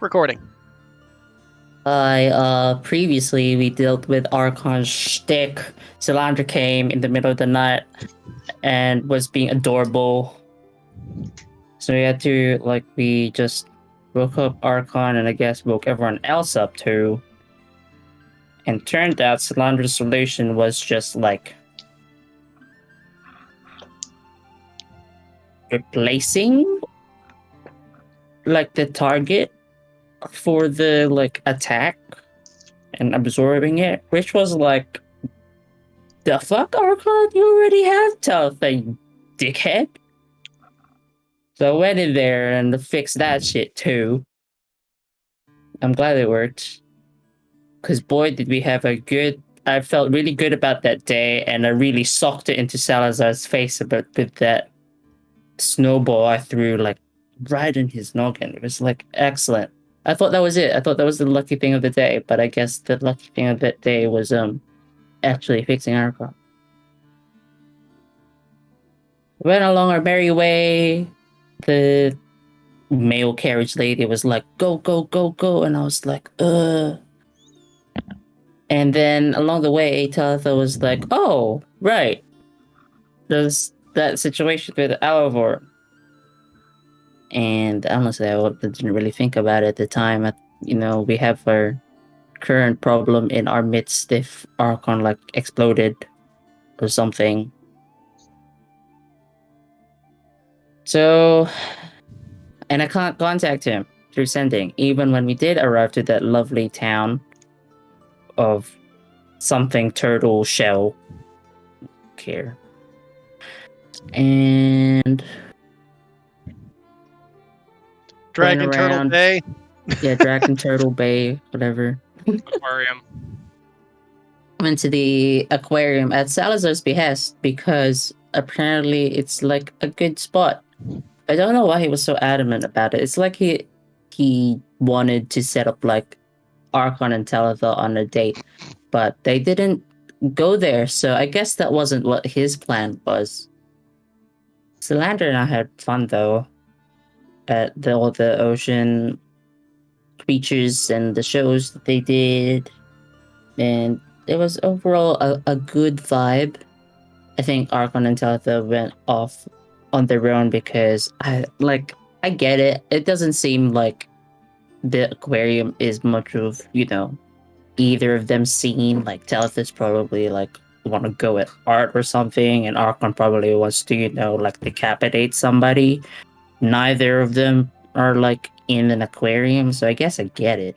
Recording. Previously we dealt with Archon's shtick. Solandra came in the middle of the night and was being adorable. So we had to, we just woke up Archon and I guess woke everyone else up too. And turned out Solandra's solution was just, replacing, the target for the, attack and absorbing it, which was the fuck, Archon? You already have Telething, dickhead. So I went in there and fixed that shit too. I'm glad it worked. Because boy, did we have I felt really good about that day, and I really socked it into Salazar's face with that snowball I threw, right in his noggin. It was, excellent. I thought that was it. I thought that was the lucky thing of the day, but I guess the lucky thing of that day was, actually fixing Archon. Went along our merry way. The mail carriage lady was like, go, go, go, go. And I was like, And then along the way, Talitha was like, oh, right. There's that situation with Alivor. And honestly, I didn't really think about it at the time. We have our current problem in our midst if Archon, exploded or something. So, and I can't contact him through sending, even when we did arrive to that lovely town of something turtle shell care. And Dragon Turtle Bay. Yeah, Dragon Turtle Bay, whatever. Aquarium. Went to the aquarium at Salazar's behest because apparently it's a good spot. I don't know why he was so adamant about it. It's like he wanted to set up Archon and Talitha on a date, but they didn't go there, so I guess that wasn't what his plan was. Solandra and I had fun though at all the ocean creatures and the shows that they did, and it was overall a good vibe. I think Archon and Talitha went off on their own because I get it. It doesn't seem like the aquarium is much of, either of them scene. Talitha's probably want to go at art or something, and Archon probably wants to, decapitate somebody. Neither of them are in an aquarium, so I guess I get it.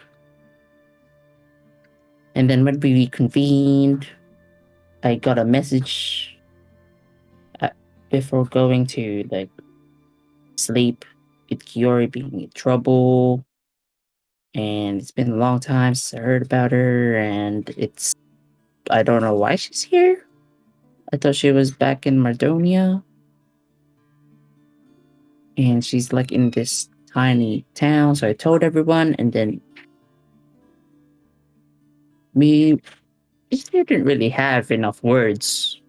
And then when we reconvened, I got a message before going to sleep with Kiori being in trouble. And it's been a long time since I heard about her, and I don't know why she's here. I thought she was back in Mardonia. And she's in this tiny town, so I told everyone, and then we just didn't really have enough words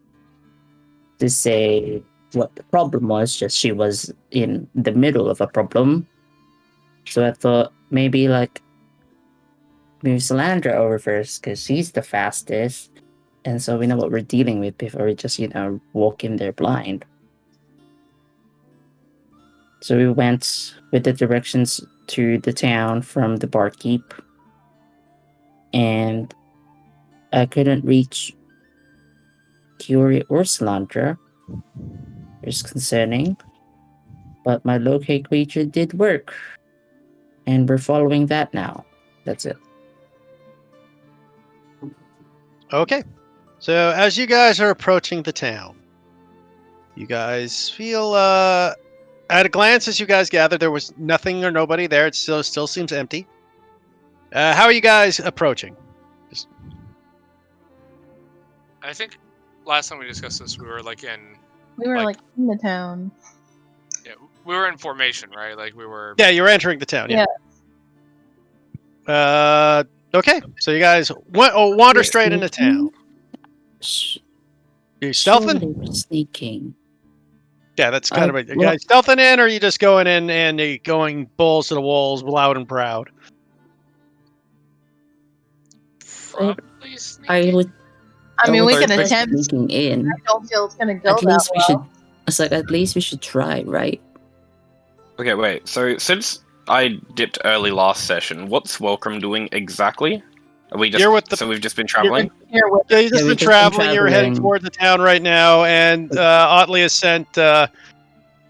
to say what the problem was, just she was in the middle of a problem. So I thought maybe move Solandra over first, because she's the fastest, and so we know what we're dealing with before we just, walk in there blind. So we went with the directions to the town from the barkeep, and I couldn't reach Kiori or Solandra. It's concerning, but my locate creature did work, and we're following that now. That's it. Okay. So as you guys are approaching the town, you guys feel, at a glance, as you guys gather, there was nothing or nobody there. It still seems empty. How are you guys approaching? I think last time we discussed this, we were in in the town. Yeah, we were in formation, right? We were. Yeah, you're entering the town. Yeah. Okay. So you guys wander straight into town. You stealthing? Sneaking. Yeah, that's kind of it. You guys stealthing in, or are you just going in and going balls to the walls, loud and proud? probably sneak I in. would. I mean, we would can suggest attempt. sneaking in. I don't feel it's gonna go At that least we should. well. It's like at least we should try, right? Okay, wait. So since I dipped early last session, what's Welcome doing exactly? Are we just You're with the- so we've just been traveling? Here with Yeah, you've just Yeah, been we've just been traveling. You're heading traveling. toward the town right now, and Otley has sent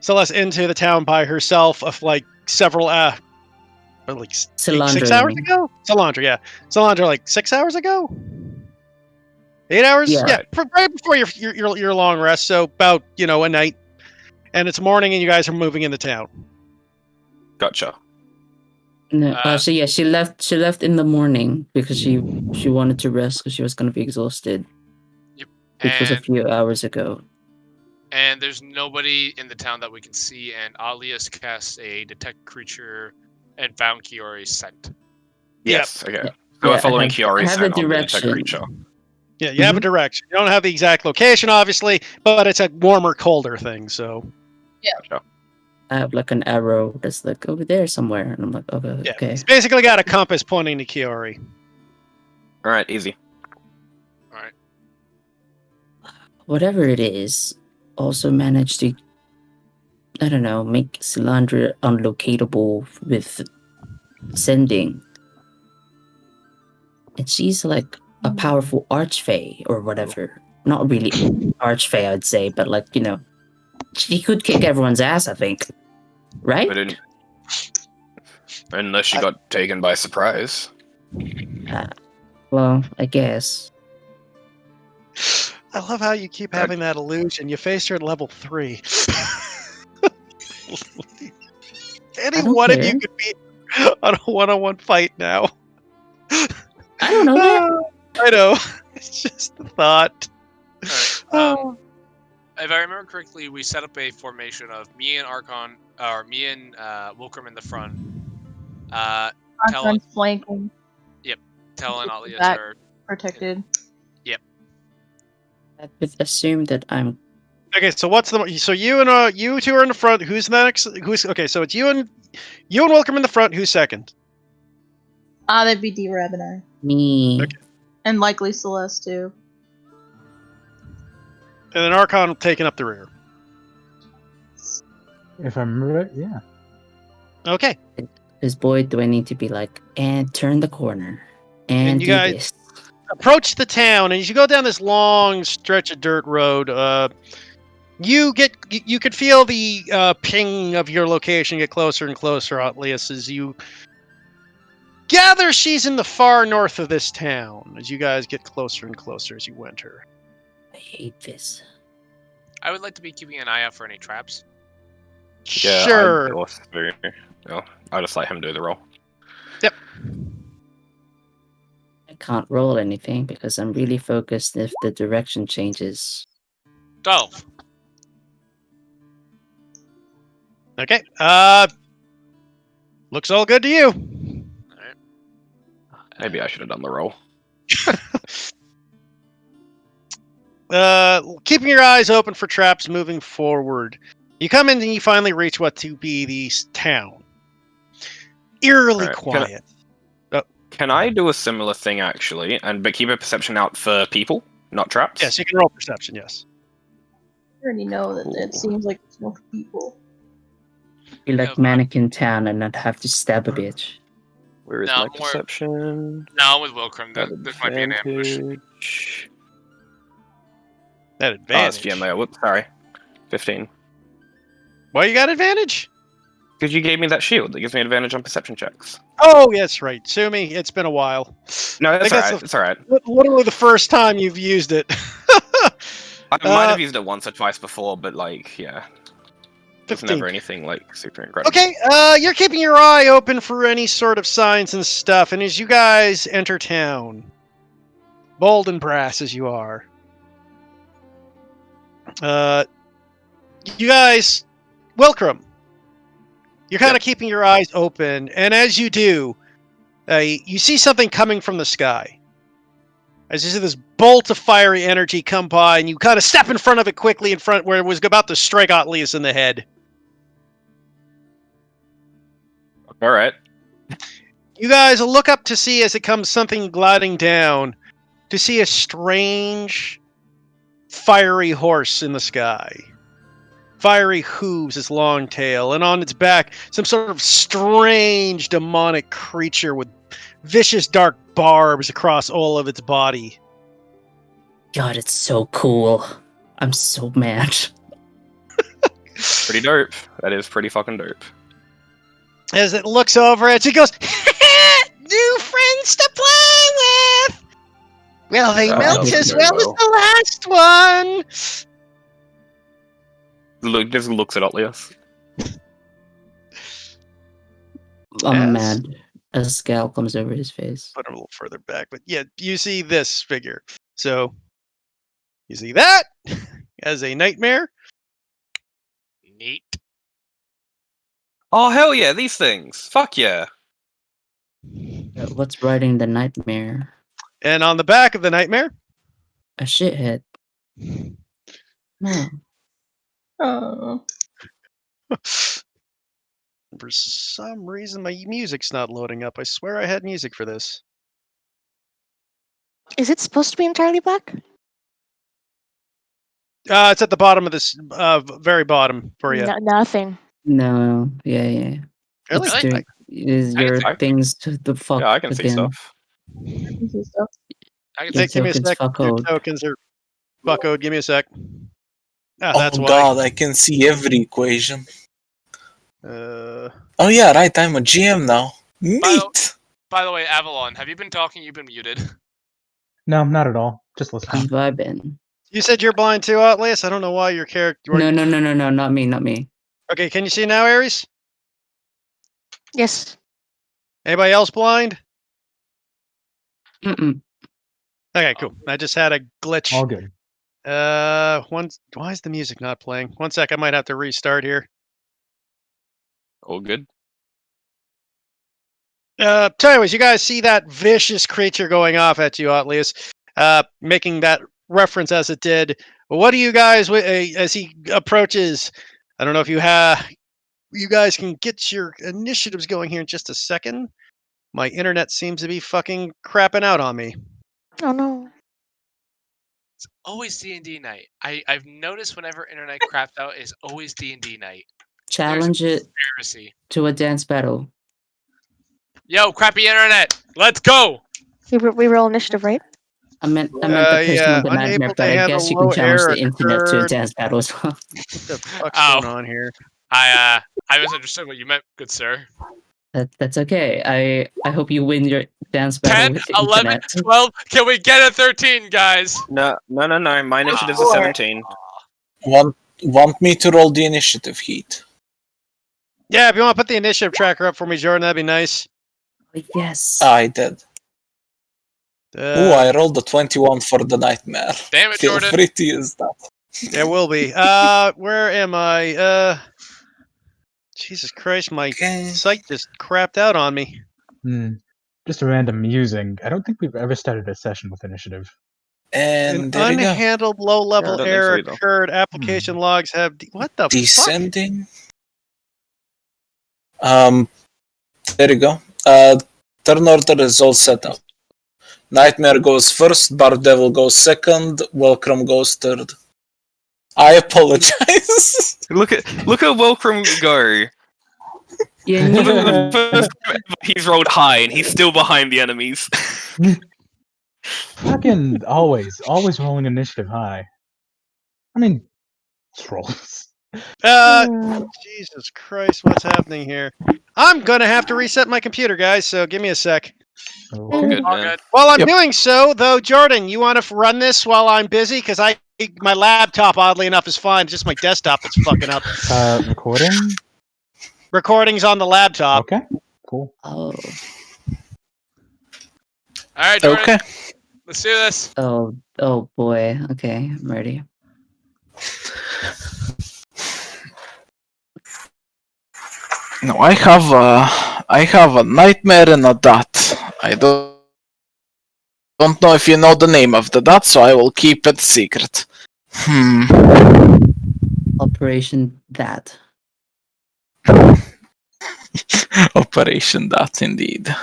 Celeste into the town by herself of like several like 6 hours Cilantro. ago. Solandra like 6 hours ago. 8 hours. Yeah. Yeah, right before your long rest. So about a night, and it's morning, and you guys are moving into town. Gotcha. No, so yeah, she left. She left in the morning because she wanted to rest because she was gonna be exhausted. Yep. Which was a And, few hours ago. and there's nobody in the town that we can see, and Alias cast a detect creature and found Kiori's scent. Yes. Okay. Yeah. So we're Yeah, following I Kiori's have the scent on the detect direction. creature. Yeah, you have a direction. You don't have the exact location, obviously, but it's a warmer, colder thing. So I have like an arrow that's like over there somewhere, and I'm like, okay, yeah, okay. it's basically got a compass pointing to Kiori. All right, easy. All right. Whatever it is, also managed to, I don't know, make Cilandra unlocatable with sending. And she's like a powerful archfey or whatever. Not really archfey, I'd say, but like, she could kick everyone's ass, I think. Right? But unless she got taken by surprise. Well, I guess. I love how you keep having that illusion. You faced her at level 3. Any don't one of care. you could be on a one-on-one fight now. I don't know that. I know. It's just the thought. All right. If I remember correctly, we set up a formation of me and Archon, or me and Wilcrum in the front. Archon's flanking, Tell and Alias Back. are protected. I would assume that I'm. Okay, so what's so you two are in the front. Who's next? Okay? So it's you and Welcome in the front. Who's second? That'd be D-Reb and I. Me. Okay. And likely Celeste, too. And then Archon taking up the rear. If I remember right, yeah. Okay. This boy, do I need to be like, and turn the corner, and you do guys- this? Approach the town, and as you go down this long stretch of dirt road, you could feel the ping of your location get closer and closer, Atlius, as you gather she's in the far north of this town. As you guys get closer and closer as you enter. I hate this. I would like to be keeping an eye out for any traps. Yeah, Sure. I'll just let him do the roll. I can't roll anything because I'm really focused if the direction changes. 12. Okay. Looks all good to you. All right. Maybe I should have done the roll. Keeping your eyes open for traps moving forward. You come in and you finally reach what to be the town. Eerily Alright, quiet. Can I do a similar thing actually, but keep a perception out for people, not traps? Yes, you can roll perception, yes. I already know that it seems like it's more people. Be like Yeah, mannequin town and not have to stab a bitch. Where is No, my more- perception? No, I'm with Wilcrum. This might be an ambush. Advantage. That Oh, it's advantage. GMO. Whoops, sorry. 15. Why you got advantage? Because you gave me that shield that gives me advantage on perception checks. Oh, yes, right. Sue me. It's been a while. No, I that's think alright. It's alright. Literally the first time you've used it. I might have used it once or twice before, but like, yeah. There's 15. never anything like super incredible. Okay, you're keeping your eye open for any sort of signs and stuff, and as you guys enter town, bold and brass as you are, you guys, welcome. You're kind of keeping your eyes open, and as you do, you see something coming from the sky. As you see this bolt of fiery energy come by, and you kind of step in front of it quickly in front where it was about to strike Atlius in the head. Alright. You guys look up to see as it comes something gliding down, to see a strange, fiery horse in the sky. Fiery hooves, its long tail, and on its back, some sort of strange demonic creature with vicious dark barbs across all of its body. God, it's so cool. I'm so mad. Pretty dope. That is pretty fucking dope. As it looks over it, it goes, "New friends to play with! Will they That melt doesn't as go well as well. the last one?" Luke just looks at Otlius. I'm Yes. mad. A scowl comes over his face. Put it a little further back, but yeah, you see this figure. So, you see that as a nightmare. Neat. Oh hell yeah, these things. Fuck yeah. What's riding the nightmare? And on the back of the nightmare, A shithead. No. Oh. for some reason my music's not loading up. I swear I had music for this. Is it supposed to be entirely black? It's at the bottom of this, very bottom for you. Nothing. No. Yeah. Really? It's Really? is I can your see- things to the fuck Yeah, I can see again. stuff. This is stuff. I can Your Hey, give me a tokens sec. Your fuckoed. tokens are buckoed. Give me a sec. Ah, Oh that's why. god, I can see every equation. Uh, Oh yeah, right, I'm a GM now. Neat! By the way, Avalon, have you been talking? You've been muted. No, not at all. Just I'm listening. vibing. you said you're blind too, Atlas. I don't know why your character. No, not me. Okay, can you see now, Ares? Yes. Anybody else blind? Mm-mm. Okay, cool. I just had a glitch. All good. Why is the music not playing? One sec, I might have to restart here. All good. So anyways, you guys see that vicious creature going off at you, Atlas, making that reference as it did. What do you guys, as he approaches? I don't know if you guys can get your initiatives going here in just a second. My internet seems to be fucking crapping out on me. Oh no. It's always D&D night. I've noticed whenever internet crapped out, is always D&D night. Challenge it Conspiracy. to a dance battle. Yo, crappy internet. Let's go. We roll initiative, right? I meant the person Yeah, with the nightmare, unable to but I handle guess you can low challenge air the internet to a occurred. dance battle as well. What the fuck's Ow. going on here? I misunderstood what you meant, good sir. That's okay. I hope you win your dance battle 10, with the 11, internet. 12. Can we get a 13, guys? No. My initiative's a 17. Want me to roll the initiative, Heat? Yeah, if you want to put the initiative tracker up for me, Jordan, that'd be nice. Yes. I did. Ooh, I rolled a 21 for the nightmare. Damn it, Feel Jordan. free to use that. There will be. Where am I? Jesus Christ, my Okay. site just crapped out on me. Just a random musing. I don't think we've ever started a session with initiative. And An there you go. unhandled low-level Yeah, I don't think error so either. occurred. Application logs have. What the fuck? Descending. There you go. Turn order is all set up. Nightmare goes first, Bar Devil goes second, Welcome goes third. I apologize. Look at Welcome go. Yeah, For you- the first time ever, he's rolled high and he's still behind the enemies. Fucking always rolling initiative high. I mean, trolls. Jesus Christ, what's happening here? I'm gonna have to reset my computer, guys. So give me a sec. Okay. Good All man. good. While I'm Yep. doing so, though, Jordan, you want to run this while I'm busy? Because my laptop, oddly enough, is fine. It's just my desktop that's fucking up. Recording. Recordings on the laptop. Okay. Cool. Oh, All right, Jordan. Okay. Let's do this. oh boy. Okay, I'm ready. No, I have a nightmare and a dot. I don't know if you know the name of the dot, so I will keep it secret. Operation that. Operation dot, indeed.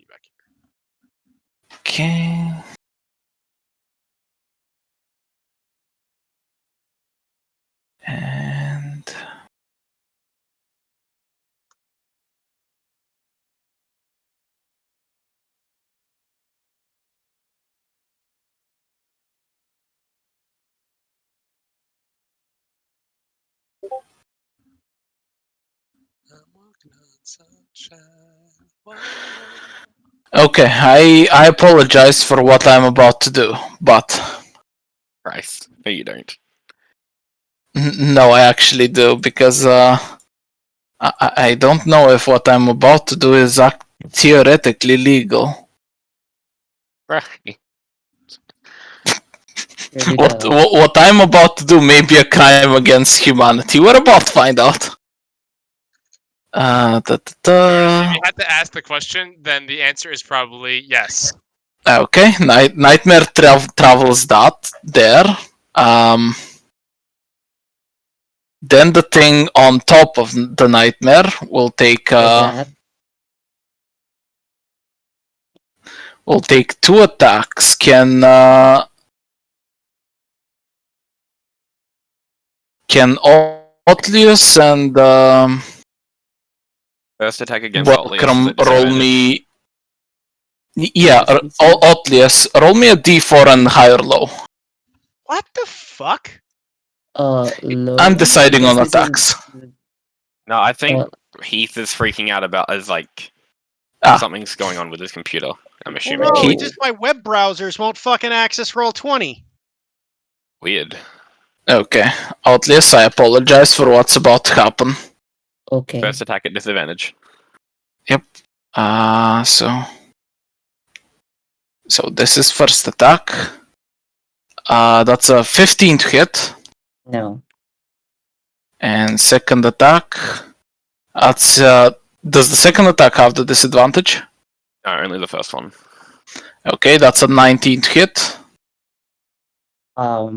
back here. Okay. And I'm walking on sunshine. Whoa. okay, I apologize for what I'm about to do, but Christ. No, you don't. no, I actually do because I don't know if what I'm about to do is theoretically legal. Right. Here we What, go. what I'm about to do may be a crime against humanity. We're about to find out. If you had to ask the question, then the answer is probably yes. Okay, nightmare travels that there. Then the thing on top of the nightmare will take That. will take 2 attacks. Can Otlius and First attack against Otlius is Welcome at roll disadvantage. me? Yeah, Otlius, roll me a D4 and high or low. What the fuck? Low. I'm deciding on This isn't- attacks. No, I think Uh, Heath is freaking out about as like Ah. something's going on with his computer. I'm Well, assuming. no, He- it's just my web browsers won't fucking access Roll20. Weird. Okay, Otlius, I apologize for what's about to happen. Okay. First attack at disadvantage. So this is first attack. That's a 15 to hit. No. And second attack. That's does the second attack have the disadvantage? No, only the first one. Okay, that's a 19 to hit. I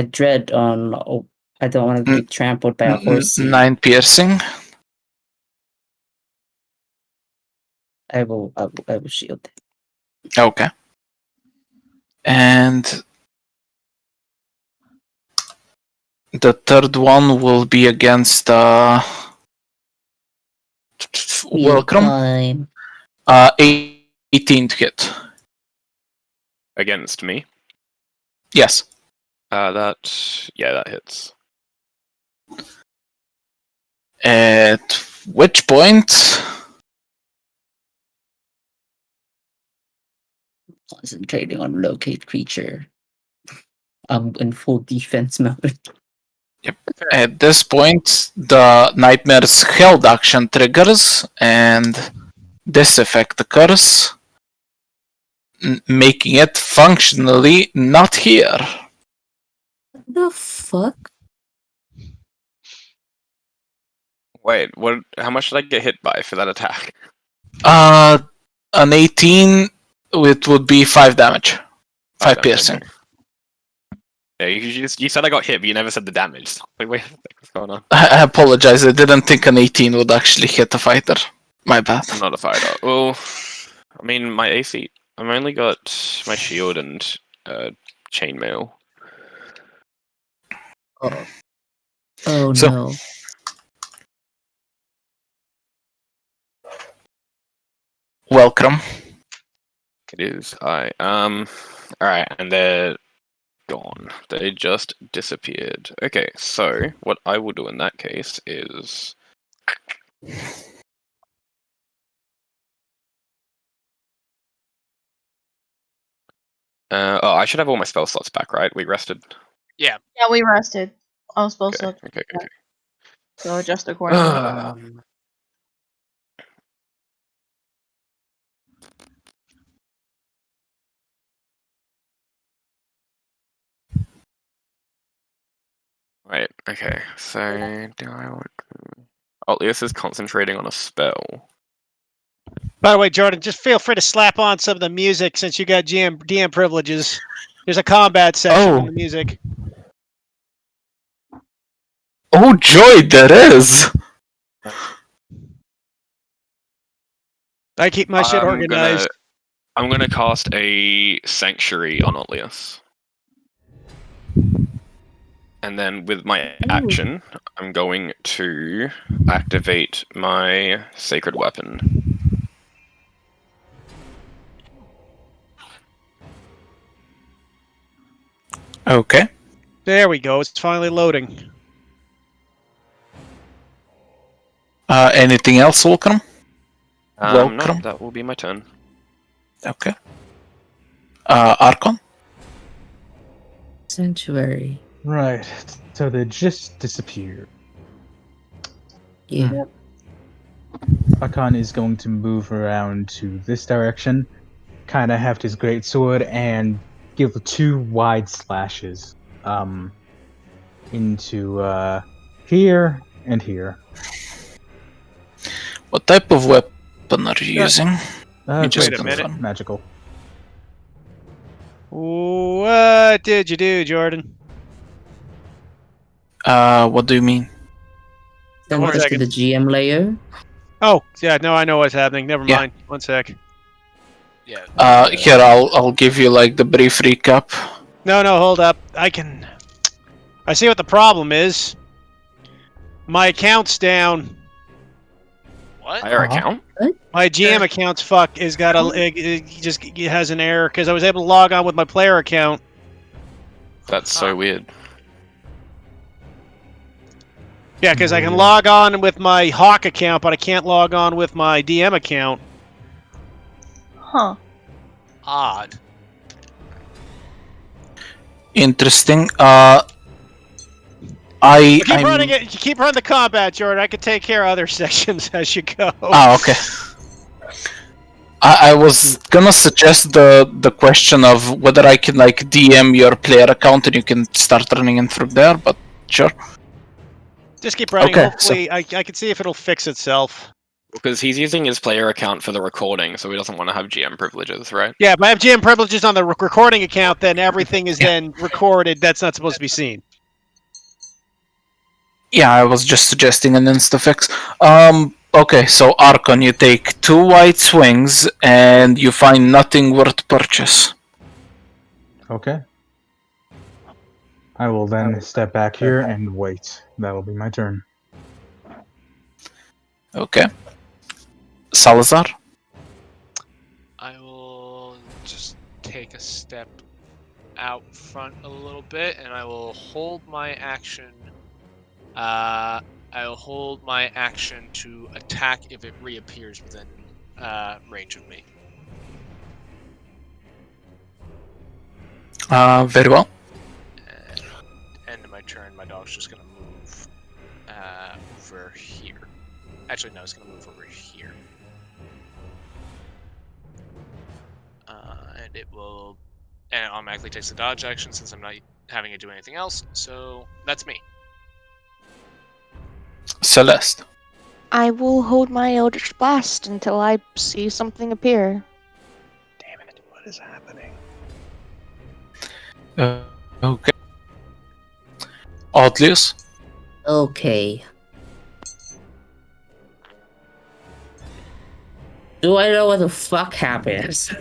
dread on. Oh, I don't want to be trampled by a horse. 9 piercing. I will shield. Okay. And the third one will be against Welcome. Time. 18 to hit. Against me. Yes. That hits. At which point Concentrating on locate creature. I'm in full defense mode. at this point the nightmare's held action triggers and this effect occurs, making it functionally not here. What the fuck? Wait, what? How much did I get hit by for that attack? An 18, it would be 5 damage. 5 damage, piercing. okay. Yeah, you said I got hit, but you never said the damage. Like, wait, what's going on? I apologize, I didn't think an 18 would actually hit a fighter. My bad. I'm not a fighter. Well, I mean, my AC. I've only got my shield and chainmail. Oh So- no. Welcome. It is. Alright, and they're gone. They just disappeared. Okay, so what I will do in that case is I should have all my spell slots back, right? We rested. Yeah, we rested. I was supposed Okay, to, okay. so adjust accordingly. Right, okay. So do I want Otlius is concentrating on a spell. By the way, Jordan, just feel free to slap on some of the music since you got DM privileges. There's a combat section in the music. Oh joy, there is! I keep my shit organized. I'm gonna cast a Sanctuary on Olius. And then with my action, I'm going to activate my Sacred Weapon. Okay. There we go. It's finally loading. Anything else, Welcome? No, Welcome. that will be my turn. Okay. Archon? Sanctuary. Right. So they just disappeared. Yeah. Akan is going to move around to this direction, kind of heft his great sword, and give 2 wide slashes into here and here. What type of weapon are you using? You just Wait a minute. Magical. What did you do, Jordan? What do you mean? Send One us to second. the GM layer. Oh, yeah, no, I know what's happening. Never Yeah. mind. 1 sec. Yeah. Here, I'll give you like the brief recap. No, hold up. I see what the problem is. My account's down. What? Higher account? My GM account's fuck has got it has an error because I was able to log on with my player account. That's so weird. Yeah, because I can log on with my Hawk account, but I can't log on with my DM account. Huh. Odd. Interesting. Keep running the combat, Jordan. I can take care of other sections as you go. Ah, okay. I was gonna suggest the question of whether I can like DM your player account and you can start running in from there, but sure. Just keep running. Okay, Hopefully, I can see if it'll fix itself. Because he's using his player account for the recording, so he doesn't want to have GM privileges, right? Yeah, if I have GM privileges on the recording account, then everything is then recorded. That's not supposed to be seen. Yeah, I was just suggesting an insta-fix. Okay, so Archon, you take 2 wide swings and you find nothing worth purchase. Okay. I will then step back here and wait. That will be my turn. Okay. Salazar? I will just take a step out front a little bit, and I will hold my action. I will hold my action to attack if it reappears within range of me. Very well. End of my turn, my dog's just gonna move over here. Actually, no, it's gonna move over here. And it automatically takes the dodge action since I'm not having it do anything else. So that's me. Celeste. I will hold my Eldritch Blast until I see something appear. Damn it! What is happening? Okay. Audlius? Okay. Do I know what the fuck happens?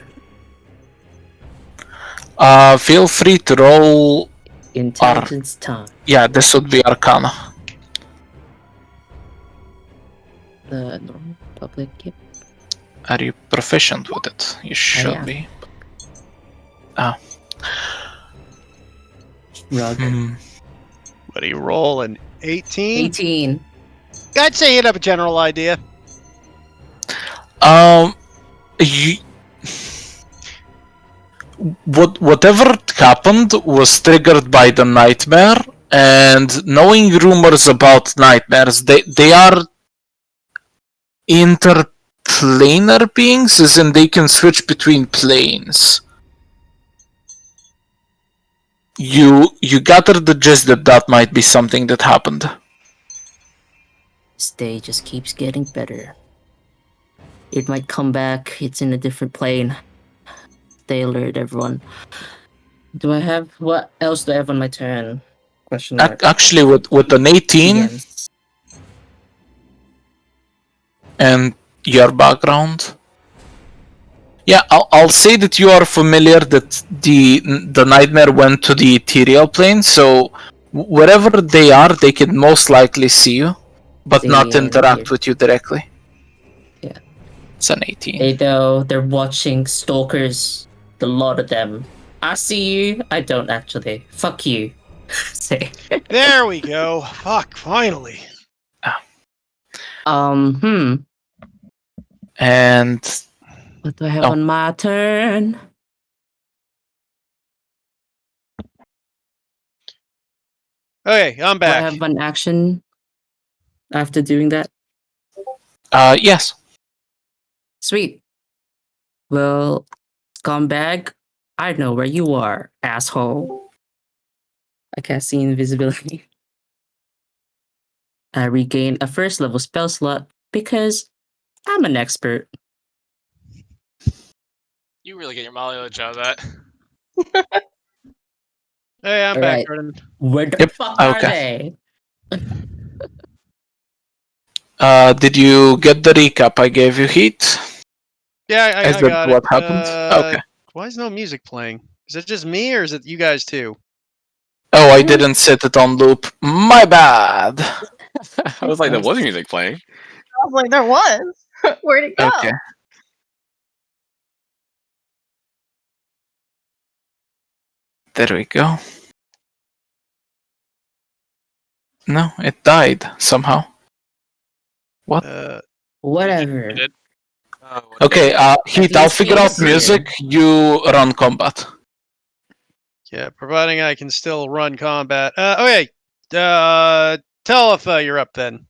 Feel free to roll. Intelligence time. Yeah, this would be Arcana. The normal public gift. Are you proficient with it? You should am. be. Rug. What do you roll? An 18? 18. I'd say you'd have a general idea. Whatever happened was triggered by the nightmare, and knowing rumors about nightmares, they are interplanar beings, as in they can switch between planes. You gather the gist that might be something that happened. This day just keeps getting better. It might come back. It's in a different plane. Stay alert, everyone. What else do I have on my turn? Question mark. Actually, with an 18 Yes. and your background, Yeah, I'll say that you are familiar that the nightmare went to the ethereal plane, so wherever they are, they can most likely see you, but not interact with you directly. Yeah. It's an 18. They know they're watching stalkers, a lot of them. I see you. I don't actually. Fuck you. Say. There we go. Fuck, finally. And What do I have Oh. on my turn? Okay, I'm Do I back. have an action after doing that? yes. Sweet. Well, scumbag, I know where you are, asshole. I can't see invisibility. I regain a first level spell slot because I'm an expert. You really get your mileage out of that. Hey, I'm All back, right. Jordan. Where the Yep, fuck are okay. they? Did you get the recap I gave you, Heat? Yeah, Is I that got what it. happened? Okay. Why is no music playing? Is it just me, or is it you guys too? Oh, I didn't set it on loop. My bad. I was like, there was music playing. I was like, there was. Where'd it go? Okay. There we go. No, it died somehow. What? Whatever. I did. Okay, Heat, I'll figure out music, you run combat. Yeah, providing I can still run combat. Okay. Tell if you're up then.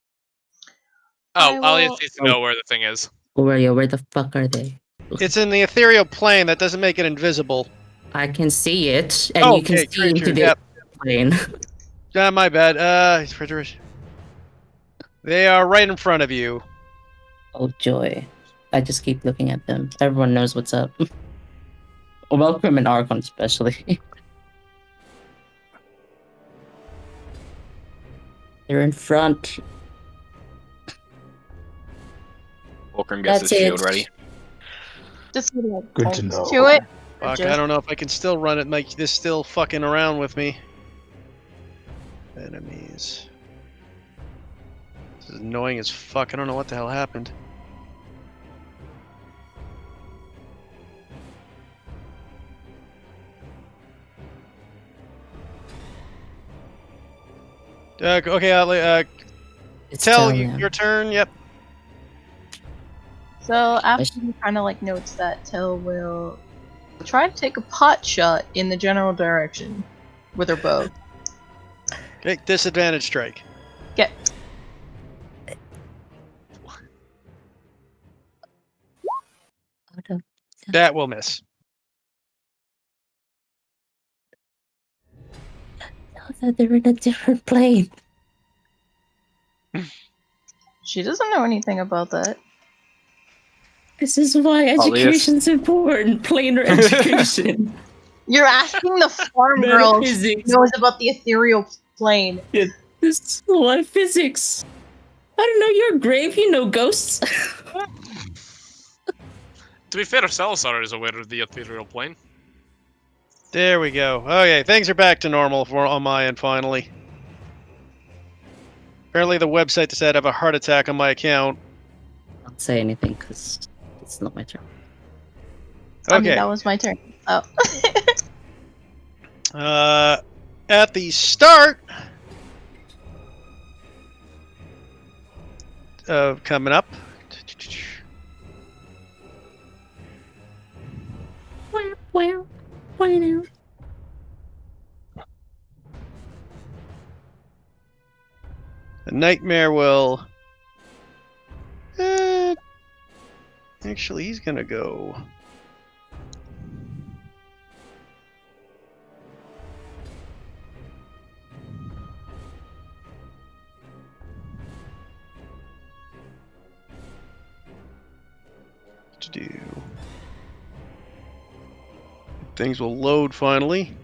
Oh, I Alias will- needs to know where the thing is. Where the fuck are they? It's in the ethereal plane. That doesn't make it invisible. I can see it, and you can Okay, see true, into true. the Yep. plane. My bad. They are right in front of you. Oh joy. I just keep looking at them. Everyone knows what's up. Welcome in Archon especially. They're in front. Walker gets his That's shield it. ready. Just getting like Good to close know. to it. Fuck, Just- I don't know if I can still run it. Like this still fucking around with me. Enemies. This is annoying as fuck. I don't know what the hell happened. Okay, It's tell down you now. your turn. Yep. So after he kind of like notes that, Till will try to take a pot shot in the general direction with her bow. Okay, disadvantage strike. Get That will miss. Oh, they're in a different plane. She doesn't know anything about that. This is why education's important. Planar education. You're asking the farm girl who Metaphysics. knows about the ethereal plane. This is what physics. I don't know. You're grave. You know ghosts. To be fair, Salazar is aware of the ethereal plane. There we go. Okay, things are back to normal on my end finally. Apparently the website decided I have a heart attack on my account. Don't say anything because it's not my turn. Okay. I mean, that was my turn. Oh. At the start of coming up. Well. The nightmare will. Actually, he's gonna go. To do. Things will load finally.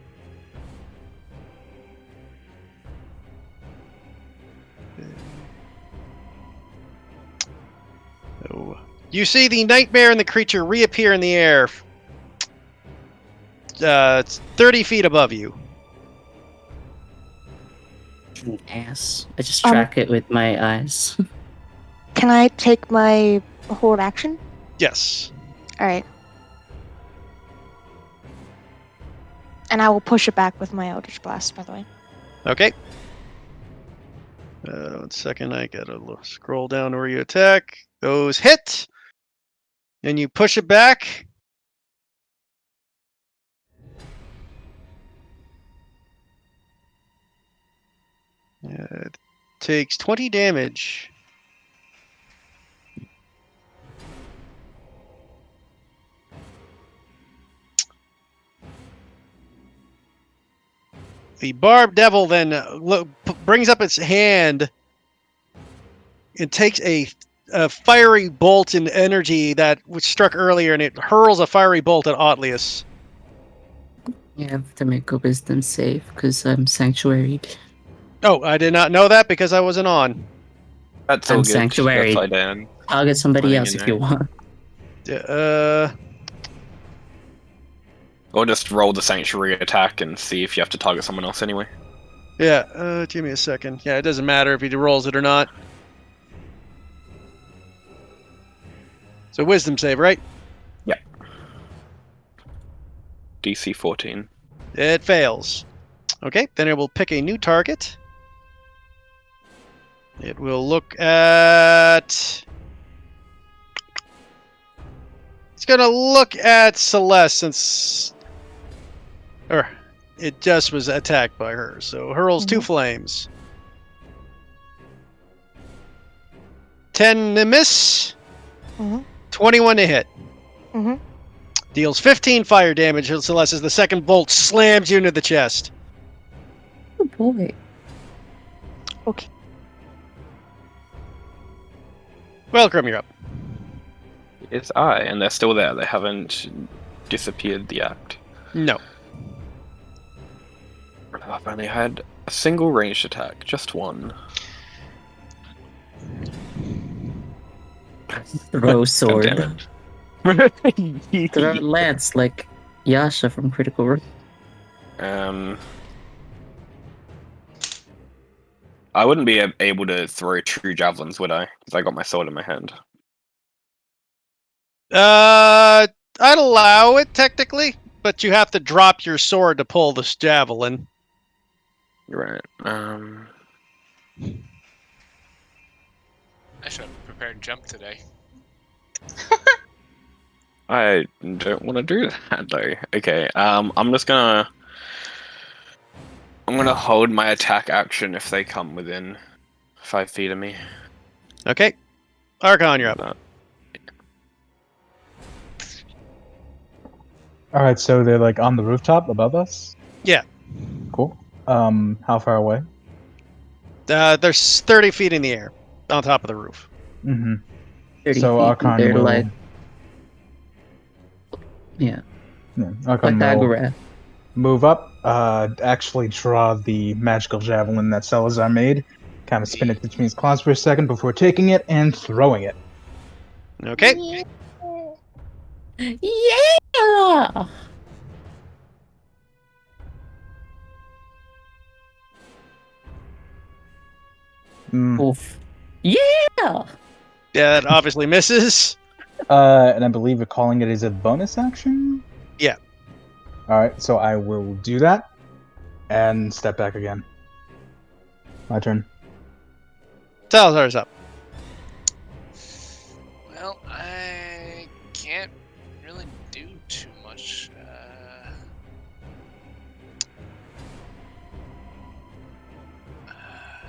Oh, You see the nightmare and the creature reappear in the air. It's 30 feet above you. Ass. I just Um, track it with my eyes. Can I take my hold action? Yes. Alright. And I will push it back with my Eldritch Blast, by the way. Okay. 1 second, I gotta scroll down to where you attack. Those hit. And you push it back. It takes 20 damage. The Barb Devil then brings up its hand and takes a fiery bolt in energy that was struck earlier, and it hurls a fiery bolt at Otlius. You have to make a wisdom save because I'm sanctuaried. Oh, I did not know that because I wasn't on. That's all I'm good. That's sanctuaried. I Dan. I'll get somebody Letting else you if you want. Or just roll the sanctuary attack and see if you have to target someone else anyway. Yeah, give me a second. Yeah, it doesn't matter if he rolls it or not. So wisdom save, right? Yeah. DC 14. It fails. Okay, then it will pick a new target. It will look at... It's going to look at Celeste since... Or, it just was attacked by her. So hurls 2 flames. 10 to miss. 21 to hit. Deals 15 fire damage to Celeste as the second bolt slams you into the chest. Oh boy. Okay. Welcome, you're up. It's I, and they're still there. They haven't disappeared the act. No. I've only had a single ranged attack, just one. Throw sword. God damn it. Throw lance like Yasha from Critical Role. I wouldn't be able to throw 2 javelins, would I? Because I got my sword in my hand. I'd allow it technically, but you have to drop your sword to pull this javelin. Right. I should have prepared jump today. I don't want to do that though. Okay. I'm gonna hold my attack action if they come within 5 feet of me. Okay. Archon, you're up. That. Alright, so they're like on the rooftop above us? Yeah. Cool. How far away? There's 30 feet in the air on top of the roof. Mm-hmm. 30 So feet, Archon they're will... like... Yeah. Archon Like will Agora. move up, actually draw the magical javelin that Salazar made, kind of spin it between his claws for a second before taking it and throwing it. Okay. Yeah! Oof. Yeah! Yeah, that obviously misses. And I believe we're calling it as a bonus action? Yeah. Alright, so I will do that and step back again. My turn. Salazar's up. Well, I can't really do too much.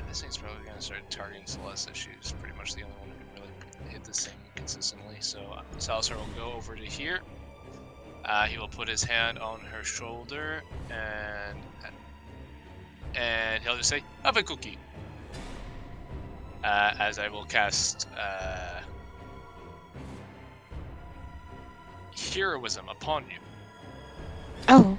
This thing's probably going to start targeting Celeste. She's pretty much the only one who can really hit this thing consistently. So Salazar will go over to here. He will put his hand on her shoulder and he'll just say, "Have a cookie." As I will cast Heroism upon you. Oh.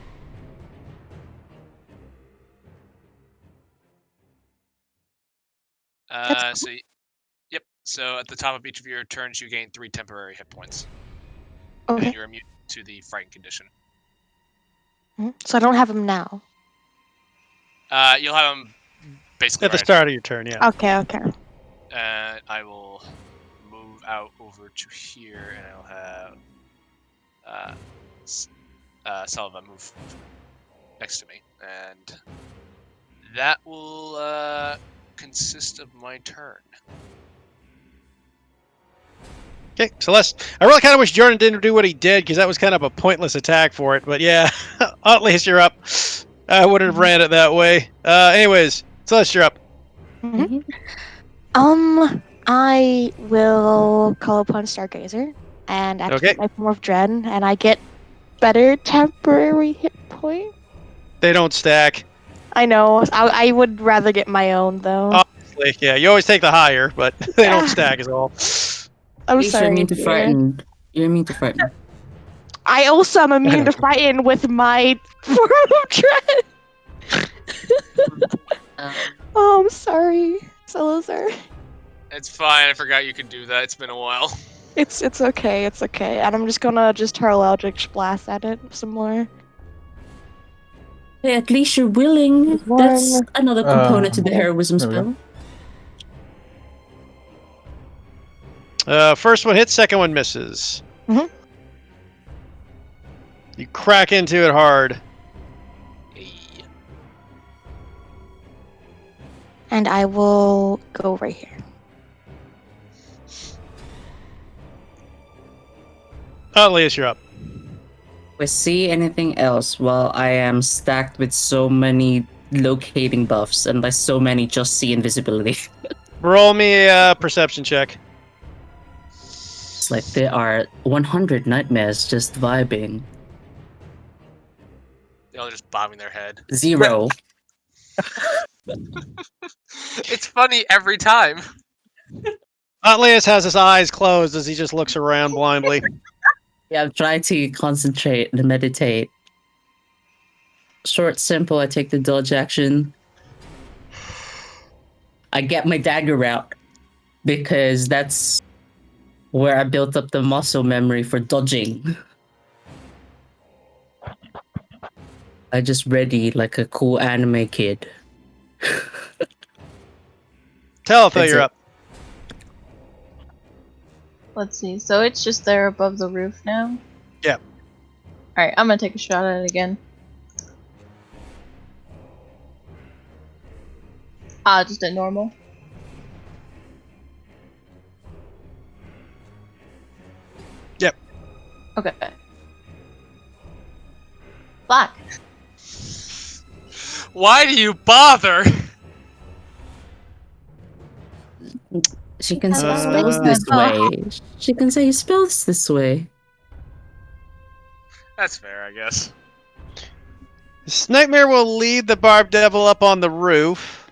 So at the top of each of your turns, you gain 3 temporary hit points. Okay. And you're immune to the frightened condition. So I don't have him now. You'll have them basically At the right start of your turn, yeah. Okay, okay. And I will move out over to here, and I'll have Salva move next to me, and that will consist of my turn. Okay, Celeste. I really kind of wish Jordan didn't do what he did because that was kind of a pointless attack for it. But yeah, at least you're up. I wouldn't have ran it that way. Anyways, Celeste, you're up. I will call upon Stargazer and activate my form of Dread, and I get better temporary hit point. They don't stack. I know. I would rather get my own though. Obviously, yeah. You always take the higher, but they don't stack as all. I'm At least sorry. you're immune to dear. frightened. You're immune to frightened. I also am immune know. to fighting with my form of Dread. Oh, I'm sorry, Salazar. It's fine. I forgot you could do that. It's been a while. It's okay. It's okay. And I'm just gonna hurl Eldritch Blast at it some more. Hey, at least you're willing. That's another component to the heroism there we spell. First one hits, second one misses. Mhm. You crack into it hard. Hey. And I will go right here. Atlius, you're up. We see anything else while I am stacked with so many locating buffs and by so many just see invisibility. Roll me a perception check. It's like there are 100 nightmares just vibing. They're all just bobbing their head. 0. It's funny every time. Atlius has his eyes closed as he just looks around blindly. Yeah, I'm trying to concentrate and meditate. Short, simple, I take the dodge action. I get my dagger out because that's where I built up the muscle memory for dodging. I just ready like a cool anime kid. Talitha, That's you're it. up. Let's see. So it's just there above the roof now? Yeah. Alright, I'm gonna take a shot at it again. Just a normal. Yep. Okay. Black. Why do you bother? She can say Uh, spells this way. She can say spells this way. That's fair, I guess. This nightmare will lead the Barb Devil up on the roof.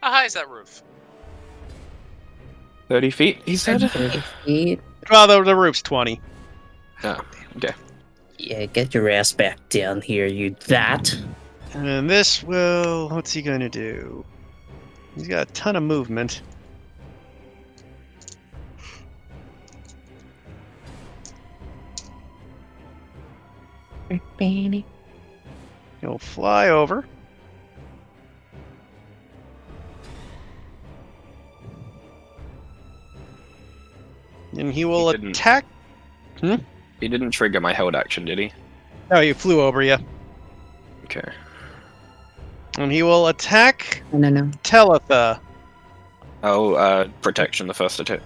How high is that roof? 30 feet, he said? 30 feet. Well, the roof's 20. Oh, okay. Yeah, get your ass back down here, you that. And this will... What's he going to do? He's got a ton of movement. He'll fly over. And he will He didn't. attack. He didn't trigger my held action, did he? Oh, he flew over you. Okay. And he will attack No. Talitha. Oh, protection, the first attack.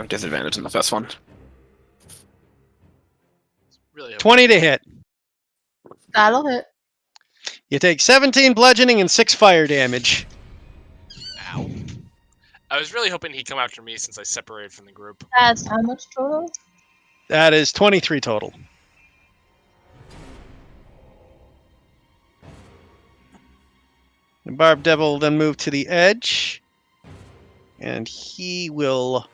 Disadvantage in the first one. Really hope 20 to hit. That'll hit. You take 17 bludgeoning and 6 fire damage. Ow. I was really hoping he'd come after me since I separated from the group. That's how much total? That is 23 total. The Barb Devil will then move to the edge. And he will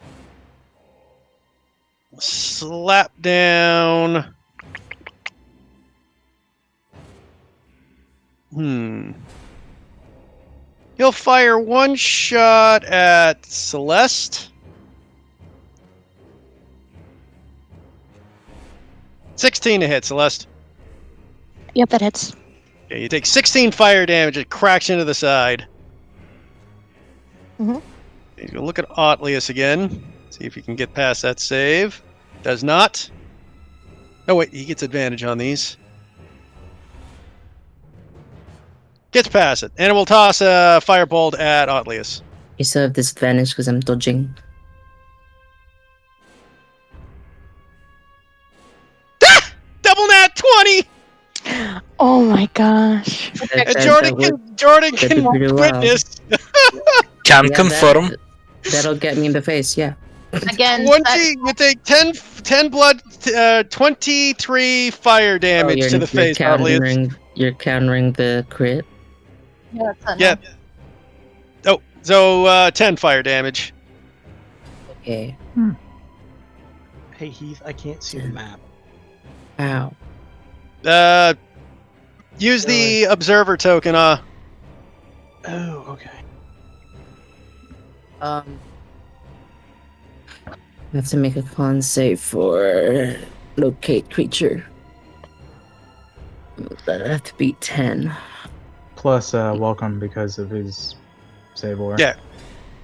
slap down. He'll fire one shot at Celeste. 16 to hit, Celeste. Yep, that hits. Okay, you take 16 fire damage. It cracks into the side. Mhm. He's going to look at Otlius again. See if he can get past that save. Does not. Oh, wait. He gets advantage on these. Gets past it. And it will toss a firebolt at Otlius. You still have disadvantage because I'm dodging. Double nat 20! Oh my gosh. And Jordan that'd be can pretty wild. witness Can Yeah, confirm. That'll get me in the face, yeah. Again, 20. You take 10 blood, 23 fire damage to the face, Otlius. You're countering the crit. yeah, that's Yeah. Oh, so 10 fire damage. Okay. Hey Heath, I can't see the map. Ow. Use the observer token. Oh, okay. I have to make a con save for locate creature. That'd have to be 10. Plus, welcome because of his Sabor. Yeah.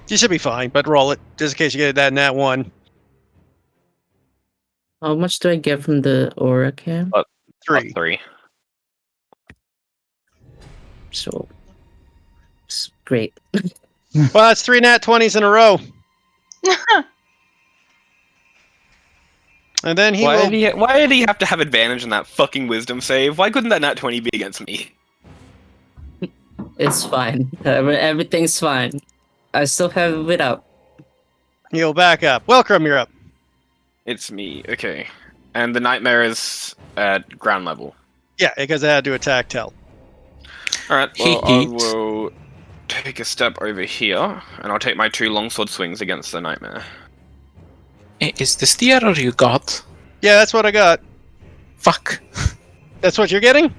You should be fine, but roll it just in case you get that nat 1. How much do I get from the aura cam? 3. 3. So, it's great. Well, that's 3 nat 20s in a row. And then he will. Why did he have to have advantage in that fucking wisdom save? Why couldn't that nat 20 be against me? It's fine. Everything's fine. I still have it up. He'll back up. Welcome, you're up. It's me. Okay. And the nightmare is at ground level. Yeah, because I had to attack Tell. Alright, well, I Heat. will take a step over here, and I'll take my 2 longsword swings against the nightmare. Is this the error you got? Yeah, that's what I got. Fuck. That's what you're getting?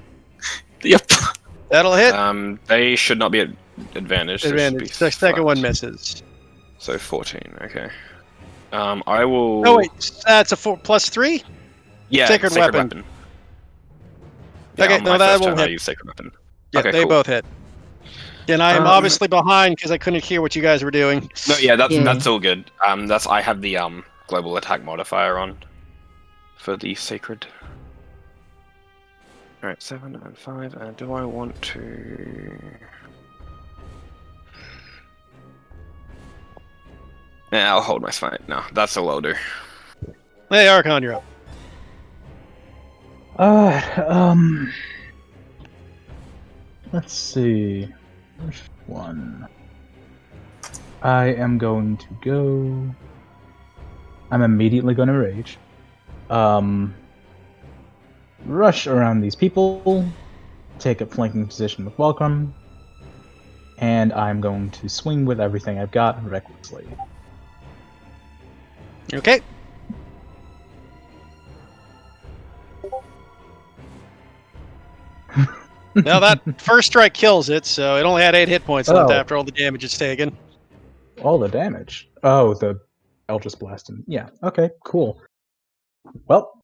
Yep. That'll hit. They should not be at advantage. They should Advantage. be The second flat. one misses. So 14, okay. I will... Oh, wait. That's a 4 plus 3? Yeah, Sacred weapon. Yeah, Okay, on no, my that first will turn, I hit. use Sacred Weapon. Yeah, Okay, they cool. both hit. And I am obviously behind because I couldn't hear what you guys were doing. No, yeah, Yeah. that's all good. I have the global attack modifier on for the sacred. All right, 7 and 5. And do I want to? Yeah, I'll hold my spine. No, that's all I'll do. Hey, Archon, you're up. Let's see. Which one? I am going to go. I'm immediately going to rage. Rush around these people. Take a flanking position with Welcome. And I'm going to swing with everything I've got recklessly. Okay. Now that first strike kills it, so it only had 8 hit points left Oh. after all the damage it's taken. All the damage. Oh, the Eldritch Blast. Yeah, okay, cool. Well,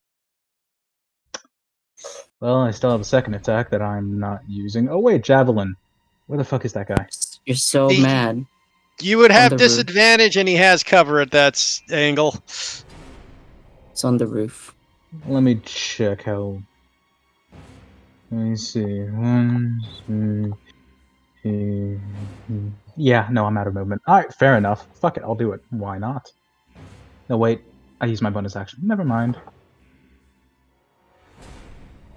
I still have a second attack that I'm not using. Oh wait, Javelin. Where the fuck is that guy? You're so He- mad. You would On have the roof. disadvantage, and he has cover at that angle. It's on the roof. Let me check how. Let me see. 1, 2, 3. Yeah, no, I'm out of movement. Alright, fair enough. Fuck it, I'll do it. Why not? No, wait. I used my bonus action. Never mind.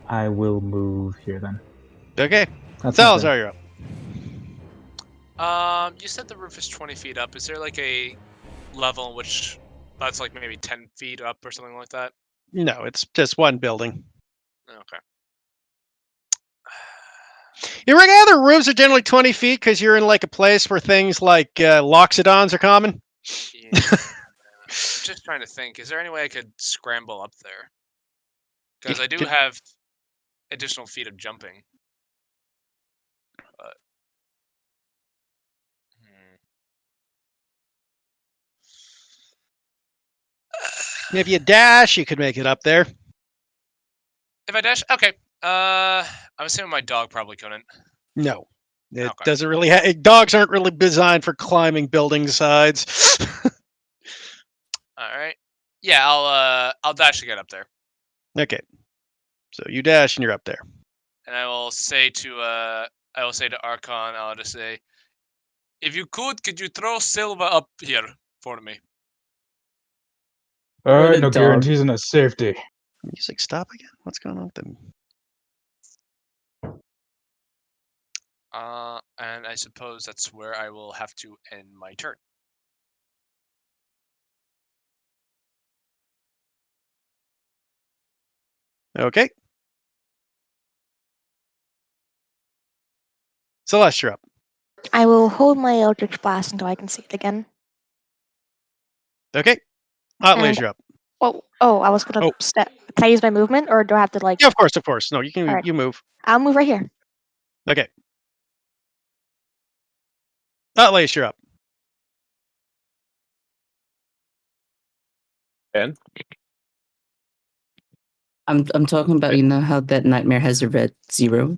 I will move here then. Okay. That's not bad. Salazar, you're up. You said the roof is 20 feet up. Is there like a level in which that's like maybe 10 feet up or something like that? No, it's just one building. Okay. You gather roofs are generally 20 feet because you're in like a place where things like loxodons are common. Yeah. Just trying to think. Is there any way I could scramble up there? Because I do have additional feet of jumping. If you dash, you could make it up there. If I dash, okay. I'm assuming my dog probably couldn't. No. It Okay. doesn't really dogs aren't really designed for climbing building sides. All right. Yeah, I'll dash to get up there, Okay. So you dash and you're up there. and I will say to Archon, I'll just say, if you could you throw Silva up here for me? Alright, no dog. guarantees on his safety. Music stop again? What's going on with them? And I suppose that's where I will have to end my turn. Okay. Celeste, you're up. I will hold my Eldritch Blast until I can see it again. Okay. Otlays, And- you're up. Oh, I was gonna step. Can I use my movement, or do I have to like? Yeah, of course, of course. No, you can. Alright. You move. I'll move right here. Okay. Otlays, you're up. Ben? I'm talking about, you know how that nightmare has a red 0?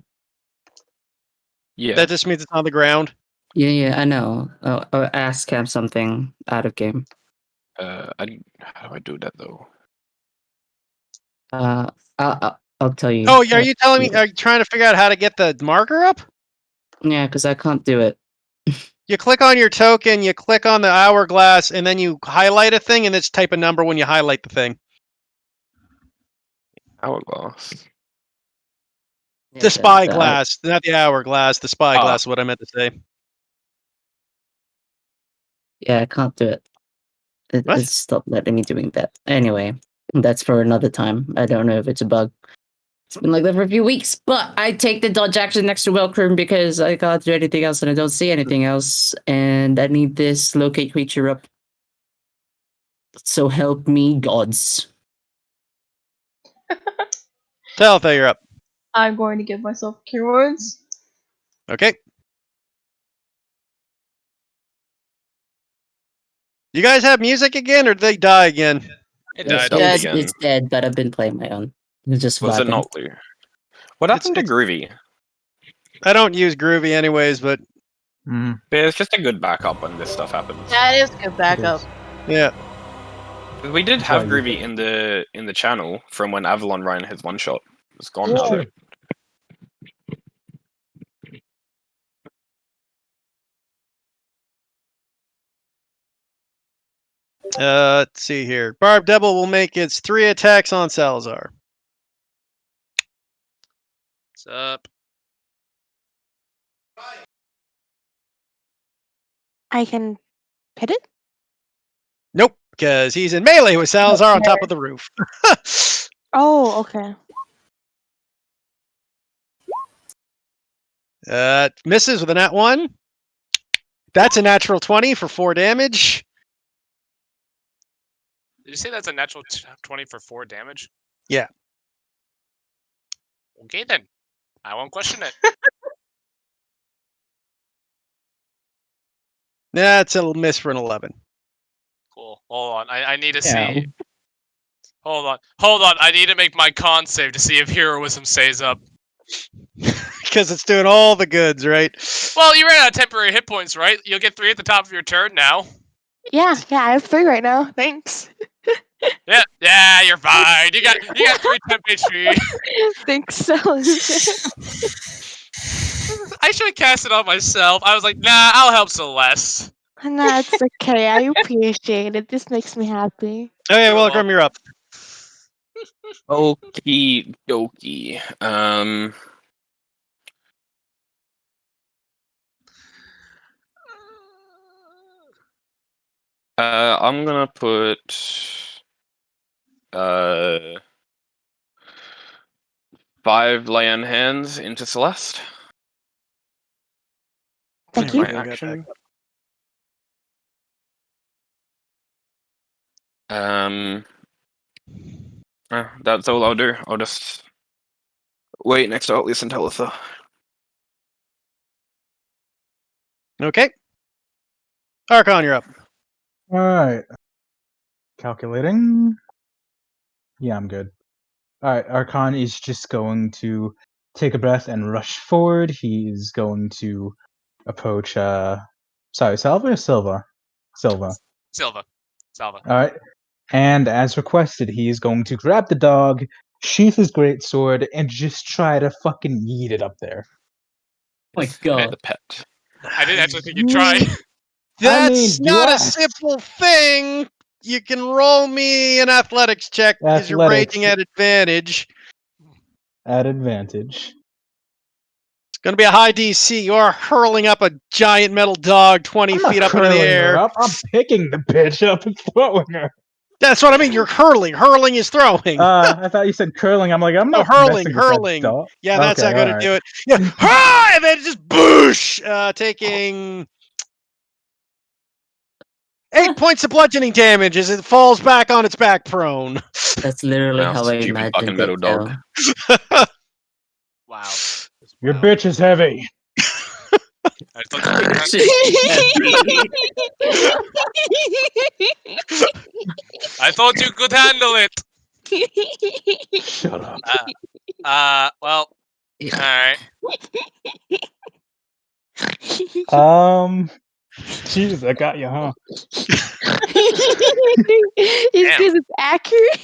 Yeah. That just means it's on the ground. Yeah, I know. I'll ask him something out of game. How do I do that though? I'll tell you. Oh, are you telling me? Are you trying to figure out how to get the marker up? Yeah, because I can't do it. You click on your token, you click on the hourglass, and then you highlight a thing, and it's type a number when you highlight the thing. Hourglass. The spyglass, not the hourglass. The spyglass is what I meant to say. Yeah, I can't do it. What? It's stopped letting me doing that. Anyway, that's for another time. I don't know if it's a bug. It's been like that for a few weeks, but I take the dodge action next to Welcome because I can't do anything else and I don't see anything else, and I need this locate creature up. So help me, gods. Talitha, you're up. I'm going to give myself cure wounds. Okay. You guys have music again, or did they die again? It It's, died. dead. it's dead, but I've been playing my own. It's just Was it vibing. not clear? What happened to It's- Groovy? I don't use Groovy anyways, but Mm, It's just a good backup when this stuff happens. That is good backup. yeah. We did That's why I have use Groovy it. in the channel from when Avalon ran his one shot. It's gone now. Sure. Let's see here. Barb Devil will make its 3 attacks on Salazar. What's up? I can hit it. Nope, because he's in melee with Salazar on top of the roof. Oh, okay. Misses with a nat 1. That's a natural 20 for 4 damage. Did you say that's a natural 20 for 4 damage? Yeah. Okay then. I won't question it. That's a miss for an 11. Cool. Hold on. I need to Yeah. see. Hold on. I need to make my con save to see if heroism stays up. Because it's doing all the goods, right? Well, you ran out of temporary hit points, right? You'll get 3 at the top of your turn now. Yeah, I have 3 right now. Thanks. Yeah, you're fine. You got 3 temp HP. Thanks, Celeste. I should have cast it on myself. I was like, nah, I'll help Celeste. No, it's okay. I appreciate it. This makes me happy. Okay, You're Welcome, you're up. Okie dokie. I'm gonna put 5 lay on hands into Celeste. Thank My you. I got action. That's all I'll do. I'll just wait next to Atlas and Talitha. Okay. Archon, you're up. Alright. Calculating. Yeah, I'm good. Alright, Archon is just going to take a breath and rush forward. He's going to approach sorry, Salva or Silva? Silva. Silva. Alright. And as requested, he is going to grab the dog, sheath his greatsword, and just try to fucking yeet it up there. Oh my Yes, God. the pet. I didn't actually think you'd try. That's you not a asked. simple thing. You can roll me an athletics check because you're Athletics. raging at advantage. At advantage. It's going to be a high DC. You are hurling up a giant metal dog 20 I'm not feet up into the curling air. her up. I'm picking the bitch up and throwing her. That's what I mean. You're hurling. Hurling is throwing. I thought you said curling. I'm like, I'm No, not hurling, messing with that hurling. dog. Yeah, that's Okay, how going to alright. do it. Yeah, hurrah! And then just boosh, taking 8 points of bludgeoning damage as it falls back on its back prone. That's literally Wow, how I stupid imagined fucking metal it. dog. Wow. Your Wow. bitch is heavy. I thought you I thought you could handle it. Shut up. Well, alright. Jesus, I got you, huh? Is Damn. this accurate?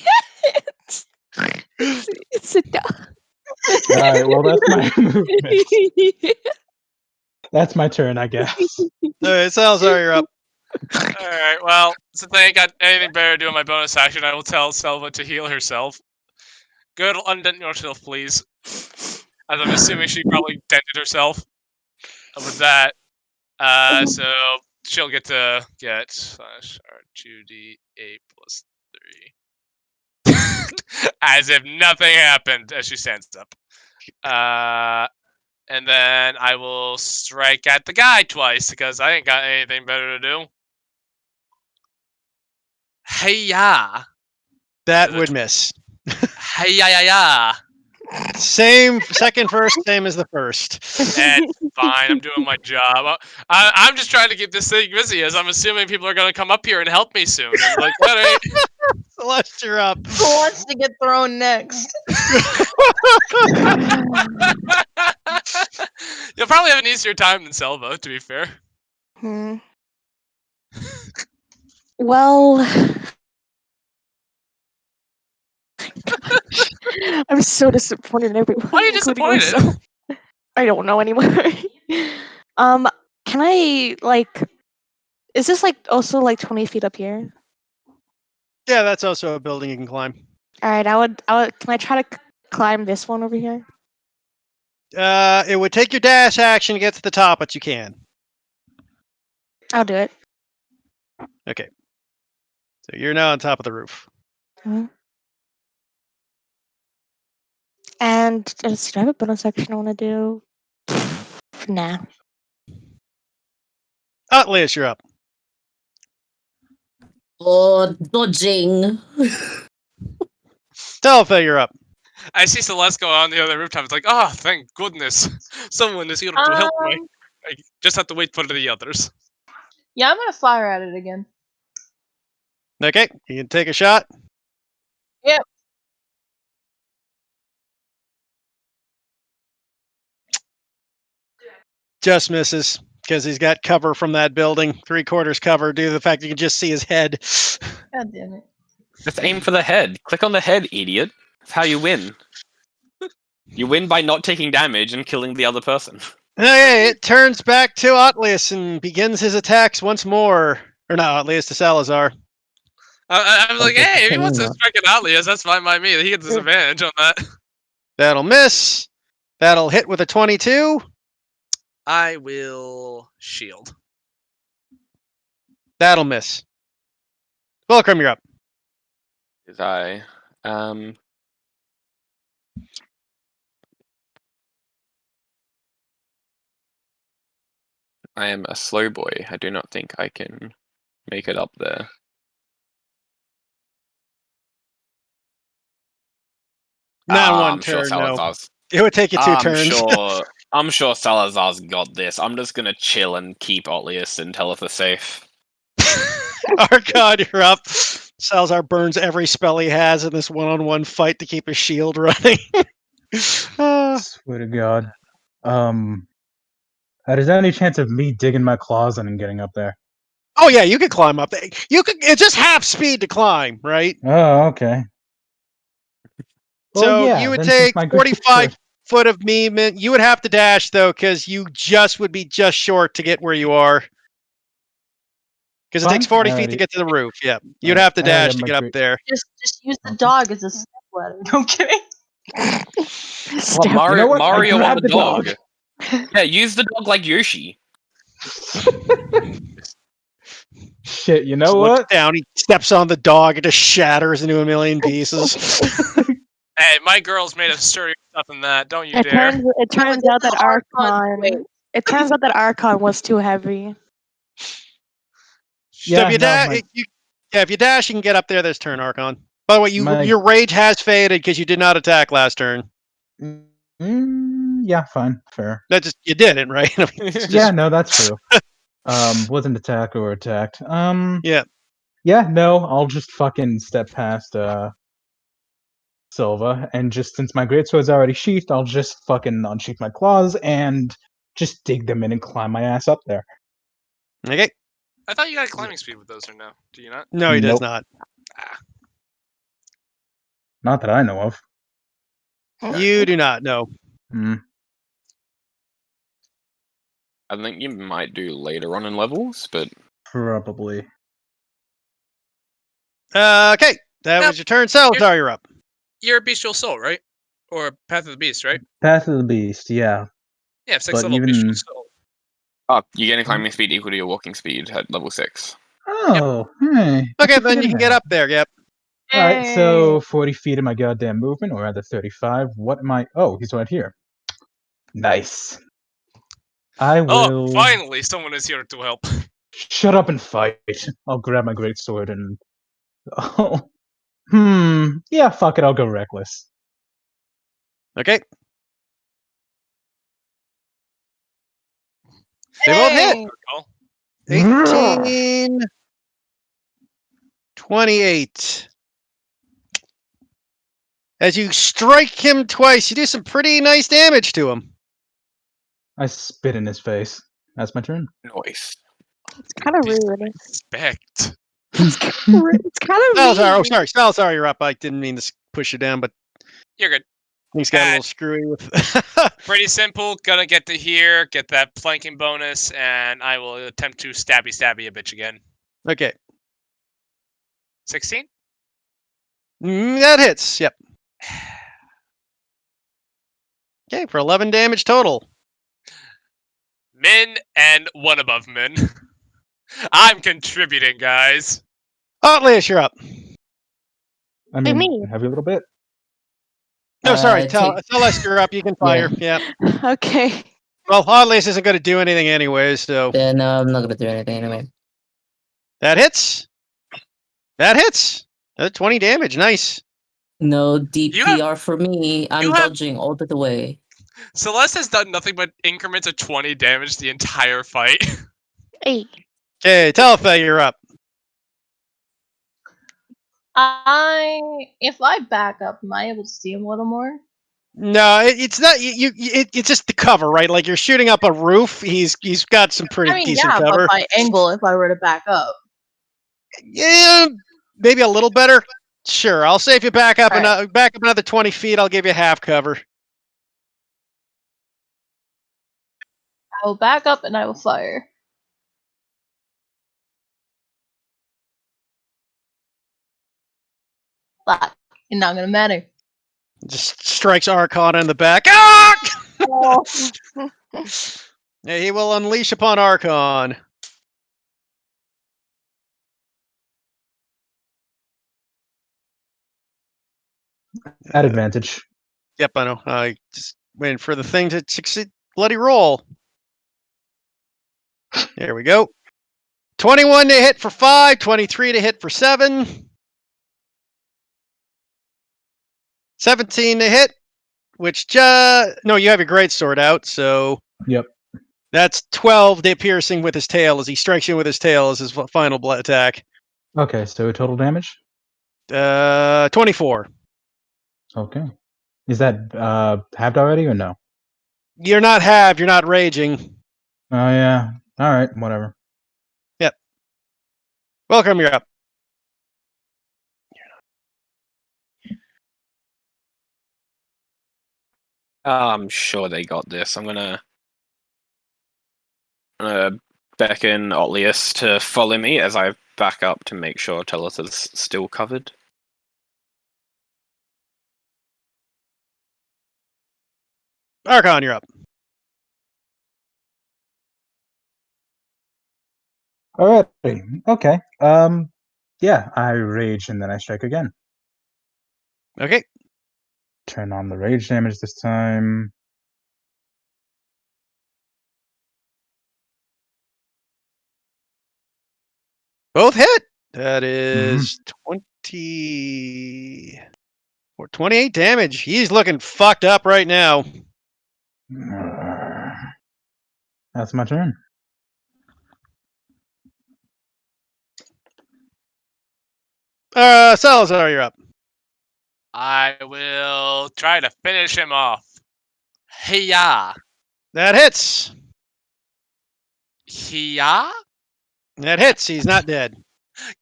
It's a dog. Alright, well, that's my movement. That's my turn, I guess. Alright, Salazar, you're up. Alright, well, since I ain't got anything better to do in my bonus action, I will tell Selva to heal herself. Good, undent yourself, please. As I'm assuming she probably dented herself. With that, so she'll get to get /2d8 plus 3. As if nothing happened as she stands up. And then I will strike at the guy twice because I ain't got anything better to do. Hey-ya! That would miss. Hey-ya-ya-ya! Same, second first, same as the first. That's fine. I'm doing my job. I'm just trying to keep this thing busy, as I'm assuming people are going to come up here and help me soon. I'm like, all right. Celeste, you're up. Who wants to get thrown next? You'll probably have an easier time than Selva, to be fair. Well, I'm so disappointed in everyone. Why are you including disappointed? myself. I don't know anymore. Can I is this also 20 feet up here? Yeah, that's also a building you can climb. All right, I would. Can I try to climb this one over here? It would take your dash action to get to the top, but you can. I'll do it. Okay. So you're now on top of the roof. Mhm. And let's see, do I have a bonus action I want to do? Nah. Atlas, you're up. Oh, dodging. Telfa, you're up. I see Celeste go on the other rooftop. It's like, oh, thank goodness. Someone is here to help me. I just have to wait for the others. Yeah, I'm gonna fire at it again. Okay, you can take a shot. Yep. Just misses because he's got cover from that building, 3/4 cover due to the fact you can just see his head. God damn it. Just aim for the head. Click on the head, idiot. That's how you win. You win by not taking damage and killing the other person. Okay, it turns back to Atlas and begins his attacks once more. Or not Atlas, to Salazar. I was like, Okay, hey, if he wants to continue. strike at Atlias, that's fine by me. He gets disadvantage on that. That'll miss. That'll hit with a 22. I will shield. That'll miss. Fulcrum, you're up. Is I I am a slow boy. I do not think I can make it up there. Not one I'm turn, sure no. Salazar's. It would take you 2 turns. I'm sure Salazar's got this. I'm just gonna chill and keep Otlius until it's safe. Archon, you're up. Salazar burns every spell he has in this one-on-one fight to keep his shield running. Swear to God. Is there any chance of me digging my claws in and getting up there? Oh yeah, you could climb up there. You could. It's just half speed to climb, right? Oh, okay. Well, So yeah, you would then since take my great 45 foot of movement. You would have to dash though, because you would be just short to get where you are. Because it takes 40 feet to get to the roof. Yeah, you'd have to dash to get up there. Just use the dog as a step ladder. No kidding. Well, You know what? I Mario on grabbed the the dog. dog. Yeah, use the dog like Yoshi. Shit, you know Just what? looks down, he steps on the dog, it just shatters into a million pieces. Hey, my girl's made of sturdier stuff than that. Don't you It dare. turns out that Archon. It turns out that Archon was too heavy. So Yeah, if you no, dash, if you dash, you can get up there this turn, Archon. By the way, My- your rage has faded because you did not attack last turn. Yeah, fine, fair. That just you didn't, right? I mean, it's Yeah, just- no, that's true. Wasn't attack or attacked. Yeah. Yeah, no, I'll just fucking step past Silva, and just since my greatsword's already sheathed, I'll just fucking unsheath my claws and just dig them in and climb my ass up there. Okay. I thought you got climbing speed with those, or no? Do you not? No, he does Nope. not. Not that I know of. You do not know. Hmm. I think you might do later on in levels, but Probably. Okay. That Yep. was your turn. Salazar, you're up. You're a bestial soul, right? Or Path of the Beast, right? Path of the Beast, yeah. Yeah, 6th But level bestial even- soul. you're getting climbing speed equal to your walking speed at level 6. Oh, hey. Okay, then you can get up there. Yep. Alright, so 40 feet of my goddamn movement, or rather 35. What am I? Oh, he's right here. Nice. I will. Oh, finally, someone is here to help. Shut up and fight. I'll grab my greatsword and. Oh. Yeah, fuck it, I'll go reckless. Okay. They both hit. Call. 18. 28. As you strike him twice, you do some pretty nice damage to him. I spit in his face. That's my turn. Nice. It's kind of rude. Respect. It's kind of Salazar, oh mean. sorry, Salazar, you're up. I didn't mean to push you down, but You're good. things got a little screwy with. Pretty simple. Gonna get to here, get that flanking bonus, and I will attempt to stabby a bitch again. Okay. 16? That hits. Yep. Okay, for 11 damage total. Min and one above min. I'm contributing, guys. Atlas, you're up. I Hey, mean, me. have you a little bit? No, sorry. Tell take- us you're up. You can fire. Yeah. Okay. Well, Atlas isn't going to do anything anyway, so Yeah, no, I'm not gonna do anything anyway. that hits. That hits. 20 damage. Nice. No DPR for me. I'm you have- dodging all the way. Celeste has done nothing but increments of 20 damage the entire fight. Hey. Okay, Telfa, you're up. If I back up, am I able to see him a little more? No, it's not. It's just the cover, right? Like you're shooting up a roof. He's got some pretty I mean, decent yeah, cover. but by angle, if I were to back up. Yeah, maybe a little better. Sure, I'll say if you back up Alright. back up another 20 feet, I'll give you half cover. I will back up and I will fire. But it's not gonna matter. Just strikes Archon in the back. Ah! Oh. Yeah, he will unleash upon Archon. At advantage. Yep, I know. I just waiting for the thing to succeed. Bloody roll. There we go. 21 to hit for 5, 23 to hit for 7. 17 to hit, which no, you have your greatsword out, so Yep. that's 12 to piercing with his tail as he strikes you with his tail as his final attack. Okay, so total damage? 24. Okay. Is that halved already or no? You're not halved. You're not raging. Oh yeah. All right. Whatever. Welcome, you're up. I'm sure they got this. I'm gonna beckon Otlius to follow me as I back up to make sure Tellith is still covered. Archon, you're up. Alrighty. Okay. Yeah, I rage and then I strike again. Okay. Turn on the rage damage this time. Both hit. That is 20 or 28 damage. He's looking fucked up right now. That's my turn. Salazar, you're up. I will try to finish him off. Hiya! That hits. Hiya? That hits. He's not dead.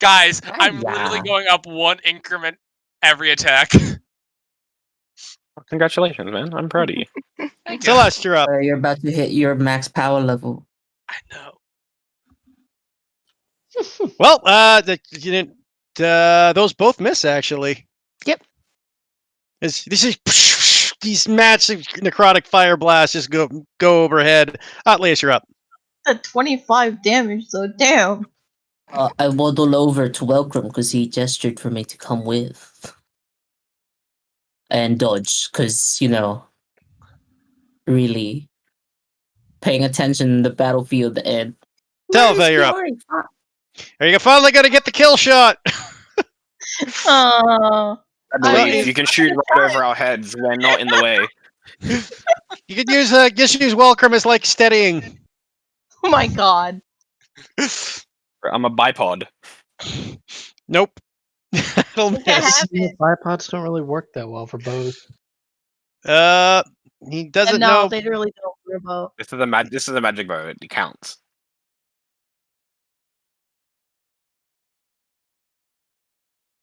Guys, I'm Hiya. literally going up one increment every attack. Congratulations, man. I'm proud of you. Thank you. Celeste, you're up. You're about to hit your max power level. I know. Well, you didn't. Those both miss actually. Yep. This is these massive necrotic fire blasts just go overhead. Atlas, you're up. At 25 damage, though. Damn. I waddle over to welcome because he gestured for me to come with. And dodge, because, really paying attention in the battlefield and... Telfa, you're up. Are you finally gonna get the kill shot? Oh. I believe you can shoot right over our heads. We're not in the way. You could use just use Welcome as like steadying. Oh my god. I'm a bipod. Nope. It'll miss. Bipods don't really work that well for bows. He doesn't no, know. they really don't worry about. This is a magic bow. It counts.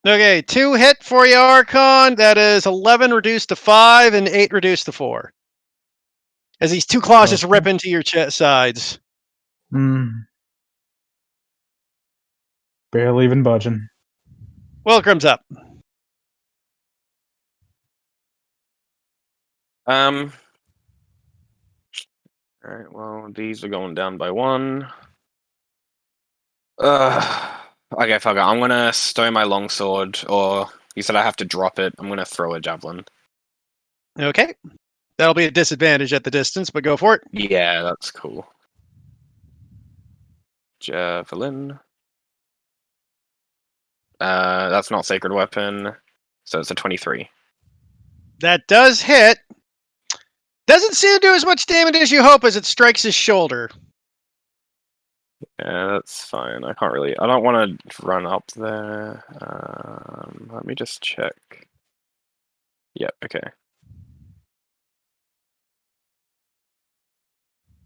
Okay, 2 hit for you, Archon. That is 11 reduced to 5 and 8 reduced to 4. As these 2 claws just rip into your sides. Barely even budging. Welcome's up. Alright, well, these are going down by 1. Okay, fuck it. I'm gonna stow my longsword, or you said I have to drop it. I'm gonna throw a javelin. Okay. That'll be a disadvantage at the distance, but go for it. Yeah, that's cool. Javelin. That's not sacred weapon, so it's a 23. That does hit. Doesn't seem to do as much damage as you hope as it strikes his shoulder. Yeah, that's fine. I don't want to run up there. Let me just check. Yep, okay.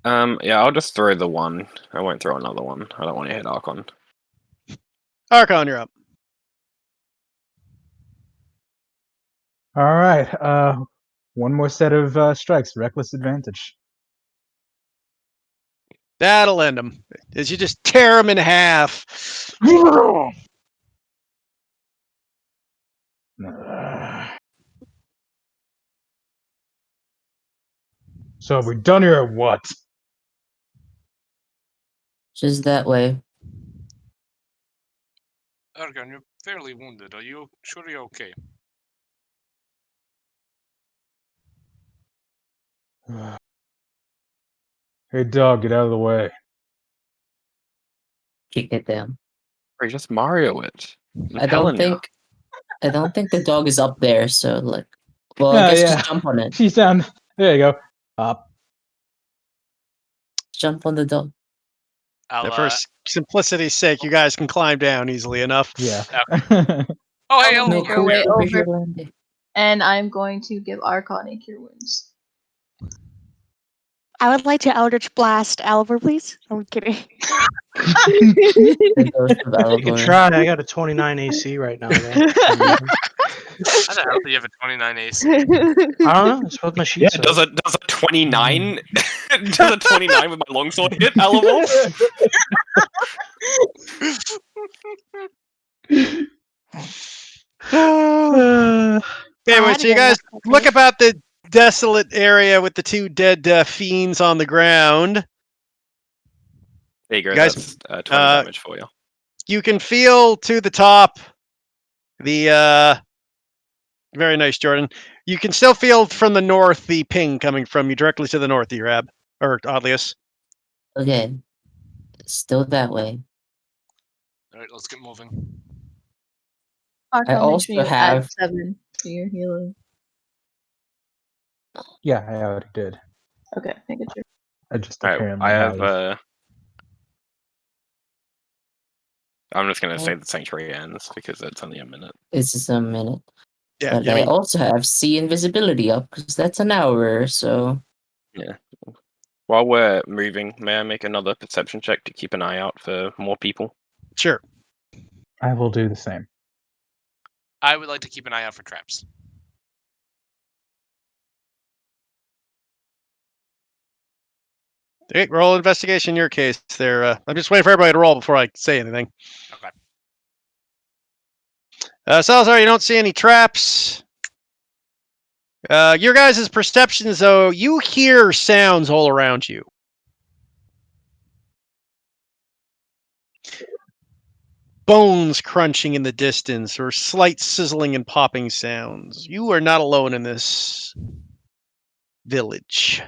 Yeah, I'll just throw the 1. I won't throw another one. I don't want to hit Archon. Archon, you're up. Alright, one more set of strikes. Reckless advantage. That'll end him. As you just tear him in half. So are we done here or what? Just that way. Argon, you're fairly wounded. Are you sure you're okay? Hey dog, get out of the way. Kick it down. Or just Mario it. I don't think the dog is up there, so I Oh, guess yeah. just jump on it. She's down. There you go. Up. Jump on the dog. For simplicity's sake, you guys can climb down easily enough. Yeah. Oh, hey, I'll Elmo. make your way Cure over. Wounded. And I'm going to give Archon a cure wounds. I would like to Eldritch Blast Oliver, please. I'm kidding. The ghost of You can Alvor. try. I got a 29 AC right now, though. How the hell do you have a 29 AC? I don't know. That's what my sheet Yeah, says. does a 29 does a 29 with my longsword hit, Alavor? Anyway, I'd so you been guys that look okay. about the desolate area with the two dead fiends on the ground. There you go, Guys, that's 20 uh, damage for you. You can feel to the top the very nice, Jordan. You can still feel from the north the ping coming from you directly to the north, Erab, or Odlius. Okay. Still that way. Alright, let's get moving. Archon, make also sure you have- add 7 to your healing. Yeah, I already did. Okay, make it sure. I just Alright, apparently I have I'm just gonna say the sanctuary ends because it's only a minute. It's just a minute. Yeah, But I I mean, also have see invisibility up because that's an hour, so Yeah. While we're moving, may I make another perception check to keep an eye out for more people? sure. I will do the same. I would like to keep an eye out for traps. Okay, roll investigation in your case there. I'm just waiting for everybody to roll before I say anything. Okay. Salazar, you don't see any traps. Your guys' perceptions, though, you hear sounds all around you. Bones crunching in the distance, or slight sizzling and popping sounds. You are not alone in this village.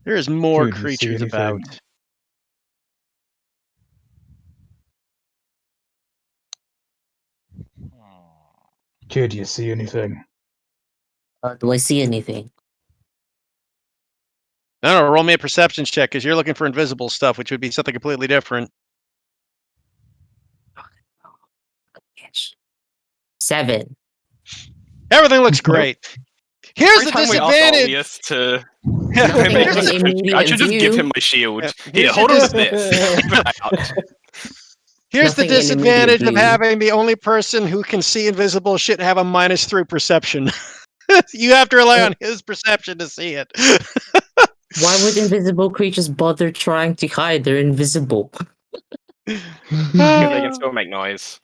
There is more Dude, you see creatures anything? about. Kid, you see anything? do I see anything? No, roll me a perception check because you're looking for invisible stuff, which would be something completely different. Yes. 7. Everything looks great. Here's Every the time we ask disadvantage. Allius to Nothing make in perception check, I immediate should just give view. him my shield. Yeah, Here, here's hold your on to this. Keep an eye out. Here's the Nothing in immediate disadvantage of view. having the only person who can see invisible shit have a -3 perception. You have to rely on his perception to see it. Why would invisible creatures bother trying to hide? They're invisible. Because they can still make noise.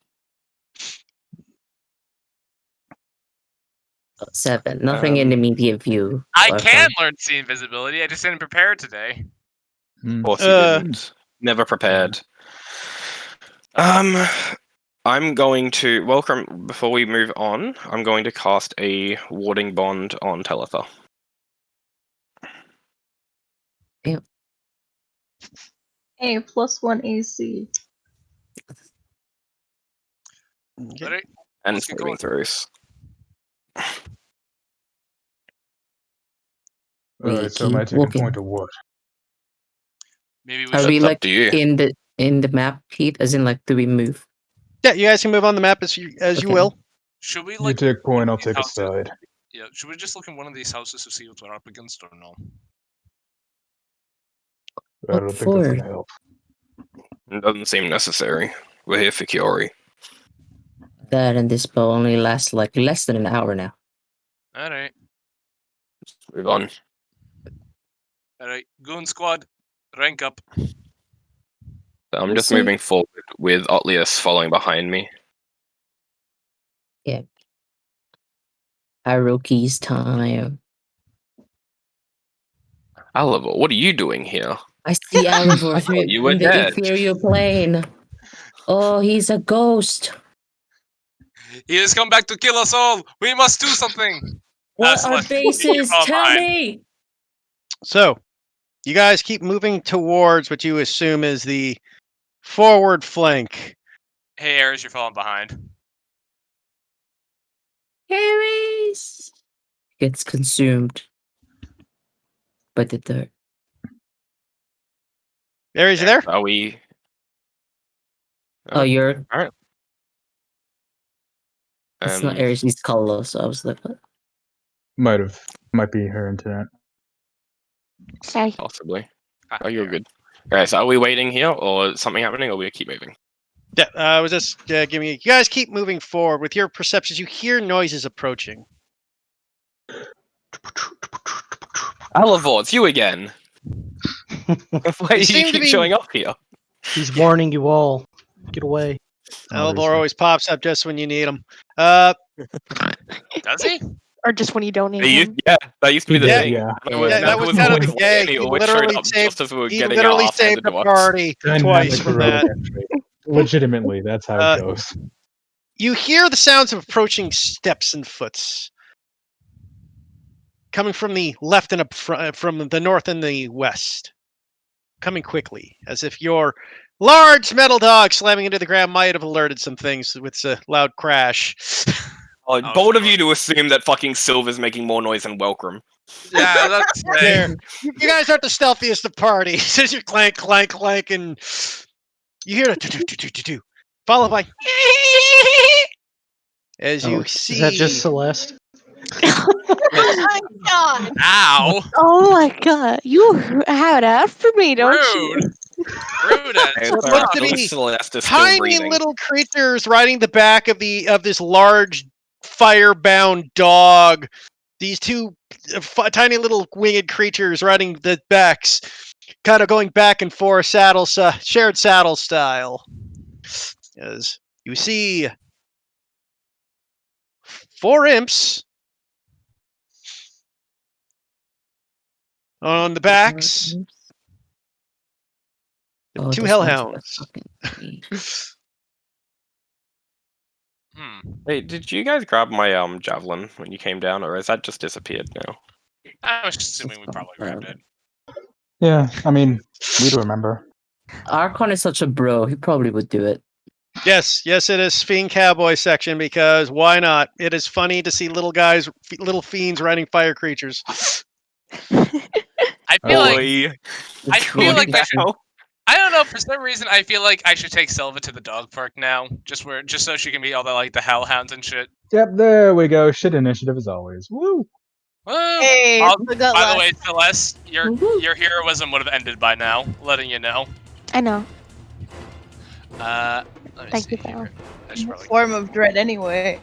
7. Nothing in immediate view. I Or can from- learn to see invisibility. I just didn't prepare today. Of course you didn't. Never prepared. I'm going to before we move on, I'm going to cast a warding bond on Telitha. Hey, +1 AC. Okay. Alright, And Let's get saving going. throws. Alright, so am I keep taking walking. point of what? maybe we Are should. we That's up like to you. in the map, Pete? As in, like, do we move? Yeah, you guys can move on the map as you Okay. will. Should we You like? take point, I'll these take a houses? side. Yeah. Should we just look in one of these houses to see what we're up against, or no? I Look don't think that's forward. gonna help. It doesn't seem necessary. We're here for Kiori. That and this bow only lasts like less than an hour now. Alright. Move on. Alright. Goon squad, rank up. So I'm just So- moving forward with Otlius following behind me. Haruki's time. Oliver, what are you doing here? I see Alivor I through thought you were in the dead. ethereal plane. Oh, he's a ghost. He has come back to kill us all. We must do something. What are Celeste, bases? you're Tell fine. me. So, you guys keep moving towards what you assume is the forward flank. Hey, Ares, you're falling behind. Harry's gets consumed by the dirt. Ares, you there? Are we? Oh, you're Alright. It's not Aries, it's Carlos, so I was like, what? Might be her internet. Sorry. Possibly. Oh, you're good. Alright, so are we waiting here, or is something happening, or we keep moving? Yeah, I was just giving you guys keep moving forward with your perceptions. You hear noises approaching. Alivor, it's you again. Why do you seem to keep be- showing up here? He's warning you all. Get away. Elvor always pops up just when you need him. Does he? Or just when you don't need him. Yeah, that used to be the Yeah, thing. yeah. That was kind of the gag. He He always showed literally up saved. just as we were He getting literally our ass saved handed the to us. party twice from that. Legitimately, that's how it goes. You hear the sounds of approaching steps and foots coming from the left and from the north and the west, coming quickly, as if your large metal dog slamming into the ground might have alerted some things with a loud crash. Oh, bold of you to assume that fucking Silver's making more noise than Welcome. Yeah, that's There. You guys aren't the stealthiest of parties. As you clank, clank, clank, and you hear a do, followed by as you see. Is that just Celeste? Oh my god! Ow! Oh my god! You have it out for me, don't you? Rude. Rude. Hey, What sorry, looks to at be least Celeste is still Tiny breathing. little creatures riding the back of this large fire-bound dog. These two tiny little winged creatures riding the backs, kind of going back and forth, shared saddle style. As you see 4 imps on the backs, Oh, 2 this one's hellhounds. fucking- Hey, did you guys grab my javelin when you came down, or has that just disappeared now? I was assuming we probably grabbed it. Yeah, I mean, we'd remember. Archon is such a bro, he probably would do it. Yes, it is Fiend Cowboy section because why not? It is funny to see little guys, little fiends riding fire creatures. I feel like I should. I don't know. For some reason, I feel like I should take Silva to the dog park now, just so she can meet all the hellhounds and shit. Yep, there we go. Shit initiative as always. Woo! Woo! Hey, By look at the that. way, Celeste, your Woohoo. heroism would have ended by now. Letting you know. I know. Let me Thank see you, here. Val. I should probably. Form of dread anyway.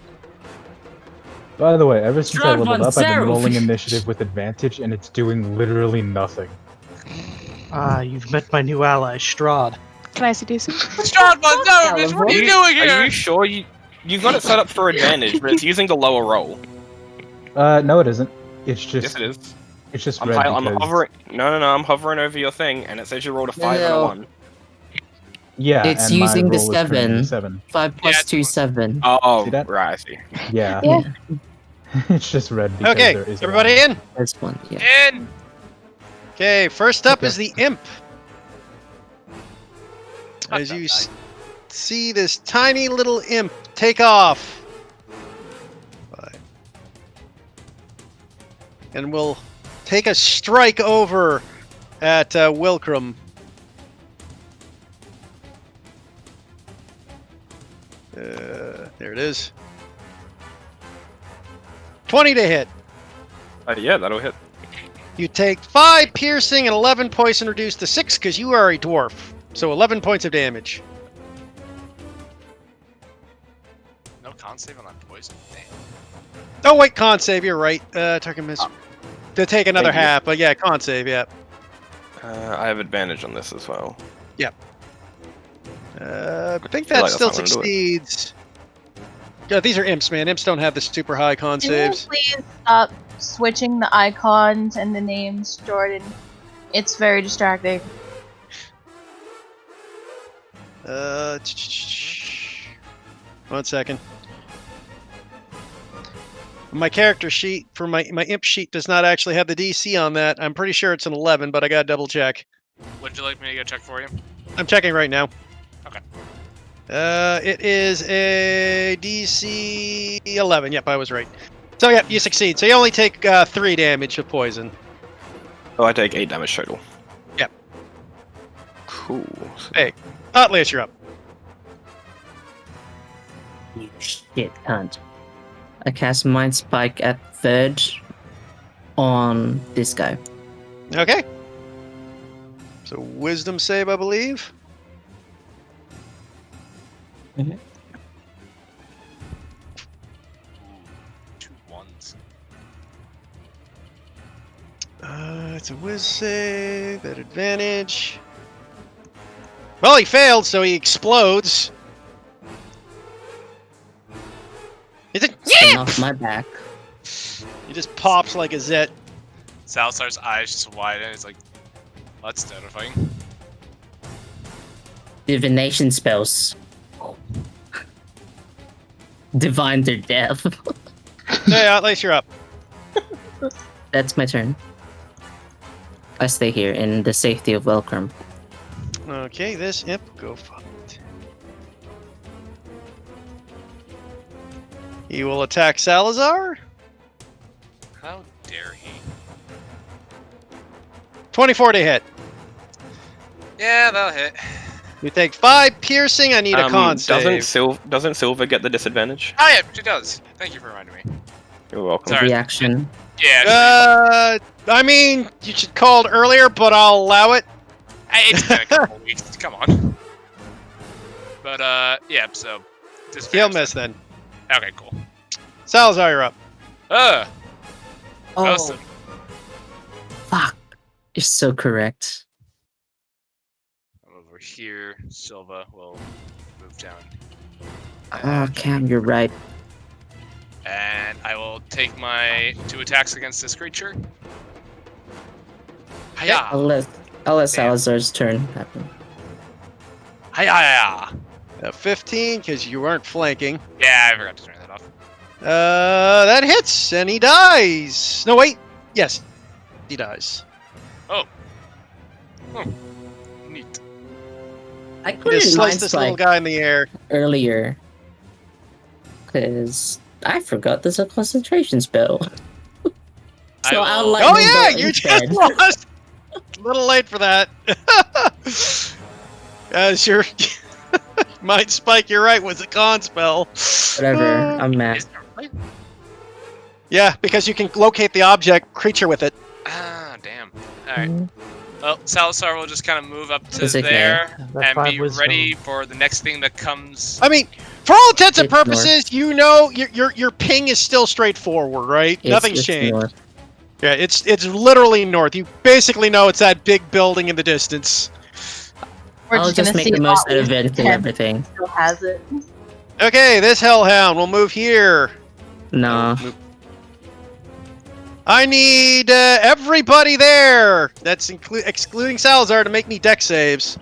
By the way, ever since I Strahd leveled von up, I've been Seraph. rolling initiative with advantage, and it's doing literally nothing. Ah, you've met my new ally, Strahd. Can I seduce him? Strahd von Seraph, what are you doing here? Are you sure you've got it set up for advantage, but it's using the lower roll? No, it isn't. It's just. Yes, it is. It's just I'm, red I'm because. hovering. No, I'm hovering over your thing, and it says you rolled a 5 and a No. 1. Yeah, It's and my using the roll is currently 7. 7. 5 plus Yeah, 2, 7. Oh, See that? right, I see. Yeah. Yeah. It's just red because Okay, there is. a everybody line. in. This one, yeah. In. Okay, first up Okay. is the imp. As you see this tiny little imp take off. And we'll take a strike over at Wilcrum. There it is. 20 to hit. Yeah, that'll hit. You take 5 piercing and 11 poison reduced to 6 because you are a dwarf. So 11 points of damage. No con save on that poison. Damn. Oh wait, con save. You're right. Target miss. To take another Thank you. half, but yeah, con save. Yeah. I have advantage on this as well. I think feel that like still that's not gonna do it. succeeds. Yeah, these are imps, man. Imps don't have the super high con Can you saves. please stop switching the icons and the names, Jordan? It's very distracting. One second. My character sheet for my imp sheet does not actually have the DC on that. I'm pretty sure it's an 11, but I gotta double check. Would you like me to go check for you? I'm checking right now. Okay. It is a DC 11. Yep, I was right. So yeah, you succeed. So you only take 3 damage of poison. Oh, I take 8 damage total. Yep. Cool. Hey, Atlas, you're up. You shit cunt. I cast Mind Spike at 3rd on this guy. Okay. So wisdom save, I believe. Ooh, 2 1s. It's a whiz save at advantage. Well, he failed, so he explodes. He just, Spin off my back. he just pops like a zit. Salazar's eyes just widen. It's like, well, that's terrifying. Divination spells. Divine their death. Hey, Atlas, you're up. That's my turn. I stay here in the safety of Welcome. Okay, this imp, go fuck it. He will attack Salazar. How dare he? 24 to hit. Yeah, that'll hit. You take 5 piercing. I need a con save. Doesn't Silver get the disadvantage? Oh yeah, she does. Thank you for reminding me. You're welcome. Sorry. Reaction. Yeah. I mean, you should call it earlier, but I'll allow it. Hey, it's been a couple weeks. Come on. But yeah. So. He'll miss then. Okay, cool. Salazar, you're up. Oh, Awesome. fuck. You're so correct. Over here, Silva will move down. Oh, Cam, you're right. And I will take my 2 attacks against this creature. Hiya! I'll let Salazar's turn happen. Hiya! 15, because you weren't flanking. Yeah, I forgot to turn that off. That hits, and he dies. No, wait. Yes, he dies. Oh. Neat. I He couldn't just mind sliced this little spike guy in the air. earlier because I forgot there's a concentration spell. So I'll let Oh him yeah, go you instead. just lost. A little late for that. As your Mind Spike, you're right, was a con spell. Whatever, I'm mad. Is there really? Yeah, because you can locate the object creature with it. Ah, damn. Alright. Well, Salazar will just kind of move up to Designate. there That's and 5 be wisdom. ready for the next thing that comes. I mean, for all intents and It's north. purposes, you know your ping is still straightforward, right? Nothing's It's changed. north. Yeah, it's literally north. You basically know it's that big building in the distance. We're I'll just just gonna make see the most out of Otley's it and kill tent everything. Still has it. Okay, this hellhound will move here. Nah. I need everybody there. That's excluding Salazar to make me deck saves.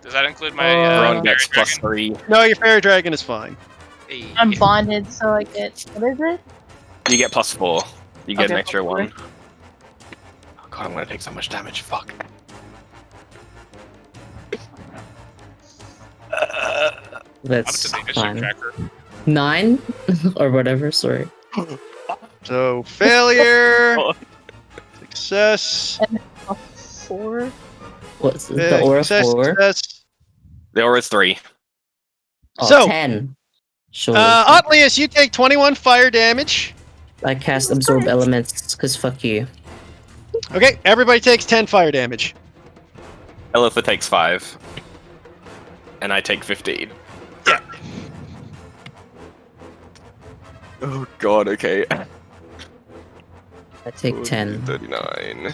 Does that include my Everyone fairy gets dragon? +3. No, your fairy dragon is fine. Hey. I'm bonded, so I get what is it? You get +4. You get Okay, an extra +4. 1. Oh god, I'm gonna take so much damage. Fuck. Up That's to the issue fine. tracker. 9 or whatever. Sorry. So failure, Oh. success, 4. What's the aura success, 4? success. The aura is 3. Oh, So, 10. Sure. Otlius, you take 21 fire damage. I cast absorb elements because fuck you. Okay, everybody takes 10 fire damage. Elitha takes 5. And I take 15. Yeah. Oh god, okay. I take 10. 39.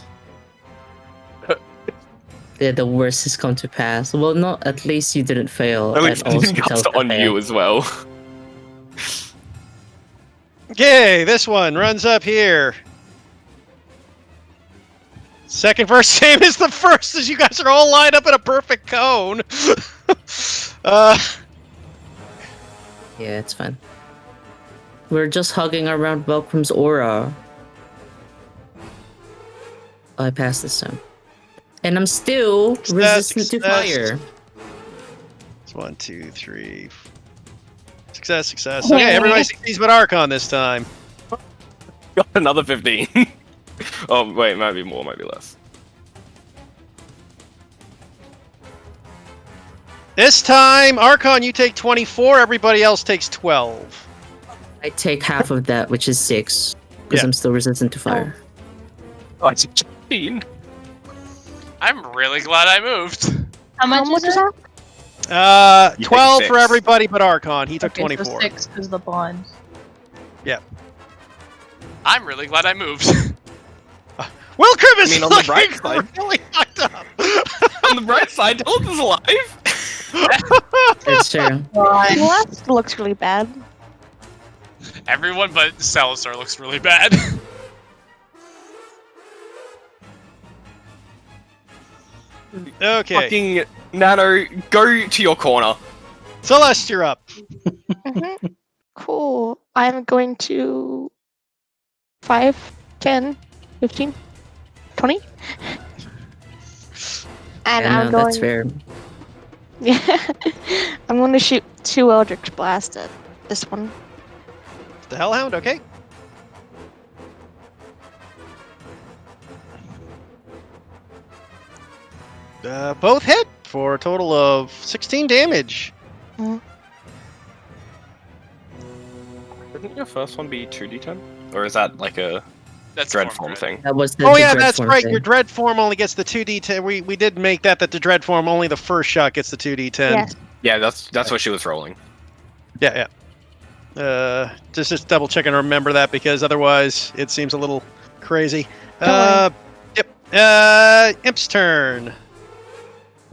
Yeah, the worst has come to pass. Well, not at least you didn't fail. At least and also it comes Telka on you failed. as well. Okay, this one runs up here. Second verse, same as the first, as you guys are all lined up in a perfect cone. Yeah, it's fine. We're just hugging around Welcome's aura. I passed this time. And I'm still resistant to fire. It's 1, 2, 3. Success, success. Okay, everybody succeeds but Archon this time. Got another 15. Oh, wait, might be more, might be less. This time, Archon, you take 24, everybody else takes 12. I take half of that, which is 6, because Yeah. I'm still resistant to fire. Oh, it's 15. I'm really glad I moved. How much, How much is is it? that? You take 12 for 6. everybody but Archon. He took Okay, 24. so 6 is the bond. I'm really glad I moved. Welcome is I mean, on the looking bright side. really fucked up. On the bright side, Dalton's alive. It's true. Well, that looks really bad. Everyone but Salazar looks really bad. Okay. Fucking Nano, go to your corner. Celeste, you're up. Mhm. Cool. I'm going to 5, 10, 15, 20. And Yeah, I'm no, going. that's fair. Yeah. I'm going to shoot 2 Eldritch Blast at this one. The Hellhound, okay. Both hit for a total of 16 damage. Didn't your first one be 2d10? Or is that like a That's dread form form thing? That was the Oh the yeah, dread that's form right. thing. Your dread form only gets the 2d10. We did make that the dread form only the first shot gets the 2d10. Yes. Yeah, that's what she was rolling. Yeah. Just double check and remember that because otherwise it seems a little crazy. Don't Yep. Imp's turn. 1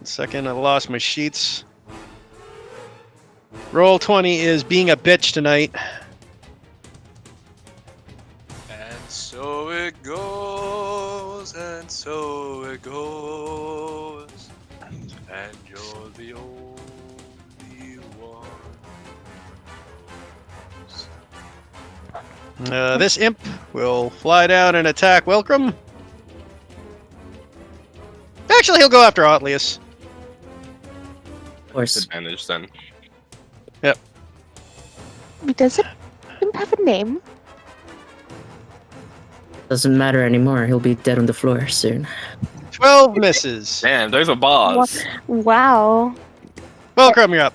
second, I lost my sheets. Roll 20 is being a bitch tonight. And so it goes, and so it goes, and you're the only one. This imp will fly down and attack Welcome. Actually, he'll go after Otlius. Of course. Advantage then. Does it have a name? Doesn't matter anymore. He'll be dead on the floor soon. 12 misses. Damn, those are bars. Wow. Welcome, you're up.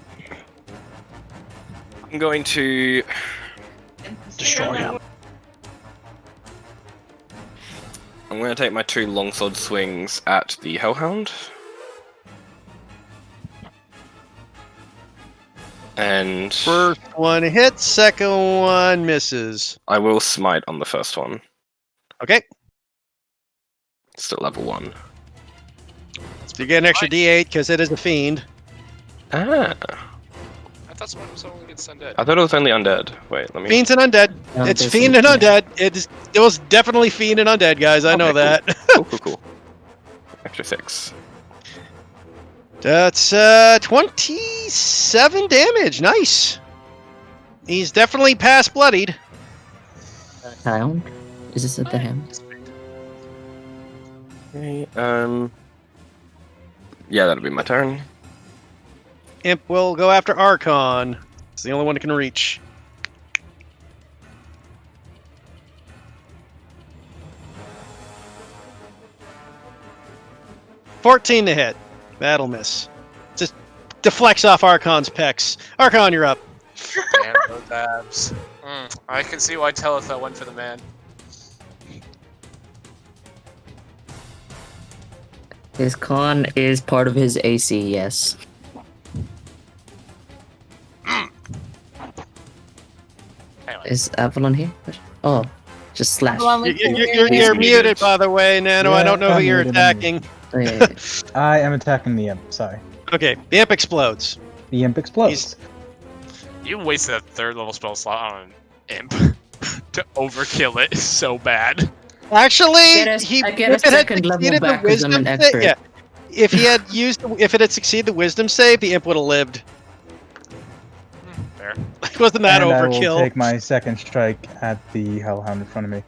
I'm going to Destroy him. I'm going to take my 2 longsword swings at the Hellhound. And First one hits, second one misses. I will smite on the first one. Okay, Still level 1. so you get an extra d8 because it is a fiend. Ah, I thought someone was only against undead. I thought it was only undead. Wait, let me. Fiends and undead. No, It's this fiend is- and undead. It was definitely fiend and undead, guys. I know Okay, that. Cool. Extra 6. That's 27 damage. Nice. He's definitely past bloodied. Hound? Is this at the hound? Okay, yeah, that'll be my turn. Imp will go after Archon. It's the only one that can reach. $14 to hit. That'll miss. Just deflects off Archon's pecs. Archon, you're up. Damn those abs. I can see why Telethel went for the man. His con is part of his AC, yes. Anyway, Is Avalon here? Oh, just slash. Avalon, Oh, we You're He's muted, muted. by the way, Nano. I Yeah, don't know who I'm you're muted, I'm attacking. yeah, yeah. I am attacking the imp. Sorry. Okay, the imp explodes. The imp explodes. you wasted a 3rd level spell slot on an imp to overkill it so bad. Actually, I get a if it had second level succeeded the back 'cause I'm an wisdom expert. yeah. If it had succeeded the wisdom save, the imp would have lived. Fair. It wasn't that and I will overkill. take my second strike at the Hellhound in front of me.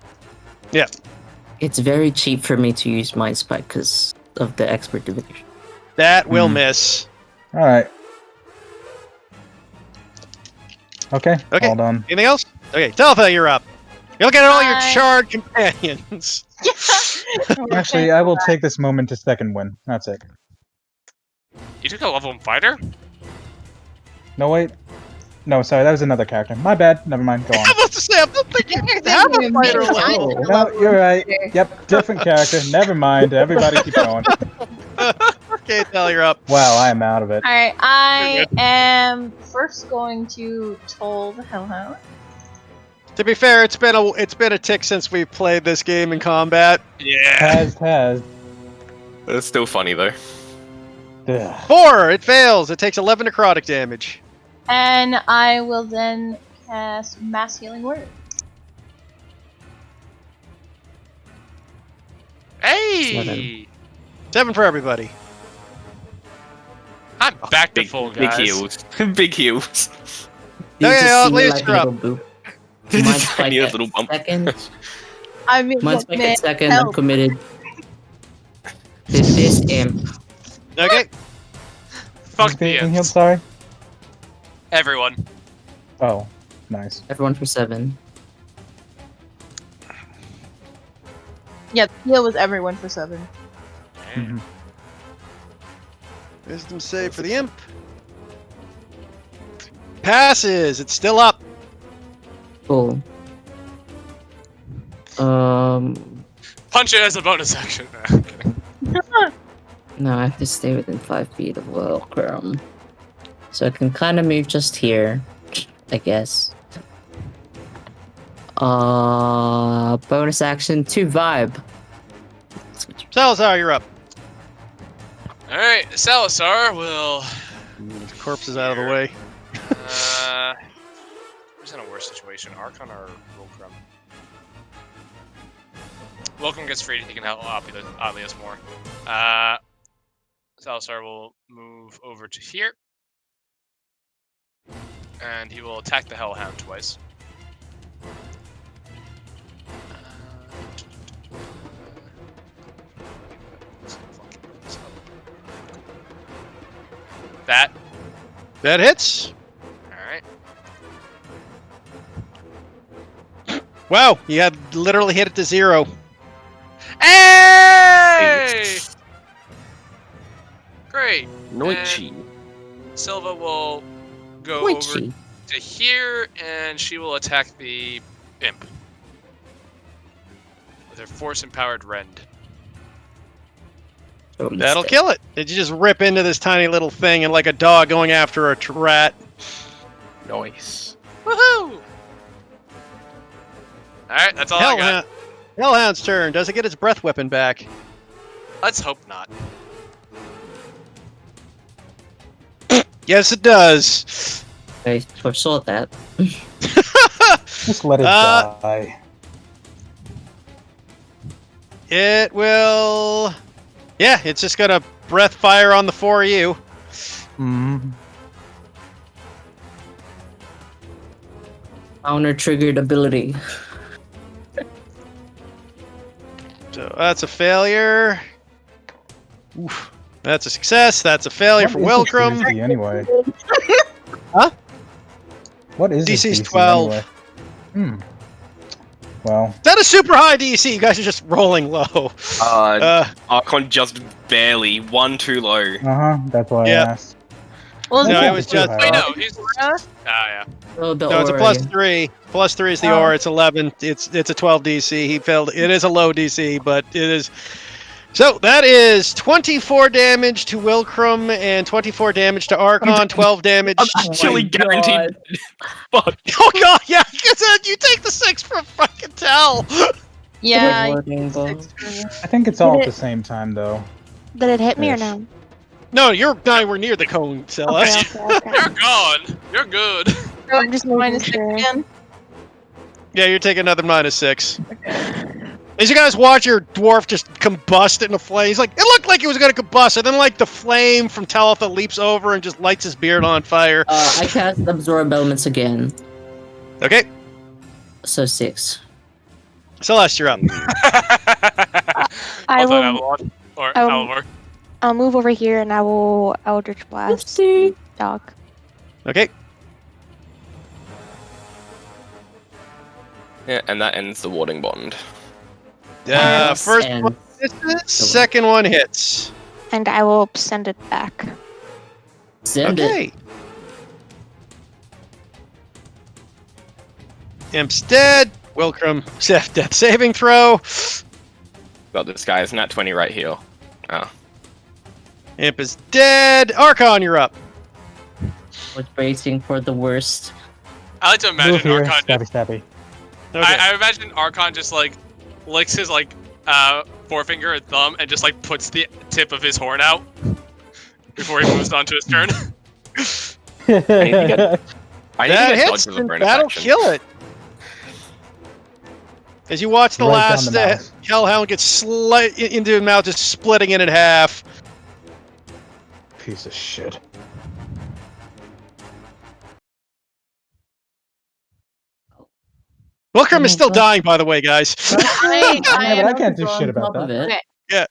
It's very cheap for me to use my spike because of the expert divination. That will Hmm. miss. All right. Okay. Okay. All done. Anything else? Okay, Telethel, you're up. You look at all your Hi. charred companions. Actually, I will take this moment to second win. That's it. You took a level 1 fighter? No, wait. No, sorry, that was another character. My bad. Never mind. Go on. I'm about to say, I don't think you can have a fighter level. No, you're right. Yep, different character. Never mind. Everybody keep going. Okay, Tal, you're up. Wow, I am out of it. Alright, I am first going to toll the Hellhound. To be fair, it's been a tick since we played this game in combat. Yeah. Has. It's still funny though. Ugh. 4, it fails. It takes 11 necrotic damage. And I will then cast Mass Healing Word. Hey! 7 for everybody. I'm back to Big, full, big guys. heals. Big heals. You Okay, just at see me least like a you're little up. boop. Mine's like Tiny a little bump. second. I mean, Mine's look, like man, a second. I'm help. committed. This imp. Okay. Fuck Who's the being healed, ends. sorry? Everyone. Oh, nice. Everyone for 7. Yeah, the heal was everyone for 7. Mhm. Wisdom save for the imp. Passes. It's still up. Cool. Punch it as a bonus action. Nah, I'm kidding. No, I have to stay within 5 feet of Welcome. So I can kind of move just here, I guess. Bonus action to vibe. Salazar, you're up. Alright, Salazar will. The corpse is out of the way. Who's in a worse situation? Archon or Wilcrum? Welcome gets free, he can help Obvious more. Salazar will move over to here. And he will attack the Hellhound twice. That hits. Alright. Wow, you had literally hit it to 0. Hey! Great. Noichi. Silva will go over to here, and she will attack the imp with her force-empowered rend. That'll kill it. Did you just rip into this tiny little thing and like a dog going after a rat? Nice. Woohoo! Alright, that's all I got. Hellhound's turn. Does it get its breath weapon back? Let's hope not. Yes, it does. I foresaw that. Just let it die. It will... Yeah, it's just gonna breath fire on the 4 of you. Counter-triggered ability. So that's a failure. Oof. That's a success. That's a failure for What is this Wilcrum. DC anyway? Huh? What is this DC's DC 12. anyway? Well, Is that a super high DC? You guys are just rolling low. Archon just barely. 1 too low. that's why Yeah. I asked. Well, No, That's it not was too just... high. Wait, no, he's... yeah. Oh, the No, it's a aura. plus 3. Plus 3 is the aura. It's 11. It's a 12 DC. He failed. It is a low DC, but it is... So that is 24 damage to Wilcrum and 24 damage to Archon, 12 damage. I'm actually guaranteed. Fuck. Oh god, yeah, because you take the 6 from fucking Tell. yeah. Rewarding, though. I think it's all at the same time, though. Did it hit me or Ish. no? No, you're nowhere near the cone, Celeste. Okay. You're gone. You're good. I'm just making Minus 6 sure. again. Yeah, you're taking another -6. As you guys watch your dwarf just combust in a flame, he's like, it looked like he was gonna combust, and then like the flame from Talitha leaps over and just lights his beard on fire. I cast Absorb Elements again. Okay, So 6. Celeste, you're up. I will. Avalon, or I will- Alvor. I'll move over here and I will Eldritch Blast Oopsie. dog. Okay, Yeah, and that ends the warding bond. Yes, first and- one misses, second one hits. And I will send it back. Send it. Okay. Imp's dead. Wilcrum, death saving throw. Got this guy. Isn't that 20 right here? Oh. Imp is dead. Archon, you're up. Was bracing for the worst. I like to Move imagine here. Archon. Stabby, stabby. Okay. I imagine Archon just like licks his like forefinger and thumb and just like puts the tip of his horn out before he moves on to his turn. I need to get That dodge hits, with a and bonus that'll action. kill it. As you watch the Right down the last mouth. Hellhound get into his mouth, just splitting it in half. Piece of shit. Wilcrum is still dying, by the way, guys. I Yeah, but I can't do On shit about top of that. it. Okay. Yeah.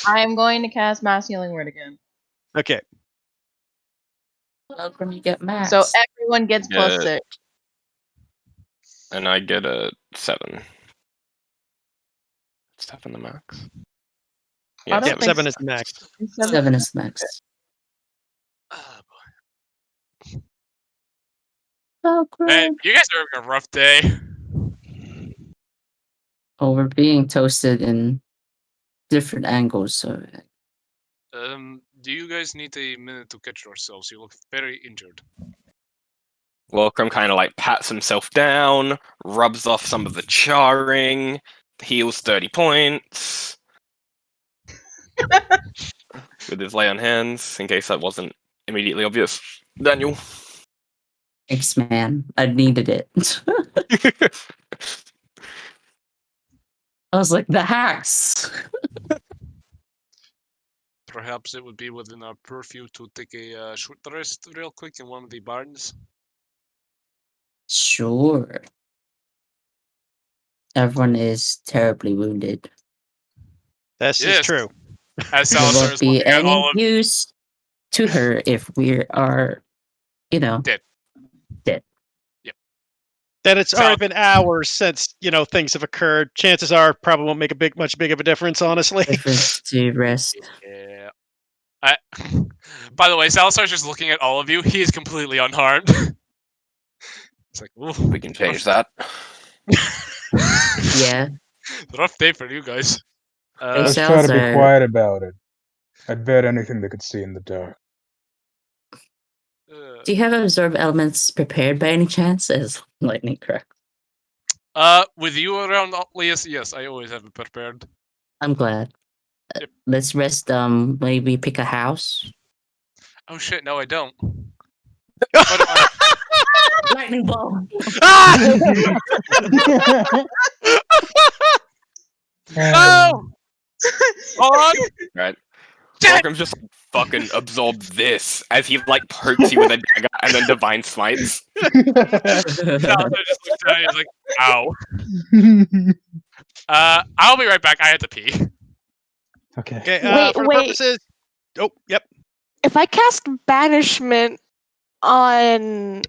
I am going to cast Mass Healing Word again. Okay. Welcome, you get max. So everyone gets plus Yeah. 6. And I get a 7. 7 the max. I Yeah, don't Yeah, think 7 so. is the max. 7 is max. Oh, Oh, man, crap. you guys are having a rough day. Oh, we're being toasted in different angles, so Do you guys need a minute to catch yourselves? You look very injured. Welcome kind of like pats himself down, rubs off some of the charring, heals 30 points with his lay on hands, in case that wasn't immediately obvious. Daniel. thanks, man. I needed it. I was like, the hacks. Perhaps it would be within our purview to take a short rest real quick in one of the barns. Sure. Everyone is terribly wounded. This is Yes. true. As There Salazar won't is be looking at all any of use to her if we are, Dead. dead. That it's So- already been hours since, things have occurred. Chances are probably won't make much big of a difference, honestly. Difference to rest. Yeah. By the way, Salazar's just looking at all of you. He is completely unharmed. It's like, ooh, We can change that. Yeah. rough day for you guys. Hey, Let's Salazar. try to be quiet about it. I'd bet anything they could see in the dark. Do you have absorb elements prepared by any chance? As lightning crack. With you around, Leas, yes, I always have it prepared. I'm glad. Yep. Let's rest. Maybe pick a house. Oh shit, no, I don't. What am I- Lightning ball. No! Hold on! Right. Dead! Welcome's just fucking absorb this as he like pokes you with a dagger and then divine smites. Salazar just looks at you and is like, ow. I'll be right back. I have to pee. Okay. Okay, Wait, for the wait. purposes... Oh, yep. If I cast banishment on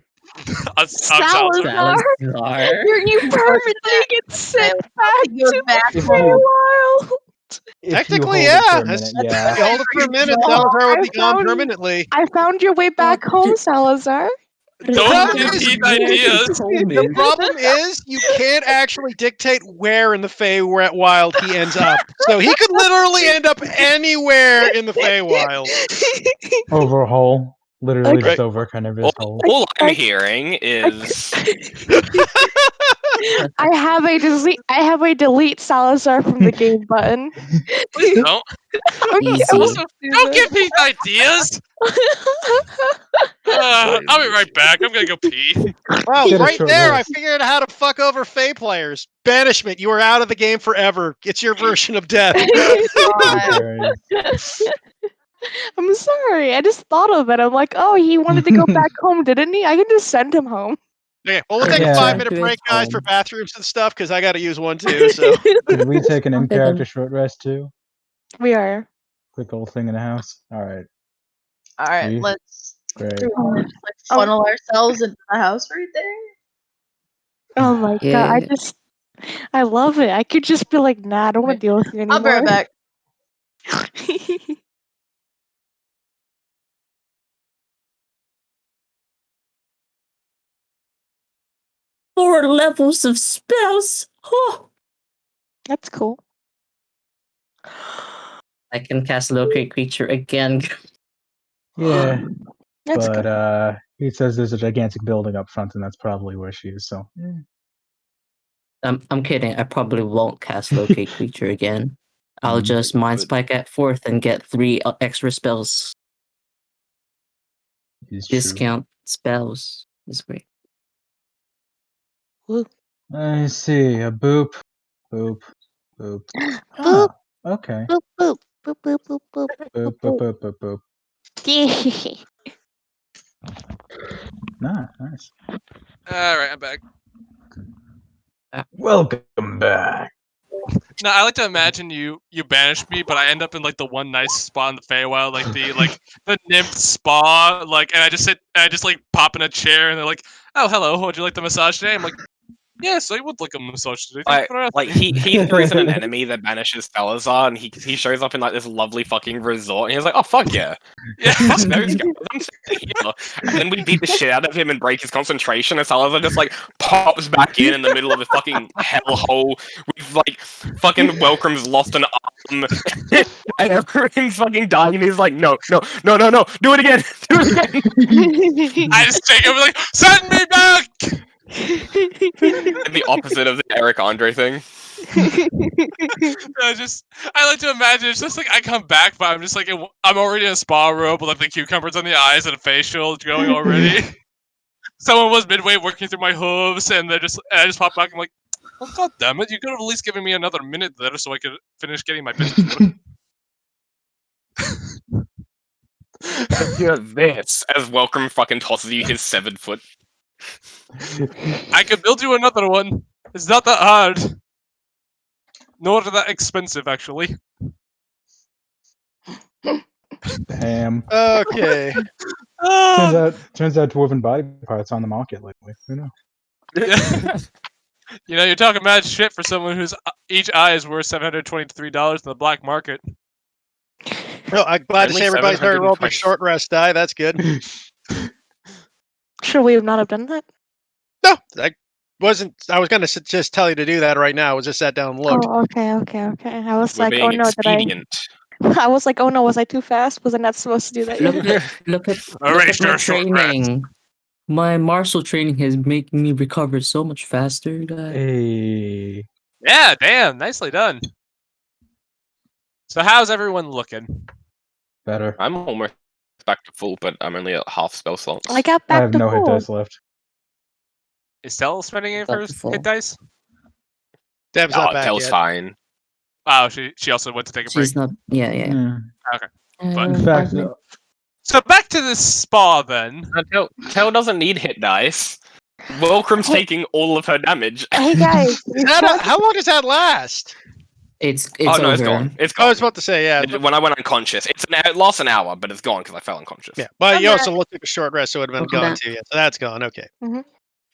I'm Salazar. Salazar, you permanently get sent back You're to back the home. Feywild. If you Technically, hold it yeah. for a minute, yeah. You hold it for a minute, No, Salazar will I be gone found- permanently. I found your way back home, Salazar. Don't give give Heath ideas. The problem is, you can't actually dictate where in the Feywild he ends up. So he could literally end up anywhere in the Feywild. Overhaul. Literally Okay. just over kind of his hole. All I'm I- hearing is I have a delete Salazar from the game button. Please don't. Easy. Also, don't give Heath ideas. I'll be right back. I'm gonna go pee. Wow, Get a right short there, rest. I figured out how to fuck over Fey players. Banishment, you are out of the game forever. It's your version of death. Very- I'm sorry. I just thought of it. I'm like, oh, he wanted to go back home, didn't he? I can just send him home. Okay, well, we'll take a Yeah. 5-minute break, guys, for bathrooms and stuff, because I got to use one too. So, Did we take an Okay, in-character then. short rest too? We are. Quick old thing in the house. All right. All right, See? let's Great. just, like, funnel ourselves into the house right there. Oh my god. I love it. I could just be like, nah, I don't want to deal with you I'll be anymore. right back. 4 levels of spells. Oh. That's cool. I can cast Locate Creature again. Yeah, That's but good. he says there's a gigantic building up front, and that's probably where she is. So, I'm kidding. I probably won't cast Locate Creature again. I'll just Mind Spike at 4th and get 3 extra spells. it's true. Discount spells is great. I see. A boop, boop, boop. Boop, Ah, okay. boop, boop, boop, boop, boop, boop. Boop, boop, boop, boop, boop. Yeah. Nice. All right, I'm back. Welcome back. No, I like to imagine you banish me, but I end up in like the one nice spot in the Feywild, like the nymph spa, like, and I just like pop in a chair, and they're like, "Oh, hello, would you like the massage today?" I'm like, "Yes, I would like a massage today." Thank you for asking." Like he throws in an enemy that banishes Salazar, and he shows up in like this lovely fucking resort, and he's like, "Oh fuck yeah, Yeah. fuck those guys." I'm sitting here. And then we beat the shit out of him and break his concentration, and Salazar just like pops back in the middle of a fucking hellhole with like fucking Welcom's lost an arm, and everyone's fucking dying. And he's like, "No, do it again, do it again." I just take him like, "Send me back!" The opposite of the Eric Andre thing. I like to imagine it's just like I come back, but I'm just like I'm already in a spa robe with like the cucumbers on the eyes and a facial going already. Someone was midway working through my hooves, and I just pop back. I'm like, "Oh god damn it! You could have at least given me another minute there so I could finish getting my business done." You're this as Welcome fucking tosses you his 7 foot. I could build you another one. It's not that hard. Nor that expensive, actually. Damn. Okay. Turns out dwarven body parts on the market lately. Who knows? Yeah. You know, you're talking mad shit for someone whose each eye is worth $723 in the black market. No, I'm glad to Only say everybody's already rolled their 720. short rest die. That's good. Should we not have done that? No, I wasn't. I was going to just tell you to do that right now. I was just sat down and looked. Oh, okay. I was We're like, being oh no, expedient. I was like, oh no, was I too fast? Was I not supposed to do that yet? Look at Erased my our short rest. training. My martial training is making me recover so much faster, guys. Hey. Yeah, damn, nicely done. So how's everyone looking? Better. I'm almost back to full, but I'm only at half spell slots. I got I back have to no hit full. dice left. Is Tell spending any of her Full. hit dice? Deb's Oh, not back Tel's yet. fine. Oh, she also went to take a break. She's not. Yeah. Yeah. But- In fact, So back to the spa then. Tel doesn't need hit dice. Welcome's taking all of her damage. Hey guys, How long does that last? It's Oh no, over. it's gone. It's I gone. was about to say, yeah. When I went unconscious, it lasts an hour, but it's gone because I fell unconscious. Yeah, but I'm you back. also looked at a short rest, so it would have been Welcome gone back. too. Yeah, so that's gone. Okay.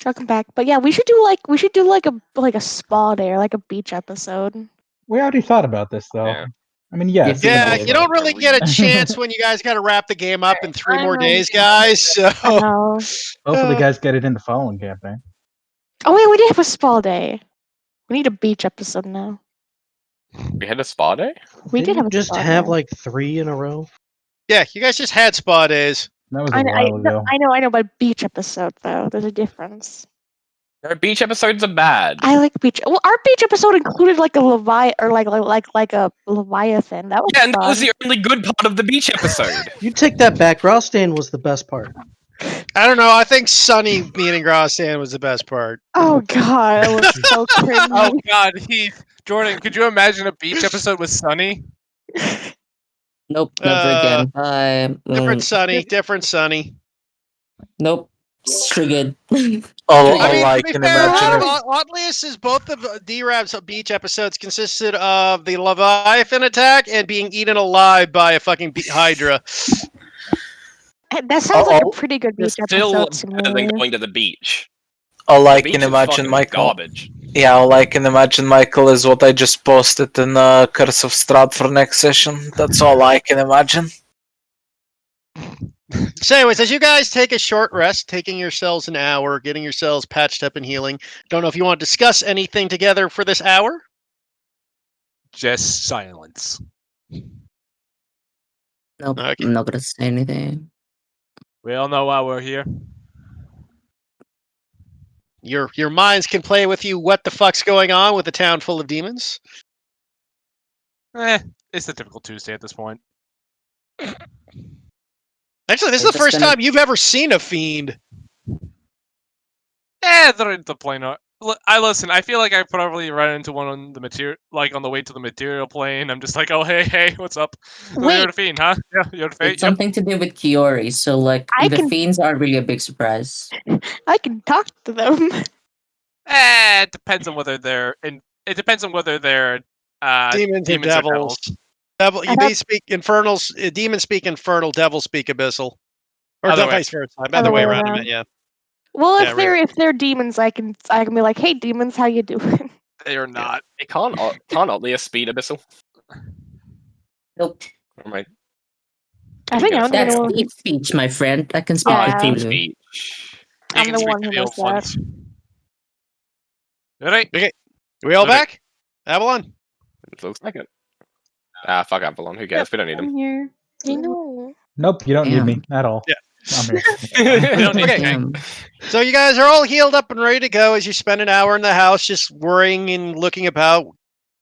welcome back. But yeah, we should do like a spa day or like a beach episode. we already thought about this, though. Yeah. I mean, yes. Yeah, Yeah, Yeah, you don't really get a chance when you guys got to wrap the game up in 3 I more know. days, guys. So I know. Hopefully, guys get it in the following campaign. Oh wait, we did have a spa day. We need a beach episode now. We had a spa day? We did Didn't have a just spa have day. like 3 in a row. yeah, you guys just had spa days. That was I a know, while ago. I know, but beach episode though, there's a difference. No, beach episodes are bad. I like beach. Well, our beach episode included like a or like a leviathan. That was Yeah, and that fun. was the only good part of the beach episode. You take that back. Grosstein was the best part. I don't know. I think Sunny meeting Grossan was the best part. Oh god, it was so cringy. Oh god, Heath. Jordan, could you imagine a beach episode with Sunny? Nope, never again. Bye. Different Sunny, different Sunny. Nope. Triggered. All I mean, I to be can fair, imagine. oddly, is both of D-Rab's beach episodes consisted of the Leviathan attack and being eaten alive by a fucking Hydra. That sounds like a Oh, pretty good beach It's still episode to better than me. going to the beach. All I The beach can is imagine, fucking Michael. Garbage. Yeah, all I can imagine, Michael, is what I just posted in Curse of Strahd for next session. That's all I can imagine. So, anyways, as you guys take a short rest, taking yourselves an hour, getting yourselves patched up and healing, don't know if you want to discuss anything together for this hour? Just silence. Nope, Okay. I'm not gonna say anything. We all know why we're here. Your minds can play with you what the fuck's going on with a town full of demons. It's the typical Tuesday at this point. Actually, this They're is the just first gonna- time you've ever seen a fiend. They're in the plane. I listen. I feel like I probably ran into one on the material, like on the way to the material plane. I'm just like, oh hey, what's up? So Wait. you're the fiend, huh? Yeah, you're the It's fiend. Yep. something to do with Kiori, so like I the can- fiends aren't really a big surprise. I can talk to them. It depends on whether they're in. It depends on whether they're Demons or devils. Devil, I they speak infernals. Demons speak infernal. Devils speak abyssal. Or Other way. vice versa. Other way around. I meant, yeah. Well, Yeah, if they're demons, I can be like, hey, demons, how you doing? They are not. It can't Atlia speed abyssal. Nope. Or am I I think I'm the That's one. deep speech, my friend. I can speak Yeah. to deep you. speech. You I'm can the speak one to who the knows old that. ones. All right. Are we all Okay. back? Avalon? It looks like it. Fuck Avalon. Who cares? We don't need him. I'm here. I know. Nope, you don't need me Damn. at all. Yeah. I'm here. We don't need Okay. Hank. Damn. So you guys are all healed up and ready to go as you spend an hour in the house just worrying and looking about,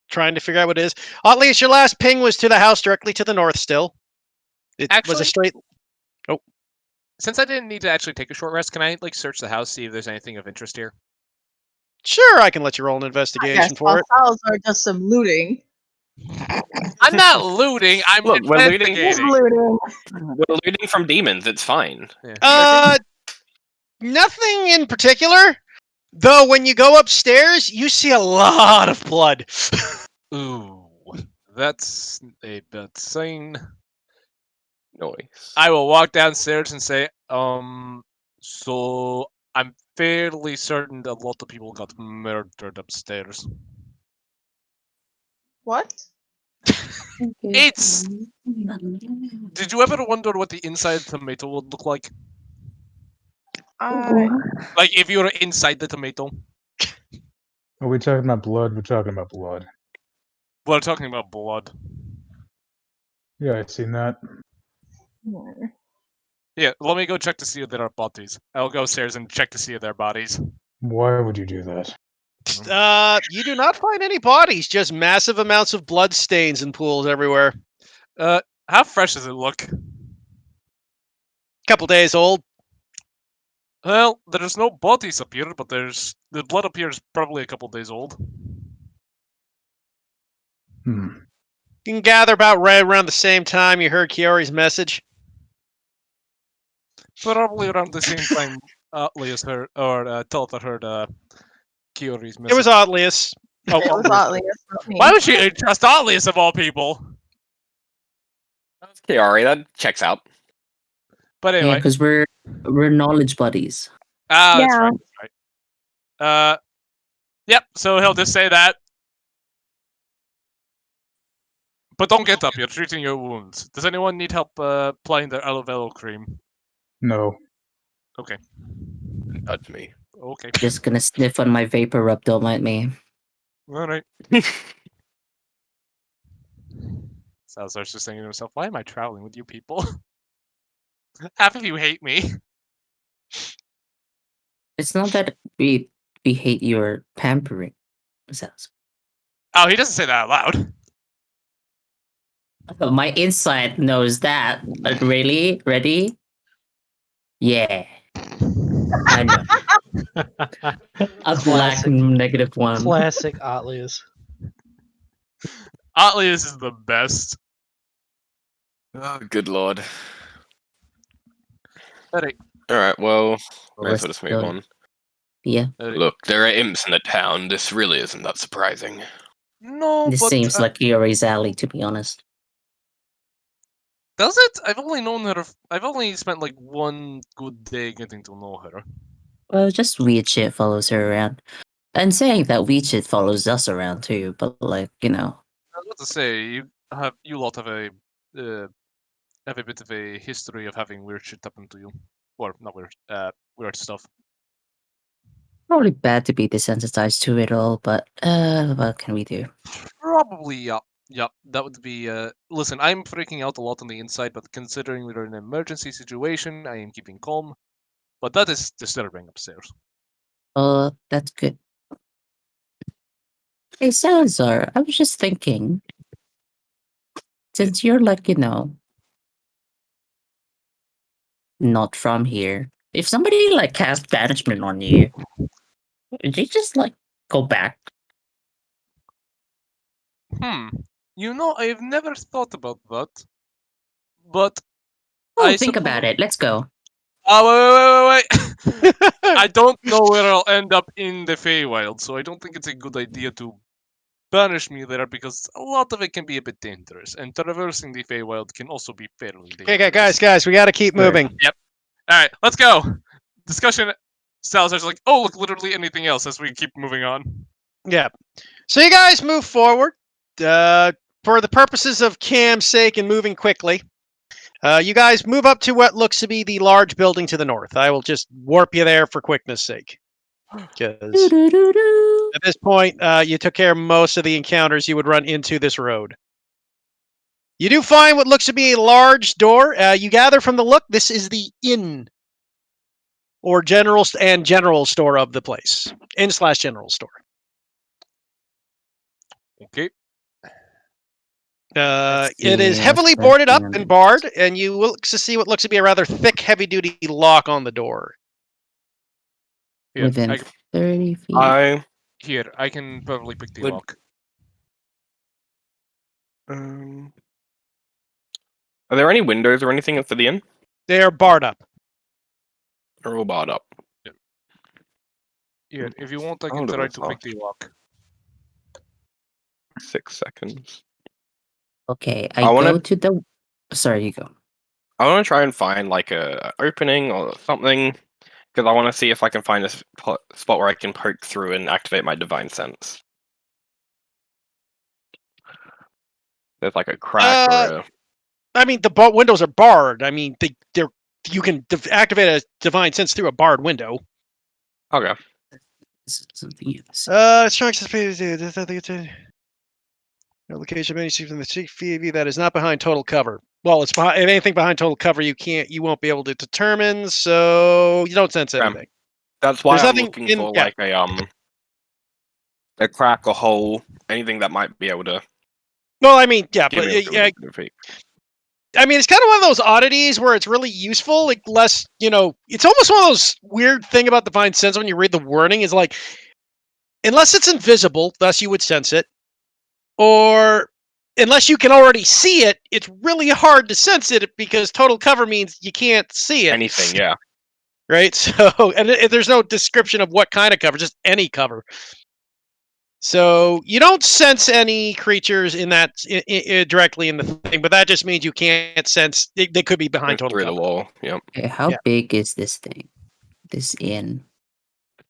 trying to figure out what it is. At least your last ping was to the house directly to the north still. It was Actually- a straight... Since I didn't need to actually take a short rest, can I like search the house, see if there's anything of interest here? Sure, I can let you roll an investigation Yes, for it. Salazar does some looting. I'm not looting. I'm Look, we're looting. He's investigating. looting. We're looting from demons. It's fine. Nothing in particular. Though when you go upstairs, you see a lot of blood. Ooh, that's a bad sign. Noise. I will walk downstairs and say, so I'm fairly certain that a lot of people got murdered upstairs. What? It's. Did you ever wonder what the inside tomato would look like? Like if you were inside the tomato? Are we talking about blood? We're talking about blood. We're talking about blood. Yeah, I've seen that. Yeah, let me go check to see if there are bodies. I'll go upstairs and check to see if there are bodies. Why would you do that? You do not find any bodies, just massive amounts of blood stains and pools everywhere. How fresh does it look? Couple days old. Well, there's no bodies up here, but the blood up here is probably a couple days old. Hmm. You can gather about right around the same time you heard Kiori's message. Probably around the same time Atlius heard, or Telta heard Kiori's message. It was Atlius. Oh, It was Atlius. oddly. It's not me. Why would she trust Atlius of all people? Kiari, that checks out. But Yeah, anyway. because we're knowledge buddies. That's Yeah. right. That's right. Yep. So he'll just say that. But don't get up. You're treating your wounds. Does anyone need help applying their aloe vera cream? No. Okay. Touch me. Okay. Just gonna sniff on my vapor rub, don't mind me. All right. Salazar's just thinking to himself, why am I traveling with you people? Half of you hate me. It's not that we hate your pampering. Sounds. Oh, he doesn't say that out loud. My inside knows that. But really? Ready? Yeah. I know. A black Classic. -1. Classic Atlius. Atlius is the best. Oh, good lord. Alright. Alright, well, may as Let's well just move go. on. Yeah. Look, there are imps in the town. This really isn't that surprising. No, This but seems like Kiori's alley, to be honest. does it? I've only known her. I've only spent like one good day getting to know her. Well, just weird shit follows her around. And saying that weird shit follows us around too, but like, you know. I was about to say you lot have a have a bit of a history of having weird shit happen to you. Or, not weird, weird stuff. Probably bad to be desensitized to it all, but what can we do? Probably, yeah. Yeah, that would be. Listen, I'm freaking out a lot on the inside, but considering we're in an emergency situation, I am keeping calm. But that is disturbing upstairs. Oh, that's good. Hey, Salazar, I was just thinking, since you're like, not from here, if somebody like cast banishment on you, would you just like go back? I've never thought about that. But Oh, I think about suppose. it. Let's go. Oh, wait. I don't know where I'll end up in the Feywild, so I don't think it's a good idea to banish me there because a lot of it can be a bit dangerous, and traversing the Feywild can also be fairly dangerous. Okay, guys, we gotta keep moving. Yep. All right, let's go. Discussion. Salazar's like, oh, look, literally anything else as we keep moving on. Yeah. So you guys move forward for the purposes of Cam's sake and moving quickly. You guys move up to what looks to be the large building to the north. I will just warp you there for quickness sake. Because at this point, you took care of most of the encounters you would run into this road. You do find what looks to be a large door. You gather from the look, this is the inn or general store of the place. Inn/general store. Okay. It is see, heavily what's boarded up that? and barred, and you look to see what looks to be a rather thick, heavy-duty lock on the door. Here, Within 30 feet. I can probably pick the Would- lock. Are there any windows or anything for the inn? They are barred up. They're all barred up. Here, if you want, I I'll can do try this to off. pick the lock. 6 seconds. Okay, I wanna- go to the. Sorry, you go. I want to try and find like a opening or something because I want to see if I can find a spot where I can poke through and activate my divine sense. There's like a crack or a. I mean, the windows are barred. I mean, they're you can activate a divine sense through a barred window. Okay. Something else. Strikes the location of any from the CFV that is not behind total cover. Well, it's behind anything behind total cover. You won't be able to determine. So you don't sense anything. That's why There's I'm nothing looking in- for yeah. like a crack, a hole, anything that might be able to Well, I mean, yeah, give but me like, a defeat. I mean, it's kind of one of those oddities where it's really useful. Like less, it's almost one of those weird thing about divine sense when you read the wording is like, unless it's invisible, thus you would sense it, or unless you can already see it, it's really hard to sense it because total cover means you can't see it. Anything, yeah. Right? So, and there's no description of what kind of cover, just any cover. So you don't sense any creatures in that directly in the thing, but that just means you can't sense they could be behind total Through cover. the wall. Yep. Okay, how Yeah. big is this thing? This inn? I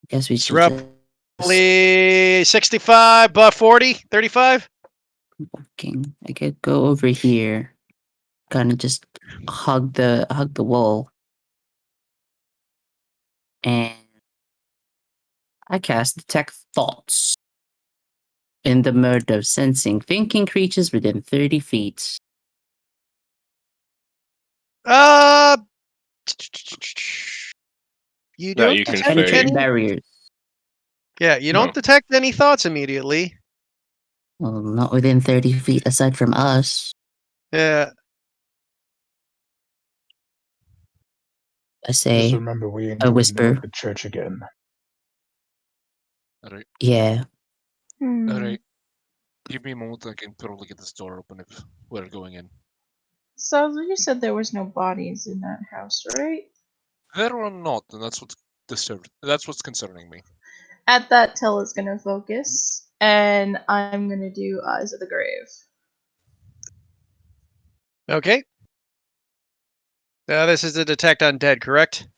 guess we It's should roughly 65, 40, 35. walking. I could go over here, kind of just hug the wall, and I cast detect thoughts. In the mode of sensing thinking creatures within 30 feet. You No, don't you can detect say- any. Barriers. Yeah, you don't detect any thoughts immediately. Well, not within 30 feet aside from us. Yeah. I say, Just remember, we ain't a doing whisper. the church again. Alright, Yeah. alright. Give me a moment, I can probably get this door open if we're going in. So you said there was no bodies in that house, right? There are not, and that's what's disturbed. That's what's concerning me. At that, Tell is gonna focus, and I'm gonna do Eyes of the Grave. Okay. This is to detect undead, correct?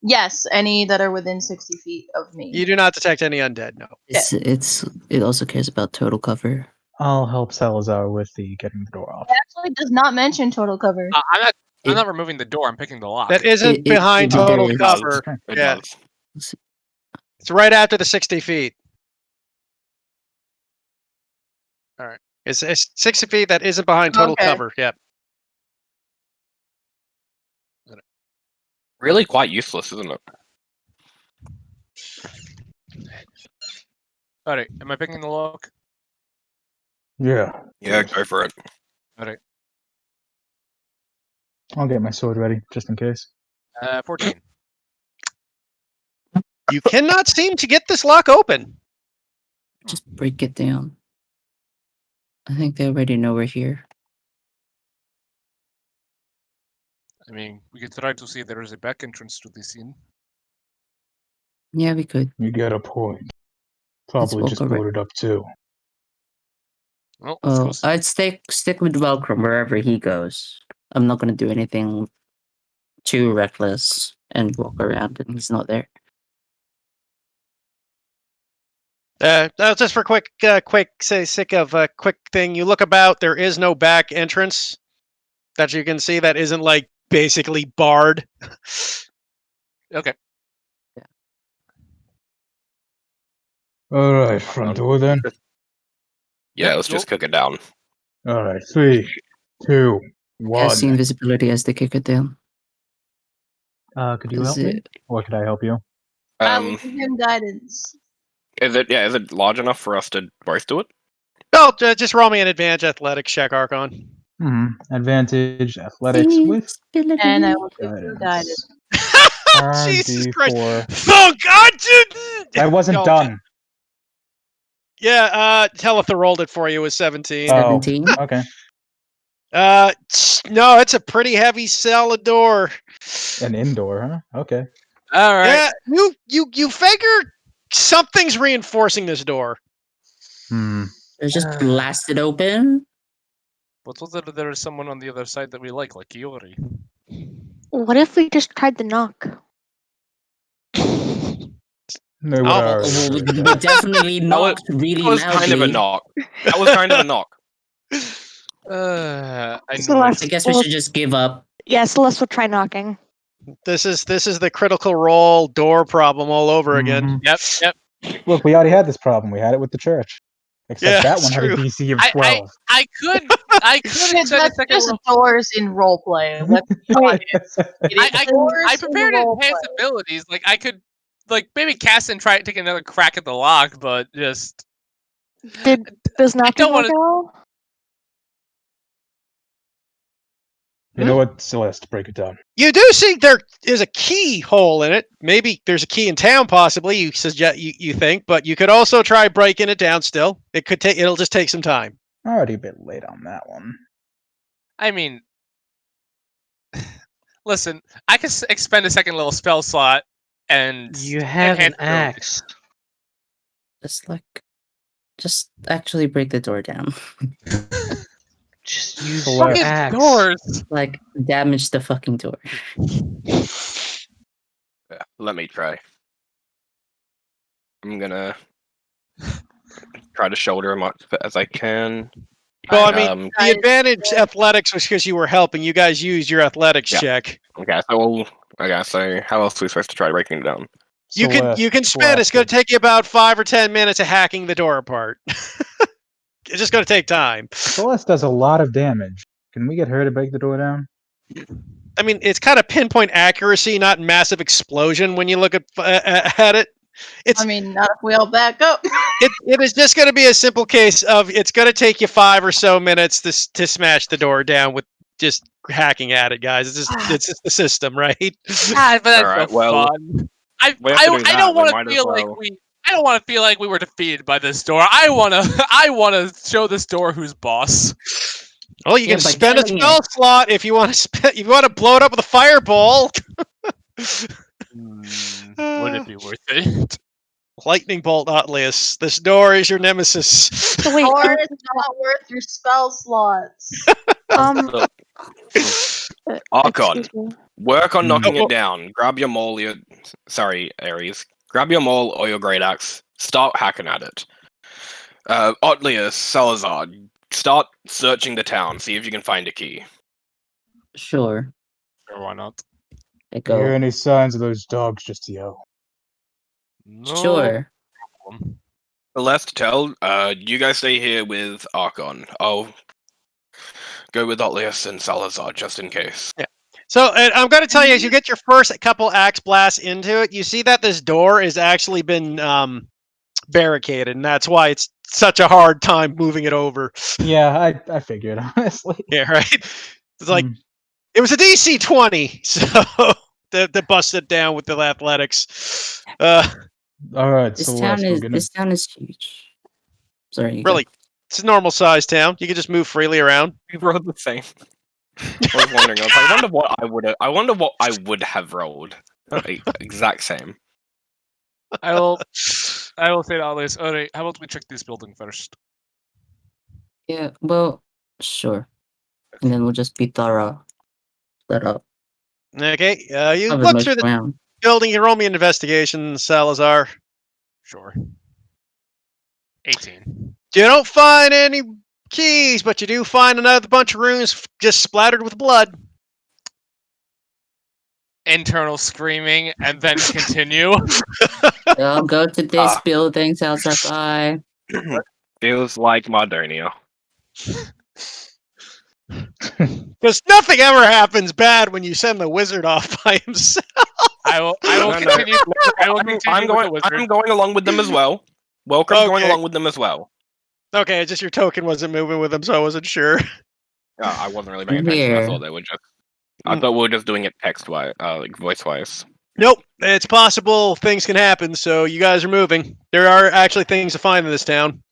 Yes, any that are within 60 feet of me. You do not detect any undead, no. It also cares about total cover. I'll help Salazar with the getting the door off. I It does not mention total cover. I'm not removing the door. I'm picking the lock. That isn't behind it total does. cover. It Yeah. does. It's right after the 60 feet. All right. It's 60 feet that isn't behind total Okay. cover. Yep. Really quite useless, isn't it? Alright, am I picking the lock? Yeah. Yeah, go for it. Alright. I'll get my sword ready, just in case. 14. You cannot seem to get this lock open. Just break it down. I think they already know we're here. I mean, we could try to see if there is a back entrance to this inn. Yeah, we could. You get a point. Let's Probably walk just over. loaded up too. Well, let's go see. I'd stick with Welcome wherever he goes. I'm not gonna do anything too reckless and walk around and he's not there. Just for quick thing. You look about. There is no back entrance that you can see that isn't like basically barred. Okay. Alright, front door then. Yeah, let's just cook it down. Alright, 3, 2, Casting 1. invisibility as they kick it down. Could you Is help me? it- Or could I help you? I will give him guidance. Is it large enough for us to both do it? Oh, just roll me an advantage athletics check, Archon. Advantage athletics with And I will give you guidance. guidance. Jesus D4. Christ! Thunk! I didn't. I wasn't No. done. Yeah. Tellitha rolled it for you. It was 17. 17? Okay. No, it's a pretty heavy solid door. An indoor, huh? Okay. Alright. Yeah, you figure something's reinforcing this door. It's just blasted open. But what if there is someone on the other side that we like Yori? What if we just tried to knock? They would Oh, We definitely knocked really That was loudly. kind of a knock. That was kind of a knock. I Celeste, I guess we should just give up. Yeah, Celeste will try knocking. This is the critical role door problem all over again. Yep. Look, we already had this problem. We had it with the church. Except Yeah, that it's one had a true. DC of 12. I could That's set a second just doors in roleplay. Let's not I prepared enhanced abilities. Like I could maybe cast and try to take another crack at the lock, but just Does knocking don't work wanna- at all? You know what, Celeste, break it down. You do see there is a keyhole in it. Maybe there's a key in town, possibly. You suggest you think, but you could also try breaking it down. Still, it'll just take some time. Already a bit late on that one. I mean, listen, I could expend a second little spell slot and You have an enhance abilities. Just actually break the door down. Just use Fucking your axe. Doors. Like, damage the fucking door. Yeah, let me try. I'm gonna try to shoulder as much as I can. Well, I mean, the guys- advantage athletics was because you were helping. You guys used your athletics Yeah. check. Okay, so how else are we supposed to try breaking it down? You can spend. It's going to take you about 5 or 10 minutes of hacking the door apart. It's just going to take time. Celeste does a lot of damage. Can we get her to break the door down? I mean, it's kind of pinpoint accuracy, not massive explosion when you look at it. It's I mean, not if we all back up. it is just going to be a simple case of it's going to take you 5 or so minutes to smash the door down with just hacking at it, guys. It's just the system, right? But that's All right, no well, fun. I we have to do don't that, want we to might as feel like well. I don't want to feel like we were defeated by this door. I wanna show this door who's boss. Well, you Yeah, can by spend a killing spell it. slot if you want to blow it up with a fireball. Would it be worth it? Lightning bolt, Atlius. This door is your nemesis. So wait, Or it's not worth your spell slots. Look, Archon, excuse me. work on knocking Oh, it down. Grab your maul, Ares. Grab your maul or your great axe. Start hacking at it. Otlius, Salazar, start searching the town. See if you can find a key. Sure. Or why not? I If you hear go. any signs of those dogs, just yell. No Sure. problem. Last tell, you guys stay here with Archon. I'll go with Otlius and Salazar just in case. So I'm going to tell you, as you get your first couple axe blasts into it, you see that this door has actually been barricaded, and that's why it's such a hard time moving it over. Yeah, I figured, honestly. Yeah, right. It's like Hmm. it was a DC 20, so that busted down with the athletics. Alright, This so town we're is gonna... this town is huge. Sorry, you Really, it's a normal sized town. You can just move freely around. We rolled the same. I was wondering. I wonder what I would. I wonder what I would have rolled. Exact same. I will say to Alice, alright, how about we check this building first? Yeah, well, sure. And then we'll just be thorough. Set up. Okay, you Cover look most through the ground. building. You roll me an investigation, Salazar. Sure. 18. You don't find any keys, but you do find another bunch of runes just splattered with blood. Internal screaming and then continue. I'll go to this Ah. building, Salazar. Bye. Feels like Mardonia. Because nothing ever happens bad when you send the wizard off by himself. I will No, no. continue. I will continue I'm with the going. wizard. I'm going along with them as well. Welcome's going Okay. along with them as well. Okay, just your token wasn't moving with him, so I wasn't sure. I wasn't really paying I'm attention. I here. thought they were just. I thought we were just doing it text wise, like voice wise. Nope, it's possible things can happen, so you guys are moving. There are actually things to find in this town.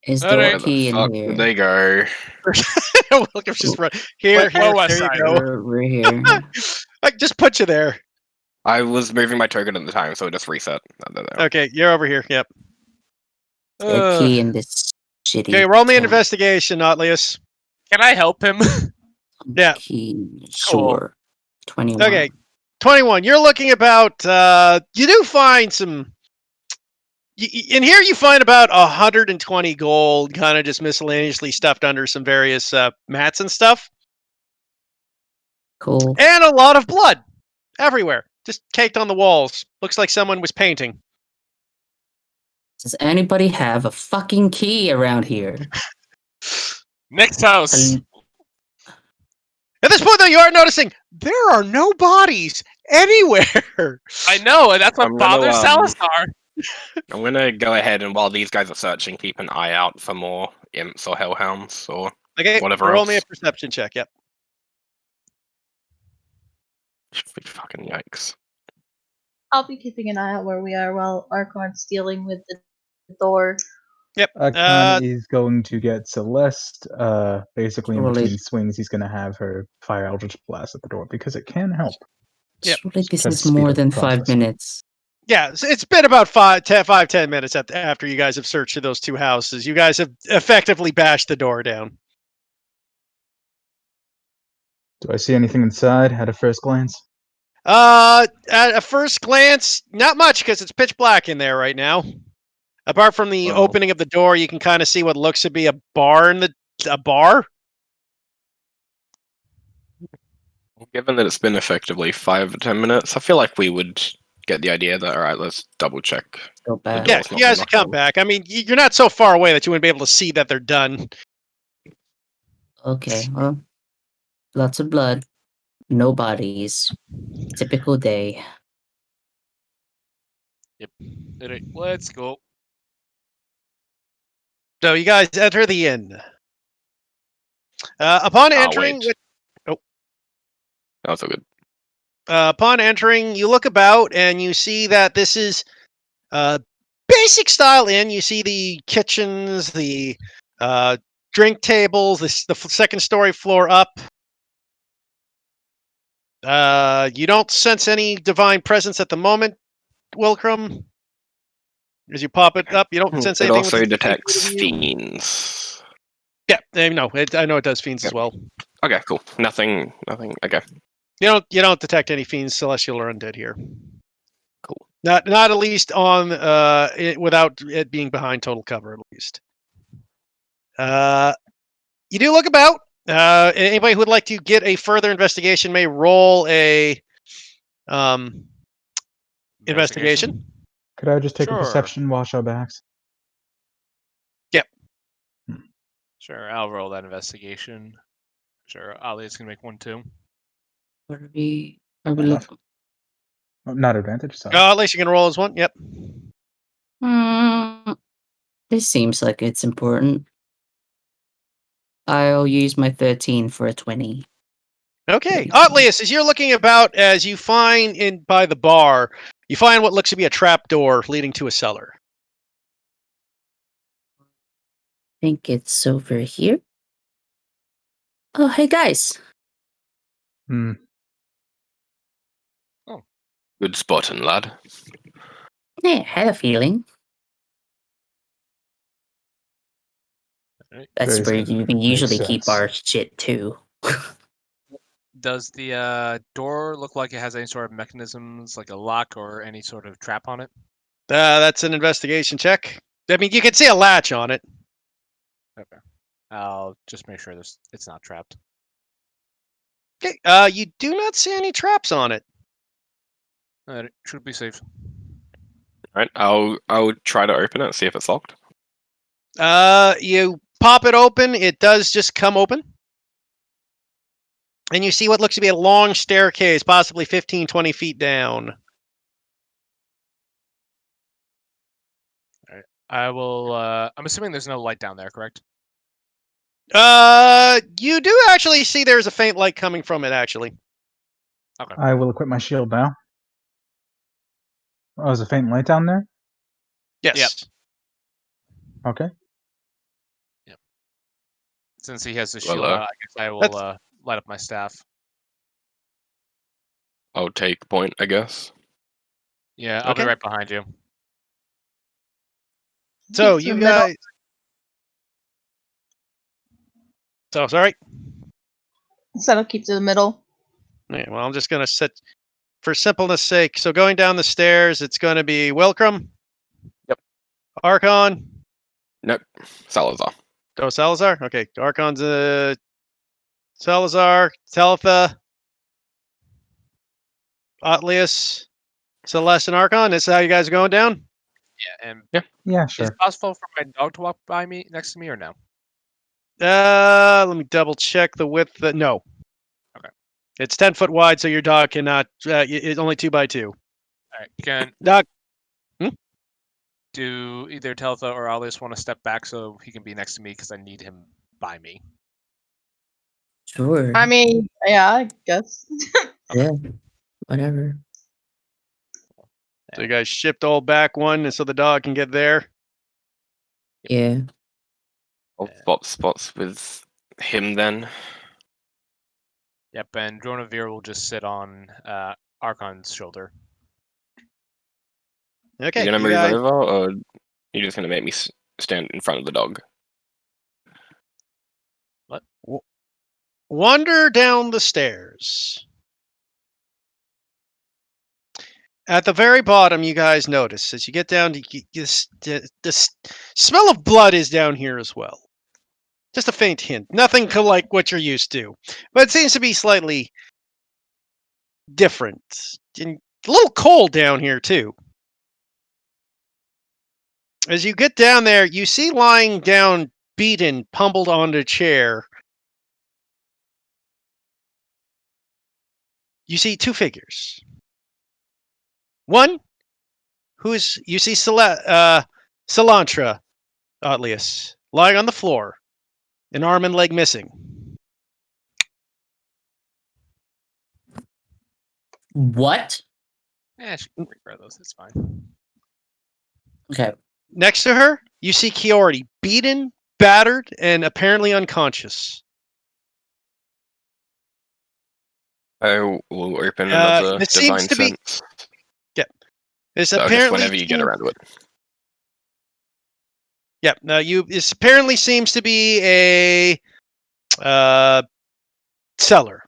Is Alright. there Where a key the fuck in did here? they go? Welcome's just run. Here, West there side. you go. We're here. I just put you there. I was moving my token at the time, so it just reset. Okay, you're over here. Yep. Is there a key in this shitty Okay, roll me an town? investigation, Otlius. Can I help him? Yeah. Key. Sure. 21. Okay, 21. You're looking about. You do find some. In here, you find about 120 gold, kind of just miscellaneously stuffed under some various mats and stuff, Cool. and a lot of blood everywhere, just caked on the walls. Looks like someone was painting. Does anybody have a fucking key around here? Next house. At this point, though, you are noticing there are no bodies anywhere. I know, and that's what I'm gonna, bothers Salazar. I'm gonna go ahead and while these guys are searching, keep an eye out for more imps or hellhounds or Okay, whatever roll else. me a perception check. Yep. Fucking yikes. I'll be keeping an eye out where we are while Archon's dealing with the door. Yep. Archon is going to get Celeste, basically in Surely- between swings, he's gonna have her fire Eldritch Blast at the door, because it can help. Yep. Surely this To is speed more up the than 5 process. minutes. Yeah, so it's been about 10 minutes after you guys have searched those two houses. You guys have effectively bashed the door down. Do I see anything inside at a first glance? At a first glance, not much because it's pitch black in there right now. Apart from the Well- opening of the door, you can kind of see what looks to be a bar a bar. Given that it's been effectively 5 or 10 minutes, I feel like we would get the idea that alright, let's double check. Go back. Yeah, door's you not guys been would come knocked on. back. I mean, you're not so far away that you wouldn't be able to see that they're done. Okay, well, lots of blood. No bodies. Typical day. Alright, let's go. So you guys enter the inn. Upon entering, wait. That's all good. upon entering, you look about and you see that this is basic style inn. You see the kitchens, the drink tables, the second story floor up. You don't sense any divine presence at the moment, Wilcrum. As you pop it up, you don't sense It anything. also with the detects view. fiends. Yeah, I know. I know it does fiends as Yep. well. Okay, cool. Nothing. Okay. You don't detect any fiends, celestial or undead here. Cool. Not at least on without it being behind total cover at least. you do look about. Anybody who would like to get a further investigation may roll a investigation. Could I just take a Sure. perception, wash our backs? Sure, I'll roll that investigation. Sure, Ali's gonna make one too. What are we Not not advantage, sorry. At least you can roll as one. Yep. This seems like it's important. I'll use my 13 for a 20. Okay. Otlius, as you're looking about, as you find in by the bar, you find what looks to be a trap door leading to a cellar. I think it's over here. Oh, hey guys. Hmm. Good spotting, lad. Yeah, I had a feeling. Alright. That's Very where good. we Makes usually keep sense. our shit too. Does the door look like it has any sort of mechanisms, like a lock or any sort of trap on it? That's an investigation check. I mean, you can see a latch on it. Okay. I'll just make sure it's not trapped. Okay. You do not see any traps on it. It should be safe. Right, I'll try to open it, see if it's locked. You pop it open. It does just come open. And you see what looks to be a long staircase, possibly 15, 20 feet down. I will. I'm assuming there's no light down there, correct? You do actually see there's a faint light coming from it, actually. Okay. I will equip my shield now. Oh, there's a faint light down there? Yes. Yep. Okay. Since he has the Well, shield out, I guess I will light up my staff. I'll take point, I guess. Yeah, I'll Okay. be right behind you. So Keep you the middle. guys. So sorry. So I'll keep to the middle. Okay, well, I'm just gonna set for simpleness sake. So going down the stairs, it's going to be Wilcrum. Yep. Archon. Nope. Salazar. Oh, Salazar. Okay, Archon's Salazar, Talitha, Otlius, Celeste, and Archon. This is how you guys are going down. Yeah, and Yeah, is sure. it possible for my dog to walk by me next to me or no? Let me double check the width. No. Okay. It's 10 foot wide, so your dog cannot. It's only 2x2. All right. Can Dog. do either Teltha or Alice want to step back so he can be next to me because I need him by me? Sure. I mean, yeah, I guess. Yeah. Whatever. So you guys shift all back one, so the dog can get there. Yeah. I'll swap spots with him then. Yep, and Dronavir will just sit on Archon's shoulder. Okay. You gonna you move guys- over, or you just gonna make me stand in front of the dog? Wander down the stairs. At the very bottom, you guys notice as you get down, the smell of blood is down here as well. Just a faint hint. Nothing like what you're used to, but it seems to be slightly different. And a little cold down here too. As you get down there, you see lying down, beaten, pummeled onto a chair. You see two figures. One, you see Cilantra, Otlius, lying on the floor, an arm and leg missing. What? She can repair those. It's fine. Okay. Next to her, you see Kiori, beaten, battered, and apparently unconscious. I will open another it seems divine to be- sense. It's So just apparently whenever you get around to it. Yeah, this apparently seems to be a cellar.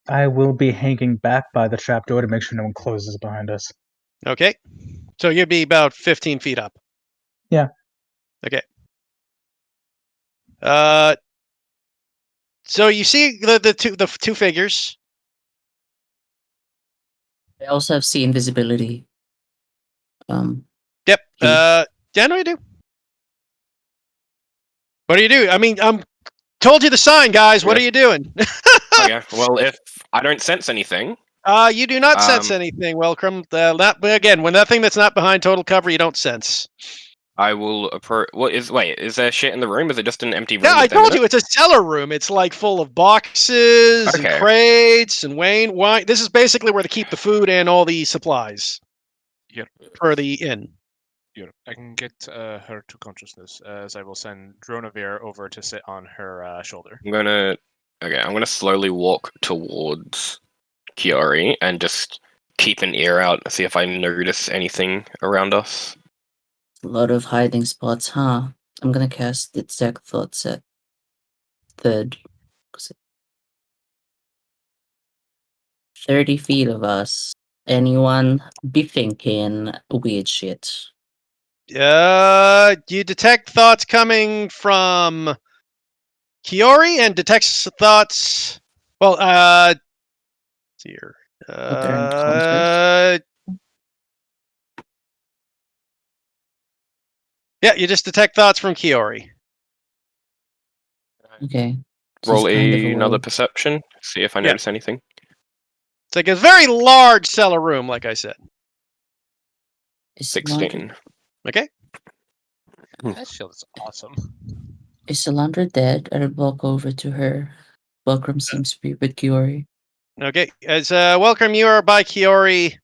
I will be hanging back by the trapdoor to make sure no one closes behind us. Okay, so you'd be about 15 feet up. Yeah. Okay. So you see the two figures. I also have see invisibility. Yep. Heath. Yeah, no, you do. What do you do? I mean, told you the sign, guys. What are you doing? Okay. Well, if I don't sense anything, You do not sense anything. Welcome. Not again. When nothing that's not behind total cover, you don't sense. I will approach. Wait? Is there shit in the room? Is it just an empty room? Yeah, I with them told in you it? it's a cellar room. It's like full of boxes and Okay. crates and wine. This is basically where to keep the food and all the supplies. Yep. For the inn. Yep. I can get her to consciousness, as I will send Dronavir over to sit on her shoulder. I'm gonna slowly walk towards Kiori and just keep an ear out, see if I notice anything around us. A lot of hiding spots, huh? I'm gonna cast Detect Thoughts at third. 30 feet of us. Anyone be thinking weird shit? You detect thoughts coming from Kiori and detects thoughts. Well, here. Yeah, you just detect thoughts from Kiori. Okay. Roll another perception, see if I notice anything. It's like a very large cellar room, like I said. 16. Okay. That shield is awesome. Is Salandra dead? I walk over to her. Welcome seems to be with Kiori. Okay, as welcome, you are by Kiori.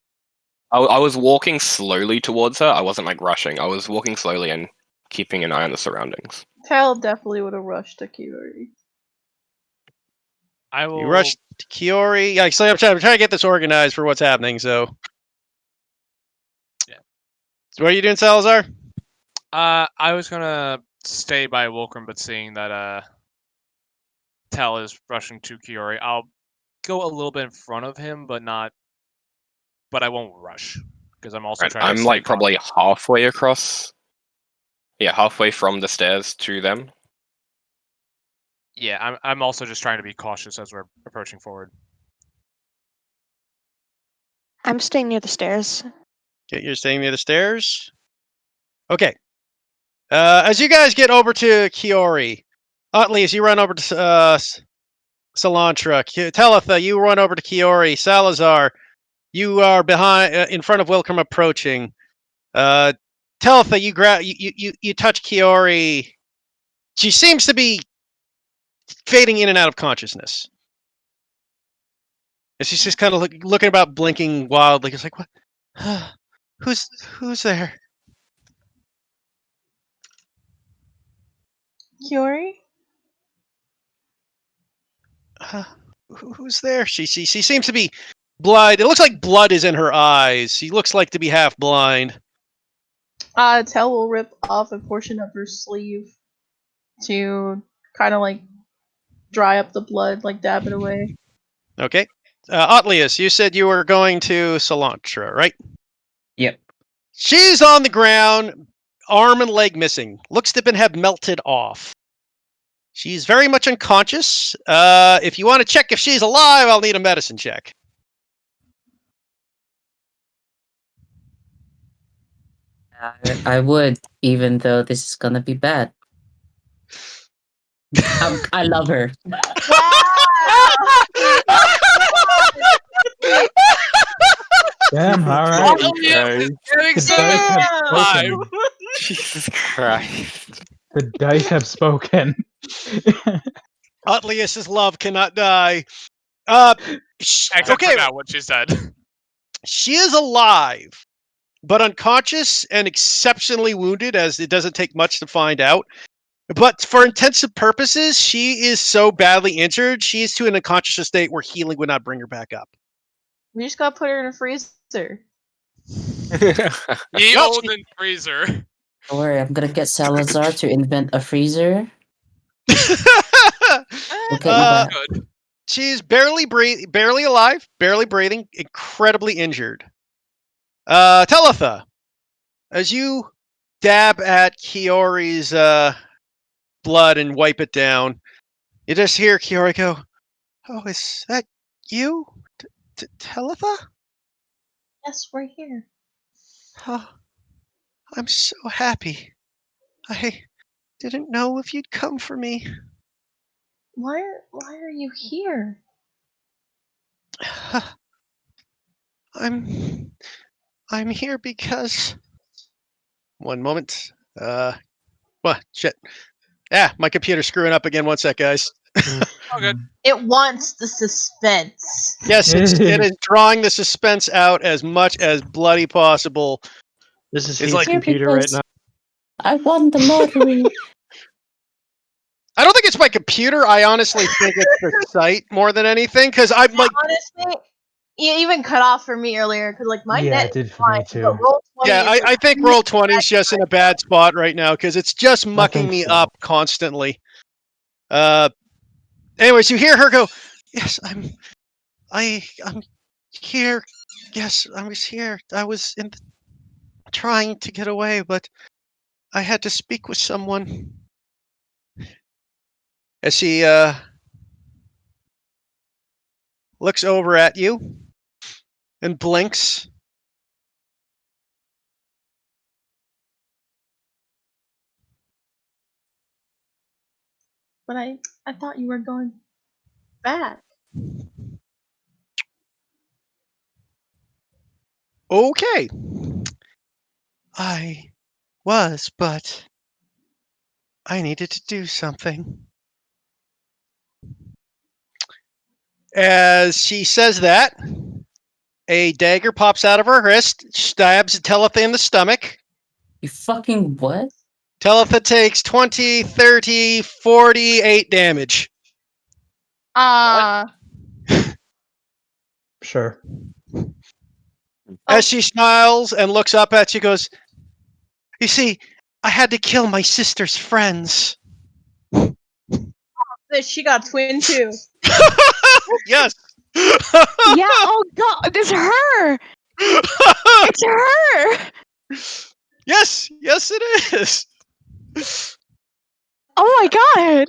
I was walking slowly towards her. I wasn't like rushing. I was walking slowly and keeping an eye on the surroundings. Tal definitely would have rushed to Kiori. I will. You rushed to Kiori. Yeah, so I'm trying to get this organized for what's happening. So, yeah. So what are you doing, Salazar? I was gonna stay by Wolcrum, but seeing that Tal is rushing to Kiori, I'll go a little bit in front of him, but not. But I won't rush because I'm also trying. I'm like probably halfway across. Yeah, halfway from the stairs to them. Yeah, I'm also just trying to be cautious as we're approaching forward. I'm staying near the stairs. Okay, you're staying near the stairs. Okay. As you guys get over to Kiori, Utley, as you run over to Salantra, Talitha, you run over to Kiori, Salazar, you are behind, in front of Wilcom approaching. Talitha, you grab, you touch Kiori. She seems to be fading in and out of consciousness. And she's just kind of looking about, blinking wildly. It's like, what? Who's there? Kiori? Who's there? She seems to be blind. It looks like blood is in her eyes. She looks like to be half blind. Tal will rip off a portion of her sleeve to kind of like dry up the blood, like dab it away. Okay. Otlius, you said you were going to Salantra, right? Yep. She's on the ground, arm and leg missing. Looks to have melted off. She's very much unconscious. If you want to check if she's alive, I'll need a medicine check. I would, even though this is gonna be bad. I love her. Damn, alright. Jesus Christ. The dice have spoken. Utlius's love cannot die. Except Okay. for now, what she said. She is alive, but unconscious and exceptionally wounded, as it doesn't take much to find out. But for intensive purposes, she is so badly injured, she is to an unconscious state where healing would not bring her back up. We just gotta put her in a freezer. Ye olden freezer. Don't worry, I'm gonna get Salazar to invent a freezer. Good. She's barely alive, barely breathing, incredibly injured. Talitha, as you dab at Kiori's blood and wipe it down. You just hear Kiori go, "Oh, is that you, Talitha? Yes, we're here. Oh, I'm so happy. I didn't know if you'd come for me." Why are you here? I'm here because. One moment. What? Shit. Yeah, my computer's screwing up again. One sec, guys. Oh, good. It wants the suspense. Yes, it is drawing the suspense out as much as bloody possible. This is It's his like- computer right Because now. I won the lottery. I don't think it's my computer. I honestly think it's the site more than anything, because I'm like, Honestly, it even cut off for me earlier because like my Yeah, net it did is for me fine, too. but Roll20 yeah, is I think Roll20 is just in a bad spot right now because it's just mucking think me so. up constantly. Anyways, you hear her go, "Yes, I'm here. Yes, I was here. I was trying to get away, but I had to speak with someone." As she looks over at you and blinks. But I thought you were going back. Okay. I was, but I needed to do something. As she says that, a dagger pops out of her wrist, stabs Talitha in the stomach. You fucking what? Talitha takes 20, 30, 48 damage. Sure. As she smiles and looks up at you, goes, "You see, I had to kill my sister's friends." She got twin too. Yes. Yeah, oh god, it's her! It's her! Yes, it is. Oh my god!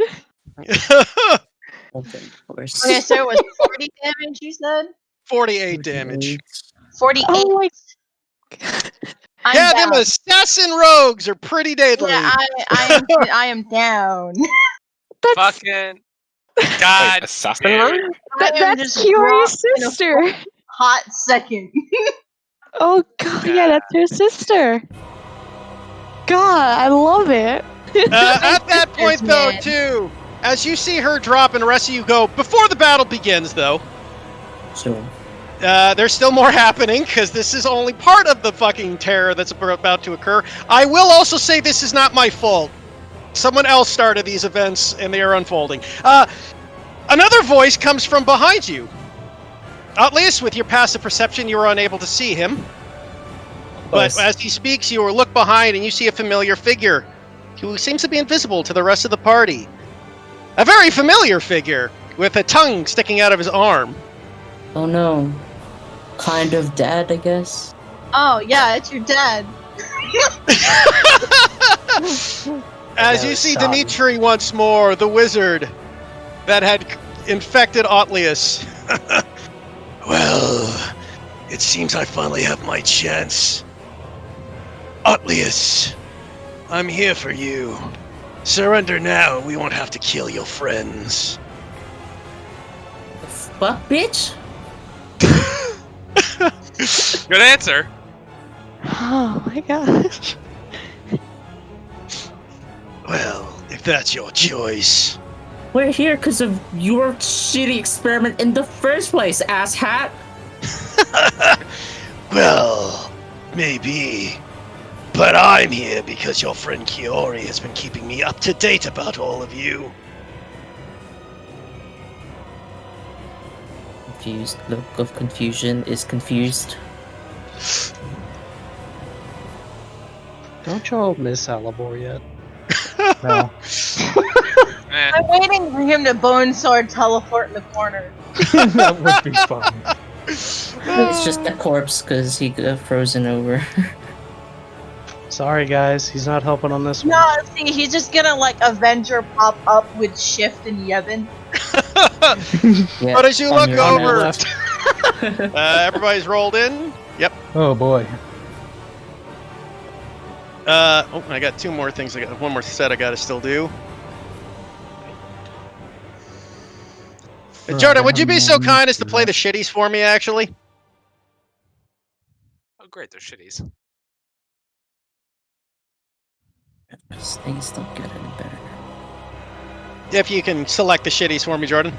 Of course. Okay, so it was 40 damage, you said? 48 damage. 48. Oh my I'm Yeah, down. them assassin rogues are pretty deadly. Yeah, I am down. That's, Fucking Wait, God. assassin damn. rogue? I am that's just Kiori's dropped in a sister! hot second. Oh god, yeah, that's her sister! God, I love it! At that point, Sisters, though, man. too, as you see her drop and the rest of you go, before the battle begins, though, So, there's still more happening, because this is only part of the fucking terror that's about to occur. I will also say this is not my fault. Someone else started these events, and they are unfolding. Another voice comes from behind you. At least with your passive perception, you are unable to see him. But as he speaks, you will look behind and you see a familiar figure who seems to be invisible to the rest of the party. A very familiar figure with a tongue sticking out of his arm. oh no. Kind of dad, I guess. Oh, yeah, it's your dad. As you see Dimitri once more, the wizard that had infected Otlius. Well, it seems I finally have my chance. Otlius, I'm here for you. Surrender now, and we won't have to kill your friends. The fuck, bitch? Good answer. Oh my gosh. Well, if that's your choice. We're here because of your shitty experiment in the first place, asshat! Well, maybe. But I'm here because your friend Kiori has been keeping me up to date about all of you. Confused look of confusion is confused. Don't y'all miss Alibor yet? No. Eh. I'm waiting for him to bone sword teleport in the corner. That would be fun. It's just a corpse because he got frozen over. Sorry, guys. He's not helping on this one. No, see, he's just gonna like Avenger pop up with Shift and Yevon. Yeah, But as you on look your over, left. everybody's rolled in. Yep. Oh boy. Oh, I got two more things. I got one more set I got to still do. Jordan, would you be so kind as to play the shitties for me, actually? Oh, great, they're shitties. Things don't get any better. If you can select the shitties for me, Jordan.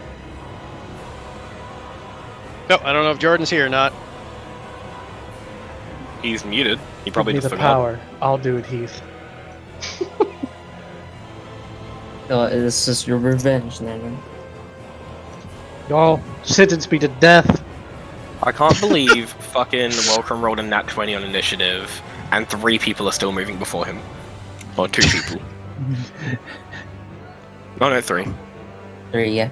No, I don't know if Jordan's here or not. He's muted. He probably Give me just the forgot. power. I'll do it, Heath. No, this is your revenge, Nathan. Y'all sentence me to death. I can't believe fucking Welcome rolled a nat 20 on initiative, and 3 people are still moving before him. Or 2 people. No, 3. 3, yeah.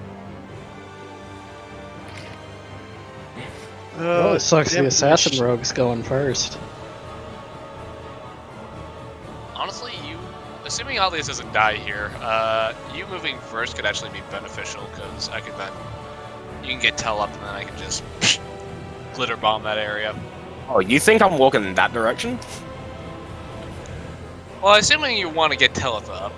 Oh, it sucks the damn assassin fish. rogue's going first. Honestly, assuming Alias doesn't die here, you moving first could actually be beneficial because I could then, you can get Tell up and then I can just glitter bomb that area. Oh, you think I'm walking in that direction? Well, assuming you want to get Tellith up.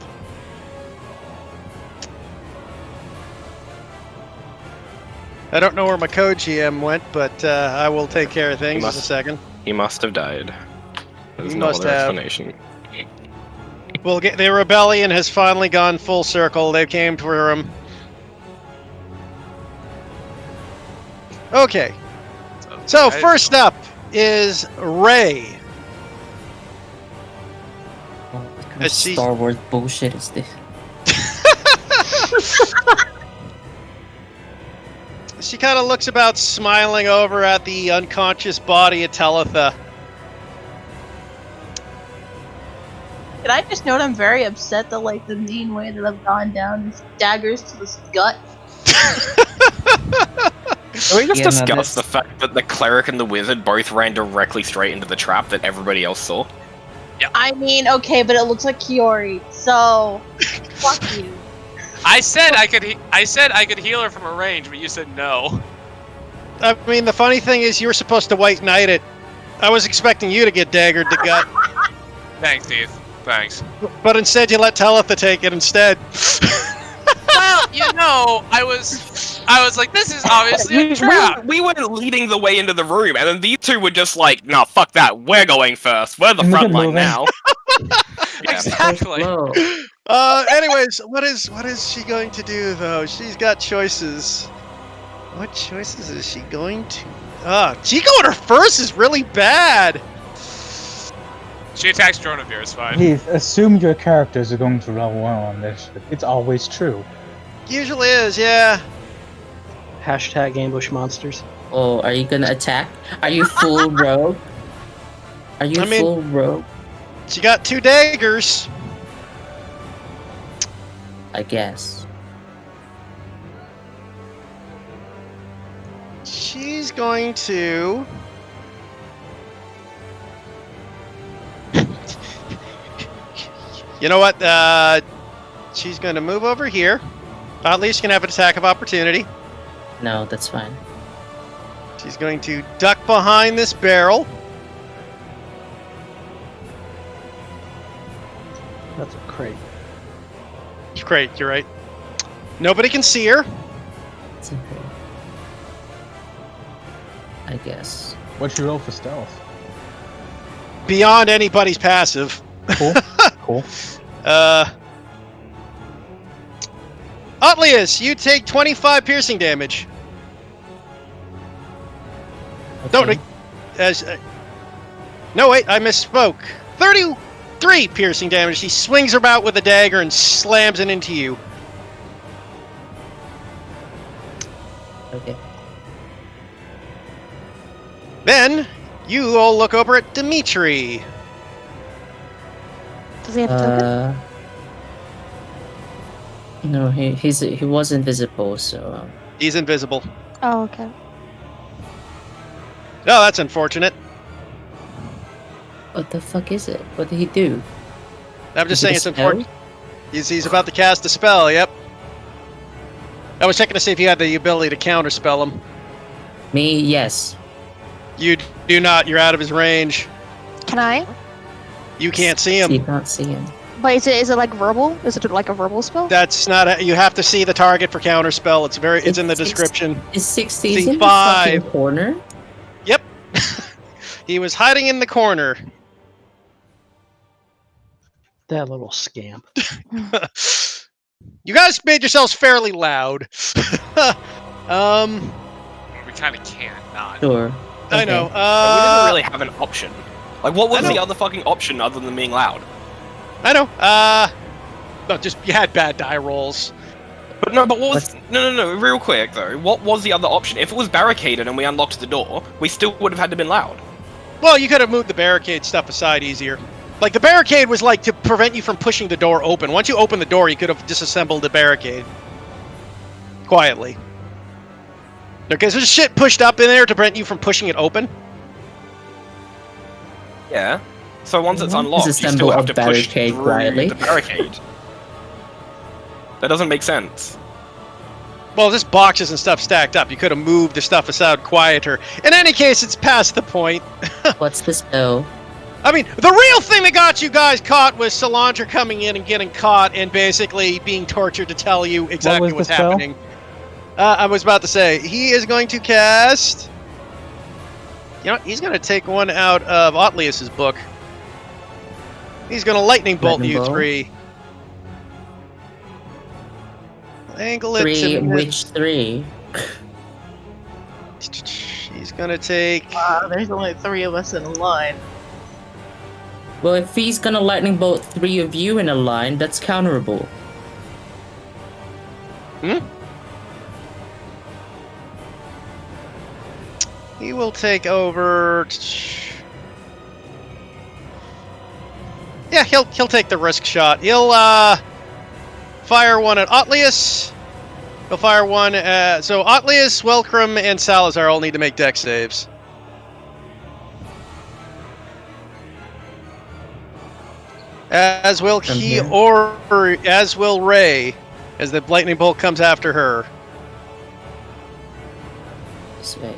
I don't know where my code GM went, but I will take care of things in a second. He must have died. There's He no must other have. explanation. Well, the rebellion has finally gone full circle. They came for him. Okay. So first up is Ray. What kind of Let's see. Star Wars bullshit is this? She kind of looks about, smiling over at the unconscious body of Talitha. Can I just note I'm very upset that like the main way that I've gone down is daggers to the gut. Can we just Yeah, no, discuss that's- the fact that the cleric and the wizard both ran directly straight into the trap that everybody else saw? I mean, okay, but it looks like Kiori, so fuck you. I said I could heal her from a range, but you said no. I mean, the funny thing is, you were supposed to white knight it. I was expecting you to get daggered to gut, Thanks, Heath. Thanks. but instead you let Talitha take it instead. Well, you know, I was like, this is obviously a trap. We were leading the way into the room, and then these two were just like, "No, fuck that. We're going first. We're the And we front can line move in." now." Yeah. Exactly. Whoa. Anyways, what is she going to do though? She's got choices. What choices is she going to? She going her first is really bad. She attacks Dronavir, it's fine. Heath, assume your characters are going to roll well on this. It's always true. Usually is, yeah. Hashtag ambush monsters. Oh, are you gonna attack? Are you full rogue? Are you I mean- full rogue? She got 2 daggers. I guess. She's going to. You know what? She's going to move over here. At least she can have an attack of opportunity. No, that's fine. She's going to duck behind this barrel. That's a crate. Great, you're right. Nobody can see her. It's okay. I guess. What'd you roll for stealth? Beyond anybody's passive. Cool. Cool. Utlius, you take 25 piercing damage. Don't. Okay. No, wait, I misspoke. 33 piercing damage. He swings her about with a dagger and slams it into you. Okay. Then, you all look over at Dimitri. Does he have a token? No, he was invisible, so He's invisible. Oh, okay. Oh, that's unfortunate. What the fuck is it? What did he do? I'm just Is it saying a it's spell? important. He's about to cast a spell. Yep. I was checking to see if you had the ability to counterspell him. Me, yes. You do not. You're out of his range. Can I? You can't see You him. can't see him. But is it like verbal? Is it like a verbal spell? That's not. You have to see the target for counterspell. It's in the It's- description. Is 60 See, in the 5. fucking corner? Yep. He was hiding in the corner. That little scamp. You guys made yourselves fairly loud. We kind of can't not. Sure. I know. we didn't really have an option. Like, what was I know. the other fucking option other than being loud? I know. No, just you had bad die rolls. But no, but what was... No, real quick, though. What was the other option? If it was barricaded and we unlocked the door, we still would have had to been loud. Well, you could have moved the barricade stuff aside easier. Like, the barricade was, like, to prevent you from pushing the door open. Once you open the door, you could have disassembled the barricade. Quietly. Because there's shit pushed up in there to prevent you from pushing it open. Yeah. So once it's Won't unlocked, you disassemble still a have to push barricade through quietly. the barricade. That doesn't make sense. Well, just boxes and stuff stacked up. You could have moved the stuff aside quieter. In any case, it's past the point. What's the spell? I mean, the real thing that got you guys caught was Solantra coming in and getting caught and basically being tortured to tell you exactly was what's the spell? happening. I was about to say, he is going to cast... You know what? He's going to take one out of Otlius's book. He's going to lightning bolt Lightning you bolt? 3. Angle it 3, to... which 3? He's going to take... There's only 3 of us in a line. Well, if he's gonna lightning bolt 3 of you in a line, that's counterable. He will take over... Yeah, he'll take the risk shot. He'll fire one at Otlius. He'll fire one at... So Otlius, Welcrum, and Salazar all need to make dex saves. As will he here. or as will Ray, as the lightning bolt comes after her. This way.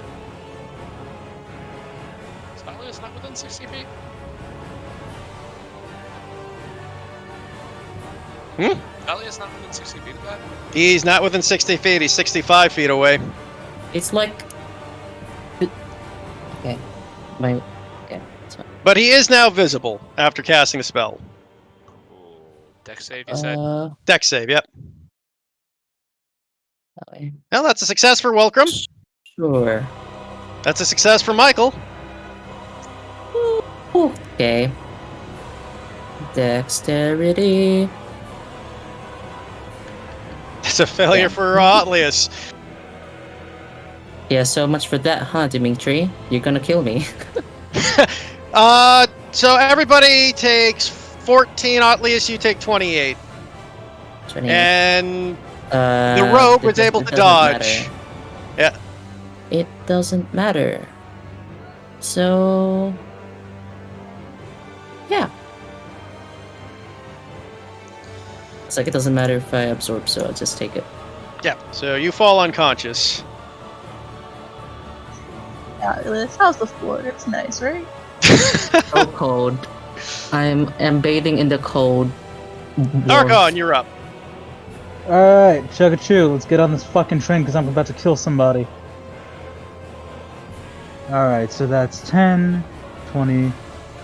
Is not within 60 feet? Valiant's not within 60 feet of that? He's not within 60 feet, he's 65 feet away. It's like... Okay. Yeah, it's fine. But he is now visible after casting the spell. Ooh, dex save, you said? Dex save, yep. That way. Well, that's a success for Welcrum. Sure. That's a success for Michael. Okay. Dexterity. It's a failure Yeah. for Otlius. Yeah, so much for that, huh, Dimitri? You're gonna kill me. So everybody takes 14. Otlius, you take 28. 28. And the rogue was able to dodge. Matter. Yeah. It doesn't matter. So... Yeah. It's like it doesn't matter if I absorb, so I'll just take it. Yeah, so you fall unconscious. Yeah, how's the floor? It's nice, right? So cold. I'm bathing in the cold. Argon, you're up. Alright, Chugga-Choo, let's get on this fucking train because I'm about to kill somebody. Alright, so that's 10, 20,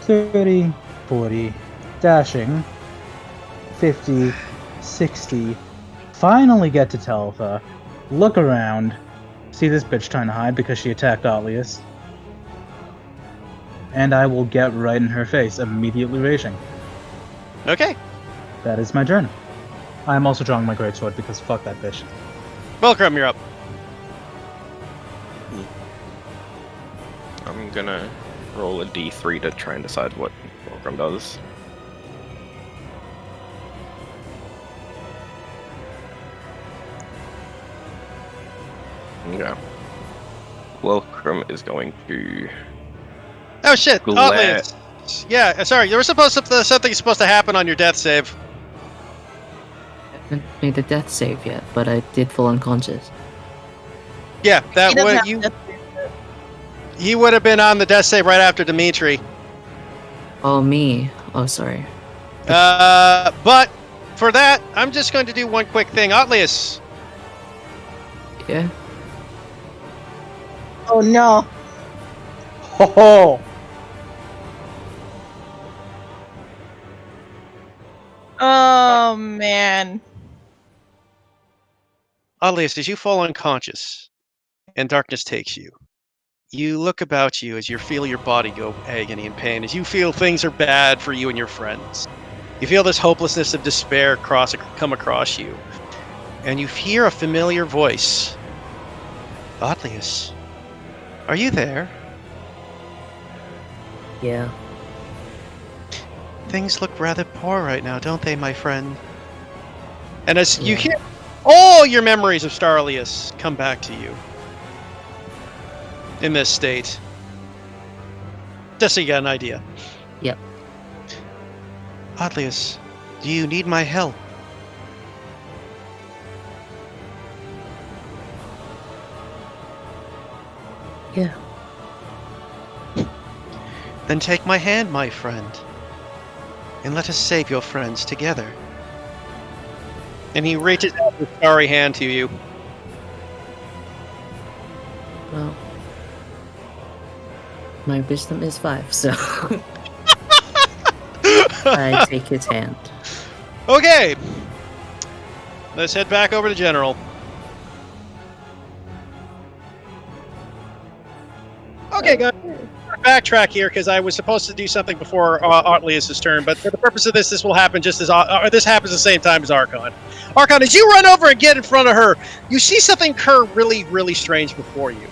30, 40, dashing, 50, 60. Finally get to Telfa, look around, see this bitch trying to hide because she attacked Otlius. And I will get right in her face, immediately raging. Okay. That is my turn. I'm also drawing my greatsword because fuck that bitch. Welcrum, you're up. I'm gonna roll a d3 to try and decide what Welcrum does. Okay. Welcrum is going to Oh shit, glare. Otlius. Yeah, sorry, there was something supposed to happen on your death save. I haven't made a death save yet, but I did fall unconscious. Yeah, He that doesn't would have you. death- He would have been on the death save right after Dimitri. Oh, me. Oh, sorry. But for that, I'm just going to do one quick thing. Otlius, Yeah. Oh no. Ho ho! Oh man. Otlius, as you fall unconscious and darkness takes you, you look about you as you feel your body go agony and pain, as you feel things are bad for you and your friends. You feel this hopelessness of despair come across you, and you hear a familiar voice. Otlius, are you there? Yeah. Things look rather poor right now, don't they, my friend? And as you Yeah. hear all your memories of Starlius come back to you in this state. Just so you got an idea. Yep. Otlius, do you need my help? Yeah. Then take my hand, my friend, and let us save your friends together. And he reaches out his starry hand to you. Well, my wisdom is 5, so I take his hand. Okay. Let's head back over to General. Okay, guys. Backtrack here because I was supposed to do something before Otlius' turn, but for the purpose of this, this will happen just as this happens at the same time as Archon. Archon, as you run over and get in front of her, you see something occur really, really strange before you.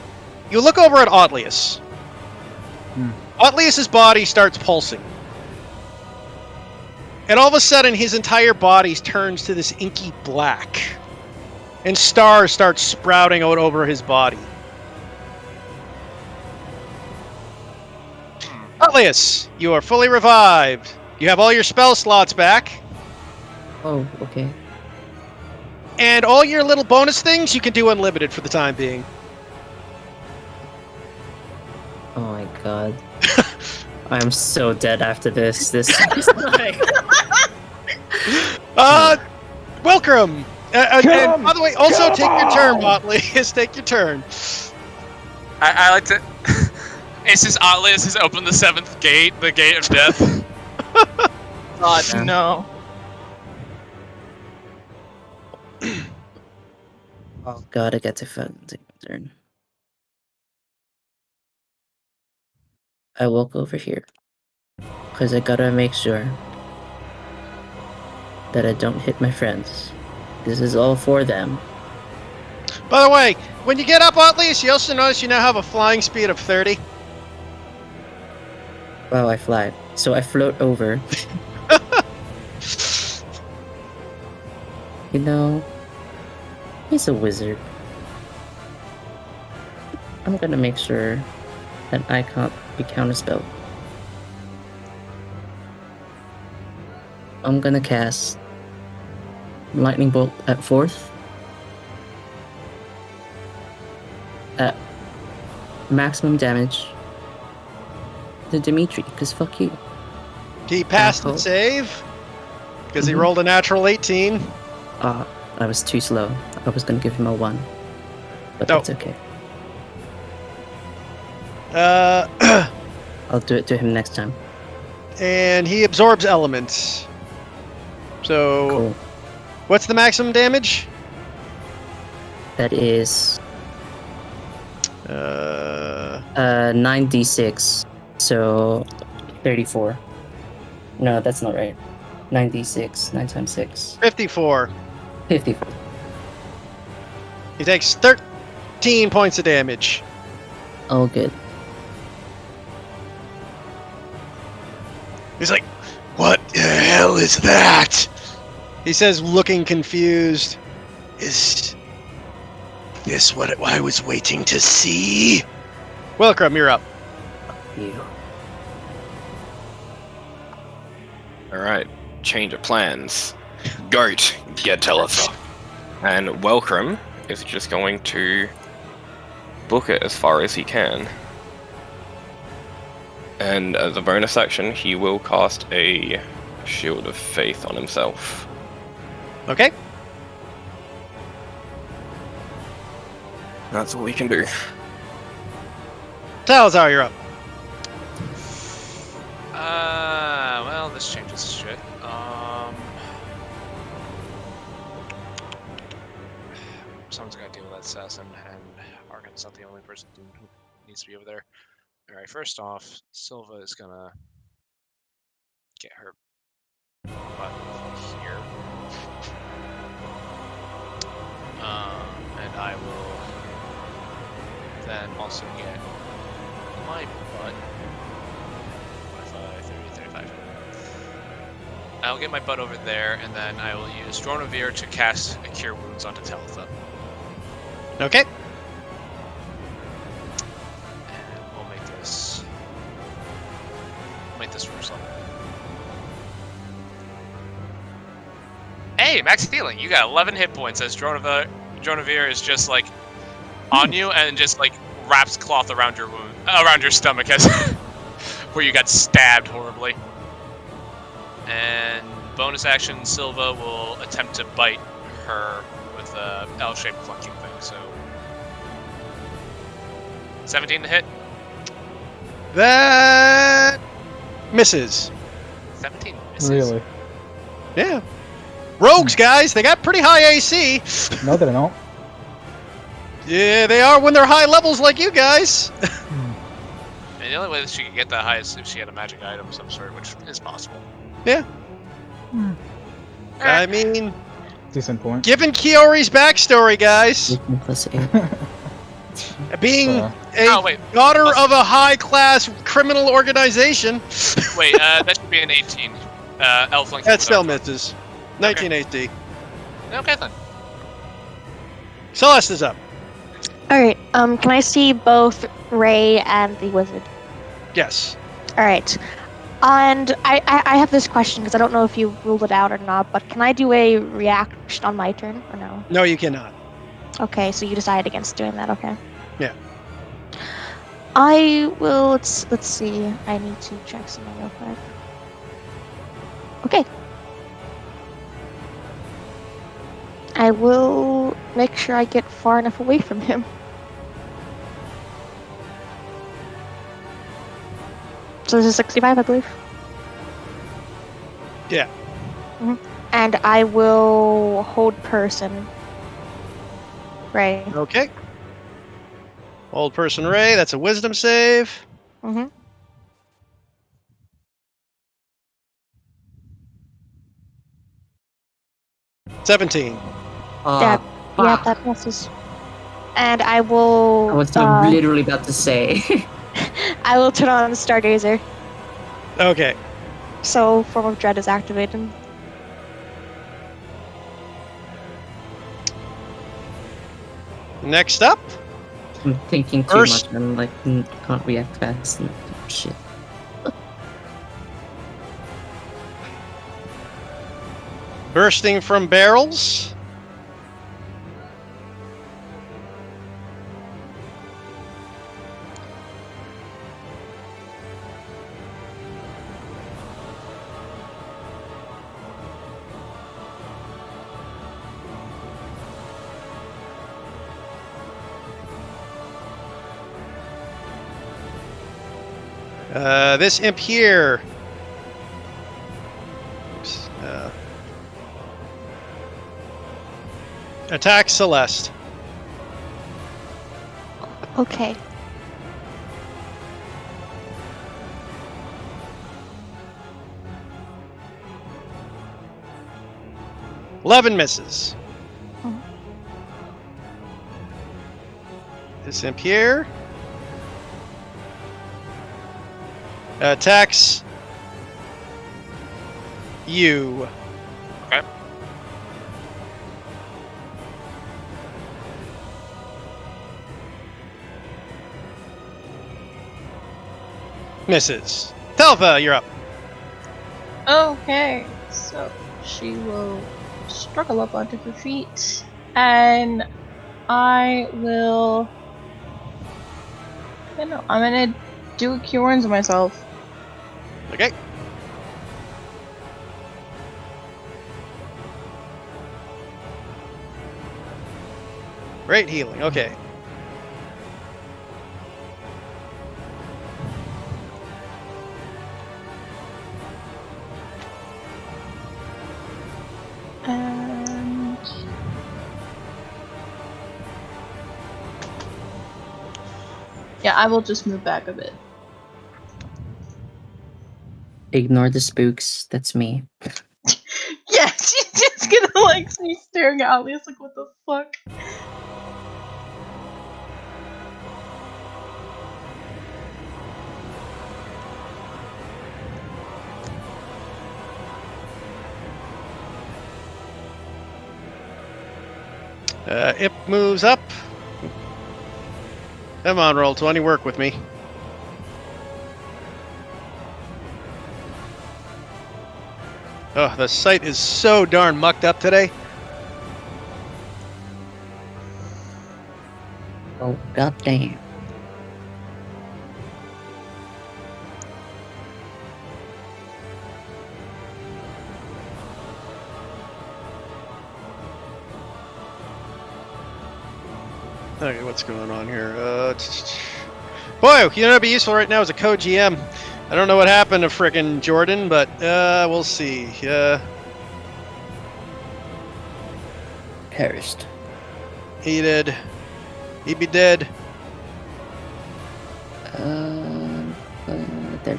You look over at Otlius. Otlius' body starts pulsing. And all of a sudden, his entire body turns to this inky black. And stars start sprouting out over his body. Otlius, you are fully revived. You have all your spell slots back. Oh, okay. And all your little bonus things you can do unlimited for the time being. Oh my god. I'm so dead after this. This is like... Welcome! And by the way, also take your turn, Otlius. Take your turn. I like to. It's just Otlius has opened the 7th gate, the gate of death. God, Yeah. no. Oh god, I get to fucking take my turn. I walk over here. Because I gotta make sure that I don't hit my friends. This is all for them. By the way, when you get up, Otlius, you also notice you now have a flying speed of 30. Wow, I fly. So I float over. You know, he's a wizard. I'm gonna make sure that I can't be counterspelled. I'm gonna cast Lightning Bolt at 4th. At maximum damage to Dimitri, because fuck you. He passed the Asshole. save because he Mhm. rolled a natural 18. I was too slow. I was gonna give him a 1. But No. that's okay. I'll do it to him next time. And he absorbs elements. So, Cool. what's the maximum damage? That is 9d6. So 34. No, that's not right. 9d6. 9 times 6. 54. 54. He takes 13 points of damage. Oh, good. He's like, "What the hell is that?" He says, looking confused. "Is this what I was waiting to see?" Welcome, you're up. You. Alright, change of plans. Goat, get Telitha. And Welcome is just going to book it as far as he can. And as a bonus action, he will cast a Shield of Faith on himself. Okay. That's all he can do. Salazar, you're up. Well, this changes shit. Someone's gotta deal with that assassin, and Arkan's not the only person who needs to be over there. Alright, first off, Silva is gonna get her butt here. And I will then also get my butt. 25, 30, 35. I'll get my butt over there, and then I will use Dronavir to cast a Cure Wounds onto Telitha. Okay. And we'll make this first level. Hey, max healing! You got 11 hit points as Dronavir is just like on you and just like wraps cloth around your wound, around your stomach as where you got stabbed horribly. And bonus action, Silva will attempt to bite her with a L-shaped clutching thing. So 17 to hit. That misses. 17 misses. Really? Yeah. Rogues, guys, they got pretty high AC. No, they don't. Yeah, they are when they're high levels like you guys. And the only way that she could get that high is if she had a magic item of some sort, which is possible. Yeah. I mean, Decent point. given Kiori's backstory, guys, Plus 8. being a Oh, wait. daughter of a high-class criminal organization, Wait, that should be an 18. Elf link. that still misses. 19 AC. Okay then. Celeste is up. Alright, can I see both Ray and the wizard? Yes. Alright. And I have this question because I don't know if you ruled it out or not, but can I do a reaction on my turn or no? No, you cannot. Okay, so you decided against doing that, okay. Yeah. I will, let's see, I need to check something real quick. Okay. I will make sure I get far enough away from him. So this is 65, I believe. Yeah. And I will hold person. Right. Okay. Old person Ray, that's a wisdom save. Mm-hmm. $17. Yeah, that passes. And I will. I was literally about to say. I will turn on Stargazer. Okay. So Form of Dread is activated. Next up, I'm thinking too First- much and like can't react fast and shit. bursting from barrels. This imp here. Oops, attacks Celeste. Okay. $11 misses. Mhm. This imp here attacks you. Okay. Misses. Thelva, you're up. Okay, so she will struggle up onto her feet, and I will. I don't know. I'm gonna do a Cure Wounds on myself. Okay. Great healing. Okay. And yeah, I will just move back a bit. Ignore the spooks. That's me. Yeah, she's just gonna like be staring at Alias like, what the fuck? Ip moves up. Come on, roll 20. Work with me. Oh, the site is so darn mucked up today. Oh, goddamn. Okay, what's going on here? Boy, you know what'd be useful right now is a co-GM. I don't know what happened to frickin' Jordan, but we'll see. Perished. He did. He'd be dead. There.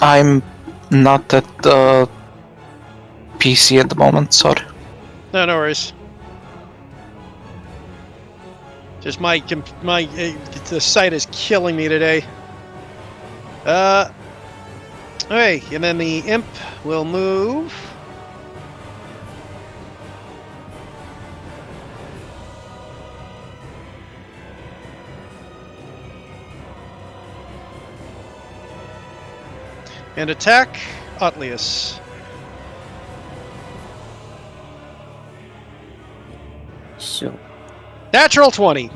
I'm not at the PC at the moment, sorry. No, no worries. Just the site is killing me today. Okay, and then the imp will move. And attack Otlius. So, Natural 20.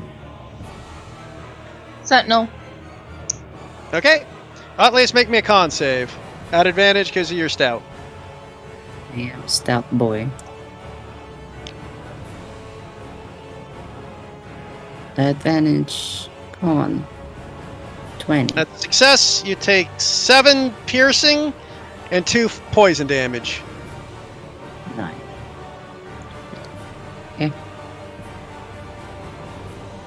Sentinel. Okay. Otlius, make me a con save. At advantage because of your stout. I am stout boy. Advantage con 20. At success, you take 7 piercing and 2 poison damage. 9. Okay.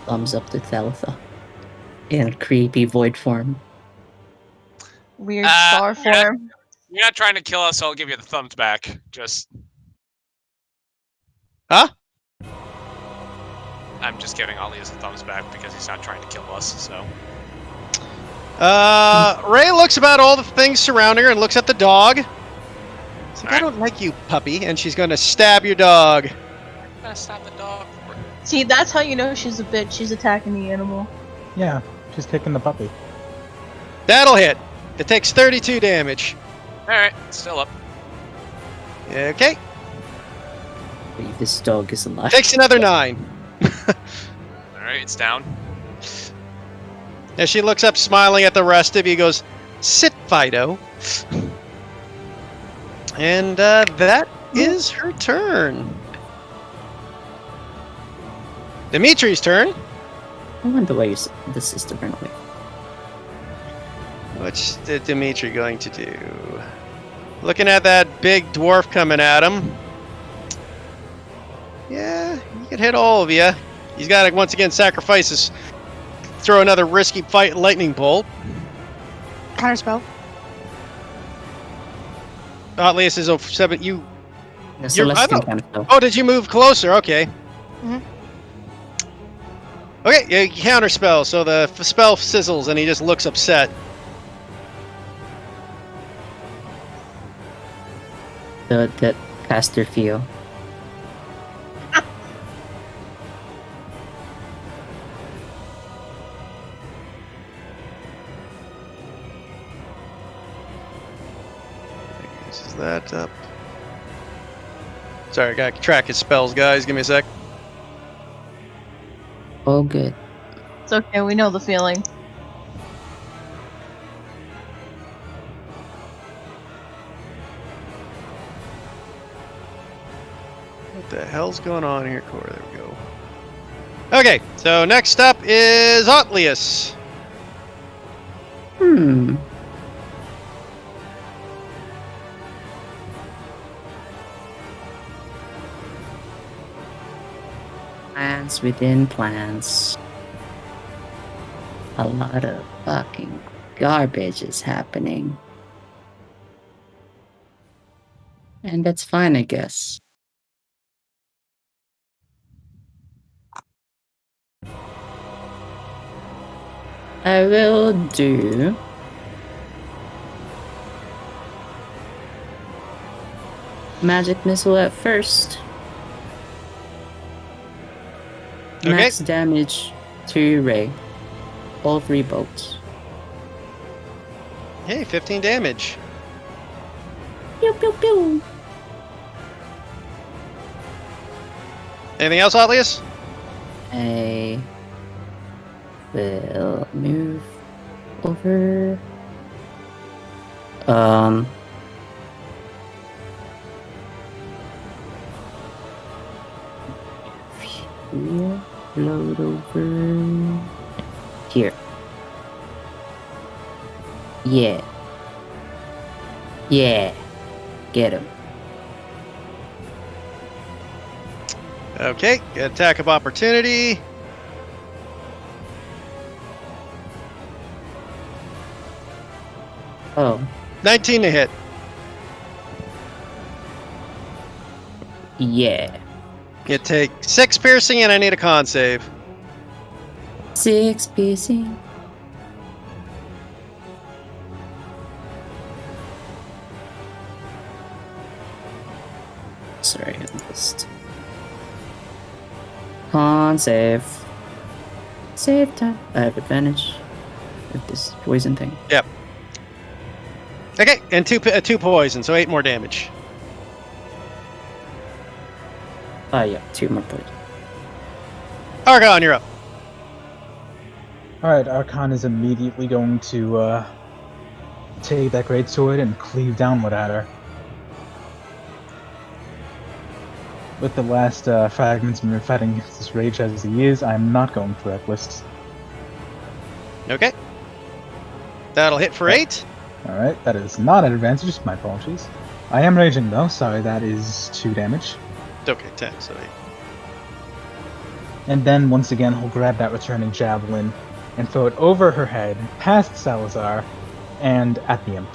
Thumbs up to Thalitha. In creepy void form. Weird star yeah. form. You're not trying to kill us, so I'll give you the thumbs back. Just. Huh? I'm just giving Alias a thumbs back because he's not trying to kill us, so. Ray looks about all the things surrounding her and looks at the dog. She's like, I don't like you, puppy. And she's going to stab your dog. Stop the dog. See, that's how you know she's a bitch. She's attacking the animal. Yeah, she's kicking the puppy. That'll hit. It takes 32 damage. Alright, still up. Okay. I believe this dog is alive. Takes another 9. Alright, it's down. As she looks up, smiling at the rest of you, goes, sit, Fido. And that is her turn. Dimitri's turn. I wonder why the sister ran away. What's Dimitri going to do? Looking at that big dwarf coming at him. Yeah, he could hit all of you. He's got to, once again, sacrifices. Throw another risky fight lightning bolt. Counterspell. Otlius is 7. You. The You're- I Celestial know. kind of spell. Oh, did you move closer? Okay. Mhm. Okay, yeah, counter spell. So the spell sizzles, and he just looks upset. The caster feel. Uses that up. Sorry, I gotta track his spells, guys. Give me a sec. Oh, good. It's okay, we know the feeling. What the hell's going on here, Core? There we go. Okay, so next up is Otlius. Hmm. Plans within plans. A lot of fucking garbage is happening. And that's fine, I guess. I will do magic missile at first. Max damage to Ray. All 3 bolts. Hey, 15 damage. Pew pew pew. Anything else, Otlius? I will move over. Here, load over here. Yeah. Yeah. Get him. Okay, get attack of opportunity. Oh. 19 to hit. Yeah. You take 6 piercing, and I need a con save. 6 piercing. Sorry, I'm just. Con save. Save time. I have advantage with this poison thing. Yep. Okay, and 2 poison, so 8 more damage. Yeah, 2 more poison. Argon, you're up. Alright, Archon is immediately going to take that great sword and cleave downward at her. With the last fragments from fighting this rage as he is, I'm not going for Reckless. Okay. That'll hit for 8. Alright, that is not an advantage, my apologies. I am raging though, sorry, that is 2 damage. Okay, 10, so 8. And then once again he'll grab that returning javelin and throw it over her head, past Salazar, and at the imp.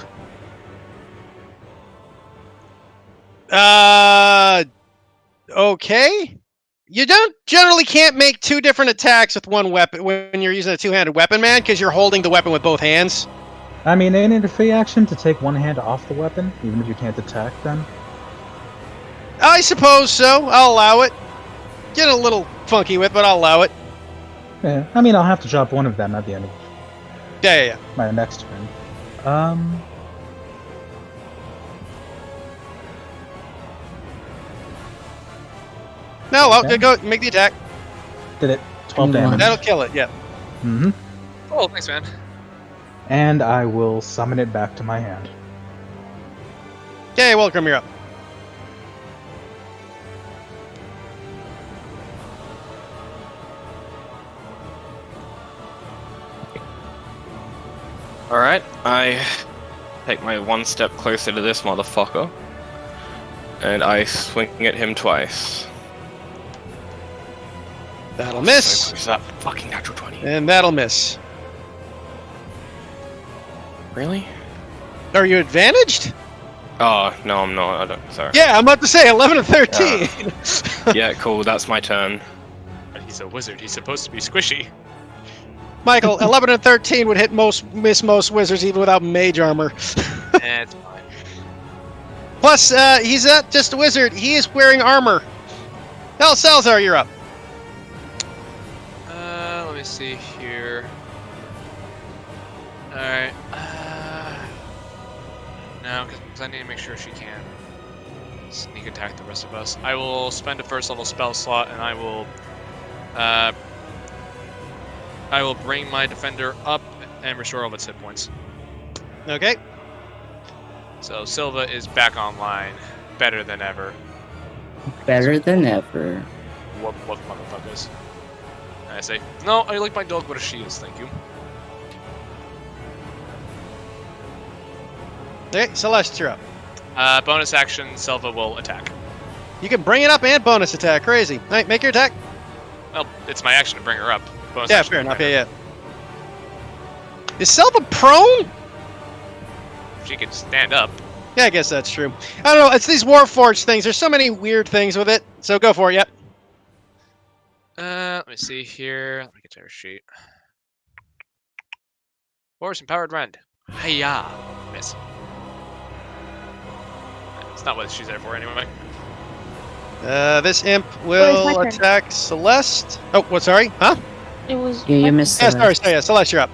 Okay. You don't generally can't make 2 different attacks with one weapon when you're using a 2-handed weapon, man, because you're holding the weapon with both hands. I mean, ain't it a free action to take one hand off the weapon, even if you can't attack them? I suppose so. I'll allow it. Get a little funky with, but I'll allow it. Yeah, I mean, I'll have to drop one of them at the end of Yeah. my next turn. No, Okay. go make the attack. Did it. 12 damage. That'll kill it, yeah. Mm-hmm. Oh, thanks, man. And I will summon it back to my hand. Okay, welcome, you're up. Alright, I take my 1 step closer to this motherfucker. And I swing at him twice. That'll miss. So close to that fucking natural 20. And that'll miss. Really? Are you advantaged? Oh, no, I'm not. I don't. Sorry. Yeah, I'm about to say 11 and 13. Yeah, cool. That's my turn. But he's a wizard. He's supposed to be squishy. Michael, 11 and 13 would miss most wizards even without mage armor. It's fine. Plus, he's not just a wizard, he is wearing armor. Now, Salazar, you're up. Let me see here. Alright. No, because I need to make sure she can sneak attack the rest of us. I will spend a first level spell slot, and I will bring my defender up and restore all of its hit points. Okay. So Silva is back online, better than ever. Better than ever. What motherfuckers? And I say, no, I like my dog what she is, thank you. Okay, Celeste, you're up. Bonus action, Silva will attack. You can bring it up and bonus attack. Crazy. All right, make your attack. Well, it's my action to bring her up. Bonus Yeah, action fair to enough. bring Yeah, her yeah. Is Selva prone? up. She can stand up. Yeah, I guess that's true. I don't know. It's these Warforged things. There's so many weird things with it. So go for it. Yep. Let me see here. Let me get to her sheet. Force empowered rend. Hiya! Miss. It's not what she's there for anyway. This imp it's will my turn. attack Celeste. Oh, what? Sorry? Huh? It was. Yeah, you my- missed Yeah, the sorry. Yeah, Celeste, you're up.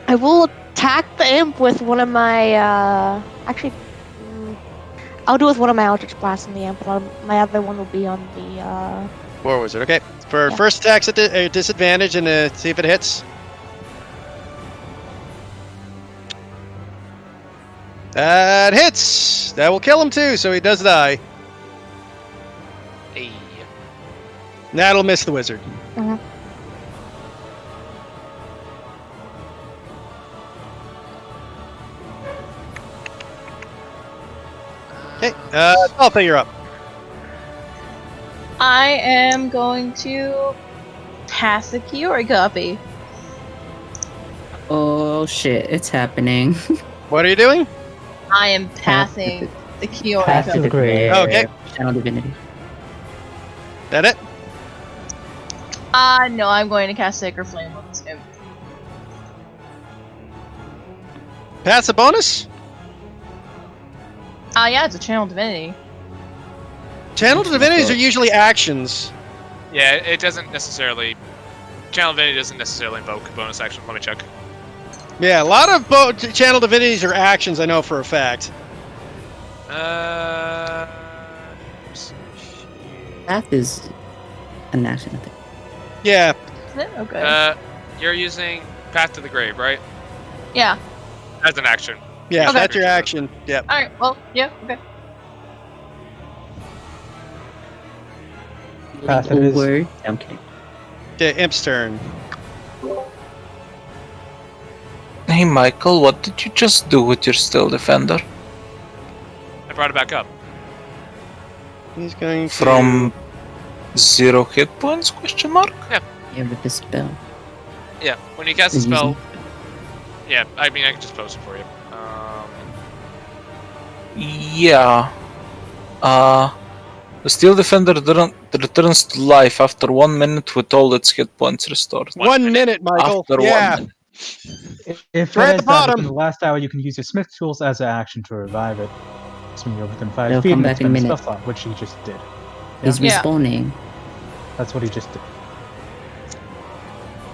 I will attack the imp with one of my. Actually, I'll do it with one of my Eldritch Blasts on the imp. My other one will be on the. War Wizard. Okay. For Yeah. first attacks at a disadvantage and see if it hits. That hits. That will kill him too, so he does die. Hey. That'll miss the wizard. Okay. I'll pay you're up. I am going to pass the Kiori Guppy. Oh shit, it's happening. What are you doing? I am passing the Kiori Pass to Guppy. the grave. Okay. Channel divinity. That it? No, I'm going to cast Sacred Flame on this imp. Pass a bonus? Yeah, it's a Channel Divinity. Channel divinities are usually actions. Yeah, it doesn't necessarily. Channel Divinity doesn't necessarily invoke a bonus action. Let me check. Yeah, a lot of channel divinities are actions, I know for a fact. Path is an action, I think. Yeah. Is it? Okay. You're using Path to the Grave, right? Yeah. As an action. Yeah, Okay. that's your action. Yep. Alright, well, yeah, okay. Path it is. Over. I'm kidding. Okay, Imp's turn. Hey Michael, what did you just do with your Steel Defender? I brought it back up. He's going to... From 0 hit points? Question mark? Yeah, with the spell. Yeah, when you cast a Using- spell. Yeah, I mean, I can just post it for you. Yeah. The Steel Defender returns to life after 1 minute with all its hit points restored. 1 minute, Michael. After Yeah. 1 minute. If Right it at the ends up bottom. within the last hour, you can use your Smith tools as an action to revive it. So when you're within 5 It'll feet, come and back it's in a been minute. spell slot, which he just did. He's Yeah. respawning, That's what he just did.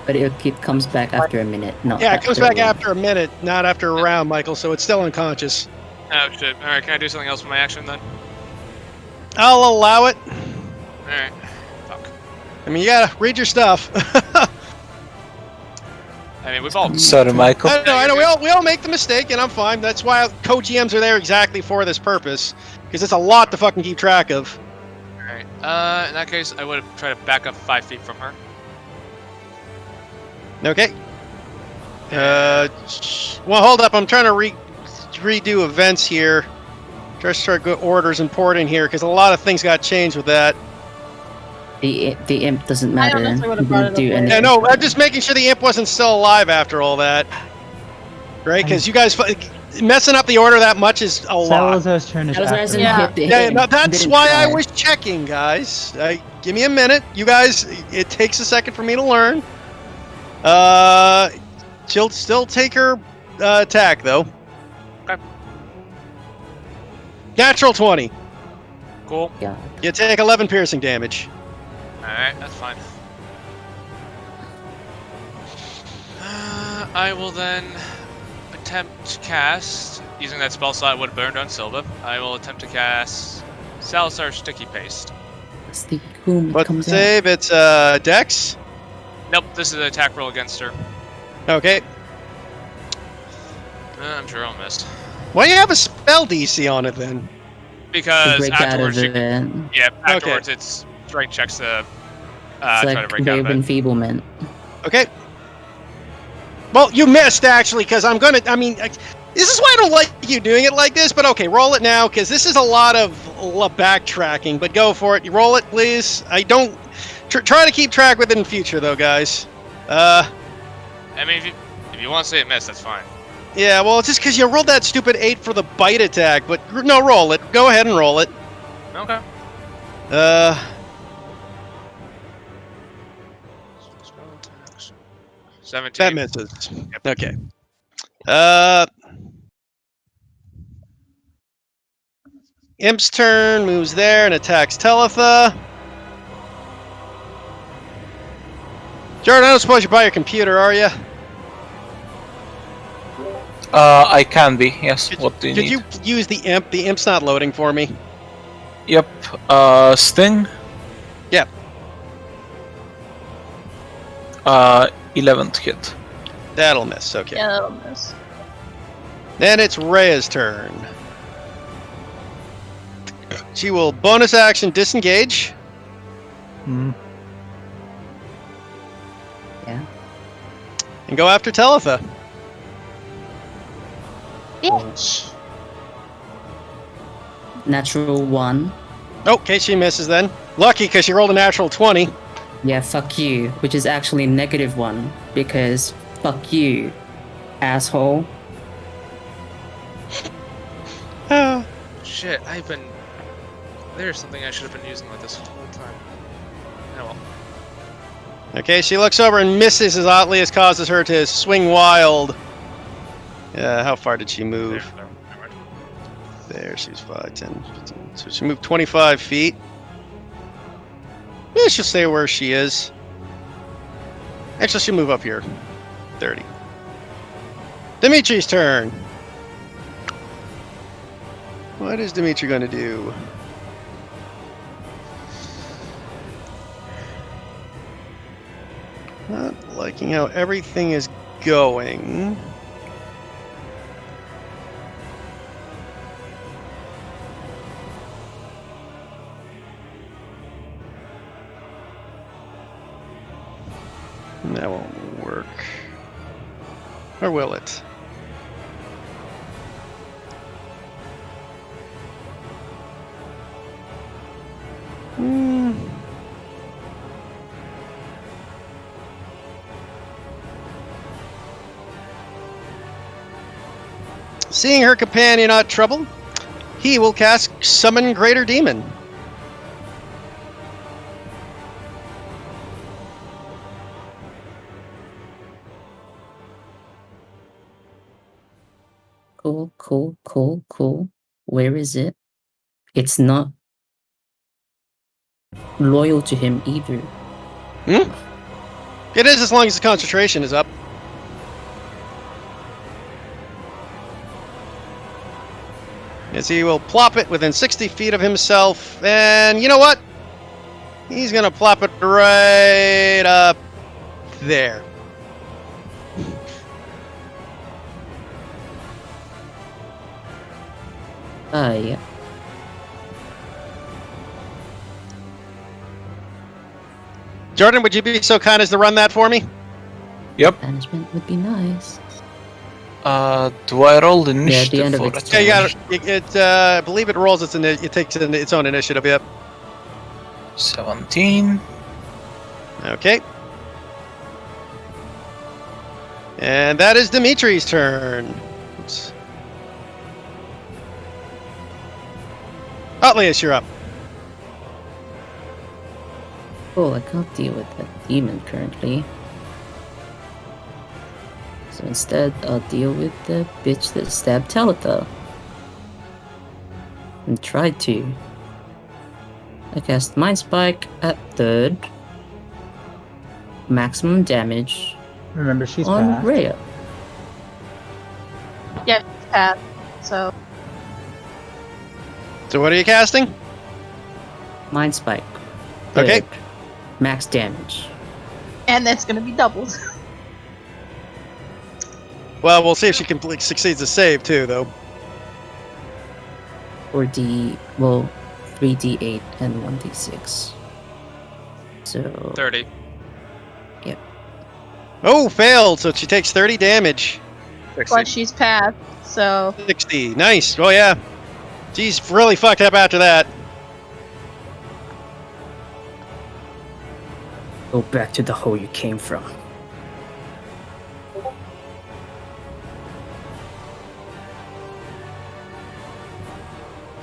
but it comes back after a minute. No. Yeah, it comes back a round. after a minute, not after a round, Michael, so it's still unconscious. Oh shit. Alright, can I do something else with my action then? I'll allow it. Alright. Fuck. I mean, you gotta read your stuff. I mean, we've all. Sorry, Michael. I know. We all make the mistake, and I'm fine. That's why co-GMs are there exactly for this purpose, because it's a lot to fucking keep track of. Alright. In that case, I would have tried to back up 5 feet from her. Okay. Well, hold up. I'm trying to redo events here. Just try to go orders and port in here, because a lot of things got changed with that. The imp doesn't I matter. don't know if I would've He brought didn't it do up anything. Yeah, no, I'm just making sure the imp wasn't still alive after all that. Right? Because you guys messing up the order that much is a lot. Salazar's turn is Salazar after. hasn't Yeah. hit the Yeah, him. no, that's Didn't why I try. was checking, guys. Give me a minute. You guys, it takes a second for me to learn. She'll still take her attack, though. Okay. Natural 20. Cool. Yeah. You take 11 piercing damage. Alright, that's fine. I will then attempt to cast, using that spell slot would burned on Silva. I will attempt to cast Salazar Sticky Paste. That's the whom it What's the comes out. save? It's Dex. Nope, this is an attack roll against her. Okay. I'm sure I'll miss. Why do you have a spell DC on it then? To Because break out of afterwards, it. afterwards it's strength checks to It's try to like break out wave of it. enfeeblement. Okay. Well, you missed actually, because I'm gonna. I mean, this is why I don't like you doing it like this. But okay, roll it now, because this is a lot of backtracking. But go for it. You roll it, please. I don't try to keep track with it in future, though, guys. I mean, if you want to say it missed, that's fine. Yeah. Well, it's just because you rolled that stupid 8 for the bite attack. But no, roll it. Go ahead and roll it. Okay. 17. That misses. Okay. Imp's turn, moves there and attacks Teletha. Jordan, I don't suppose you're by your computer, are you? I can be, yes. What do you Could need? you use the Imp? The Imp's not loading for me. Yep. Sting? Yep. 11th hit. That'll miss, okay. Yeah, that'll miss. Then it's Rhea's turn. She will bonus action disengage. Hmm. Yeah. And go after Teletha. Bitch. Natural 1. Okay, she misses then. Lucky, because she rolled a natural 20. Yeah, fuck you. Which is actually -1. Because fuck you, asshole. Shit, there's something I should have been using like this the whole time. Oh well. Okay, she looks over and misses as oddly as causes her to swing wild. How far did she move? There, she's 5, 10, 15. So she moved 25 feet. Yeah, she'll stay where she is. Actually, she'll move up here. 30. Dimitri's turn. What is Dimitri going to do? Not liking how everything is going. That won't work. Or will it? Seeing her companion not troubled, he will cast Summon Greater Demon. Cool. Where is it? It's not loyal to him either. It is as long as the concentration is up. As he will plop it within 60 feet of himself, and you know what? He's gonna plop it right up there. Yeah. Jordan, would you be so kind as to run that for me? Yep. Management would be nice. Do I roll the Yeah, at initiative the end of for its it? Yeah, you got it. I believe it rolls. It takes its own initiative. Yep. 17. Okay. And that is Dimitri's turn. Oops. Atlius, you're up. Oh, I can't deal with that demon currently. So instead, I'll deal with the bitch that stabbed Teletha. And tried to. I cast Mind Spike at 3rd. Maximum damage Remember, she's on back. Rhea. path, so So what are you casting? Mind Spike. Okay. Third. Max damage. and that's gonna be doubled. Well, we'll see if she succeeds the save too, though. 3d8 and 1d6. So 30. Oh, failed. So she takes 30 damage. But she's passed, so 60. Nice. Oh yeah. She's really fucked up after that. go back to the hole you came from.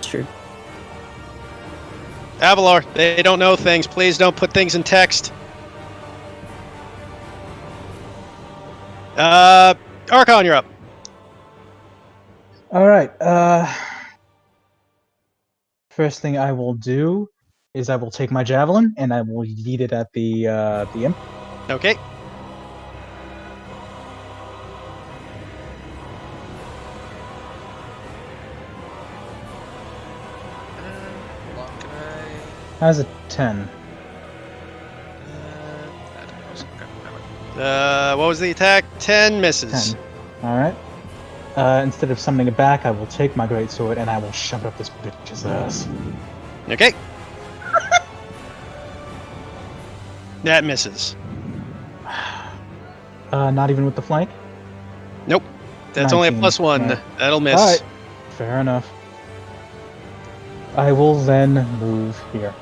True. Avalar, they don't know things. Please don't put things in text. Archon, you're up. All right. First thing I will do is I will take my javelin and I will yeet it at the imp. Okay. How's a 10? What was the attack? 10 misses. 10. All right. Instead of summoning it back, I will take my greatsword and I will shove it up this bitch's ass. Okay. That misses. Not even with the flank? Nope. That's only a 19. +1. Right. That'll miss. Alright. Fair enough. I will then move here.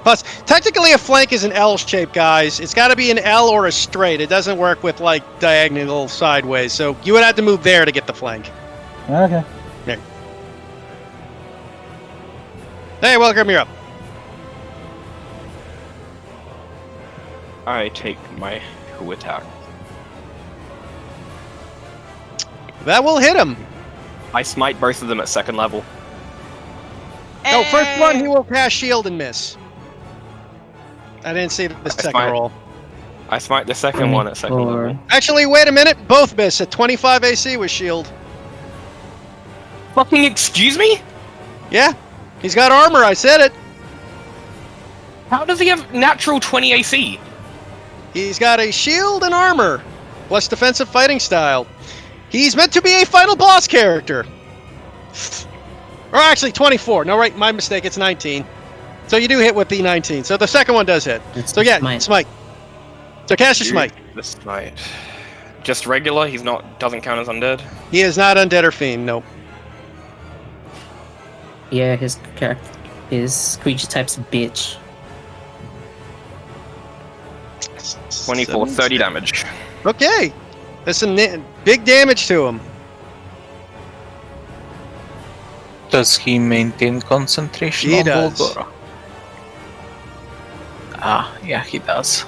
Plus, technically a flank is an L shape, guys. It's got to be an L or a straight. It doesn't work with, like, diagonal sideways. So you would have to move there to get the flank. Okay. There. Hey, welcome, you're up. I take my 2 attack. That will hit him. I smite both of them at 2nd level. No, first one he will cast shield and miss. I didn't see the second fine. roll. I smite the second one at 2nd level. Actually, wait a minute. Both miss at 25 AC with shield. Fucking excuse me? Yeah, he's got armor. I said it. How does he have natural 20 AC? He's got a shield and armor, plus defensive fighting style. He's meant to be a final boss character. Or actually, 24. No, right, my mistake. It's 19. So you do hit with the 19. So the second one does hit. It's So yeah, smite. So cast your smite. The smite. Just regular? He's not. Doesn't count as undead? He is not undead or fiend. Nope. Yeah, his character, his creature type's a bitch. 24, 30 damage. Okay. That's some big damage to him. Does he maintain concentration He on does. Volgora? Ah, yeah, he does.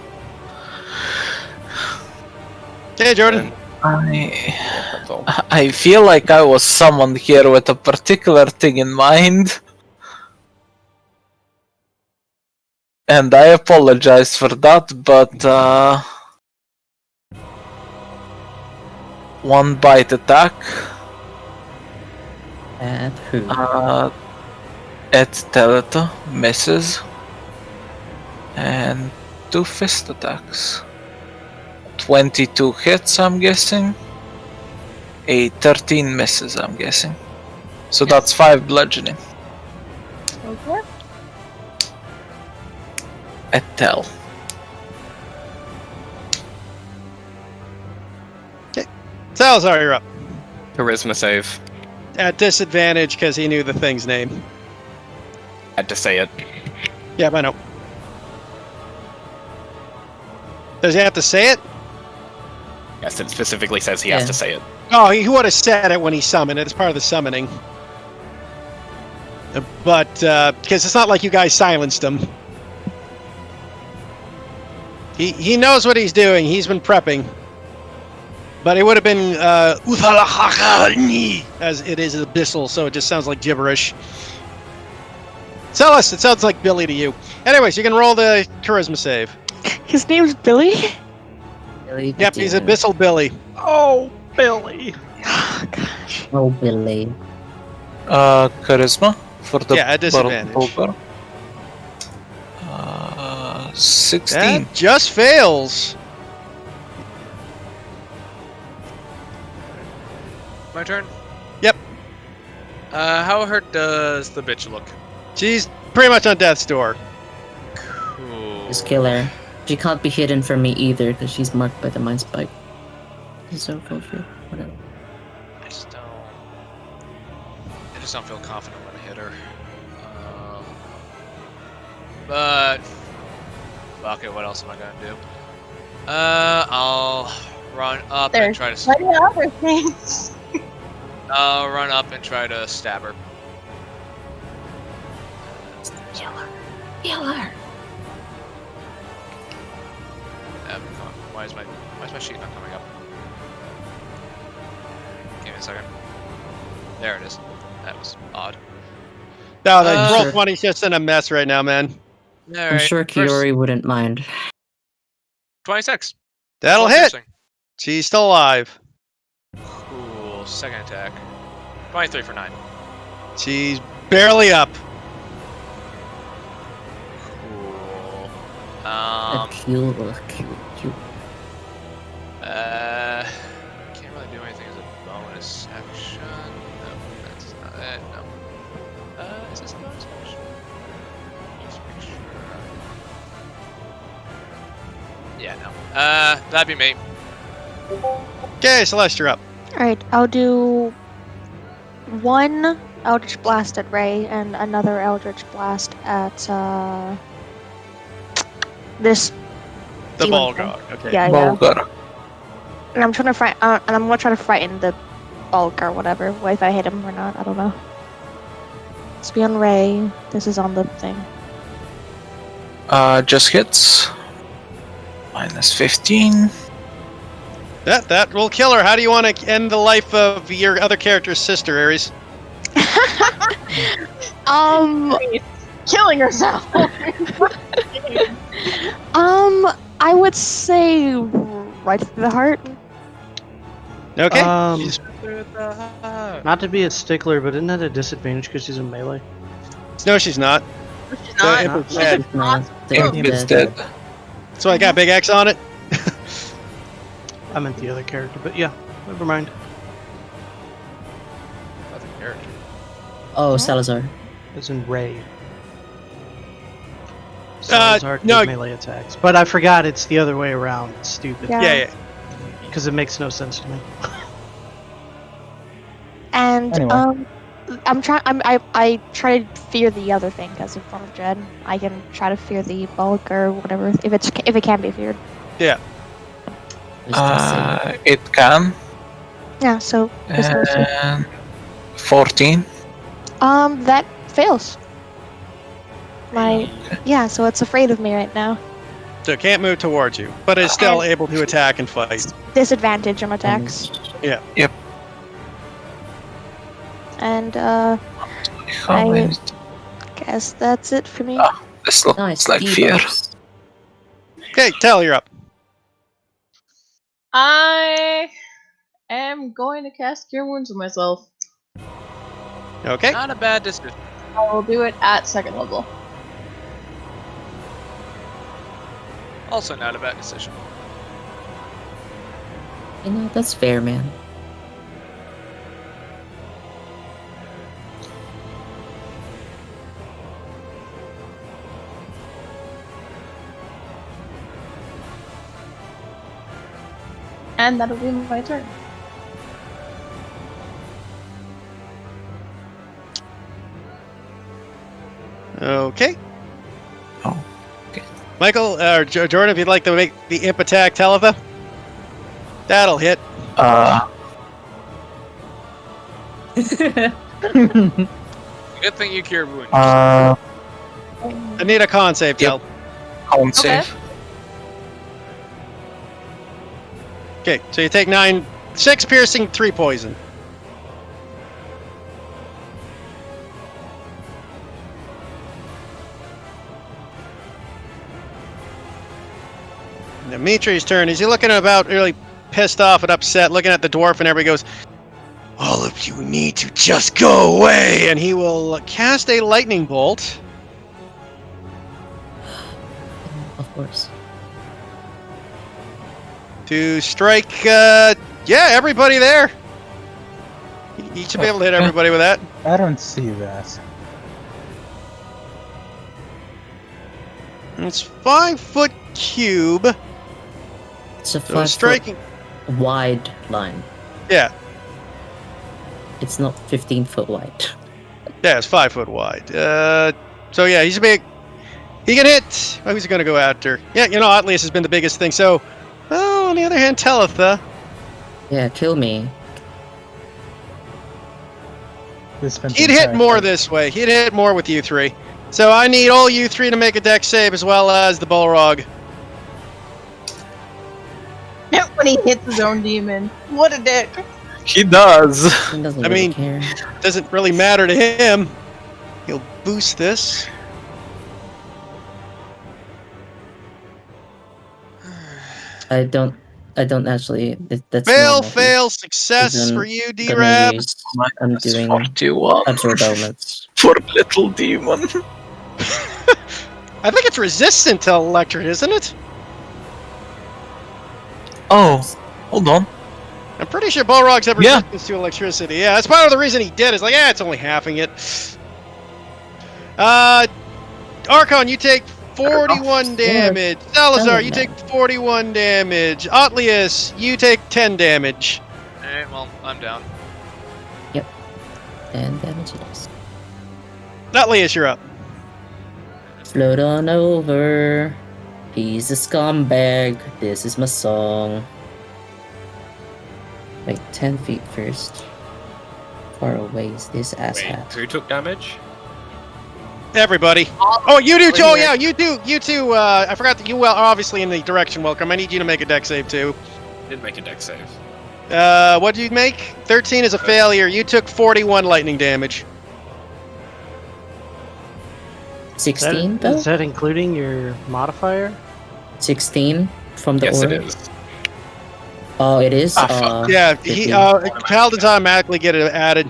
Hey, Jordan. That's all. I feel like I was summoned here with a particular thing in mind. And I apologize for that, but 1 bite attack At who? at Teleta misses. And 2 fist attacks. 22 hits, I'm guessing. A 13 misses, I'm guessing. So that's 5 bludgeoning. okay. At Tel. Salazar, you're up. Charisma save. At disadvantage because he knew the thing's name. Had to say it. Yeah, I know. Does he have to say it? Yes, it specifically says he has Yeah. to say it. Oh, he would have said it when he summoned it. It's part of the summoning. But, because it's not like you guys silenced him. He knows what he's doing. He's been prepping. But it would have been, as it is abyssal, so it just sounds like gibberish. Celis, it sounds like Billy to you. Anyways, you can roll the charisma save. His name's Billy? Billy the Yep, he's demon. Abyssal Billy. Oh, Billy. Oh, God. Oh, Billy. Charisma for the Yeah, at disadvantage. Bulgar. 16. That just fails. My turn? Yep. How hurt does the bitch look? She's pretty much on death's door. Cool. Just kill her. She can't be hidden from me either because she's marked by the mind spike. So fulfilled. Whatever. I just don't feel confident I'm gonna hit her. But fuck it, what else am I gonna do? I'll run up and There's try to. plenty of other things. I'll run up and try to stab her. Kill her. Kill her. Come on. Why is my sheet not coming up? Give me a second. There it is. That was odd. No, the roll Sure. 20's just in a mess right now, man. All I'm right, sure first- Kiori wouldn't mind. 26. That'll 12 hit. piercing. She's still alive. Cool. Second attack. 23 for 9. She's barely up. Cool. Cute. Can't really do anything as a bonus action. No, that's not it. No. Is this a bonus action? Just make sure. Yeah, no. That'd be me. Okay, Celeste, you're up. Alright, I'll do one Eldritch Blast at Ray and another Eldritch Blast at this The demon Balrog. Okay. Yeah, yeah. Bulgar. And I'm trying to frighten and I'm gonna try to frighten the bulk or whatever. If I hit him or not, I don't know. Let's be on Ray. This is on the thing. Just hits. Minus 15. That will kill her. How do you want to end the life of your other character's sister, Ares? Killing herself. I would say right through the heart. Okay. Not to be a stickler, but isn't that a disadvantage because she's in melee? No, she's not. She's The not. imp is dead. No, the Imp imp is dead. dead. So I got big X on it. I meant the other character, but yeah, never mind. Other character. Oh, Salazar. It's in Ray. Salazar no. did melee attacks, but I forgot it's the other way around. It's stupid. Yeah. Yeah, yeah. Because it makes no sense to me. And Anyway. I try to fear the other thing because in front of Jed, I can try to fear the bulk or whatever if it can be feared. Just It can. Yeah. So just those two. And 14. That fails. Yeah. So it's afraid of me right now. So it can't move towards you, but it's still able to attack and fight. Disadvantage on attacks. Yeah. Yep. And How I guess that's it for me. This looks nice. like fear. debuffs. Okay, Tell, you're up. I am going to cast Cure Wounds on myself. Okay. Not a bad decision. I will do it at 2nd level. Also not a bad decision. You know, that's fair, man. And that'll be my turn. Okay. Oh, okay. Michael, or Jordan, if you'd like to make the imp attack Talitha, that'll hit. Good thing you cured wounds. I need a con save, Yep. Tel. Con save. Okay, so you take 6 piercing, 3 poison. Dimitri's turn. Is he looking about really pissed off and upset, looking at the dwarf, and everybody goes, "All of of you need to just go away, and he will cast a lightning bolt. Of course. To strike, everybody there. You should be able to hit everybody with that. I don't see that. It's 5 foot cube. It's a So 5 striking. foot wide line. Yeah, It's not 15 foot wide. yeah, it's 5 foot wide. So yeah, he's big. He can hit. Oh, who's he gonna go after? Yeah, Atlius has been the biggest thing. So, on the other hand, Talitha. Yeah, kill me. He'd hit more this way. He'd hit more with you three. So I need all you three to make a dex save as well as the Balrog. When he hits his own demon. What a dick. He does. He doesn't I really mean- care. Doesn't really matter to him. He'll boost this. I don't actually. That's Fail, normal. fail, success Isn't for you, Gonna D-Rab. use- I'm Minus doing 41 absorb elements. for little demon. I think it's resistant to electric, isn't it? Oh, hold on. I'm pretty sure Balrogs have Yeah. resistance to electricity. Yeah, that's part of the reason he did. Is like, it's only halving it. Archon, you take 41 damage. Salazar, you take 41 damage. Otlius, you take 10 damage. Alright, well, I'm down. And damage it is. Otlius, you're up. Float on over. He's a scumbag. This is my song. Like 10 feet first. Far away is this Wait, asshat. who took damage? Everybody. Oh, you do too. Oh, yeah, you do. You too. I forgot that you are obviously in the direction. Welcome. I need you to make a dex save too. Did make a dex save. What did you make? 13 is a failure. You took 41 lightning damage. 16 though? Is that including your modifier? 16 from the Yes, it aura? is. Oh, it is? Ah, fuck. Yeah, 15. paladins automatically get it added.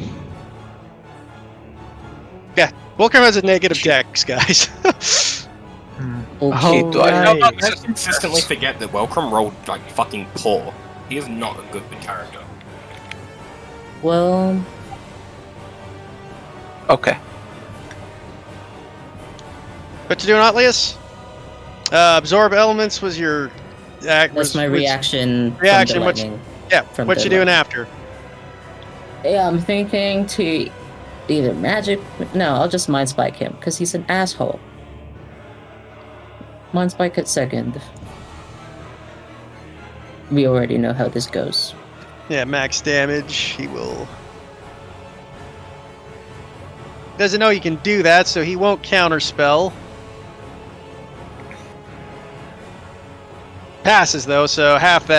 Yeah, Volcrum has a negative dex, guys. Okay. Oh, do I right. I just consistently forget that Welcome rolled like fucking poor. He is not a good character. Well, Okay. What you doing, Otlius? Absorb elements was your act. that's my reaction. Reaction, From the what lightning. Yeah, from what the you doing lightning. after? Yeah, I'm thinking to either magic. No, I'll just mind spike him because he's an asshole. Mind spike at second. We already know how this goes. Yeah, max damage. He will. Doesn't know you can do that, so he won't counterspell. Passes though, so half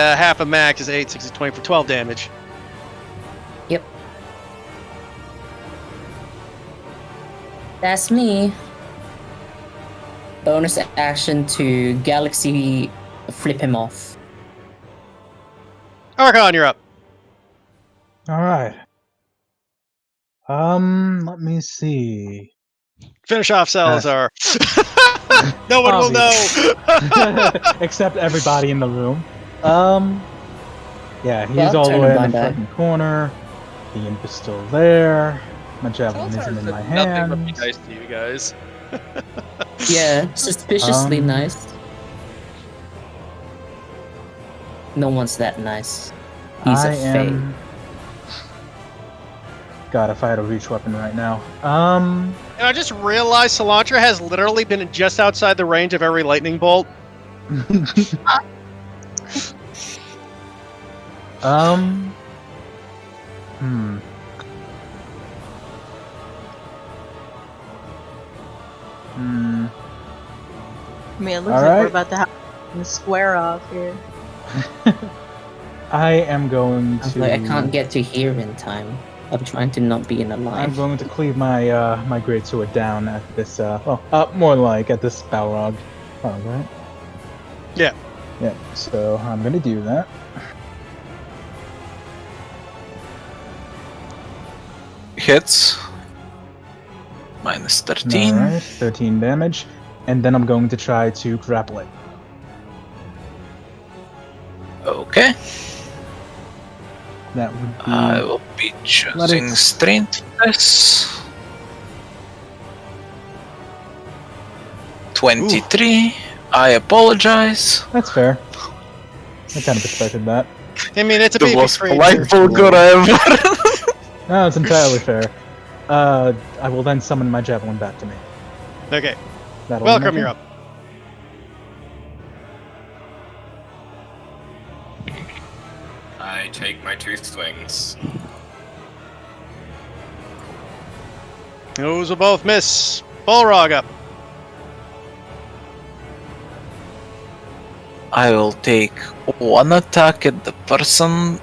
a max is 8, 6 is 20 for 12 damage. Yep. That's me. Bonus action to Galaxy flip him off. Archon, you're up. All right. Let me see. Finish off Salazar. No one will know. Except everybody in the room. Yeah, he's Well, all the turn way him in the on fucking corner. The imp is still there. My javelin isn't in my Nothing but be hands. nice to you guys. Yeah, suspiciously nice. No one's that nice. He's I a fake. am. God, if I had a reach weapon right now. And I just realized Cilantro has literally been just outside the range of every lightning bolt. Hmm. Hmm. I mean, it looks All like we're right. about to have a square off here. I am going I was to. like, I can't get to here in time. I'm trying to not be in a I'm line. going to cleave my my greatsword down at this. More like at this Balrog. Oh, right. Yeah. Yeah. So I'm gonna do that. hits. Minus 13. Alright, 13 damage. And then I'm going to try to grapple it. Okay. That would be... I will be choosing strengthness. 23. I apologize. That's fair. I kind of expected that. I mean, it's a The beefy most creature. polite Bulgur ever. No, it's entirely fair. I will then summon my javelin back to me. Okay. That'll Welcome, make you're it. up. I take my 2 swings. Those will both miss. Balrog up. I will take 1 attack at the person.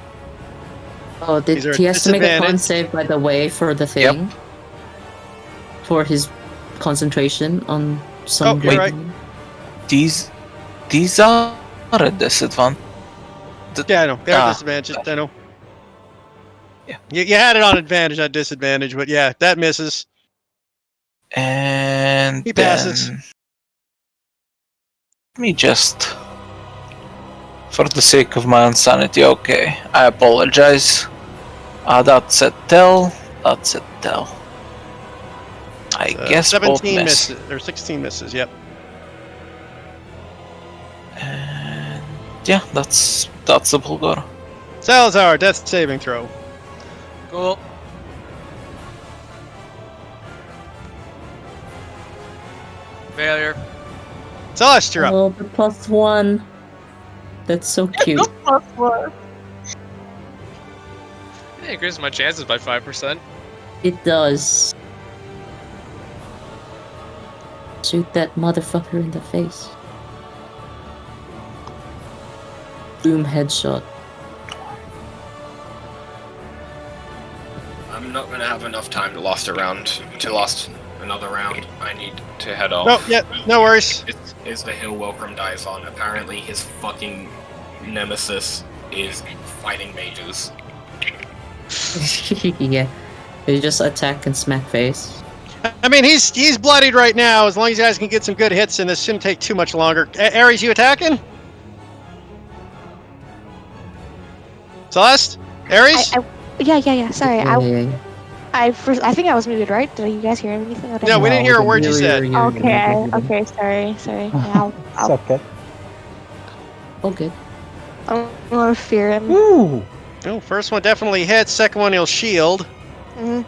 Oh, These are he has to make a con disadvantage. save, by the way, for the thing. For his concentration on some. Oh, you're right. These are a disadvantage. Yeah, I know. They're Ah. disadvantaged. I know. Yeah. You had it on advantage, not disadvantage, but yeah, that misses. And He passes. then let me just, for the sake of my insanity, okay, I apologize. That's a tell. That's a tell. I guess both 17 miss. misses, or 16 misses, yep. And yeah, that's the Bulgur. Salazar, death saving throw. Cool. Failure. Celeste, you're up. Oh, the +1. That's so cute. It increases my chances by 5%. It does. Shoot that motherfucker in the face. Boom, headshot. I'm not gonna have enough time to last another round. I need to head off. No, yeah, no worries. It's the hill Welcome dies on. Apparently his fucking nemesis is fighting mages. Yeah. You just attack and smack face. I mean, he's bloodied right now. As long as you guys can get some good hits in, this shouldn't take too much longer. Ares, you attacking? Celeste? Ares? Yeah. Sorry, Yeah. I think I was muted, right? Did you guys hear anything? No, we didn't hear a word you said. Okay, sorry. Yeah, It's okay. Oh, good. I'm gonna fear him. Ooh! Oh, first one definitely hits. Second one he'll shield. And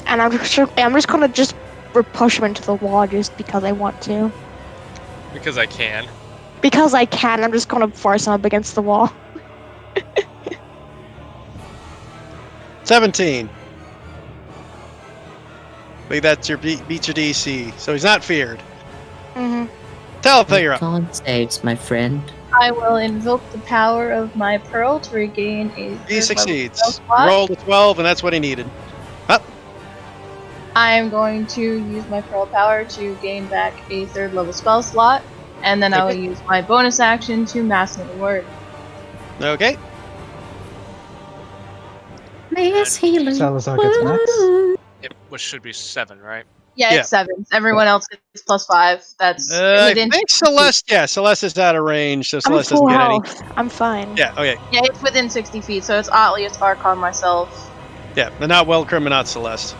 I'm just gonna push him into the wall just because I want to. Because I can. Because I can, I'm just gonna force him up against the wall. 17. I think that's your beat your DC. So he's not feared. Talitha, you're up. Con saves, my friend. I will invoke the power of my pearl to regain a He third level spell succeeds. slot. Rolled a 12, and that's what he needed. Up. I am going to use my pearl power to gain back a third level spell slot, and then I will Okay. use my bonus action to mass the word. Okay. Mass healing. Salazar gets max. Which should be 7, right? Yeah, Yeah. it's 7. Everyone else gets +5. That's I within think 60 feet. Celeste. Yeah, Celeste is out of range, so I'm Celeste doesn't full get any. health. I'm fine. Yeah. Okay. Yeah, it's within 60 feet, so it's Atlius, Archon, myself. Yeah, but not Welcome and not Celeste.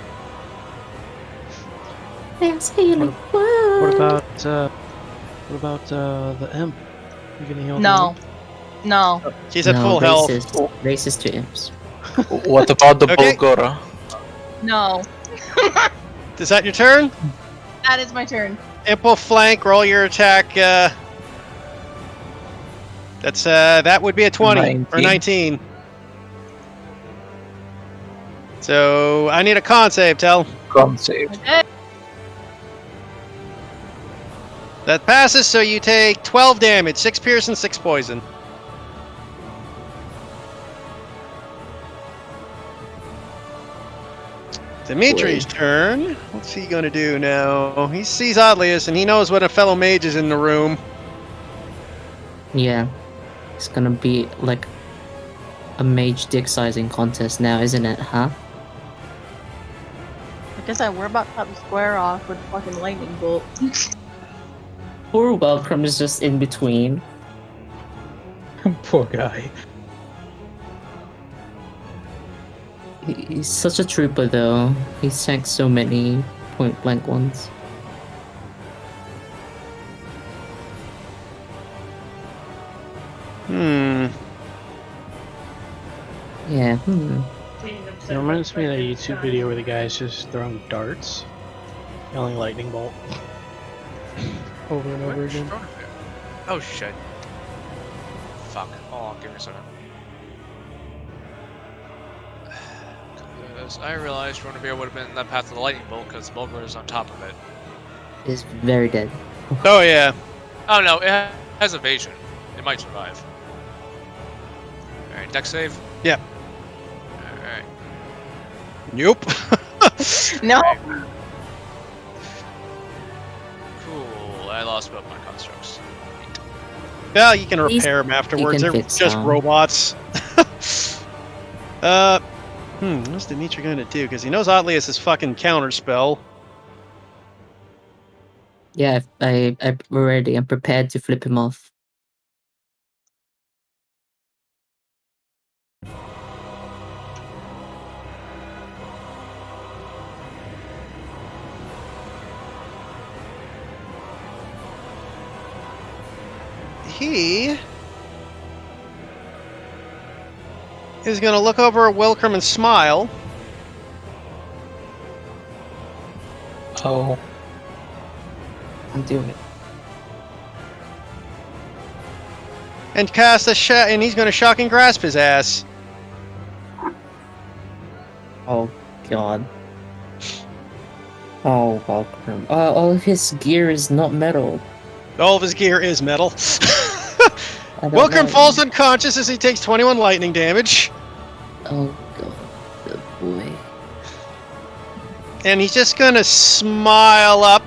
Mass healing. What about the imp? You gonna heal the No. imp? No. She's at full health. Racist to imps. What about the Okay. Bulgur? No. Is that your turn? That is my turn. Imple flank. Roll your attack. That's that would be a 20 or 19. So I need a con save. Tell. Con save. Okay. That passes, so you take 12 damage, 6 piercing, 6 poison. Dimitri's turn. What's he gonna do now? He sees Odlius, and he knows what a fellow mage is in the room. Yeah. It's gonna be like a mage dick sizing contest now, isn't it, huh? Like I said, we're about to have a square off with fucking lightning bolt. Poor Welcome is just in between. Poor guy. He's such a trooper, though. He's sank so many point-blank ones. Yeah, It reminds me of that YouTube video where the guy's just throwing darts, yelling lightning bolt over and over again. Oh shit. Fuck. Oh, give me a second. Because I realized Ronabeer would have been in that path of the lightning bolt because Bulgar is on top of it. is very dead. Oh yeah. Oh no, it has evasion. It might survive. Alright, deck save? Yeah. Alright. Nope. No. Cool, I lost both my constructs. Well, you can He's- repair them afterwards. he can They're fix just them. robots. What's Dimitri going to do? Because he knows Oddly is his fucking counter spell. Yeah, I'm ready. I'm prepared to flip him off. He is going to look over at Wilcrum and smile. Oh. I'm doing it. And cast a and he's going to shock and grasp his ass. Oh, God. Oh, Welcome. All of his gear is not metal. All of his gear is metal. I don't Wilcrum know. falls unconscious as he takes 21 lightning damage. Oh, God. Good boy. And he's just going to smile up.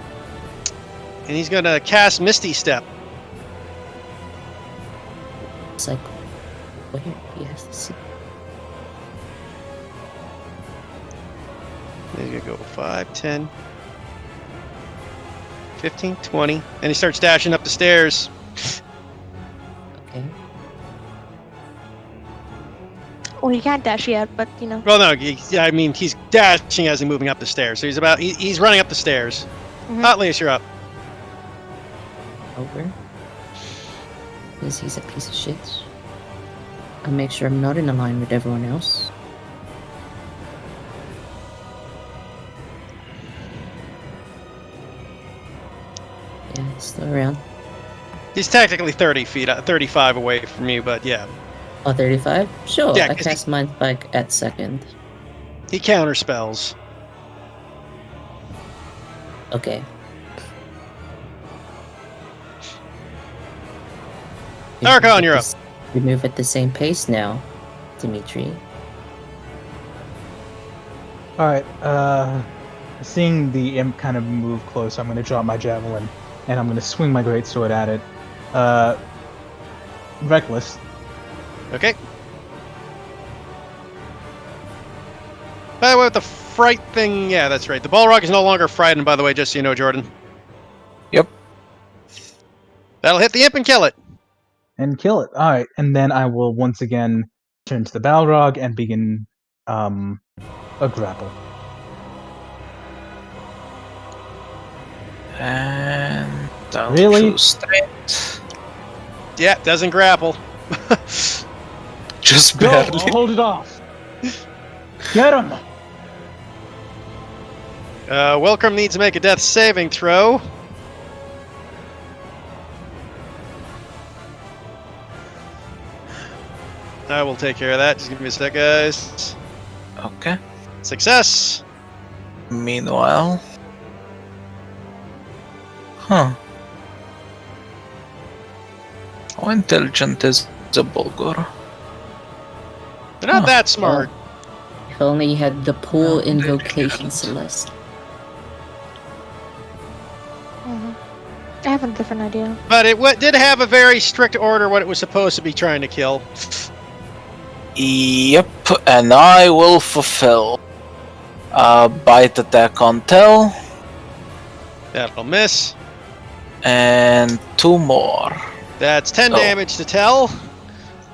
And he's going to cast Misty Step. It's like, where he has to see. He's going to go 5, 10, 15, 20. And he starts dashing up the stairs. Okay. Well, he can't dash yet, but you know. Well, no, I mean, he's dashing as he's moving up the stairs. So he's running up the stairs. Mhm. Hotlius, you're up. Over. Because he's a piece of shit. I'll make sure I'm not in a line with everyone else. Yeah, he's still around. He's technically 30 feet, 35 away from you, but yeah. Oh, 35? Sure, Yeah, I 'cause cast Mind Spike at second. He counterspells. Okay. Archon, you're up. We move at the same pace now, Dimitri. Alright, seeing the imp kind of move close, I'm going to drop my javelin, and I'm going to swing my greatsword at it. Reckless. Okay. By the way, with the fright thing, yeah, that's right. The Balrog is no longer frightened, by the way, just so you know, Jordan. Yep. That'll hit the imp and kill it. And kill it. Alright, and then I will once again turn to the Balrog and begin a grapple. And down Really? to straight. Yeah, doesn't grapple. Just Go! barely. I'll hold it off! Get him! Wilcrum needs to make a death saving throw. I will take care of that. Just give me a sec, guys. Okay. Success! Meanwhile. Huh. How intelligent is the Bulgur? They're not Huh. that smart. If only you had the pool Oh, invocation, intelligent. Celeste. I have a different idea. But it did have a very strict order what it was supposed to be trying to kill. Yep, and I will fulfill. Bite attack on Tell. That'll miss. And 2 more. That's 10 So- damage to Tell.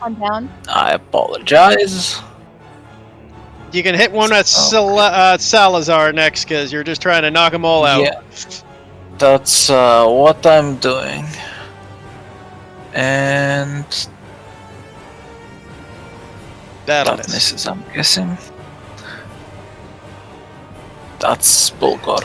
I'm down. I apologize. You can hit one at Salazar next, because you're just trying to knock them all out. Yeah. That's what I'm doing. And That'll that miss. misses, I'm guessing. That's Bulgor.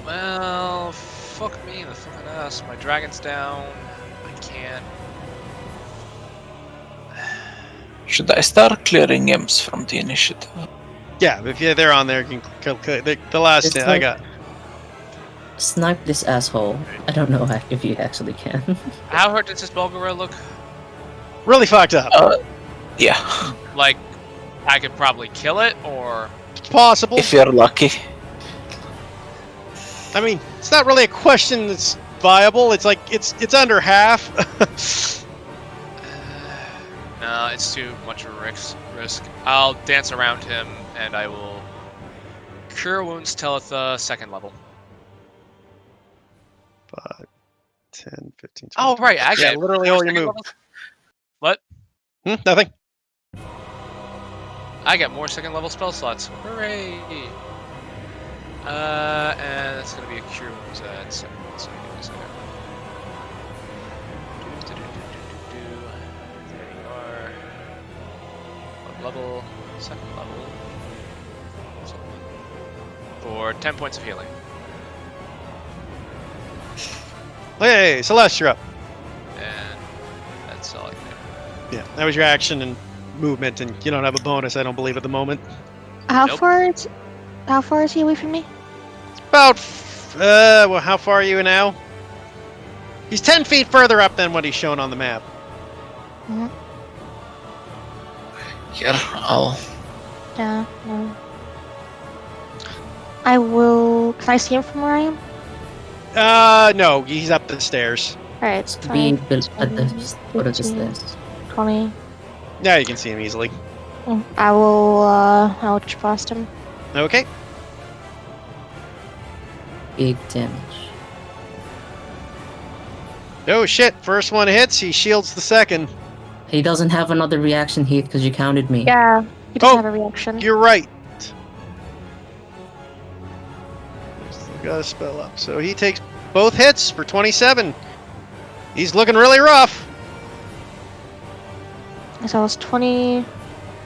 Well, fuck me in the fucking ass. My dragon's down. I can't. Should I start clearing imps from the initiative? Yeah, if they're on there, you can kill the last It's I like- got. Snipe this asshole. I don't know if you actually can. How hurt does this Bulgara look? Really fucked up. Yeah, Like, I could probably kill it, or... It's possible. if you're lucky. I mean, it's not really a question that's viable. It's like, it's under half. No, it's too much of a risk. I'll dance around him, and I will Cure Wounds Talitha 2nd level. 5, 10, 15, 20. Oh, right, I Yeah, get literally more all your second move. levels. What? Nothing. I get more 2nd level spell slots. Hooray! And that's gonna be a Cure Wounds at 2nd. So give me a second. There you are. What level? 2nd level. For 10 points of healing. Hey, Celeste, you're up. And that's all I can do. Yeah, that was your action and movement, and you don't have a bonus, I don't believe, at the moment. How Nope. far is he away from me? About, well, how far are you now? He's 10 feet further up than what he's shown on the map. Here, I'll. Yeah, no. I will. Can I see him from where I am? No, he's up the stairs. Alright, it's Be 5, built at the 10, what is 15, this? 20. Yeah, you can see him easily. I will, Eldritch Blast him. Okay. 8 damage. Oh shit, first one hits, he shields the second. He doesn't have another reaction, Heath, because you counted me. Yeah, he doesn't Oh, have a reaction. You're right. Still got a spell up. So he takes both hits for 27. He's looking really rough. So it's 20,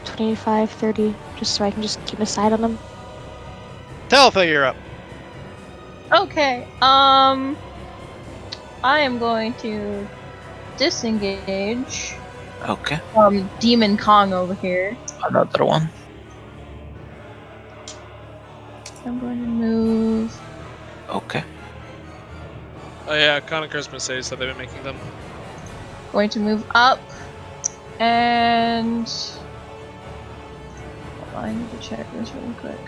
25, 30, just so I can just keep a sight on him. Talitha, you're up. Okay, I am going to disengage Okay, from Demon Kong over here. another one. I'm going to move. Okay. Oh yeah, Connor's been saying that they've been making them. Going to move up. And hold on, I need to check this really quick.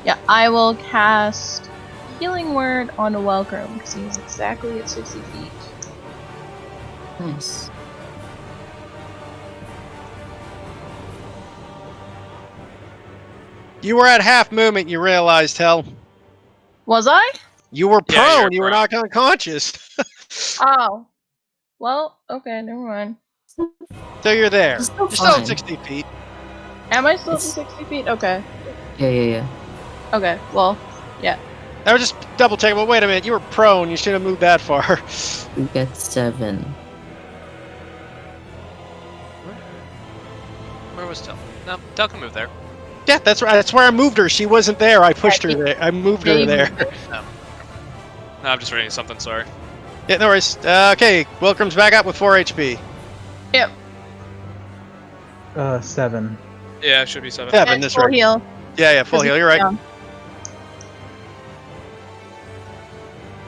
Yeah, I will cast Healing Word on a Welcome because he's exactly at 60 feet. Nice. You were at half movement, you realized, Hell. Was I? You were Yeah, prone, you're you were prone. not unconscious. Oh. Well, okay, never mind. So you're there. It's still You're still fine. at 60 feet. Am I still at It's- 60 feet? Okay. Yeah. Okay, well, I was just double checking, but wait a minute, you were prone, you shouldn't have moved that far. You get 7. Where was Tel? No, Tel can move there. Yeah, that's right. That's where I moved her. She wasn't there. I pushed her there. I moved her there. No, I'm just reading something, sorry. Yeah, no worries. Okay, Wilcrum's back up with 4 HP. 7. Yeah, it should be 7. 7, at that's full right. heal. Yeah, full heal. You're right. down.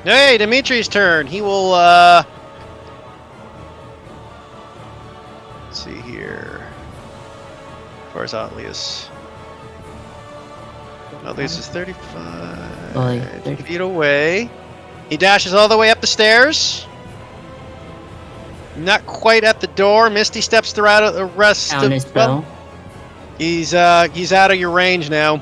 Hey, Dimitri's turn. He will, let's see here. Where's Atlius? Atlius is 35 Like, feet away. He dashes all the way up the stairs. Not quite at the door. Misty steps throughout the rest Down his of. spell. He's out of your range now.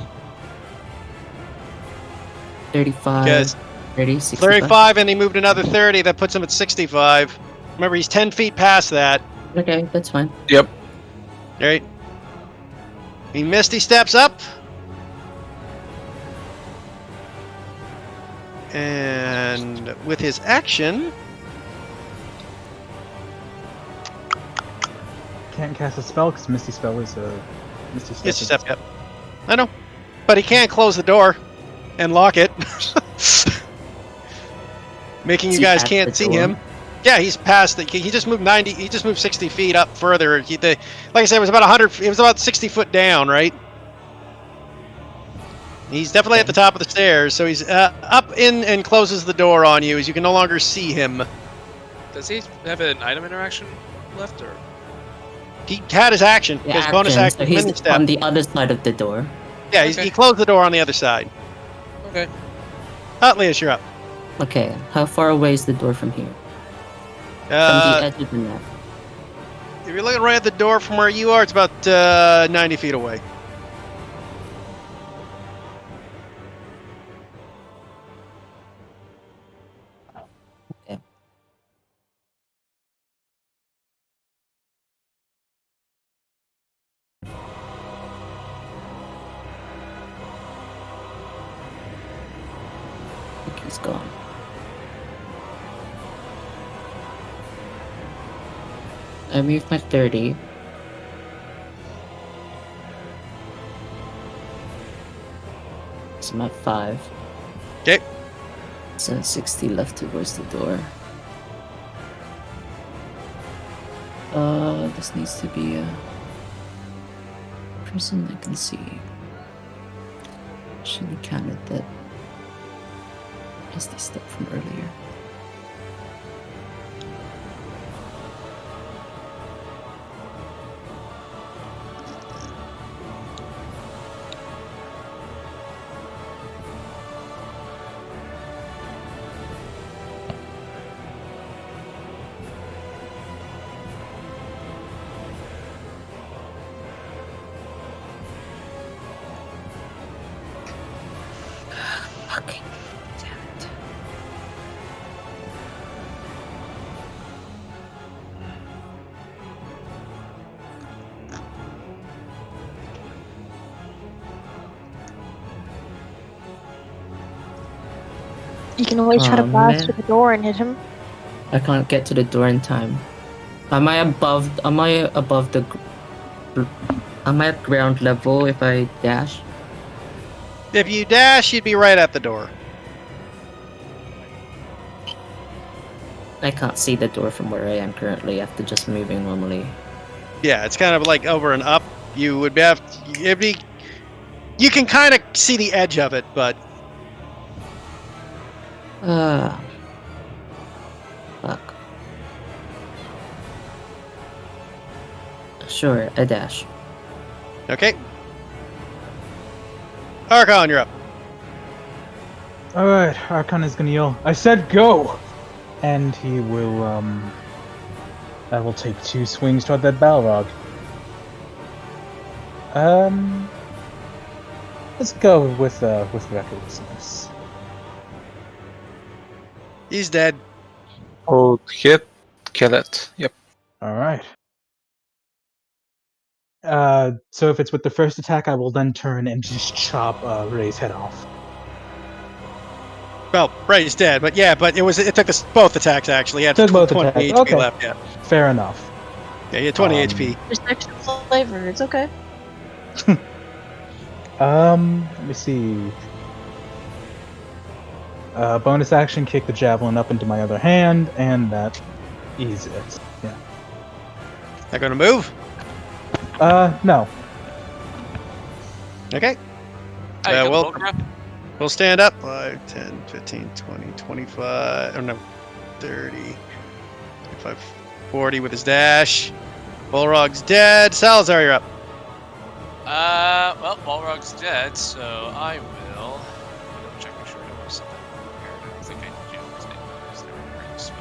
35, Because 30, 65. 35, and he moved another 30. That puts him at 65. Remember, he's 10 feet past that. Okay, that's fine. Yep. All right. He Misty steps up. And with his action, Can't cast a spell because Misty Spell is a Misty Step. it's a step. Yep. I know, but he can't close the door and lock it, making Is you he guys at can't the see door? him. Yeah, he's past the. He just moved 90. He just moved 60 feet up further. Like I said, it was about 100. It was about 60 foot down, right? He's definitely at the top of the stairs, so he's up in and closes the door on you, as you can no longer see him. Does he have an item interaction left, or? He had his action. Yeah, His bonus action. so he's mini step. on the other side of the door. Yeah, Okay. he closed the door on the other side. Okay. Atlius, you're up. Okay, how far away is the door from here? From the edge of the map. If you're looking right at the door from where you are, it's about 90 feet away. Okay. I think he's gone. I moved my 30. So I'm at 5. Okay. So 60 left towards the door. This needs to be a person I can see. Should have counted that as the step from earlier. Fucking damn it. You can always try to Oh, blast man. through the door and hit him. I can't get to the door in time. Am I above the am I at ground level if I dash? If you dash, you'd be right at the door. I can't see the door from where I am currently after just moving normally. Yeah, it's kind of like over and up. You would it'd be. You can kind of see the edge of it, but Fuck. Sure, a dash. okay. Archon, you're up. Alright, Archon is gonna yell, I said go! And he will, I will take 2 swings toward that Balrog. Let's go with recklessness. He's dead. Hold hit. Kill it. Yep. Alright. So if it's with the first attack, I will then turn and just chop Ray's head off. Well, Ray's dead, but yeah, but it took us both attacks actually. He had Took both 20 attacks, HP okay. left. Yeah, Fair enough. yeah, he had 20 Um, HP. Just extra flavor. It's okay. Let me see. Bonus action, kick the javelin up into my other hand, and that is it. Yeah. Not gonna move. No. Okay. Hey, you got well- the bullcrap? We'll stand up. 5, 10, 15, 20, 25. Oh no, 30, 25, 40 with his dash. Bullrog's dead. Salazar, you're up. Well, Balrog's dead, so I will check make sure I don't have something prepared. I don't think I do because I never bring the spell.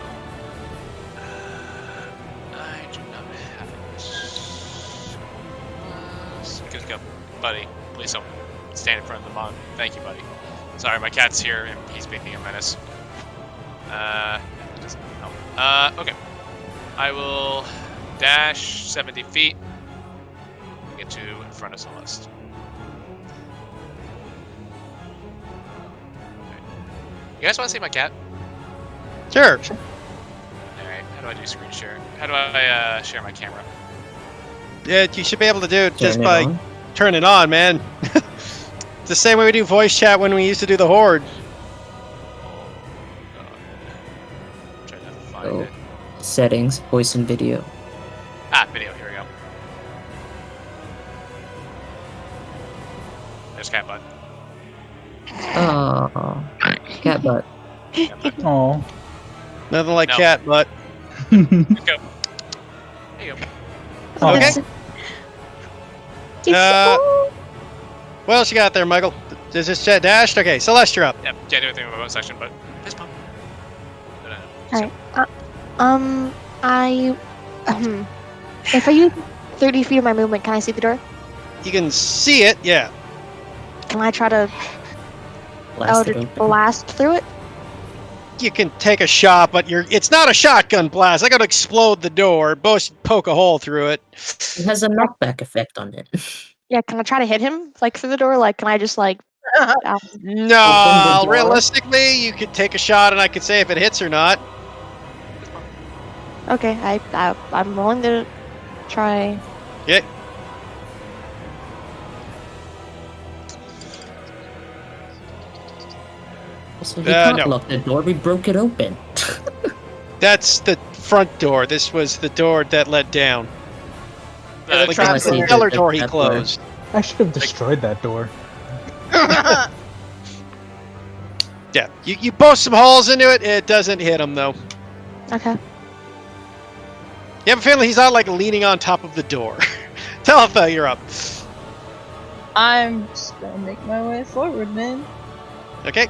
Go, buddy. Please don't stand in front of the mom. Thank you, buddy. Sorry, my cat's here and he's making a menace. That doesn't help. Okay. I will dash 70 feet. Get to in front of Celeste. Okay. You guys want to see my cat? Sure. Alright, how do I do screen share? How do I share my camera? Yeah, you should be able to do it just Turn it by on. turning it on, man. It's the same way we do voice chat when we used to do the Horde. Oh, God. Trying to find Oh. it. Settings, voice and video. Ah, video, here we go. There's cat butt. Oh, cat butt. Cat butt. Oh. Nothing like No. cat butt. Let's go. There you go. Okay. It's- What else you got there, Michael? Is this chat dashed? Okay, Celeste, you're up. Yep, can't do anything with my bonus section, but fist bump. No. Alright. I if I use 30 feet of my movement, can I see the door? You can see it, yeah. Can I try to Blast it Eldritch open. blast through it? You can take a shot, but it's not a shotgun blast. I gotta explode the door, poke a hole through it. It has a knockback effect on it. Yeah, can I try to hit him like through the door? Like, can I just like? Open No, the door. realistically, you could take a shot and I could say if it hits or not. Okay, I'm willing to try. Yeah. Also, we can't no. lock the door. We broke it open. That's the front door. This was the door that led down. The Like trap that's door. the cellar The door he trap door. closed. I should have destroyed that door. Yeah, you post some holes into it. It doesn't hit him though. Okay. You have a feeling he's not like leaning on top of the door. Teletha, you're up. I'm just gonna make my way forward, man, Okay.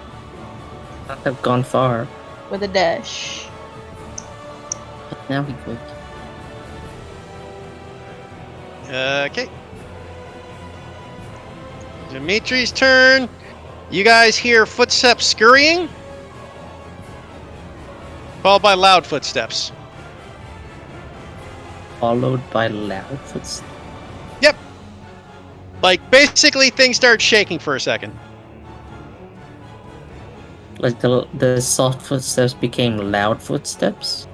Not have gone far. with a dash. But now we could. Okay. Dimitri's turn. You guys hear footsteps scurrying, followed by loud footsteps. Followed by loud footsteps. Like basically, things start shaking for a second. Like the soft footsteps became loud footsteps.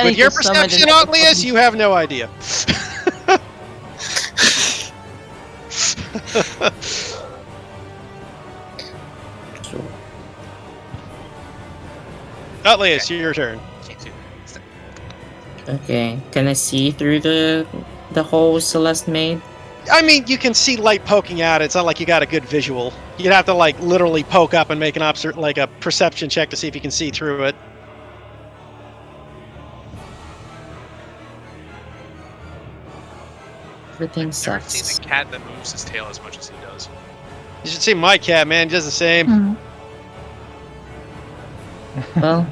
With your perception, Otlius, you have no idea. Sure. Otlius, your turn. Can't do that. Okay. Can I see through the hole Celeste made? I mean, you can see light poking out. It's not like you got a good visual. You'd have to like literally poke up and make an like a perception check to see if you can see through it. Everything Never sucks. seen a cat that moves his tail as much as he does. You should see my cat, man. He does the same. Well,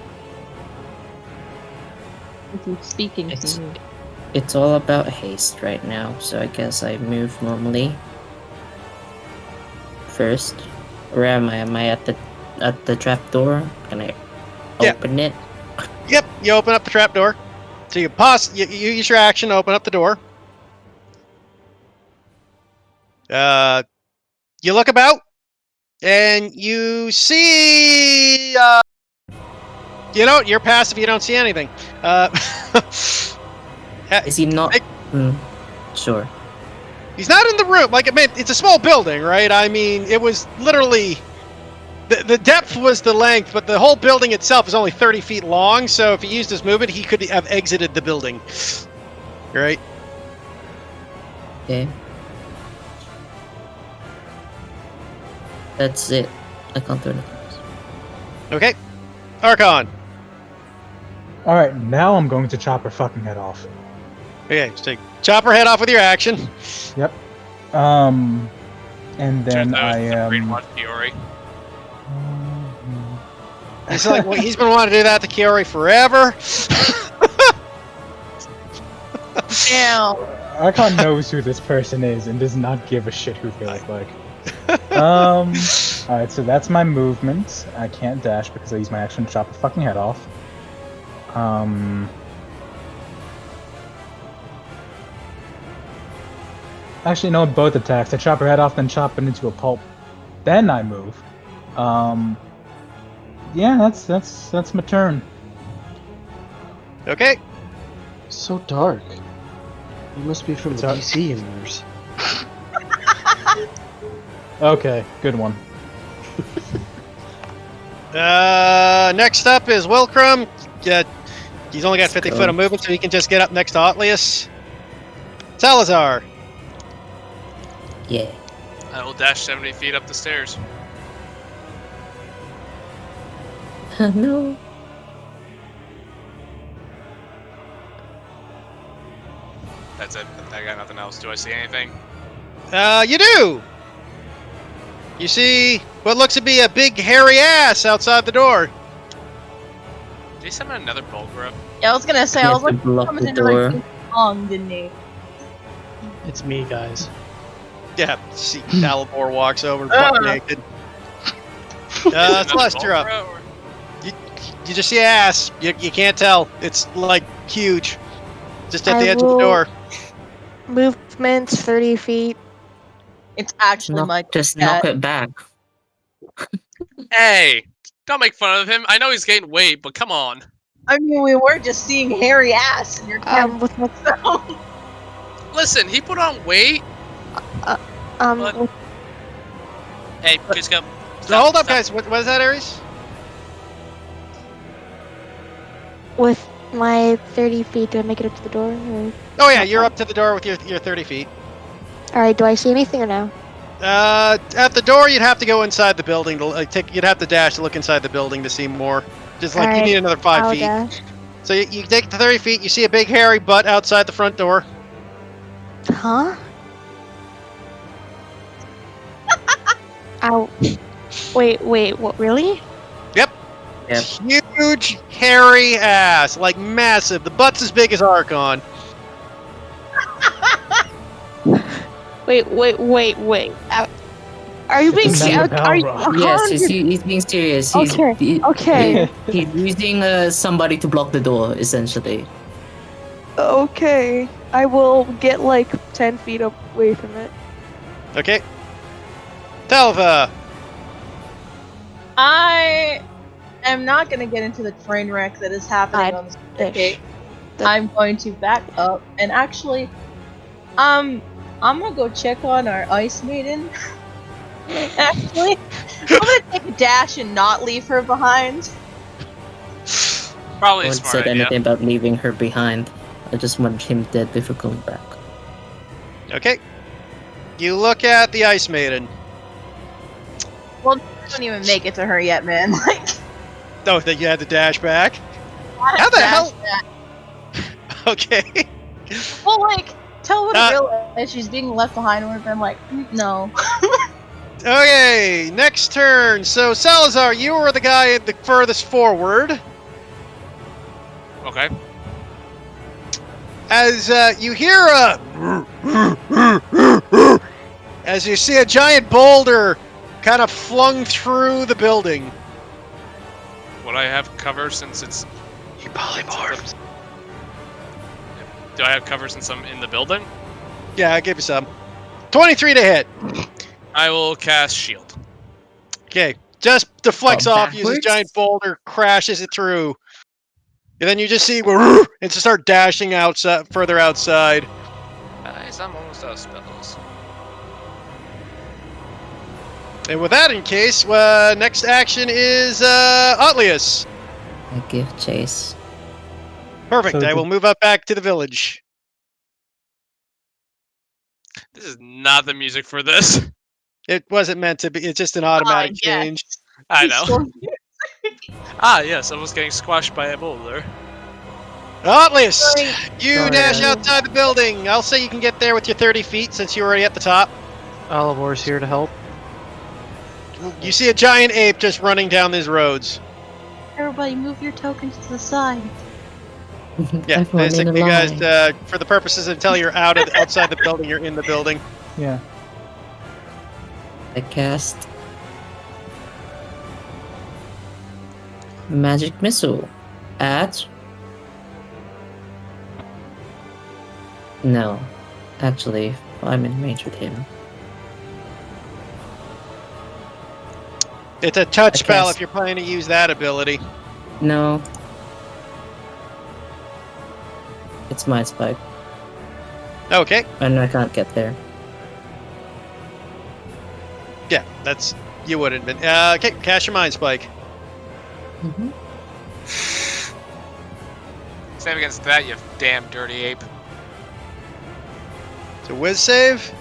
Speaking It's- to you. it's all about haste right now, so I guess I move normally. First. Where am I? Am I at the trap door? Can I Yeah. open it? Yep, you open up the trapdoor. So you use your action to open up the door. You look about, and you see. You're passive. You don't see anything. Is he not? Hey. Sure. He's not in the room. Like, I mean, it's a small building, right? I mean, it was literally the depth was the length, but the whole building itself is only 30 feet long. So if he used his movement, he could have exited the building, right? Okay. That's it. I can't do anything else. Okay, Archon. Alright, now I'm going to chop her fucking head off. Okay, just chop her head off with your action. Yep. And then Turns out I it's the am. brainwash Fiore. He's like, well, he's been wanting to do that to Kiori forever. Now, Archon knows who this person is and does not give a shit who they look like. Alright, so that's my movement. I can't dash because I use my action to chop the fucking head off. Actually, no, both attacks. I chop her head off, then chop it into a pulp. Then I move. Yeah, that's my turn. Okay. So dark. You must be from It's the dark. DC universe. Okay, good one. Next up is Wilcrum. He's only got 50 go. foot of movement, so he can just get up next to Otlius. Salazar. Yeah. I will dash 70 feet up the stairs. No. That's it. I got nothing else. Do I see anything? You do. You see what looks to be a big hairy ass outside the door. Did he summon another Bulgura? Yeah, I was gonna say, He I has was to like, block coming the into like door. long, didn't he? It's me, guys. Yeah, see Dalibor walks over butt naked. Celeste, you're up. Bulgura, or- You just see ass. You can't tell. It's like huge. Just at I the edge of the will- door. Movements 30 feet. It's actually Knock- my just cat. knock it back. Hey! Don't make fun of him. I know he's gained weight, but come on. I mean, we were just seeing hairy ass in your camera. With my, Listen, he put on weight. What? with, Hey, just go. So hold up, guys. What is that, Ares? with my 30 feet, do I make it up to the door? Or... Oh yeah, you're up to the door with your 30 feet. Alright, do I see anything or no? At the door, you'd have to go inside the building to you'd have to dash to look inside the building to see more. Just like you Alright, need another 5 I'll feet. dash. So you take the 30 feet. You see a big hairy butt outside the front door. Huh? Ow. Wait, what, really? Yep. Huge hairy ass, like massive. The butt's as big as Archon. Wait. Are you being Remember serious? Are you, Balrog. Yes, he's being serious. He's, Okay, okay. He's using somebody to block the door, essentially. Okay. I will get like 10 feet away from it. Okay. Talva. I am not gonna get into the train wreck that is happening on the staircase. I'm going to back up and actually, I'm gonna go check on our ice maiden. Actually, I'm gonna take a dash and not leave her behind. Probably I a haven't smart said idea. anything about leaving her behind. I just want him dead before going back. Okay. You look at the Ice Maiden. I don't even make it to her yet, man. Like, Oh, that you had to dash back? I How the dash hell- back. Okay. Well, like, tell her to realize she's being left behind. Would have been like, no. Okay, next turn. So, Salazar, you were the guy the furthest forward. Okay. As you hear as you see a giant boulder kind of flung through the building. Would I have cover since it's... He polymorphed. Do I have cover since I'm in the building? Yeah, I give you some. 23 to hit. I will cast shield. Okay, just deflects off, uses backwards? giant boulder, crashes it through. And then you just see and just start dashing outside, further outside. Guys, I'm almost out of spells. And with that in case, next action is Otlius. I give chase. Perfect. So I the- will move up back to the village. This is not the music for this. It wasn't meant to be. It's just an automatic yeah. change. I know. Ah, yes, I was getting squashed by a boulder. Otlius, you Sorry, dash guys. outside the building. I'll say you can get there with your 30 feet since you're already at the top. Olivor's here to help. You see a giant ape just running down these roads. Everybody, move your tokens to the side. Yeah, Everyone in basically, you line. guys, for the purposes until you're outside the building, you're in the building. Yeah. I cast magic missile at. No, actually, I'm in range with him. It's a touch I spell cast- if you're planning to use that ability. No, it's my spike, Okay. and I can't get there. Yeah, that's you wouldn't have been. Okay, cast your mind spike. Mm-hmm. Save against that, you damn dirty ape. So whiz save,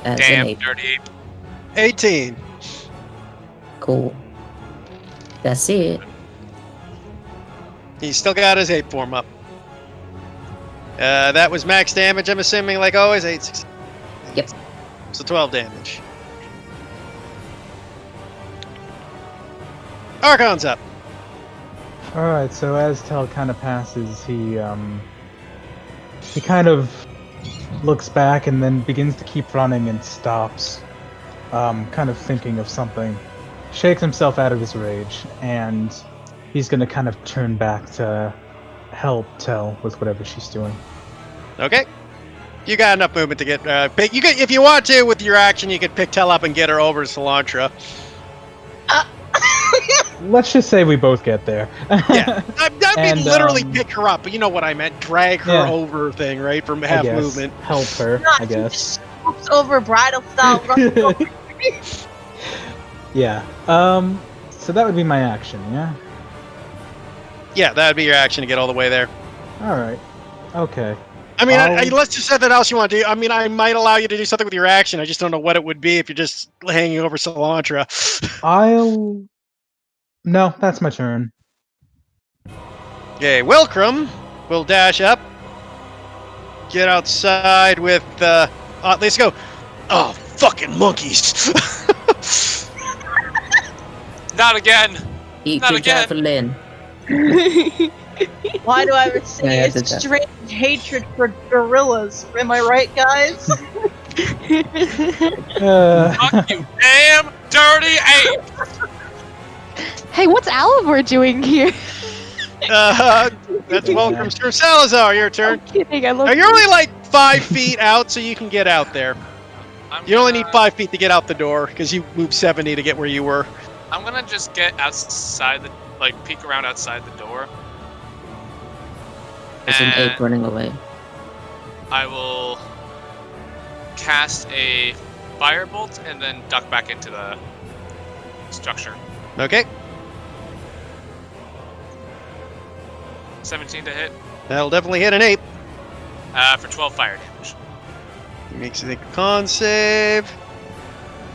That's Damn an 8. dirty ape. 18. Cool. That's it. He's still got his 8 form up. That was max damage, I'm assuming, like always. 8, 6. Yep. So 12 damage. Archon's up. Alright, so as Tel kind of passes, he kind of looks back and then begins to keep running and stops, kind of thinking of something, shakes himself out of his rage, and he's gonna kind of turn back to help Tel with whatever she's doing. Okay. You got enough movement to get pick. You could, if you want to, with your action, you could pick Tel up and get her over to Cilantro. Let's just say we both get there. Yeah, I mean And, literally pick her up, but you know what I meant. Drag her Yeah. over thing, right? From I half guess. movement. Help her, Not I guess. Scoops over bridal style. Runs over. Yeah. So that would be my action, yeah? Yeah, that'd be your action to get all the way there. Alright. Okay. I mean, I'll- let's just say that else you want to do. I mean, I might allow you to do something with your action. I just don't know what it would be if you're just hanging over Cilantro. No, that's my turn. Okay, Wilcrum will dash up, get outside with. Let's go. Oh, fucking monkeys! Not again! Eat Not your again. javelin. Why do I ever say Yeah, I it's did that. strange hatred for gorillas? Am I right, guys? Fuck you, damn dirty ape! Hey, what's Oliver doing here? That's Wilcrum's turn. Salazar, your turn. I'm kidding. I love Now, you're only like 5 feet out, so you can get out there. I'm You only need gonna- 5 feet to get out the door because you moved 70 to get where you were. I'm gonna just get outside the, peek around outside the door. There's an And ape running away. I will cast a firebolt and then duck back into the structure. Okay, 17 to hit, that'll definitely hit an ape. for 12 fire damage. He makes a con save.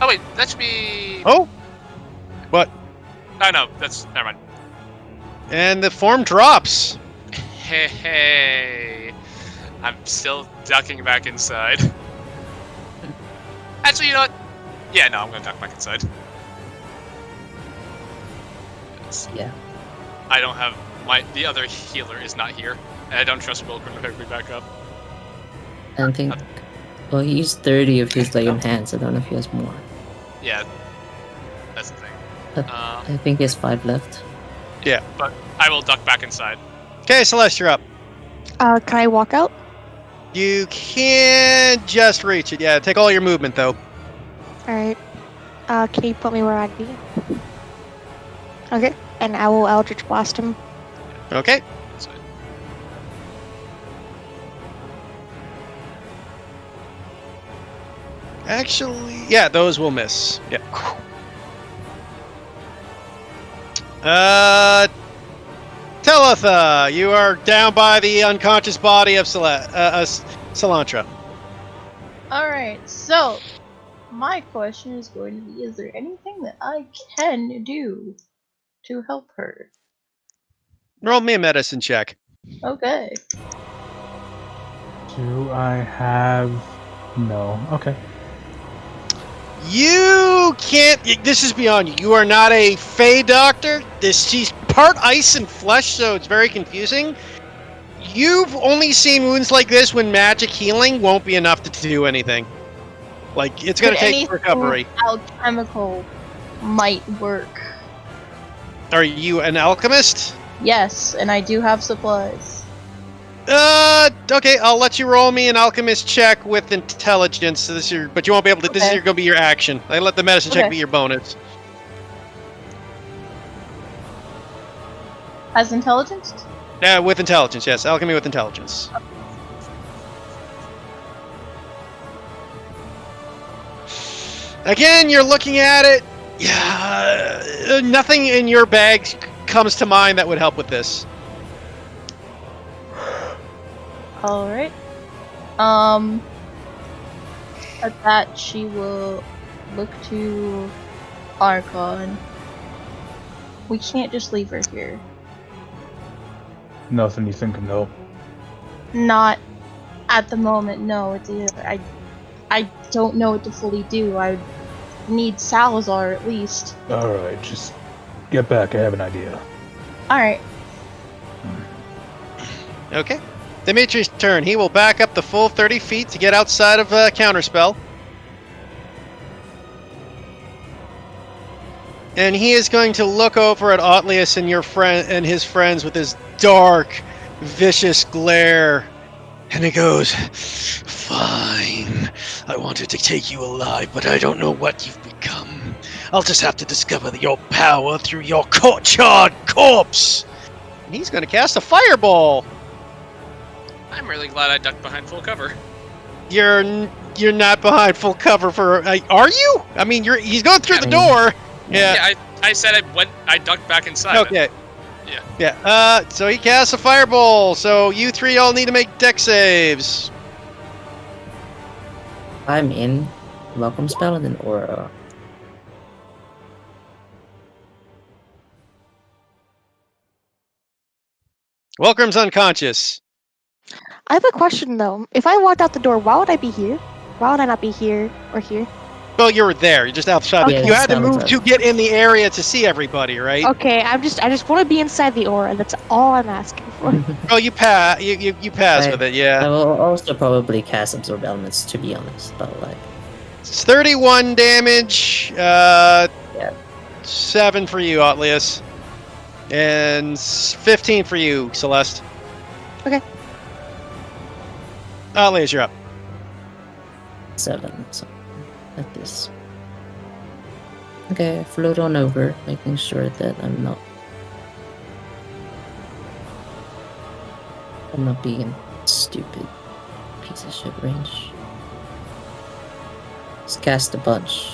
Oh wait, that should be. Oh, what? Oh no, that's never mind. And the form drops. Hey, I'm still ducking back inside. Actually, you know what? Yeah, no, I'm gonna duck back inside. Yeah. I don't have the other healer is not here, and I don't trust Wilcrum to pick me back up. I don't think. Well, he used 30 of his like enhance. I don't know if he has more. Yeah, that's the thing. I think he has 5 left. But I will duck back inside. Okay, Celeste, you're up. Can I walk out? You can just reach it. Yeah, take all your movement though. Alright. Can you put me where I'd be? Okay. And I will Eldritch Blast him. Okay. So, Actually, yeah, those will miss. Yeah. Teletha, you are down by the unconscious body of Cilantro. Alright, so my question is going to be, is there anything that I can do to help her? Roll me a medicine check. Okay. Do I have... No. Okay. You can't. This is beyond you. You are not a Fey doctor. She's part ice and flesh, so it's very confusing. You've only seen wounds like this when magic healing won't be enough to do anything. Like, it's going to take recovery. Alchemical might work. Are you an alchemist? Yes, and I do have supplies. Okay, I'll let you roll me an alchemist check with intelligence. So but you won't be able to. This is going to be your action. I let the medicine check be your bonus. As intelligence? Yeah, with intelligence. Yes, alchemy with intelligence. Again, you're looking at it. Yeah, nothing in your bag comes to mind that would help with this. All right. At that, she will look to Archon. We can't just leave her here. Nothing you think can help. Not at the moment. No, it's I don't know what to fully do. I need Salazar at least. All right, just get back. I have an idea. All right. Okay. Dimitri's turn. He will back up the full 30 feet to get outside of counterspell. And he is going to look over at Otlius and your friend and his friends with his dark, vicious glare. And he goes, "Fine. I wanted to take you alive, but I don't know what you've become. I'll just have to discover your power through your charred corpse." And he's going to cast a fireball. I'm really glad I ducked behind full cover. You're not behind full cover for. Are you? I mean, he's going through the door. Yeah. I said I ducked back inside. Okay. Yeah. Yeah. So he casts a fireball. So you three all need to make dex saves. I'm in. Welcome spell and then aura. Welcome's unconscious. I have a question though. If I walked out the door, why would I be here? Why would I not be here or here? Well, you were there. You're just outside. Okay. You had to move Outside. to get in the area to see everybody, right? Okay, I just want to be inside the aura. That's all I'm asking for. Oh, you pass. You pass Right. with it. I Yeah. will also probably cast Absorb Elements, to be honest, but like... It's 31 damage. 7 for you, Otlius, and 15 for you, Celeste. Okay. Otlius, you're up. 7, so like this. Okay, float on over, making sure that I'm not being stupid piece of shit range. Just cast a bunch.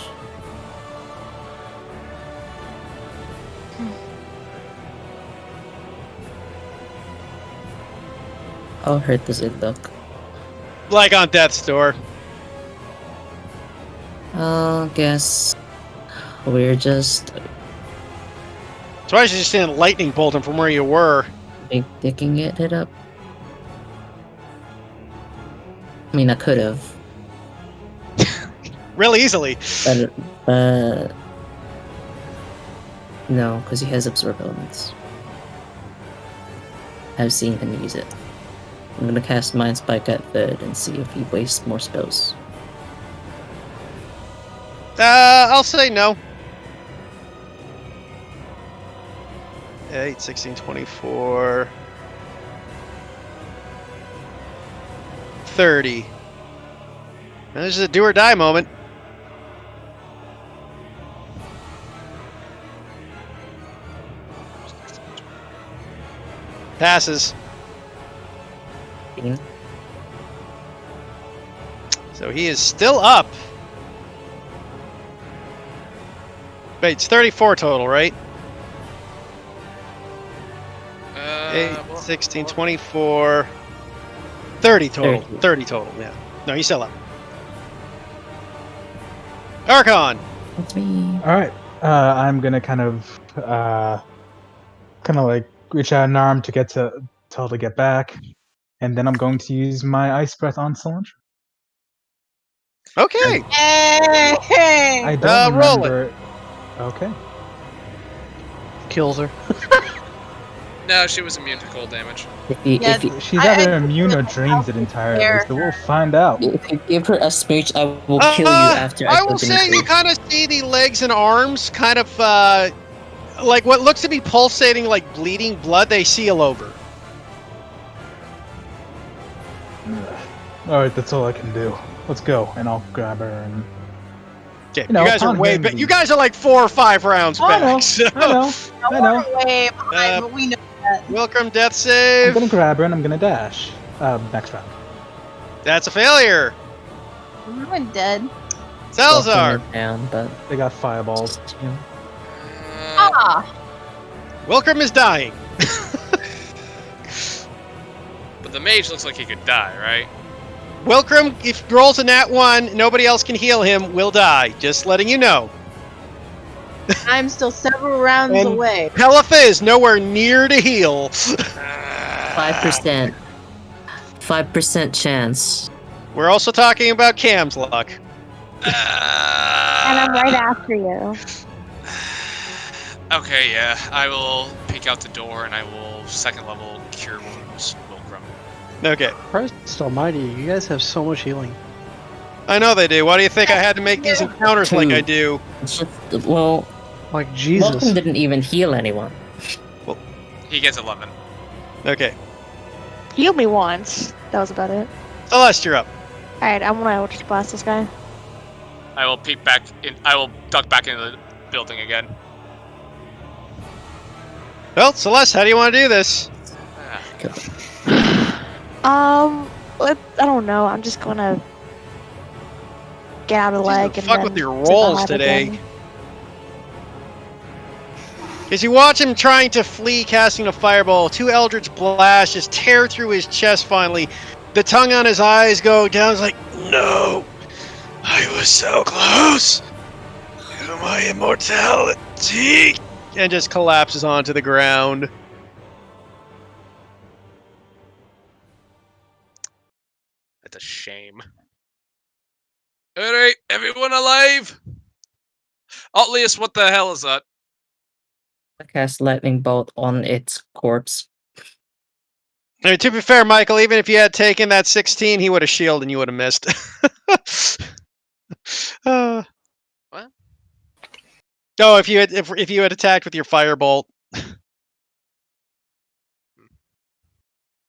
How hurt does it look? Like on death's door. Guess we're just So I should just stand lightning bolt him from where you were. big dicking it up. I mean, I could have, Real easily. but no, because he has absorb elements. I've seen him use it. I'm gonna cast Mind Spike at third and see if he wastes more spells. I'll say no. 8, 16, 24... 30. And this is a do or die moment. Passes. 15. So he is still up. Wait, it's 34 total, right? 8, 16, 24... 30 total. 30. 30 total, yeah. No, he's still up. Archon! That's me. All right. I'm gonna kind of like reach out an arm to tell to get back, and then I'm going to use my ice breath on Cilantro. Okay. I don't roll remember. Okay. Kills her. No, she was immune to cold damage. She's either immune or drains it entirely, so we'll find out. If you give her a smooch, I will kill you after I I go will say beneath you kind of see the legs and arms kind of like what looks to be pulsating, like bleeding blood. They seal over. Alright, that's all I can do. Let's go, and I'll grab her and... Okay, You know, you guys are upon way hearing back. the- You guys are like 4 or 5 rounds I know, back. So. I know. We're way behind, but we know that. Welcome, death I'm save. gonna grab her and I'm gonna dash. Next round. That's a failure. I'm dead. Salazar. down, but They got fireballs. Ah! Welcome is dying. But the mage looks like he could die, right? Welcome, if he rolls a nat 1, nobody else can heal him, will die. Just letting you know. I'm still several rounds And- away. Pelitha is nowhere near to heal. 5%. 5% chance. We're also talking about Cam's luck. And I'm right after you. Okay, yeah. I will peek out the door and I will second level cure wounds Wilgrim. Okay. Christ almighty, you guys have so much healing. I know they do. Why do you think I had to make these encounters like I do? Well, Like Jesus. Welcome didn't even heal anyone. He gets 11. Okay. Healed me once. That was about it. Celeste, you're up. Alright, I wanna just blast this guy. I will peek back in. I will duck back into the building again. Well, Celeste, how do you want to do this? I don't know. I'm just gonna get out of the leg and fuck then with your sit rolls behind today. again. As you watch him trying to flee, casting a fireball, 2 Eldritch Blasts just tear through his chest finally. The tongue on his eyes go down. It's like, no, I was so close to my immortality. And just collapses onto the ground. That's a shame. Alright, everyone alive? Atlius, what the hell is that? I cast lightning bolt on its corpse. I mean, to be fair, Michael, even if you had taken that 16, he would have shielded and you would have missed. What? No, if you had attacked with your firebolt.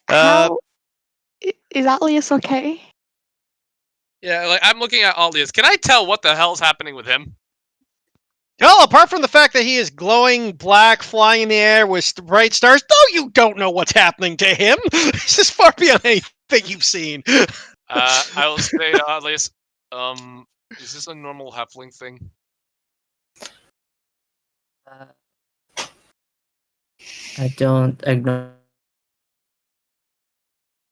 How is Atlius okay? Yeah, like I'm looking at Atlius. Can I tell what the hell's happening with him? Well, apart from the fact that he is glowing black, flying in the air with bright stars, no, you don't know what's happening to him. This is far beyond anything you've seen. I will say to Atlius, is this a normal halfling thing? I don't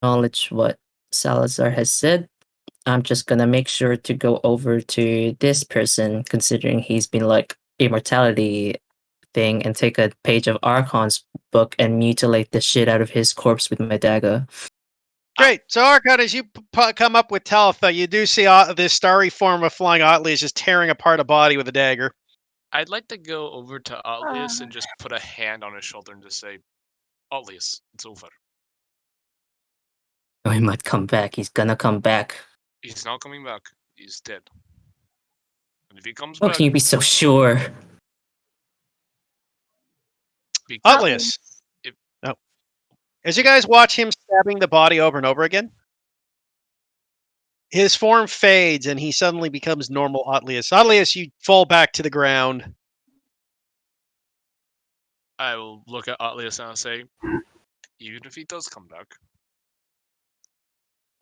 acknowledge what Salazar has said. I'm just gonna make sure to go over to this person, considering he's been like immortality thing, and take a page of Archon's book and mutilate the shit out of his corpse with my dagger. Great. So, Archon, as you come up with Talitha, you do see this starry form of flying Otley is just tearing apart a body with a dagger. I'd like to go over to Atlius and just put a hand on his shoulder and just say, Atlius, it's over. Oh, he might come back. He's gonna come back. He's not coming back. He's dead. And if he comes How back, can you be so sure? Atlius. Oh. As you guys watch him stabbing the body over and over again, his form fades and he suddenly becomes normal Atlius. Atlius, you fall back to the ground. I will look at Atlius and I'll say, even if he does come back,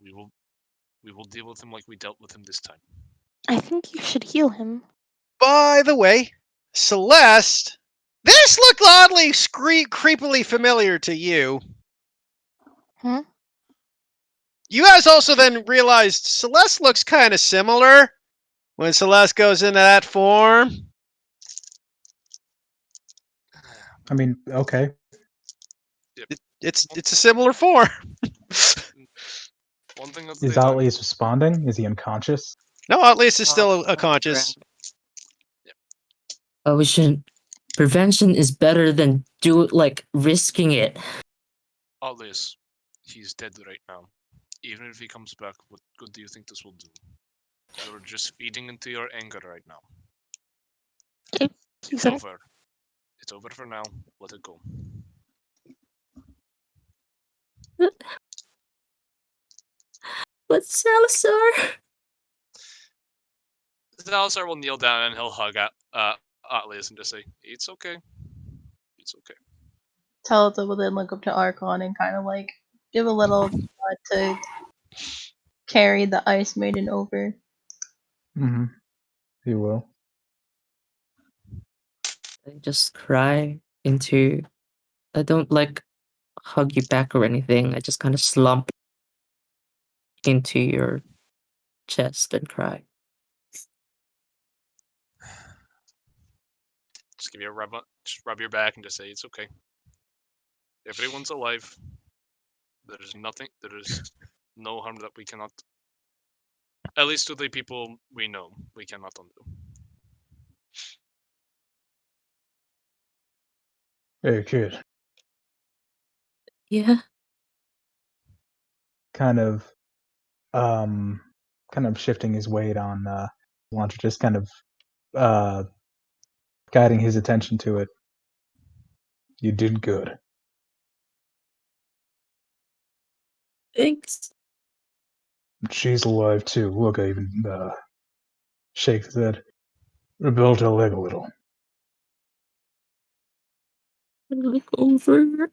we will deal with him like we dealt with him this time. I think you should heal him. By the way, Celeste, this looked oddly creepily familiar to you. Huh? You guys also then realized Celeste looks kind of similar when Celeste goes into that form. I mean, okay. It's a similar form. One thing Is Atlius responding? Is he unconscious? No, Atlius is still conscious. Oh, we shouldn't Prevention is better than risking it. At least he's dead right now. Even if he comes back, what good do you think this will do? You're just feeding into your anger right now. It's over. It's over for now. Let it go. But Salazar. Salazar will kneel down and he'll hug Atlas and just say, "It's okay. It's okay." Talita will then look up to Archon and kind of like give a little to carry the Ice Maiden over. Mm-hmm. He will. I just cry into. I don't hug you back or anything. I just kind of slump into your chest and cry. Just give you a rub. Just rub your back and just say, "It's okay. Everyone's alive. There is nothing. There is no harm that we cannot. At least to the people we know, we cannot undo." Hey, kid. Yeah. Kind of shifting his weight on Launcher, just kind of guiding his attention to it. You did good. Thanks. She's alive too. Look, I even shake his head. Rebuilt her leg a little. Look over.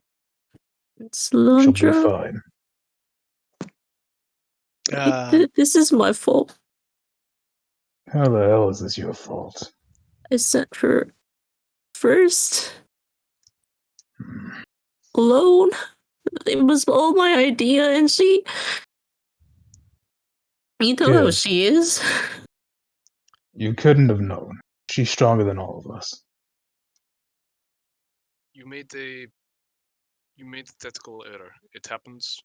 It's She'll be Landra. fine. This is my fault. How the hell is this your fault? I sent her first. Alone. It was all my idea, and she. You know how Good. she is. You couldn't have known. She's stronger than all of us. You made the tactical error. It happens,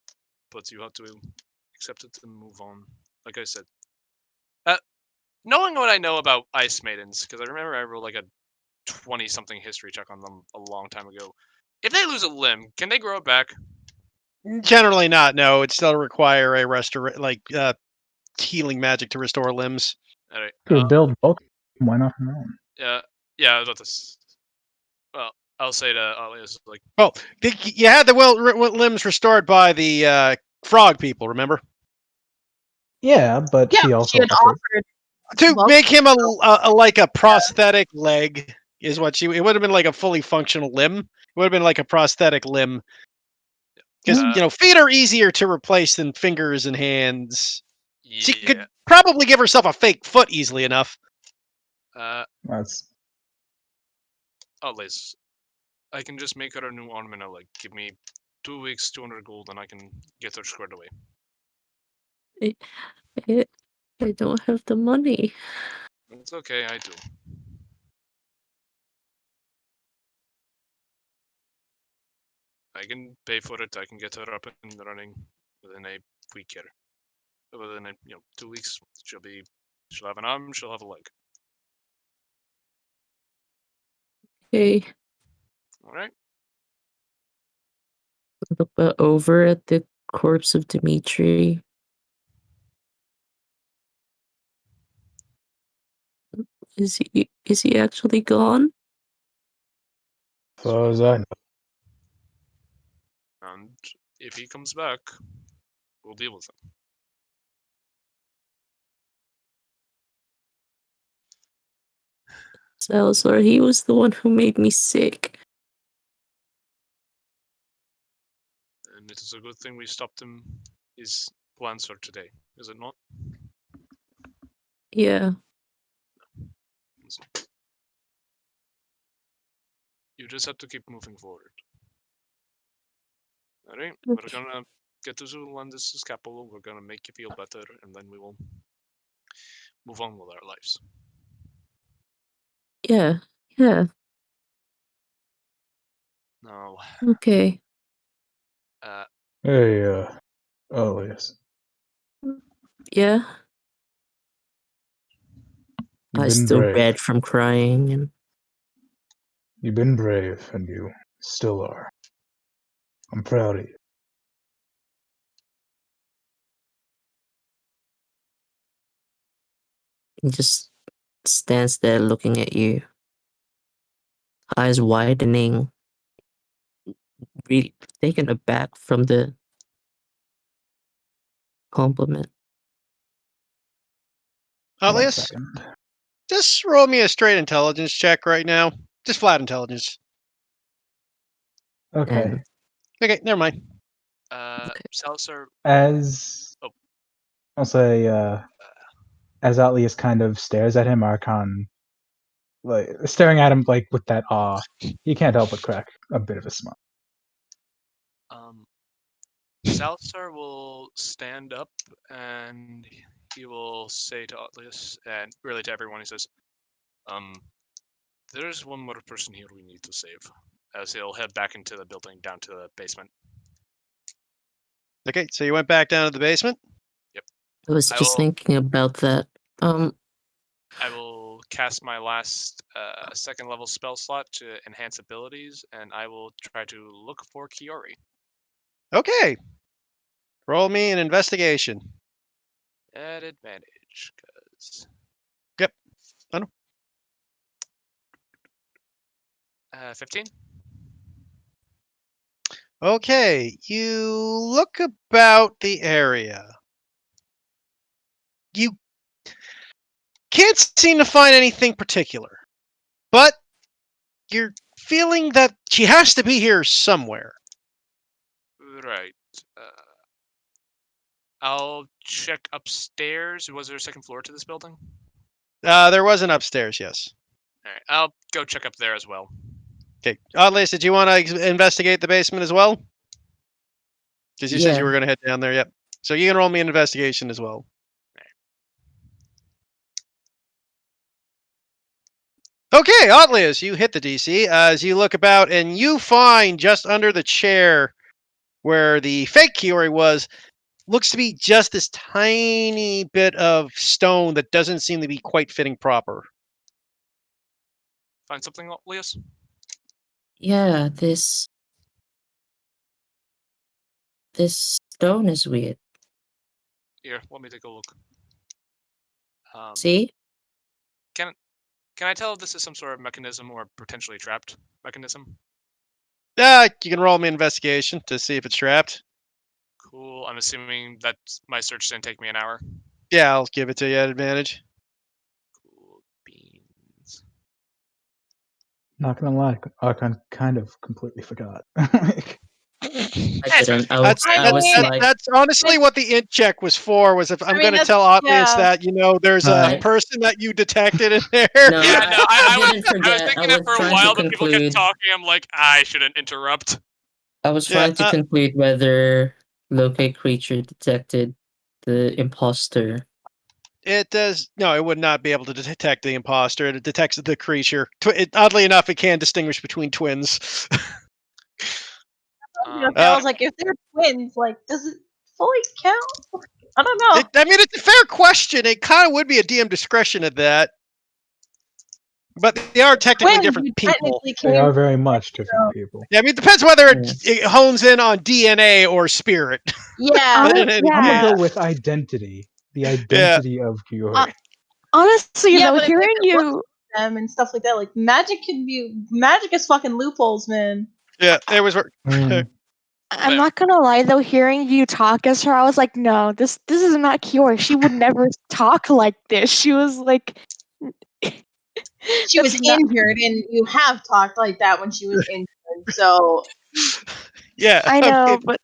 but you have to accept it and move on. Like I said, knowing what I know about Ice Maidens, because I remember I wrote like a 20-something history check on them a long time ago. If they lose a limb, can they grow it back? Generally not. No, it still require a healing magic to restore limbs. All right. Could build bulk. Why not her own? Yeah. I was about to. Well, I'll say to Alias like. Oh, you had the limbs restored by the frog people. Remember? Yeah, but she also had offered to bulk make him a prosthetic leg. Is what she. It would have been like a fully functional limb. It would have been like a prosthetic limb. Because feet are easier to replace than fingers and hands. Yeah. She could probably give herself a fake foot easily enough. That's. Liz, I can just make her a new ornament. Like, give me 2 weeks, 200 gold, and I can get her squared away. I don't have the money. It's okay, I do. I can pay for it. I can get her up and running within a week here. Within 2 weeks, she'll have an arm, she'll have a leg. Okay. All right. Look over at the corpse of Dimitri. Is he actually gone? As far as I know. And if he comes back, we'll deal with him. Salazar, he was the one who made me sick. And it is a good thing we stopped him. His plans for today, is it not? Yeah. You just have to keep moving forward. Alright, we're gonna get to Zulandis' capital, we're gonna make you feel better, and then we will move on with our lives. Yeah. Now. Okay. Hey, Alias. Yeah. You've I been still brave. red from crying and You've been brave, and you still are. I'm proud of you. He just stands there looking at you, eyes widening, really taken aback from the compliment. 1 Atlius, second. just roll me a straight intelligence check right now. Just flat intelligence. Okay. And Okay, never mind. Salazar. As Oh. I'll say, as Atlius kind of stares at him, Archon, like staring at him like with that awe, he can't help but crack a bit of a smile. Salazar will stand up and he will say to Atlius and really to everyone, he says, there's one more person here we need to save. As he'll head back into the building down to the basement. Okay, so you went back down to the basement? I was just thinking about that. I will cast my last second level spell slot to enhance abilities, and I will try to look for Kiori. Okay. Roll me an investigation. At advantage, because... Yep. I know. 15? Okay, you look about the area. You can't seem to find anything particular, but you're feeling that she has to be here somewhere. Right. I'll check upstairs. Was there a second floor to this building? There was an upstairs, yes. Alright, I'll go check up there as well. Okay. Atlas, did you want to investigate the basement as well? Because you said you were going to head down there, yep. So you can roll me an investigation as well. Okay, Atlas, you hit the DC as you look about and you find just under the chair where the fake Kiori was, looks to be just this tiny bit of stone that doesn't seem to be quite fitting proper. Find something, Leos? Yeah, this stone is weird. Here, let me take a look. See? Can I tell if this is some sort of mechanism or potentially trapped mechanism? Yeah, you can roll me an investigation to see if it's trapped. Cool. I'm assuming that my search didn't take me an hour. Yeah, I'll give it to you at advantage. Cool beans. Not gonna lie, Archon kind of completely forgot. I didn't. That's honestly what the int check was for. Was if I'm going to tell Atlas that there's a person that you detected in there. No, I didn't forget. was thinking it for a while, but people kept talking. I'm like, I shouldn't interrupt. I was trying to conclude whether locate creature detected the imposter. It does. No, it would not be able to detect the imposter. It detects the creature. Oddly enough, it can distinguish between twins. I was like, if they're twins, like, does it fully count? I don't know. I mean, it's a fair question. It kind of would be a DM discretion at that. But they are technically different people. They are very much different people. Yeah, I mean, it depends whether it hones in on DNA or spirit. Yeah. I'm gonna go with identity. The identity of Kiori. Honestly, hearing you them and stuff like that, like magic is fucking loopholes, man. Yeah, it was. I'm not gonna lie though, hearing you talk as her, I was like, no, this is not Kiori. She would never talk like this. She was like she was injured, and you have talked like that when she was injured, so yeah. I know, but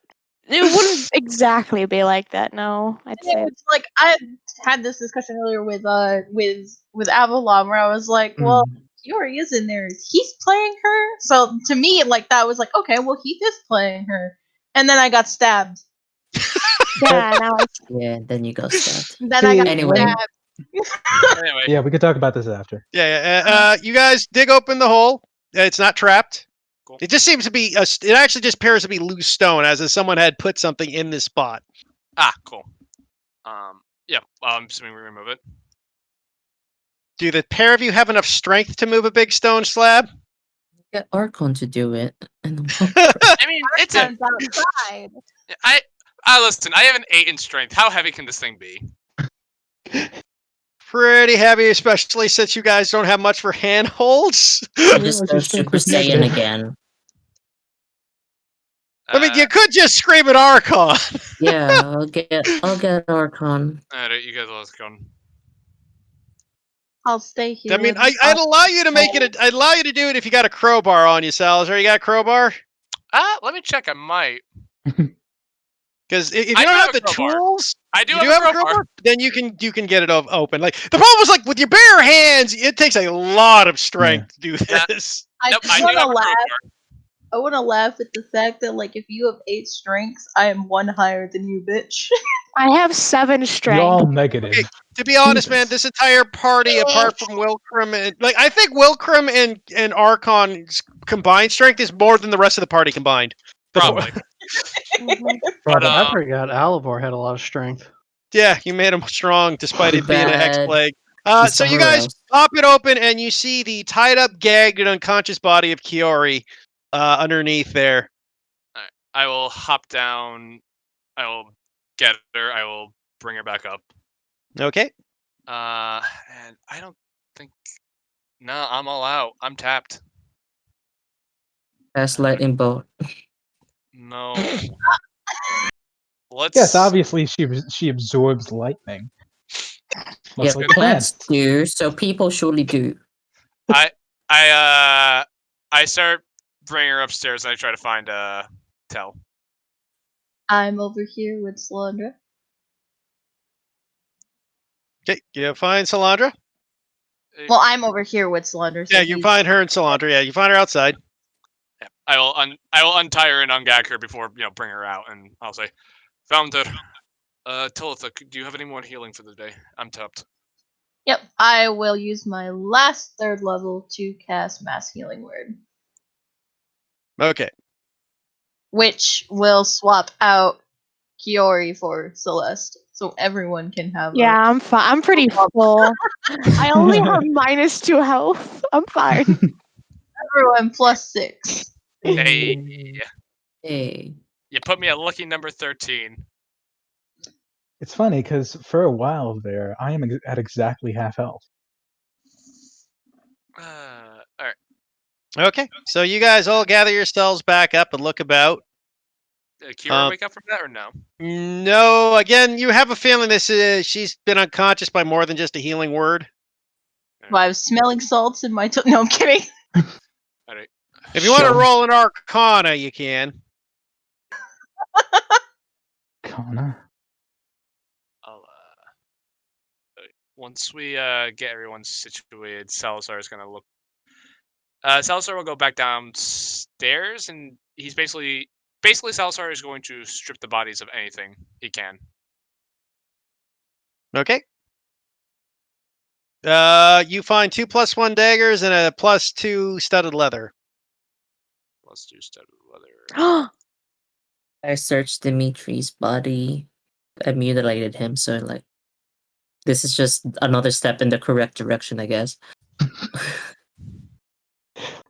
it wouldn't exactly be like that, no. I'd say it's like I had this discussion earlier with Avalon where I was like, well, Kiori is in there. He's playing her. So to me, like that was like, okay, well he is playing her. And then I got stabbed. Yeah, then you got stabbed. Then I got stabbed. Anyway. Yeah, we could talk about this after. Yeah. You guys dig open the hole. It's not trapped. Cool. It just seems to be. It actually just appears to be loose stone, as if someone had put something in this spot. Ah, cool. Yeah. I'm assuming we remove it. Do the pair of you have enough strength to move a big stone slab? Get Archon to do it. And I mean, it's a. Archon's outside. I listen. I have an 8 in strength. How heavy can this thing be? Pretty heavy, especially since you guys don't have much for handholds. just What's go your strength Super with Saiyan negative? again. I mean, you could just scream at Archon. Yeah, I'll get Archon. Alright, you guys let's go. I'll stay here. I mean, with I'd allow you to make it. I'd allow you to do it if you got a crowbar on you, Salazar. You got a crowbar? Let me check. I might. Because if you I don't do have have the a crowbar. tools, I do you have a crowbar. then you can get it open. Like the problem is, like with your bare hands, it takes a lot of strength to do this. Nope, I I do want to have a laugh. crowbar. I want to laugh at the fact that, like, if you have 8 strengths, I am 1 higher than you, bitch. I have 7 strength. Y'all negative. Okay, to be honest, man, Jesus. this entire party, apart from Wilcrum, and like I think Wilcrum and Archon's combined strength is more than the rest of the party combined. Probably. But But, I forgot Alivor had a lot of strength. Yeah, you made him strong despite Too it being a hex bad. plague. He's So you somewhere guys else. pop it open and you see the tied up, gagged, and unconscious body of Kiori underneath there. I will hop down. I will get her. I will bring her back up. Okay. And I don't think. No, I'm all out. I'm tapped. Fast lightning bolt. No. Let's. Yes, obviously she absorbs lightning. Yeah, Much like plants do, so people surely do. I start bringing her upstairs and I try to find Tell. I'm over here with Salandra. Okay, you find Salandra? Well, I'm over here with Salandra. So Yeah, you find her and Salandra. Yeah, you find her outside. Yeah, I will untie her and ungag her before bring her out, and I'll say, "Found her. Talitha, do you have any more healing for the day? I'm tapped." Yep, I will use my last 3rd level to cast Mass Healing Word, Okay. which will swap out Kiori for Celeste, so everyone can have. Yeah, I'm fine. I'm pretty full. I only have -2 health. I'm fine. Everyone +6. Hey, Hey. you put me at lucky number 13. It's funny because for a while there, I am at exactly half health. All right. Okay. So you guys all gather yourselves back up and look about. Did Kira wake up from that or no? No, again, you have a feeling she's been unconscious by more than just a healing word. Well, I was smelling salts in my. No, I'm kidding. All right. If you want to roll an Arcana, you can. Connor. I'll once we get everyone situated, Salazar is gonna look. Salazar will go back downstairs, and he's basically Salazar is going to strip the bodies of anything he can. Okay. You find 2 +1 daggers and a +2 studded leather. +2 studded leather. I searched Dimitri's body. I mutilated him, so like this is just another step in the correct direction, I guess.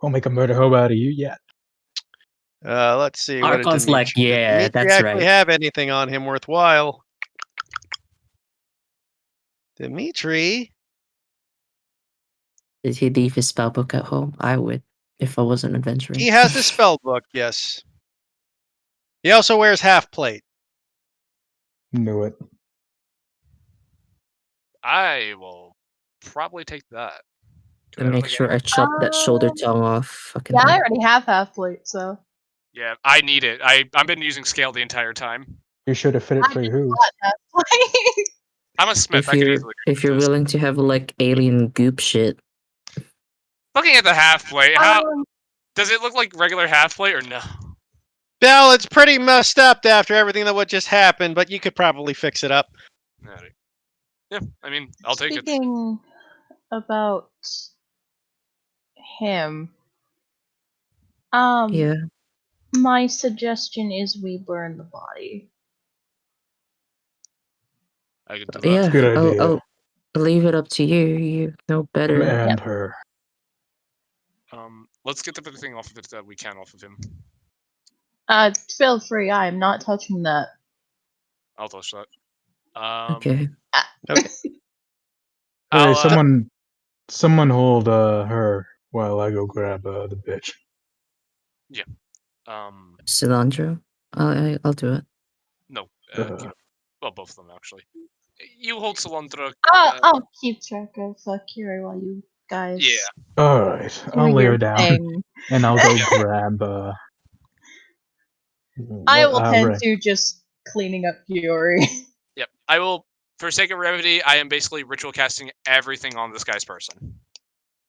Won't make a murder hobo out of you yet. Let's see. What did Archon's Dimitri, like, yeah, did Dimitri that's actually right. have anything on him worthwhile? Dimitri? Did he leave his spellbook at home? I would, if I wasn't adventuring. He has the spell book, yes. He also wears half plate. Knew it. I will probably take that. 'Cause I And don't make think sure I chop that shoulder tongue off. Fucking Yeah, I hell. already have half plate, so. Yeah, I need it. I've been using scale the entire time. You should have fit it I for just your hooves. bought half plate. I'm a smith. If I can you're easily. if you're willing to have like alien goop shit, Looking at the half plate, how Um, does it look like regular half plate or no? Well, it's pretty messed up after everything that what just happened, but you could probably fix it up. Alright. Yeah, I mean, I'll take it. Speaking about him, yeah. my suggestion is we burn the body. I can do that. Yeah, Good idea. I'll leave it up to you. You know better. And her. let's get everything off of it that we can off of him. Feel free. I am not touching that. I'll touch that. Okay. Okay. I'll, Hey, someone hold her while I go grab the bitch. Cilantro. I'll do it. No. Well, both of them actually. You hold Solandra. I'll keep track of Kiri while you guys. Yeah. All right, do I'll lay your her down, thing. and I'll go grab. I will tend Ray. to just cleaning up Fury. Yep. I will, for sake of brevity, I am basically ritual casting everything on this guy's person.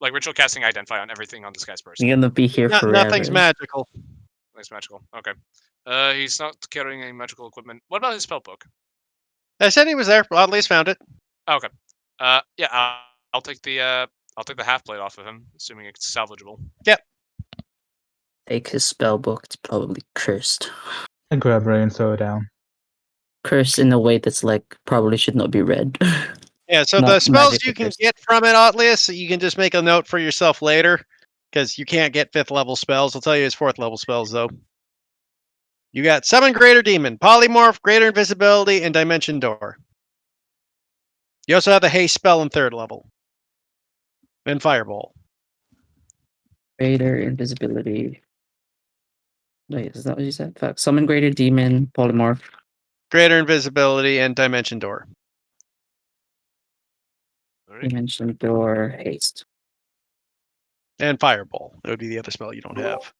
Like ritual casting identify on everything on this guy's person. You're gonna be here forever. Nothing's magical. Nice magical. Okay. He's not carrying any magical equipment. What about his spell book? I said he was there. Well, at least found it. Okay. Yeah. I'll take the half plate off of him, assuming it's salvageable. Yep. Take his spell book. It's probably cursed. And grab Ray and throw it down. Cursed in a way that's like probably should not be read. Yeah, so Not the spells magically you can cursed. get from it, Otlius, you can just make a note for yourself later, because you can't get 5th level spells. I'll tell you his 4th level spells, though. You got Summon Greater Demon, Polymorph, Greater Invisibility, and Dimension Door. You also have the Haste spell in 3rd level. And Fireball. Greater invisibility. Wait, is that what you said? Fuck. Summon greater demon, polymorph. Greater Invisibility, and Dimension Door. Dimension door, haste. And Fireball. That would be the other spell you don't have.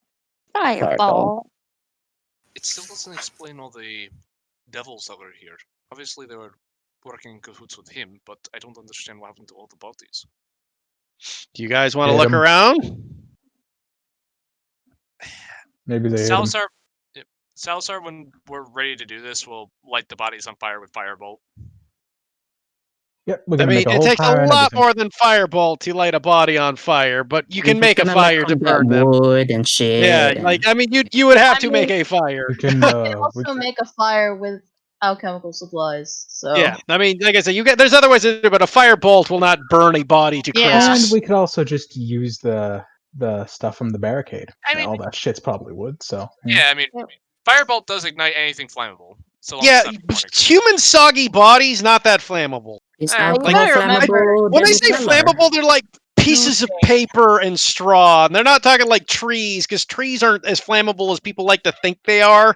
Fireball. It still doesn't explain all the devils that were here. Obviously, they were working in cahoots with him, but I don't understand what happened to all the bodies. Do you guys want to Hit look 'em. around? Maybe they hit him. Salazar, when we're ready to do this, will light the bodies on fire with firebolt. Yep, we're I gonna mean, make a it whole takes a fire and lot everything. more than Fireball to light a body on fire, but you can We're make a gonna, fire to come burn get them. wood and shit. Yeah, and- like I mean, you would have I to make mean- a fire. We can. You can also make a fire with alchemical supplies. So Yeah, I mean, like I said, there's other ways to do it, but a firebolt will not burn a body to Yeah. And crisps. we could also just use the stuff from the barricade. I mean- all that shit's probably wood. So Yeah, I mean, firebolt does ignite anything flammable. So long Yeah, as it's not burning. human soggy bodies not that flammable. It's Ah, alcohol you gotta remember, flammable. When I then say it's flammable. flammable, they're like pieces of paper and straw, and they're not talking like trees, because trees aren't as flammable as people like to think they are.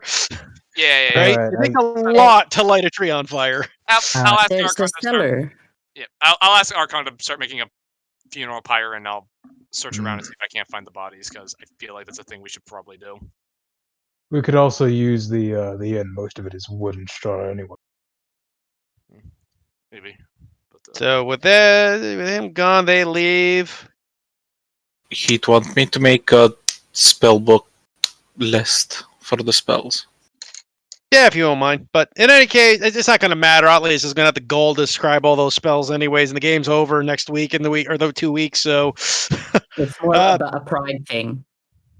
Yeah. Right? Alright, It takes a lot to light a tree on fire. I'll ask There's Archon the to start. cellar. Yeah, I'll ask Archon to start making a funeral pyre, and I'll search Hmm. around and see if I can't find the bodies, because I feel like that's a thing we should probably do. we could also use the inn. Most of it is wood and straw anyway. Maybe. But, So with him gone, they leave. He'd want me to make a spell book list for the spells. Yeah, if you don't mind. But in any case, it's not going to matter. Atlas is going to have the goal to describe all those spells anyways, and the game's over next week, in the week or the 2 weeks. So, It's more about a pride thing.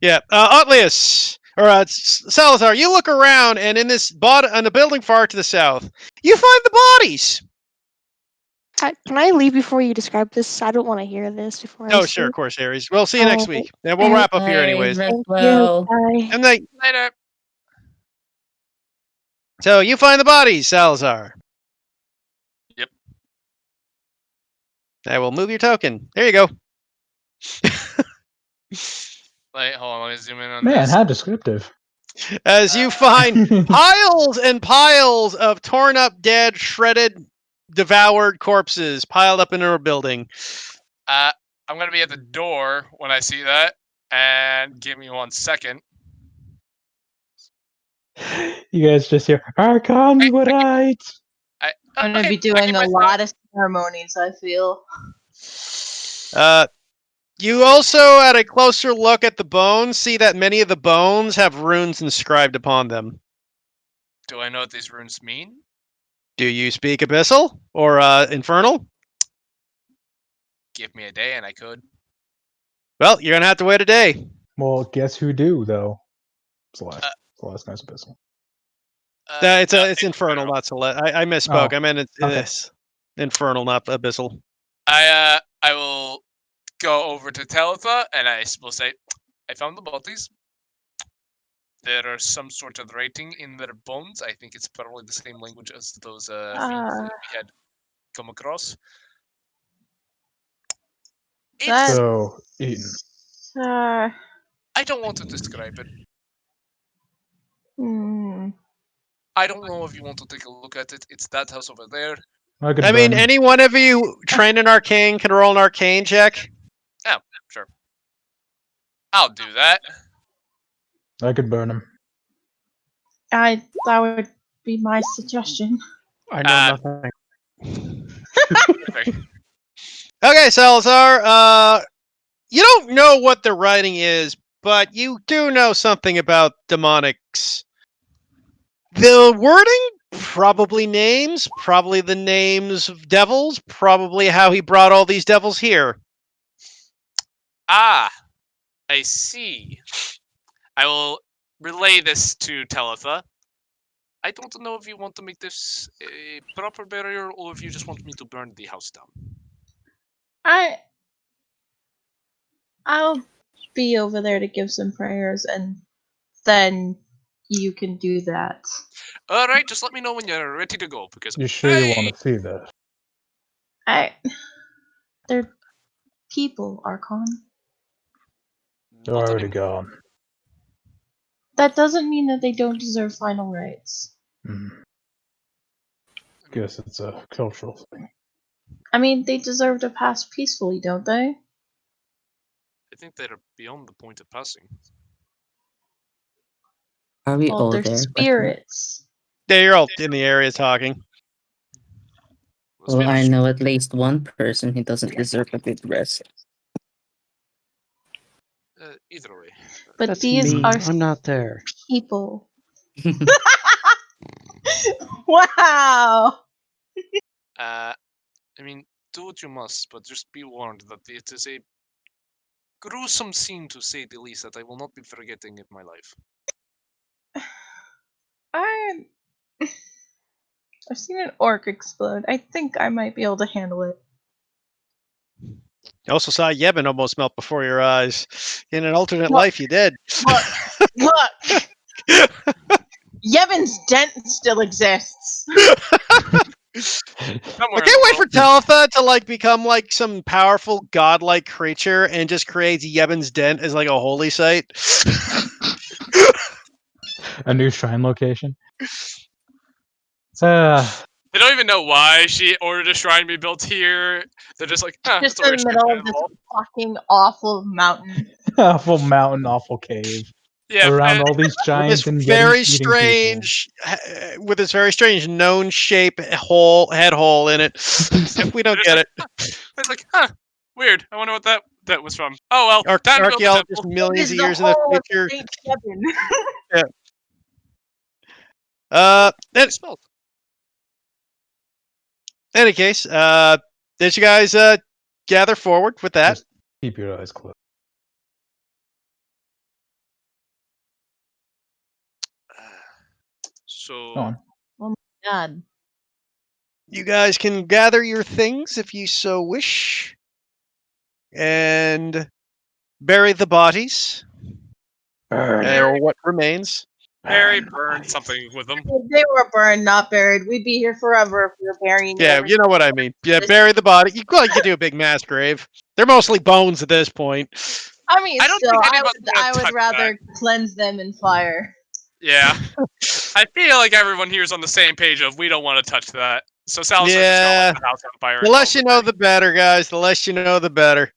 yeah, Atlas or Salazar, you look around, and in this on the building far to the south, you find the bodies. Can I leave before you describe this? I don't want to hear this before I Oh, see sure, it. of course, Aries. We'll see you next week. And we'll wrap up here anyways. Rest Thank well. you. Bye. And they, later. so you find the bodies, Salazar. Yep. I will move your token. There you go. Wait, hold on. Let me zoom in on Man, this. how descriptive. As you find piles and piles of torn up, dead, shredded, devoured corpses piled up into a building. I'm gonna be at the door when I see that, and give me 1 second. You guys just hear Archon, you were right. I'm gonna be I doing give a myself- lot of ceremonies. I feel. You also, at a closer look at the bones, see that many of the bones have runes inscribed upon them. Do I know what these runes mean? Do you speak Abyssal or Infernal? Give me a day, and I could. Well, you're gonna have to wait a day. Well, guess who do though? Celeste. Celeste knows Abyssal. It's Infernal, not Celeste. I misspoke. Oh, I meant okay. it's Infernal, not Abyssal. I will go over to Talitha, and I will say, I found the bodies. There are some sort of writing in their bones. I think it's probably the same language as those things that we had come across. That- It's, So, Eaton. I don't want to describe it. Hmm. I don't know if you want to take a look at it. It's that house over there. I could I burn mean, him. any one of you trained in arcane can roll an arcane check. Oh, sure. I'll do that. I could burn him. That would be my suggestion. I know nothing. Okay. Okay, Salazar. You don't know what the writing is, but you do know something about demonics. The wording, probably names, probably the names of devils, probably how he brought all these devils here. Ah, I see. I will relay this to Talitha. I don't know if you want to make this a proper barrier or if you just want me to burn the house down. I'll be over there to give some prayers, and then you can do that. All right, just let me know when you're ready to go, because You sure you want to see this? They're people, Archon. They're not already anymore. gone. That doesn't mean that they don't deserve final rites. Guess it's a cultural thing. I mean, they deserve to pass peacefully, don't they? I think they're beyond the point of passing. Are we Well, all they're there? spirits. They're all in the area talking. Let's Well, be I honest. know at least one person who doesn't deserve a good rest. Either way. But That's these me. are I'm not there. people. Wow! I mean, do what you must, but just be warned that it is a gruesome scene, to say the least, that I will not be forgetting in my life. I've seen an orc explode. I think I might be able to handle it. You also saw Yevon almost melt before your eyes. In an alternate Look. life, you did. Look! Yevon's dent still exists. Somewhere I in can't the wait for world. Talitha to become some powerful godlike creature and just creates Yevon's Dent as a holy site. A new shrine location. They don't even know why she ordered a shrine be built here. They're just like, huh, Just it's a in weird the middle shrine of this wall. fucking awful mountain. Awful mountain, awful cave. Yeah, Around and all these with giants this and very eating people. strange, known shape head hole in it. We don't get it. it's like, huh, weird. I wonder what that was from. Oh well, time to build the Archaeologists temple. millions of The years in the hole of future. Saint Yevon. Then, Spelled. any case, did you guys gather forward with that? Just keep your eyes closed. So Go on. Oh my god. You guys can gather your things if you so wish, and bury the bodies, or what remains. Harry burned something with them. If they were burned, not buried, we'd be here forever if we were burying Yeah, everything. you know what I mean. Yeah, bury the body. You could do a big mass grave. They're mostly bones at this point. I mean, I don't still, think any I of us would, wanna I would touch rather cleanse them in fire. Yeah. I feel like everyone here is on the same page of we don't want to touch that. So Salazar just gonna Yeah. light the house on fire. The and less call you it know, the better, guys. The less you know, the better.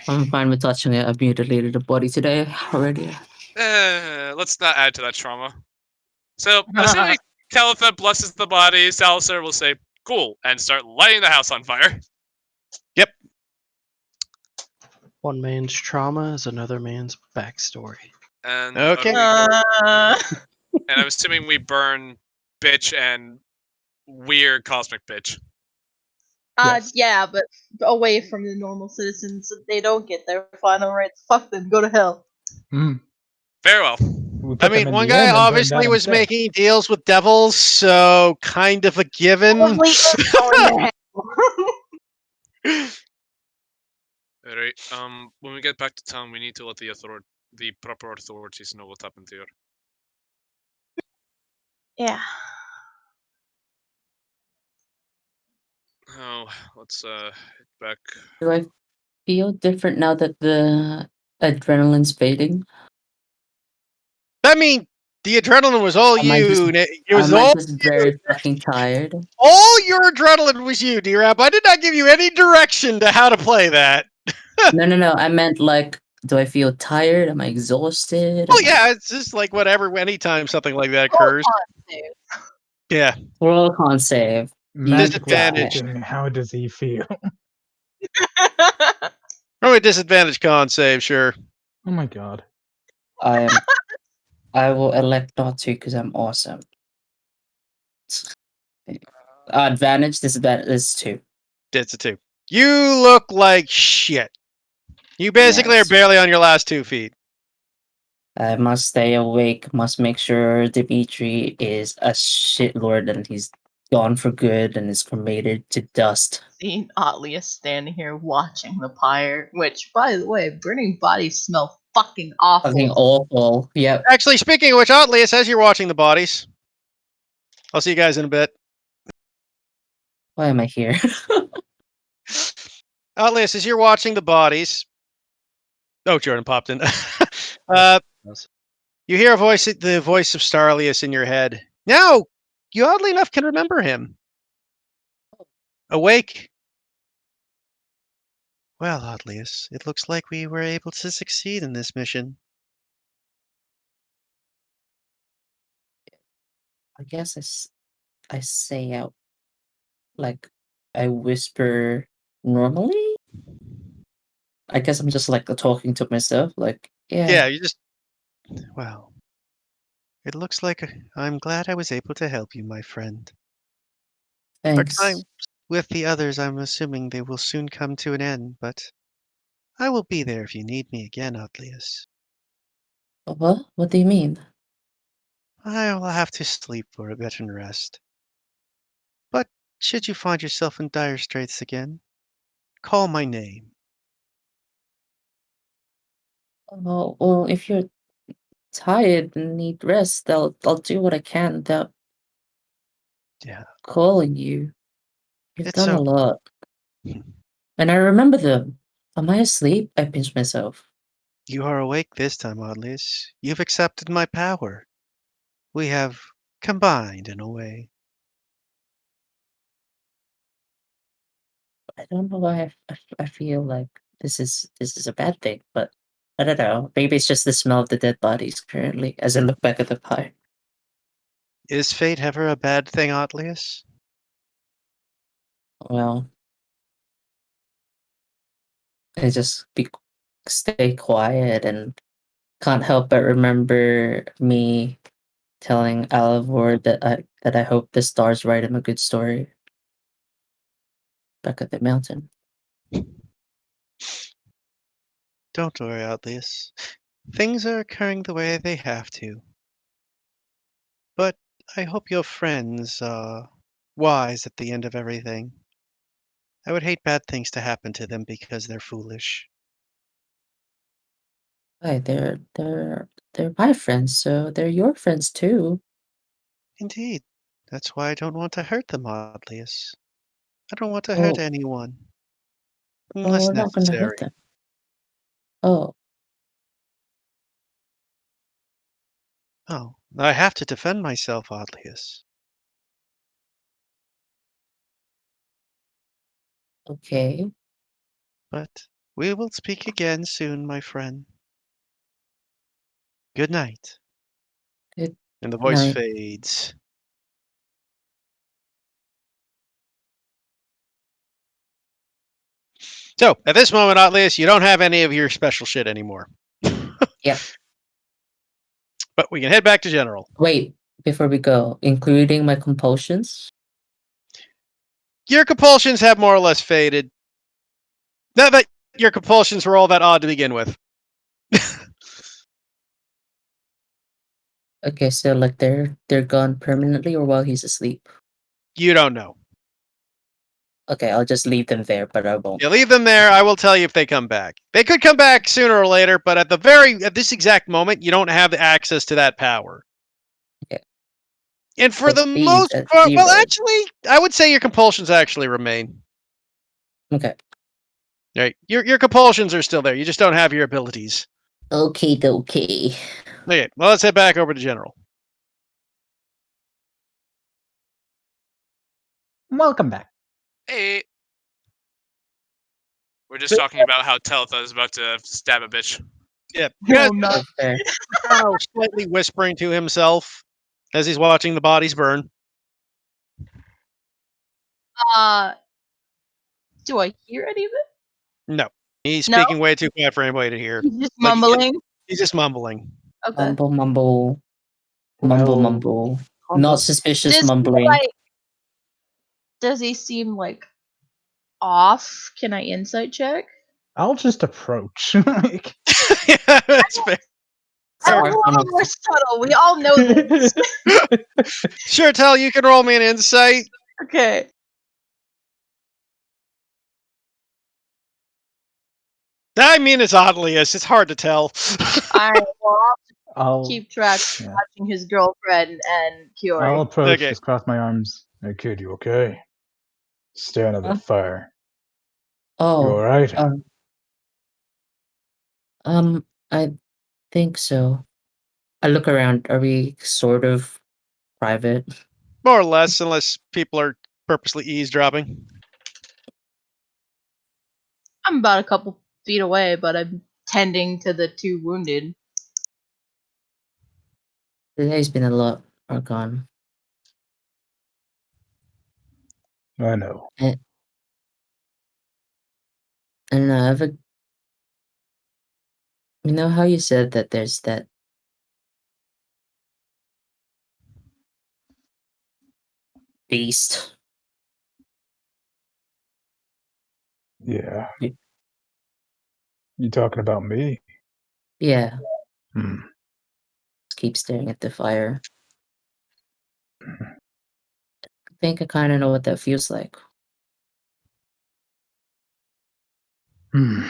I'm fine with touching it. I've mutilated the body today already. Let's not add to that trauma. So, assuming Talitha blesses the body, Salazar will say, cool, and start lighting the house on fire. One man's trauma is another man's backstory. And, Okay. and I'm assuming we burn bitch and weird cosmic bitch. Yes. Yeah, but away from the normal citizens, so they don't get their final rights. Fuck them, go to hell. Very well. We put I them mean, in one the guy end and burned obviously down was instead. making deals with devils, so kind of a given. Probably is going to hell. Alright, when we get back to town, we need to let the the proper authorities know what happened here. Yeah. Oh, let's head back. Do I feel different now that the adrenaline's fading? I mean, the adrenaline was all Am I just- you. It was Am I all just very fucking tired? all your adrenaline was you, D-Rap. I did not give you any direction to how to play that. No. I meant like, do I feel tired? Am I exhausted? Well, Am I- yeah, it's just like whatever. Anytime something like that Oh, occurs, save. yeah. Roll con save. Magically Disadvantage. speaking, how does he feel? Probably disadvantage con save, sure. Oh my god. I will elect not to because I'm awesome. Advantage, disadvantage is 2. It's a 2. You look like shit. You basically Yes. are barely on your last 2 feet. I must stay awake, must make sure Dimitri is a shitlord and he's gone for good and is cremated to dust. Seeing Atlius standing here watching the pyre, which, by the way, burning bodies smell fucking awful. Fucking awful. Yep. Actually, speaking of which, Atlius, as you're watching the bodies, I'll see you guys in a bit. Why am I here? Atlius, as you're watching the bodies. Oh, Jordan popped in. You hear the voice of Starlius in your head. Now, you oddly enough can remember him. Awake. Well, Atlius, it looks like we were able to succeed in this mission. I guess I say out, like, I whisper normally? I guess I'm just like talking to myself, like, Yeah, you just. Well, it looks like I'm glad I was able to help you, my friend. Our thanks. time with the others, I'm assuming they will soon come to an end, but I will be there if you need me again, Atlius. What? What do you mean? I will have to sleep for a bit and rest. But should you find yourself in dire straits again, call my name. Well, if you're tired and need rest, I'll do what I can without Yeah, calling you. You've it's done a so. lot. And I remember them. Am I asleep? I pinch myself. You are awake this time, Atlius. You've accepted my power. We have combined in a way. I don't know why I feel like this is a bad thing, but I don't know. Maybe it's just the smell of the dead bodies currently as I look back at the pie. Is fate ever a bad thing, Atlius? Well, I just stay quiet and can't help but remember me telling Alivor that I hope the stars write him a good story. Back at the mountain. Don't worry, Atlius. Things are occurring the way they have to. But I hope your friends are wise at the end of everything. I would hate bad things to happen to them because they're foolish. Why, they're my friends, so they're your friends too. Indeed. That's why I don't want to hurt them, Atlius. I don't want to hurt Oh, anyone. oh, Unless we're not gonna hurt necessary. them. Oh, Oh, I have to defend myself, Atlius. okay. But we will speak again soon, my friend. Good night. Good And the voice night. fades. So, at this moment, Atlius, you don't have any of your special shit anymore. Yep. But we can head back to General. Wait, before we go, including my compulsions? Your compulsions have more or less faded. Not that your compulsions were all that odd to begin with. Okay, so like they're gone permanently or while he's asleep? You don't know. Okay, I'll just leave them there, but I won't. You leave them there. I will tell you if they come back. They could come back sooner or later, but at this exact moment, you don't have access to that power. Okay. And for So the speed most at part, well, 0. actually, I would say your compulsions actually remain. Okay. Right, your compulsions are still there. You just don't have your abilities. Okay, dokie. Okay, well, let's head back over to General. Welcome back. Hey. We're just talking about how Teltha is about to stab a bitch. Yeah, you guys, no. That's fair. Carl slightly whispering to himself as he's watching the bodies burn. Do I hear any of it? No, he's No? speaking way too quiet for anybody to hear. He's just Like, mumbling. He's just mumbling. Okay. Mumble, mumble. Well, Mumble. calm Not down. suspicious mumbling. Does he seem like off? Can I insight check? I'll just approach. Like, Yeah, that's fair. I'm a Arcana. little more subtle. We all know this. Sure, Tell, you can roll me an insight. Okay. I mean, it's oddly it's hard to tell. I will I'll keep track yeah. watching his girlfriend and Kiori. I'll approach, Okay. just cross my arms. Hey kid, you okay? Staring at the Huh? fire. You Oh. alright? I think so. I look around. Are we sort of private? More or less, unless people are purposely eavesdropping. I'm about a couple feet away, but I'm tending to the 2 wounded. Today's been a lot, Argon. I know. I don't know, you know how you said that there's that beast? Yeah. Yeah. You talking about me? Yeah, Hmm. just keep staring at the fire. I think I kind of know what that feels like. Hmm.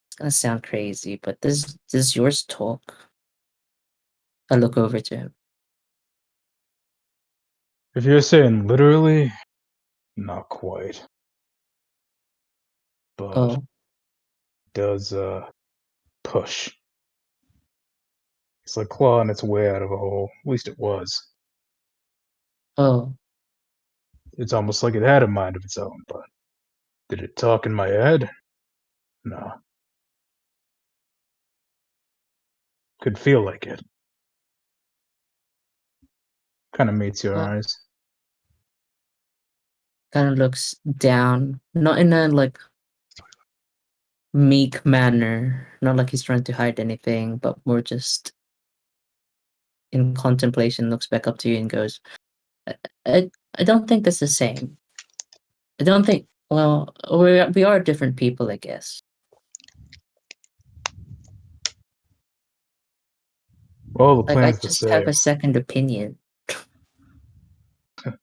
It's gonna sound crazy, but this yours talk. I look over to him. If you're saying literally, not quite. But Oh, it does push. It's like clawing its way out of a hole. At least it was. oh, It's almost like it had a mind of its own, but did it talk in my head? No. Could feel like it. Kind of meets your Oh. eyes. kind of looks down, not in a like meek manner, not like he's trying to hide anything, but more just in contemplation. Looks back up to you and goes, I don't think that's the same. I don't think. Well, we are different people, I guess. Well, the Like I plan's the just have same. a second opinion.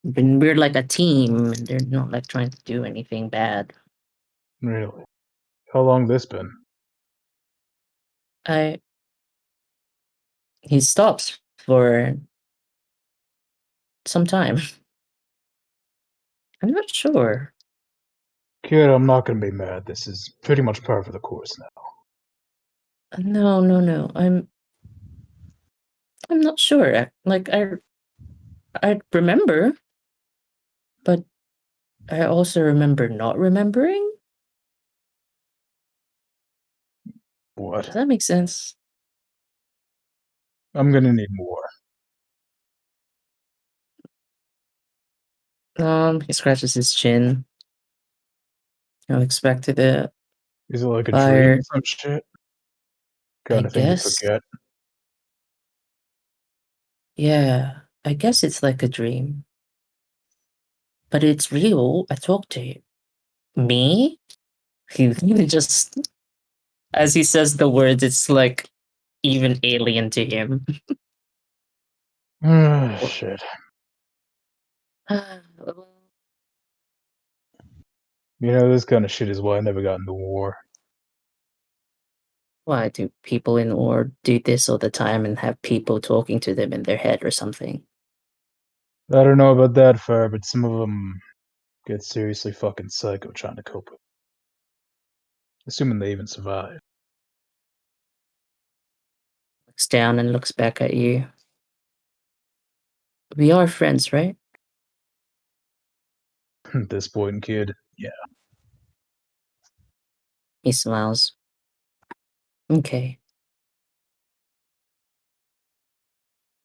When we're like a team, and they're not like trying to do anything bad. Really? How long this been? He stops for some time. I'm not sure. Kid, I'm not gonna be mad. This is pretty much par for the course now. No. I'm not sure. Like I remember, but I also remember not remembering. What? Does that make sense? I'm gonna need more. He scratches his chin. I expected it. Is it like a dream Fire. or some shit? I Kind of thing you guess. forget. Yeah, I guess it's like a dream. But it's real. I talked to you. Me? He just, as he says the words, it's like even alien to him. Shit. You know, this kind of shit is why I never got into war. Why do people in war do this all the time and have people talking to them in their head or something? I don't know about that far, but some of them get seriously fucking psycho trying to cope with it. Assuming they even survive. Looks down and looks back at you. We are friends, right? At this point, kid, yeah. He smiles. Okay.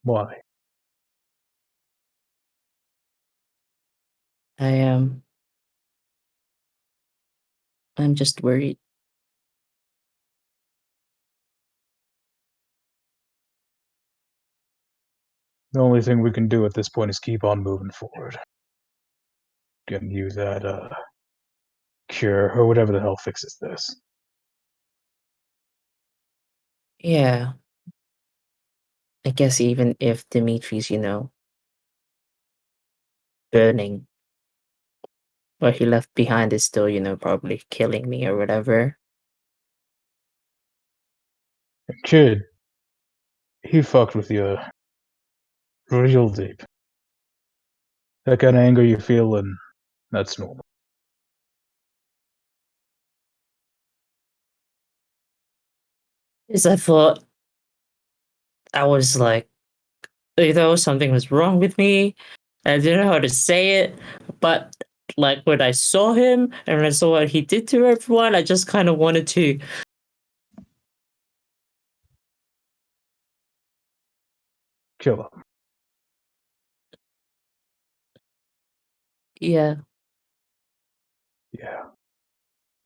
Why? I'm just worried. The only thing we can do at this point is keep on moving forward. Getting you that, cure, or whatever the hell fixes this. Yeah. I guess even if Dimitri's, burning, what he left behind is still, probably killing me or whatever. Kid, he fucked with you real deep. That kind of anger you feel, and that's normal. Because I thought I was like, something was wrong with me. I didn't know how to say it, but like when I saw him and when I saw what he did to everyone, I just kind of wanted to. Kill him. Yeah. Yeah.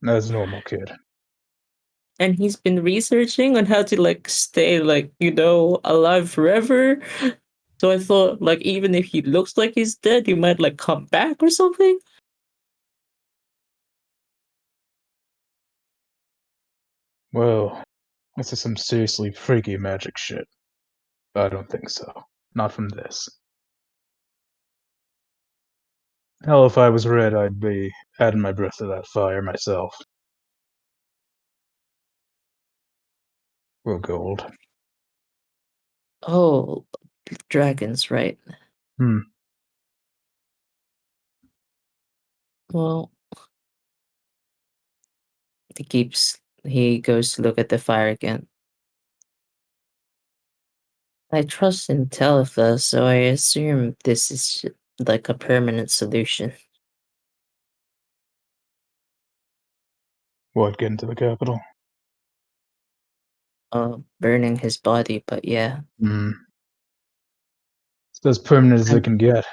That's normal, kid. And he's been researching on how to like stay like, alive forever. So I thought like even if he looks like he's dead, he might like come back or something. Well, this is some seriously freaky magic shit. I don't think so. Not from this. Hell, if I was red, I'd be adding my breath to that fire myself. We're gold. Oh, dragons, right? Hmm. Well, he goes to look at the fire again. I trust in Telethos, so I assume this is like a permanent solution. What, get into the capital? Burning his body, but yeah. Hmm. It's as permanent as it can get.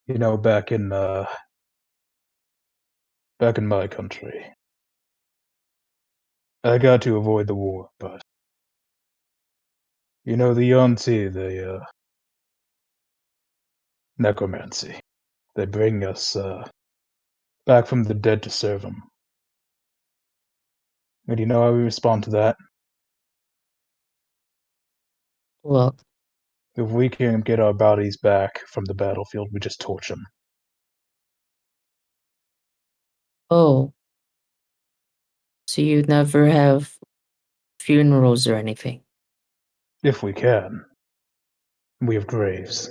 You know, back in my country. I got to avoid the war, but you know the Yonti, the necromancy. They bring us back from the dead to serve them. And you know how we respond to that? Well, If we can get our bodies back from the battlefield, we just torch them. oh, so you never have funerals or anything? If we can. We have graves.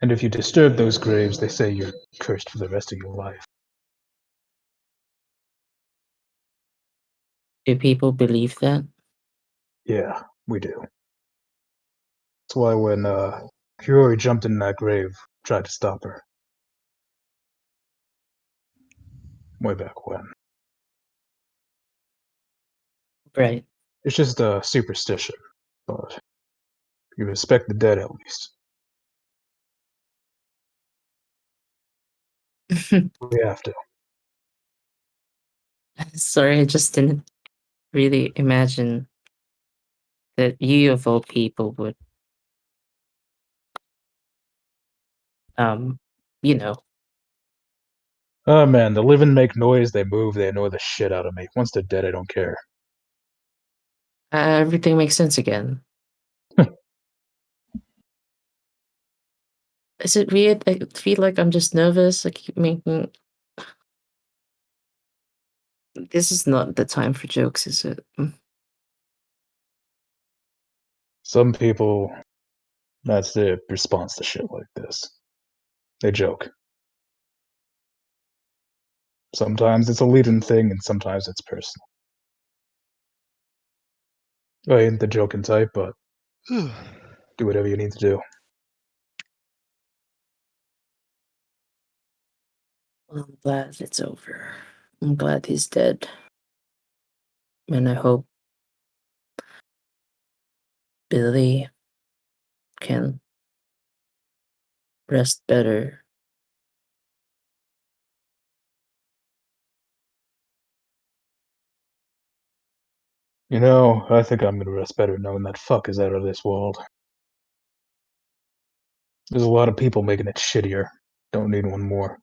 And if you disturb those graves, they say you're cursed for the rest of your life. Do people believe that? Yeah, we do. That's why when Kiori jumped in that grave, tried to stop her. Way back when. Right. It's just a superstition, but you respect the dead at least. We have to. Sorry, I just didn't really imagine that you of all people would, you know. Oh man, the living make noise, they move, they annoy the shit out of me. Once they're dead, I don't care. Everything makes sense again. Is it weird? I feel like I'm just nervous. I keep making. This is not the time for jokes, is it? Some people, that's their response to shit like this. They joke. Sometimes it's a leading thing, and sometimes it's personal. I ain't the joking type, but do whatever you need to do. I'm glad it's over. I'm glad he's dead. And I hope Billy can rest better. You know, I think I'm gonna rest better knowing that fuck is out of this world. There's a lot of people making it shittier. Don't need one more.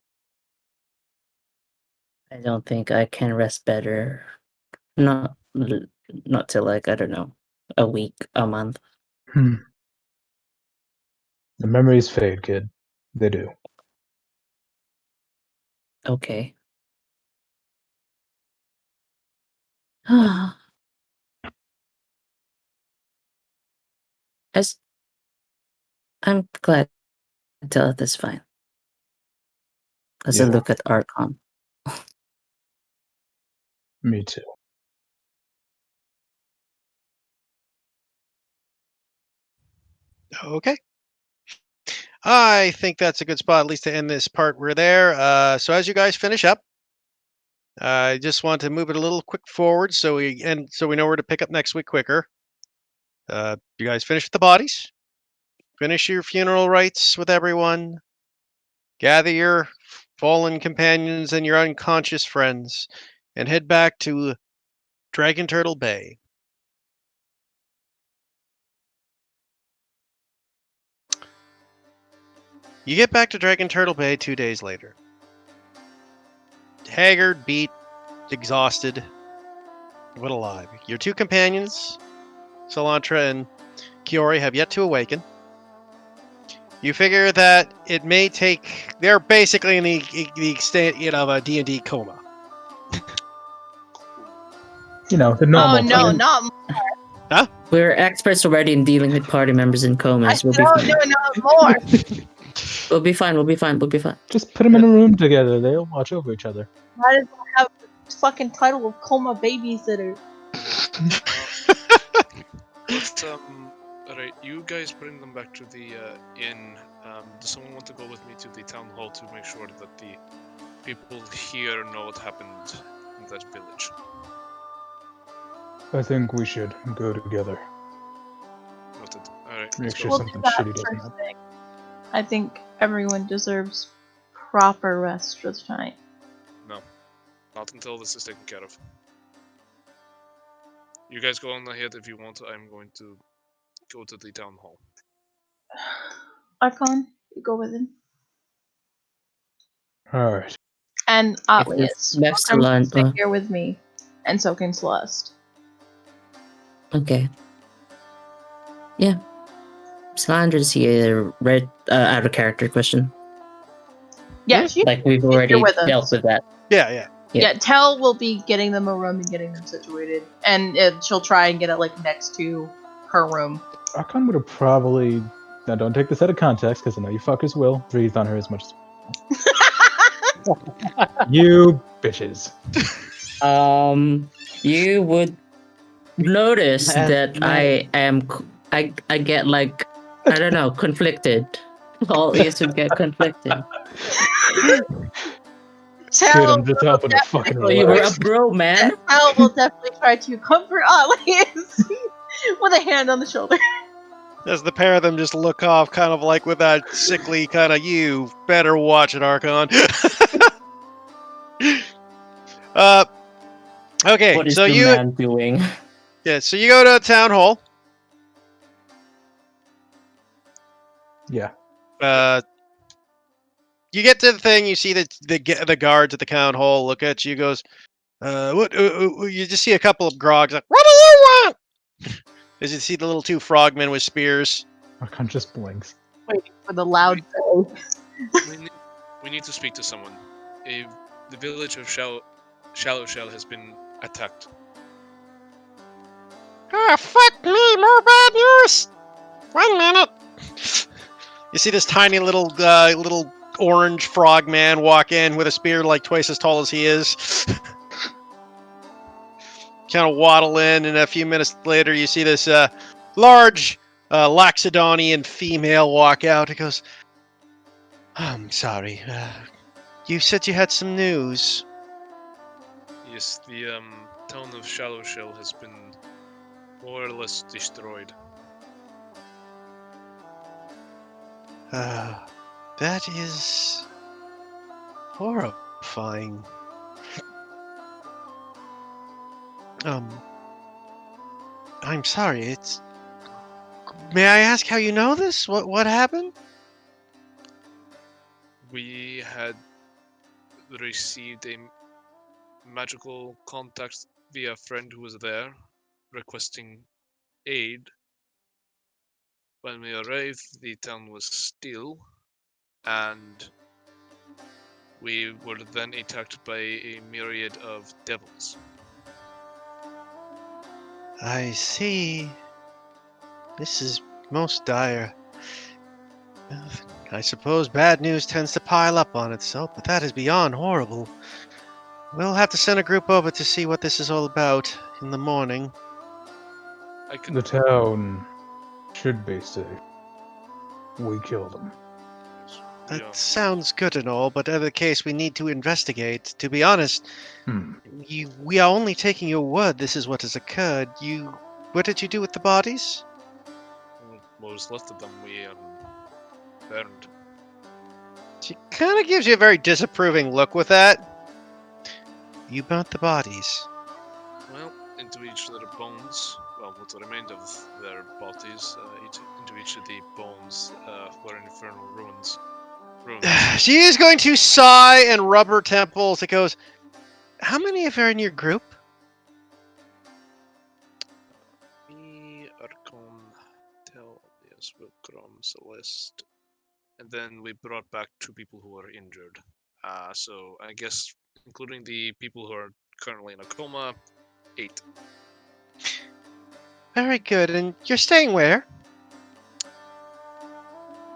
I don't think I can rest better. Not till like, I don't know, a week, a month. The memories fade, kid. They do. Okay. I'm glad Deleth is fine. As I Yeah. look at Archon. Me too. Okay. I think that's a good spot, at least to end this part. We're there. So as you guys finish up, I just want to move it a little quick forward so we know where to pick up next week quicker. You guys finish with the bodies. Finish your funeral rites with everyone. Gather your fallen companions and your unconscious friends, and head back to Dragon Turtle Bay. You get back to Dragon Turtle Bay 2 days later. Haggard, beat, exhausted, but alive. Your two companions, Salantra and Kiori, have yet to awaken. You figure that it may take... They're basically in the extent of a D&D coma. You know, the normal. Oh no, thing. not We're experts already in dealing with party members in comas. We'll be no, fine. no, not more. We'll be fine. We'll be fine. We'll be fine. Just put them in a room together. They'll watch over each other. Why does it have the fucking title of coma babysitter? Let's alright, you guys bring them back to the inn. Does someone want to go with me to the town hall to make sure that the people here know what happened in that village? I think we should go together. Noted. Alright, Make let's sure go. something do that shitty doesn't first happen. thing. I think everyone deserves proper rest for tonight. No. Not until this is taken care of. You guys go on ahead if you want. I'm going to go to the town hall. Archon, you go with him. Alright. And If Atlius, next to Welcome lunch. stay here with me. And so can Celeste. Okay. Yeah. Salandra's here. Red out of character question. Yeah, she, Like we've here already with us. dealt with that. Yeah. yeah, Tell will be getting them a room and getting them situated. And she'll try and get it like next to her room. Archon would have probably. Now, don't take this out of context, because I know you fuckers will. Breathed on her as much as. You bitches. You would notice That's that nice. I get like, I don't know, conflicted. All ears would get conflicted. Kid, I'm just helping her fucking Oh, you were relax. a bro, man. Tell will definitely try to comfort Atlius with a hand on the shoulder. As the pair of them just look off, kind of like with that sickly kind of, you better watch it, Archon. Okay, What is so the you man doing? so you go to town hall. Yeah. You get to the thing. You see the guards at the town hall look at you. Goes, what? You just see a couple of grogs. Like, what do you want? As you see the little two frogmen with spears. Archon just blinks. Wait, for the loud say. We need to speak to someone. The village of Shallow Shell has been attacked. Ah, fuck me, more bad news! 1 minute! You see this tiny little orange frog man walk in with a spear like twice as tall as he is. Kind of waddle in, and a few minutes later you see this large Laxodonian female walk out. He goes, I'm sorry, you said you had some news. Yes, the town of Shallow Shell has been more or less destroyed. That is horrifying. I'm sorry, it's... May I ask how you know this? What happened? We had received a magical contact via a friend who was there, requesting aid. When we arrived, the town was still, and we were then attacked by a myriad of devils. I see. This is most dire. I suppose bad news tends to pile up on itself, but that is beyond horrible. We'll have to send a group over to see what this is all about in the morning. The town should be safe. We killed them. That sounds good and all, but in the case we need to investigate. To be honest, we are only taking your word this is what has occurred. What did you do with the bodies? What was left of them we burned. She kind of gives you a very disapproving look with that. You burnt the bodies. Well, into each of their bones, well, what remained of their bodies, into each of the bones were infernal ruins. She is going to sigh and rub her temples. It goes, how many of you are in your group? Me, Archon, Tellius, Wilcrom, Celeste, and then we brought back 2 people who were injured. So I guess, including the people who are currently in a coma, 8. Very good. And you're staying where?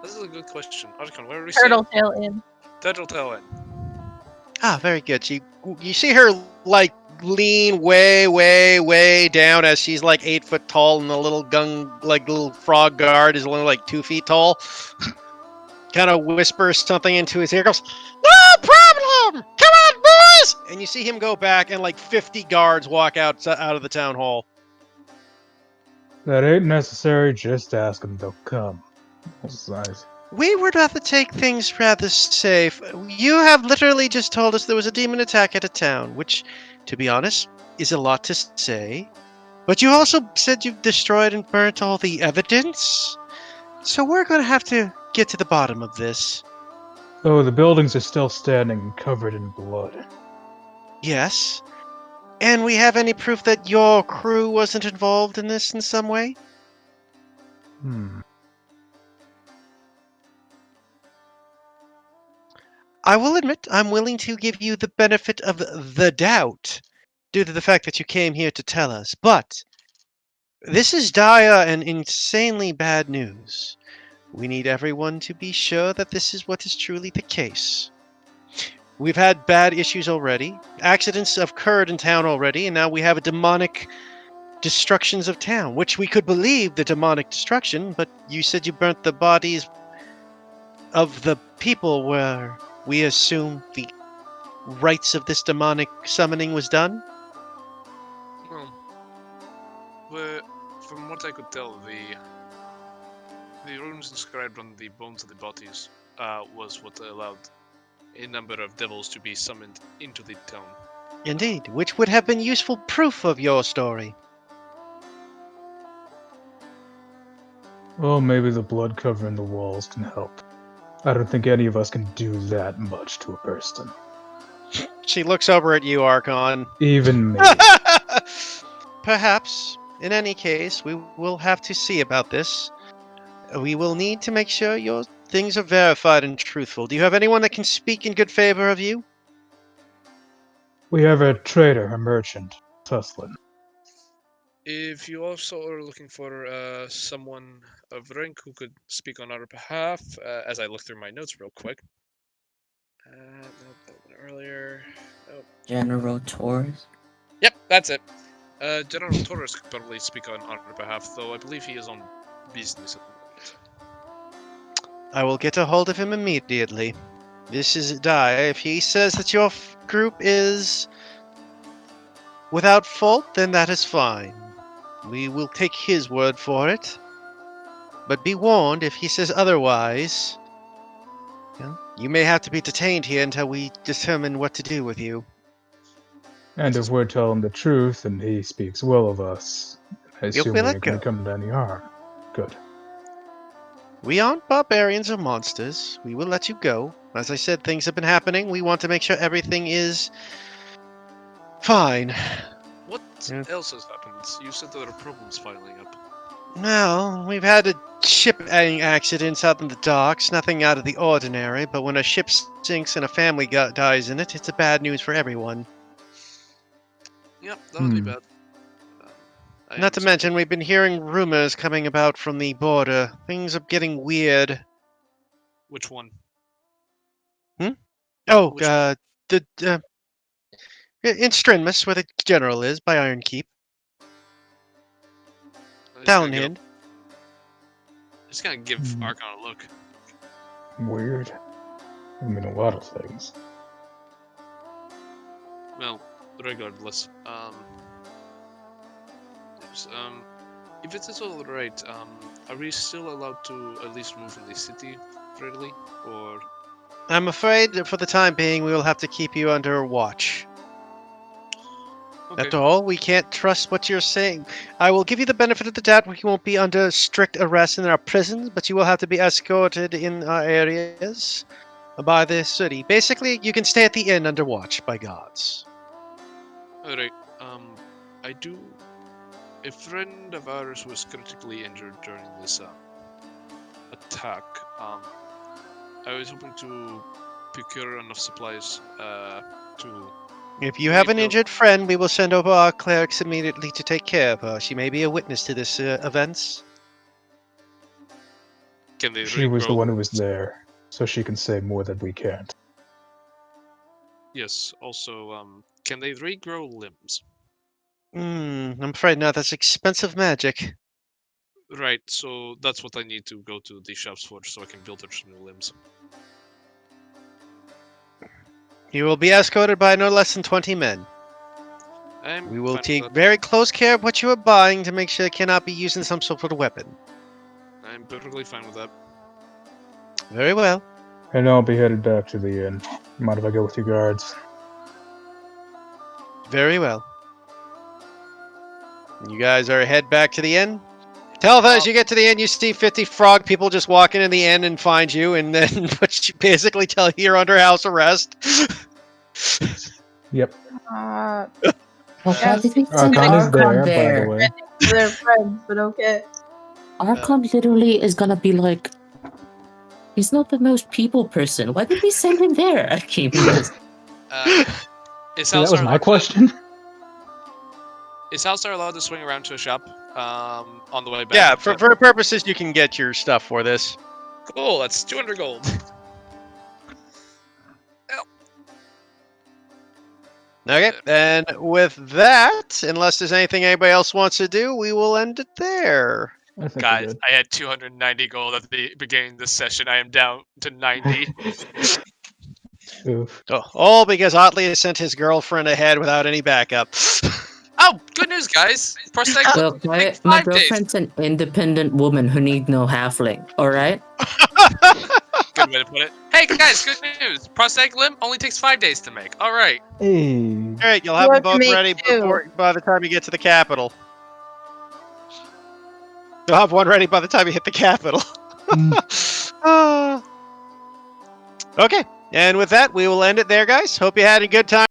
This is a good question. Archon, where are we Turtletail Inn. Turtletail Inn. Ah, very good. You see her like lean way down as she's like 8 foot tall, and the little frog guard is only like 2 feet tall. Kind of whispers something into his ear. Goes, no problem. Come on, boys! And you see him go back, and like 50 guards walk out of the town hall. That ain't necessary. Just ask them. They'll come. We would rather take things rather safe. You have literally just told us there was a demon attack at a town, which, to be honest, is a lot to say. But you also said you've destroyed and burnt all the evidence. So we're going to have to get to the bottom of this. Oh, the buildings are still standing and covered in blood. Yes. And we have any proof that your crew wasn't involved in this in some way? I will admit I'm willing to give you the benefit of the doubt due to the fact that you came here to tell us, but this is dire and insanely bad news. We need everyone to be sure that this is what is truly the case. We've had bad issues already. Accidents have occurred in town already, and now we have a demonic destructions of town, which we could believe the demonic destruction, but you said you burnt the bodies of the people where we assume the rites of this demonic summoning was done? Well, from what I could tell, the runes inscribed on the bones of the bodies was what allowed a number of devils to be summoned into the town. Indeed, which would have been useful proof of your story. Well, maybe the blood covering the walls can help. I don't think any of us can do that much to a person. She looks over at you, Archon. Even me. Perhaps. In any case, we will have to see about this. We will need to make sure your things are verified and truthful. Do you have anyone that can speak in good favor of you? We have a trader, a merchant, Tuslin. If you also are looking for someone of rank who could speak on our behalf, as I look through my notes real quick. Nope, that one earlier. Nope. General Torres. Yep, that's it. General Torres could probably speak on our behalf, though I believe he is on business at the moment. I will get a hold of him immediately. This is Dai. If he says that your group is without fault, then that is fine. We will take his word for it. But be warned, if he says otherwise, you may have to be detained here until we determine what to do with you. And if we're telling the truth and he speaks well of us, I You'll assume be we let ain't gonna go. come to any harm. Good. We aren't barbarians or monsters. We will let you go. As I said, things have been happening. We want to make sure everything is fine. What Yeah. else has happened? You said there are problems piling up. Well, we've had a ship accidents out in the docks. Nothing out of the ordinary, but when a ship sinks and a family dies in it, it's a bad news for everyone. Yep, that would be bad. Not to mention, we've been hearing rumors coming about from the border. Things are getting weird. Which one? Oh, Which one? in Strinmus, where the general is, by Ironkeep. Downhind. Just gonna give Archon a look. Weird. I mean, a lot of things. Well, regardless, if it is all right, are we still allowed to at least move in the city freely, or? I'm afraid that for the time being, we will have to keep you under watch. Okay. After all, we can't trust what you're saying. I will give you the benefit of the doubt. You won't be under strict arrest in our prisons, but you will have to be escorted in our areas by the city. Basically, you can stay at the inn under watch by guards. Alright, a friend of ours was critically injured during this attack. I was hoping to procure enough supplies to... If you have an injured friend, we will send over our clerics immediately to take care of her. She may be a witness to this events. Can they She was the regrow one who was limbs? there, so she can say more than we can't. Yes, also, can they regrow limbs? I'm afraid not. That's expensive magic. Right, so that's what I need to go to the shops for, so I can build her some new limbs. You will be escorted by no less than 20 men. We will take very close care of what you are buying to make sure it cannot be used in some sort of weapon. I'm perfectly fine with that. Very well. And I'll be headed back to the inn. Mind if I go with you guards? Very well. You guys are head back to the inn? As you get to the inn, you see 50 frog people just walking in the inn and find you, and then basically tell you you're under house arrest. Yep. Why did we send Archon is Archon there, by the there? way. They're friends, but okay. Archon literally is gonna be like, he's not the most people person. Why did we send him there? I can't believe this. So that was my question. Is Halstar allowed to swing around to a shop on the way back? Yeah, for purposes, you can get your stuff for this. Cool, that's 200 gold. Okay, and with that, unless there's anything anybody else wants to do, we will end it there. Guys, I had 290 gold at the beginning of this session. I am down to 90. Oof. All because Otley has sent his girlfriend ahead without any backup. Oh, good news, guys! Prostate Well, my girlfriend's an independent woman who needs no halfling, alright? Good way to put it. Hey guys, good news! Prosthetic limb only takes 5 days to make. Alright. Hey. Alright, you'll have them both ready by the time you get to the capital. You'll have one ready by the time you hit the capital. Okay, and with that, we will end it there, guys. Hope you had a good time.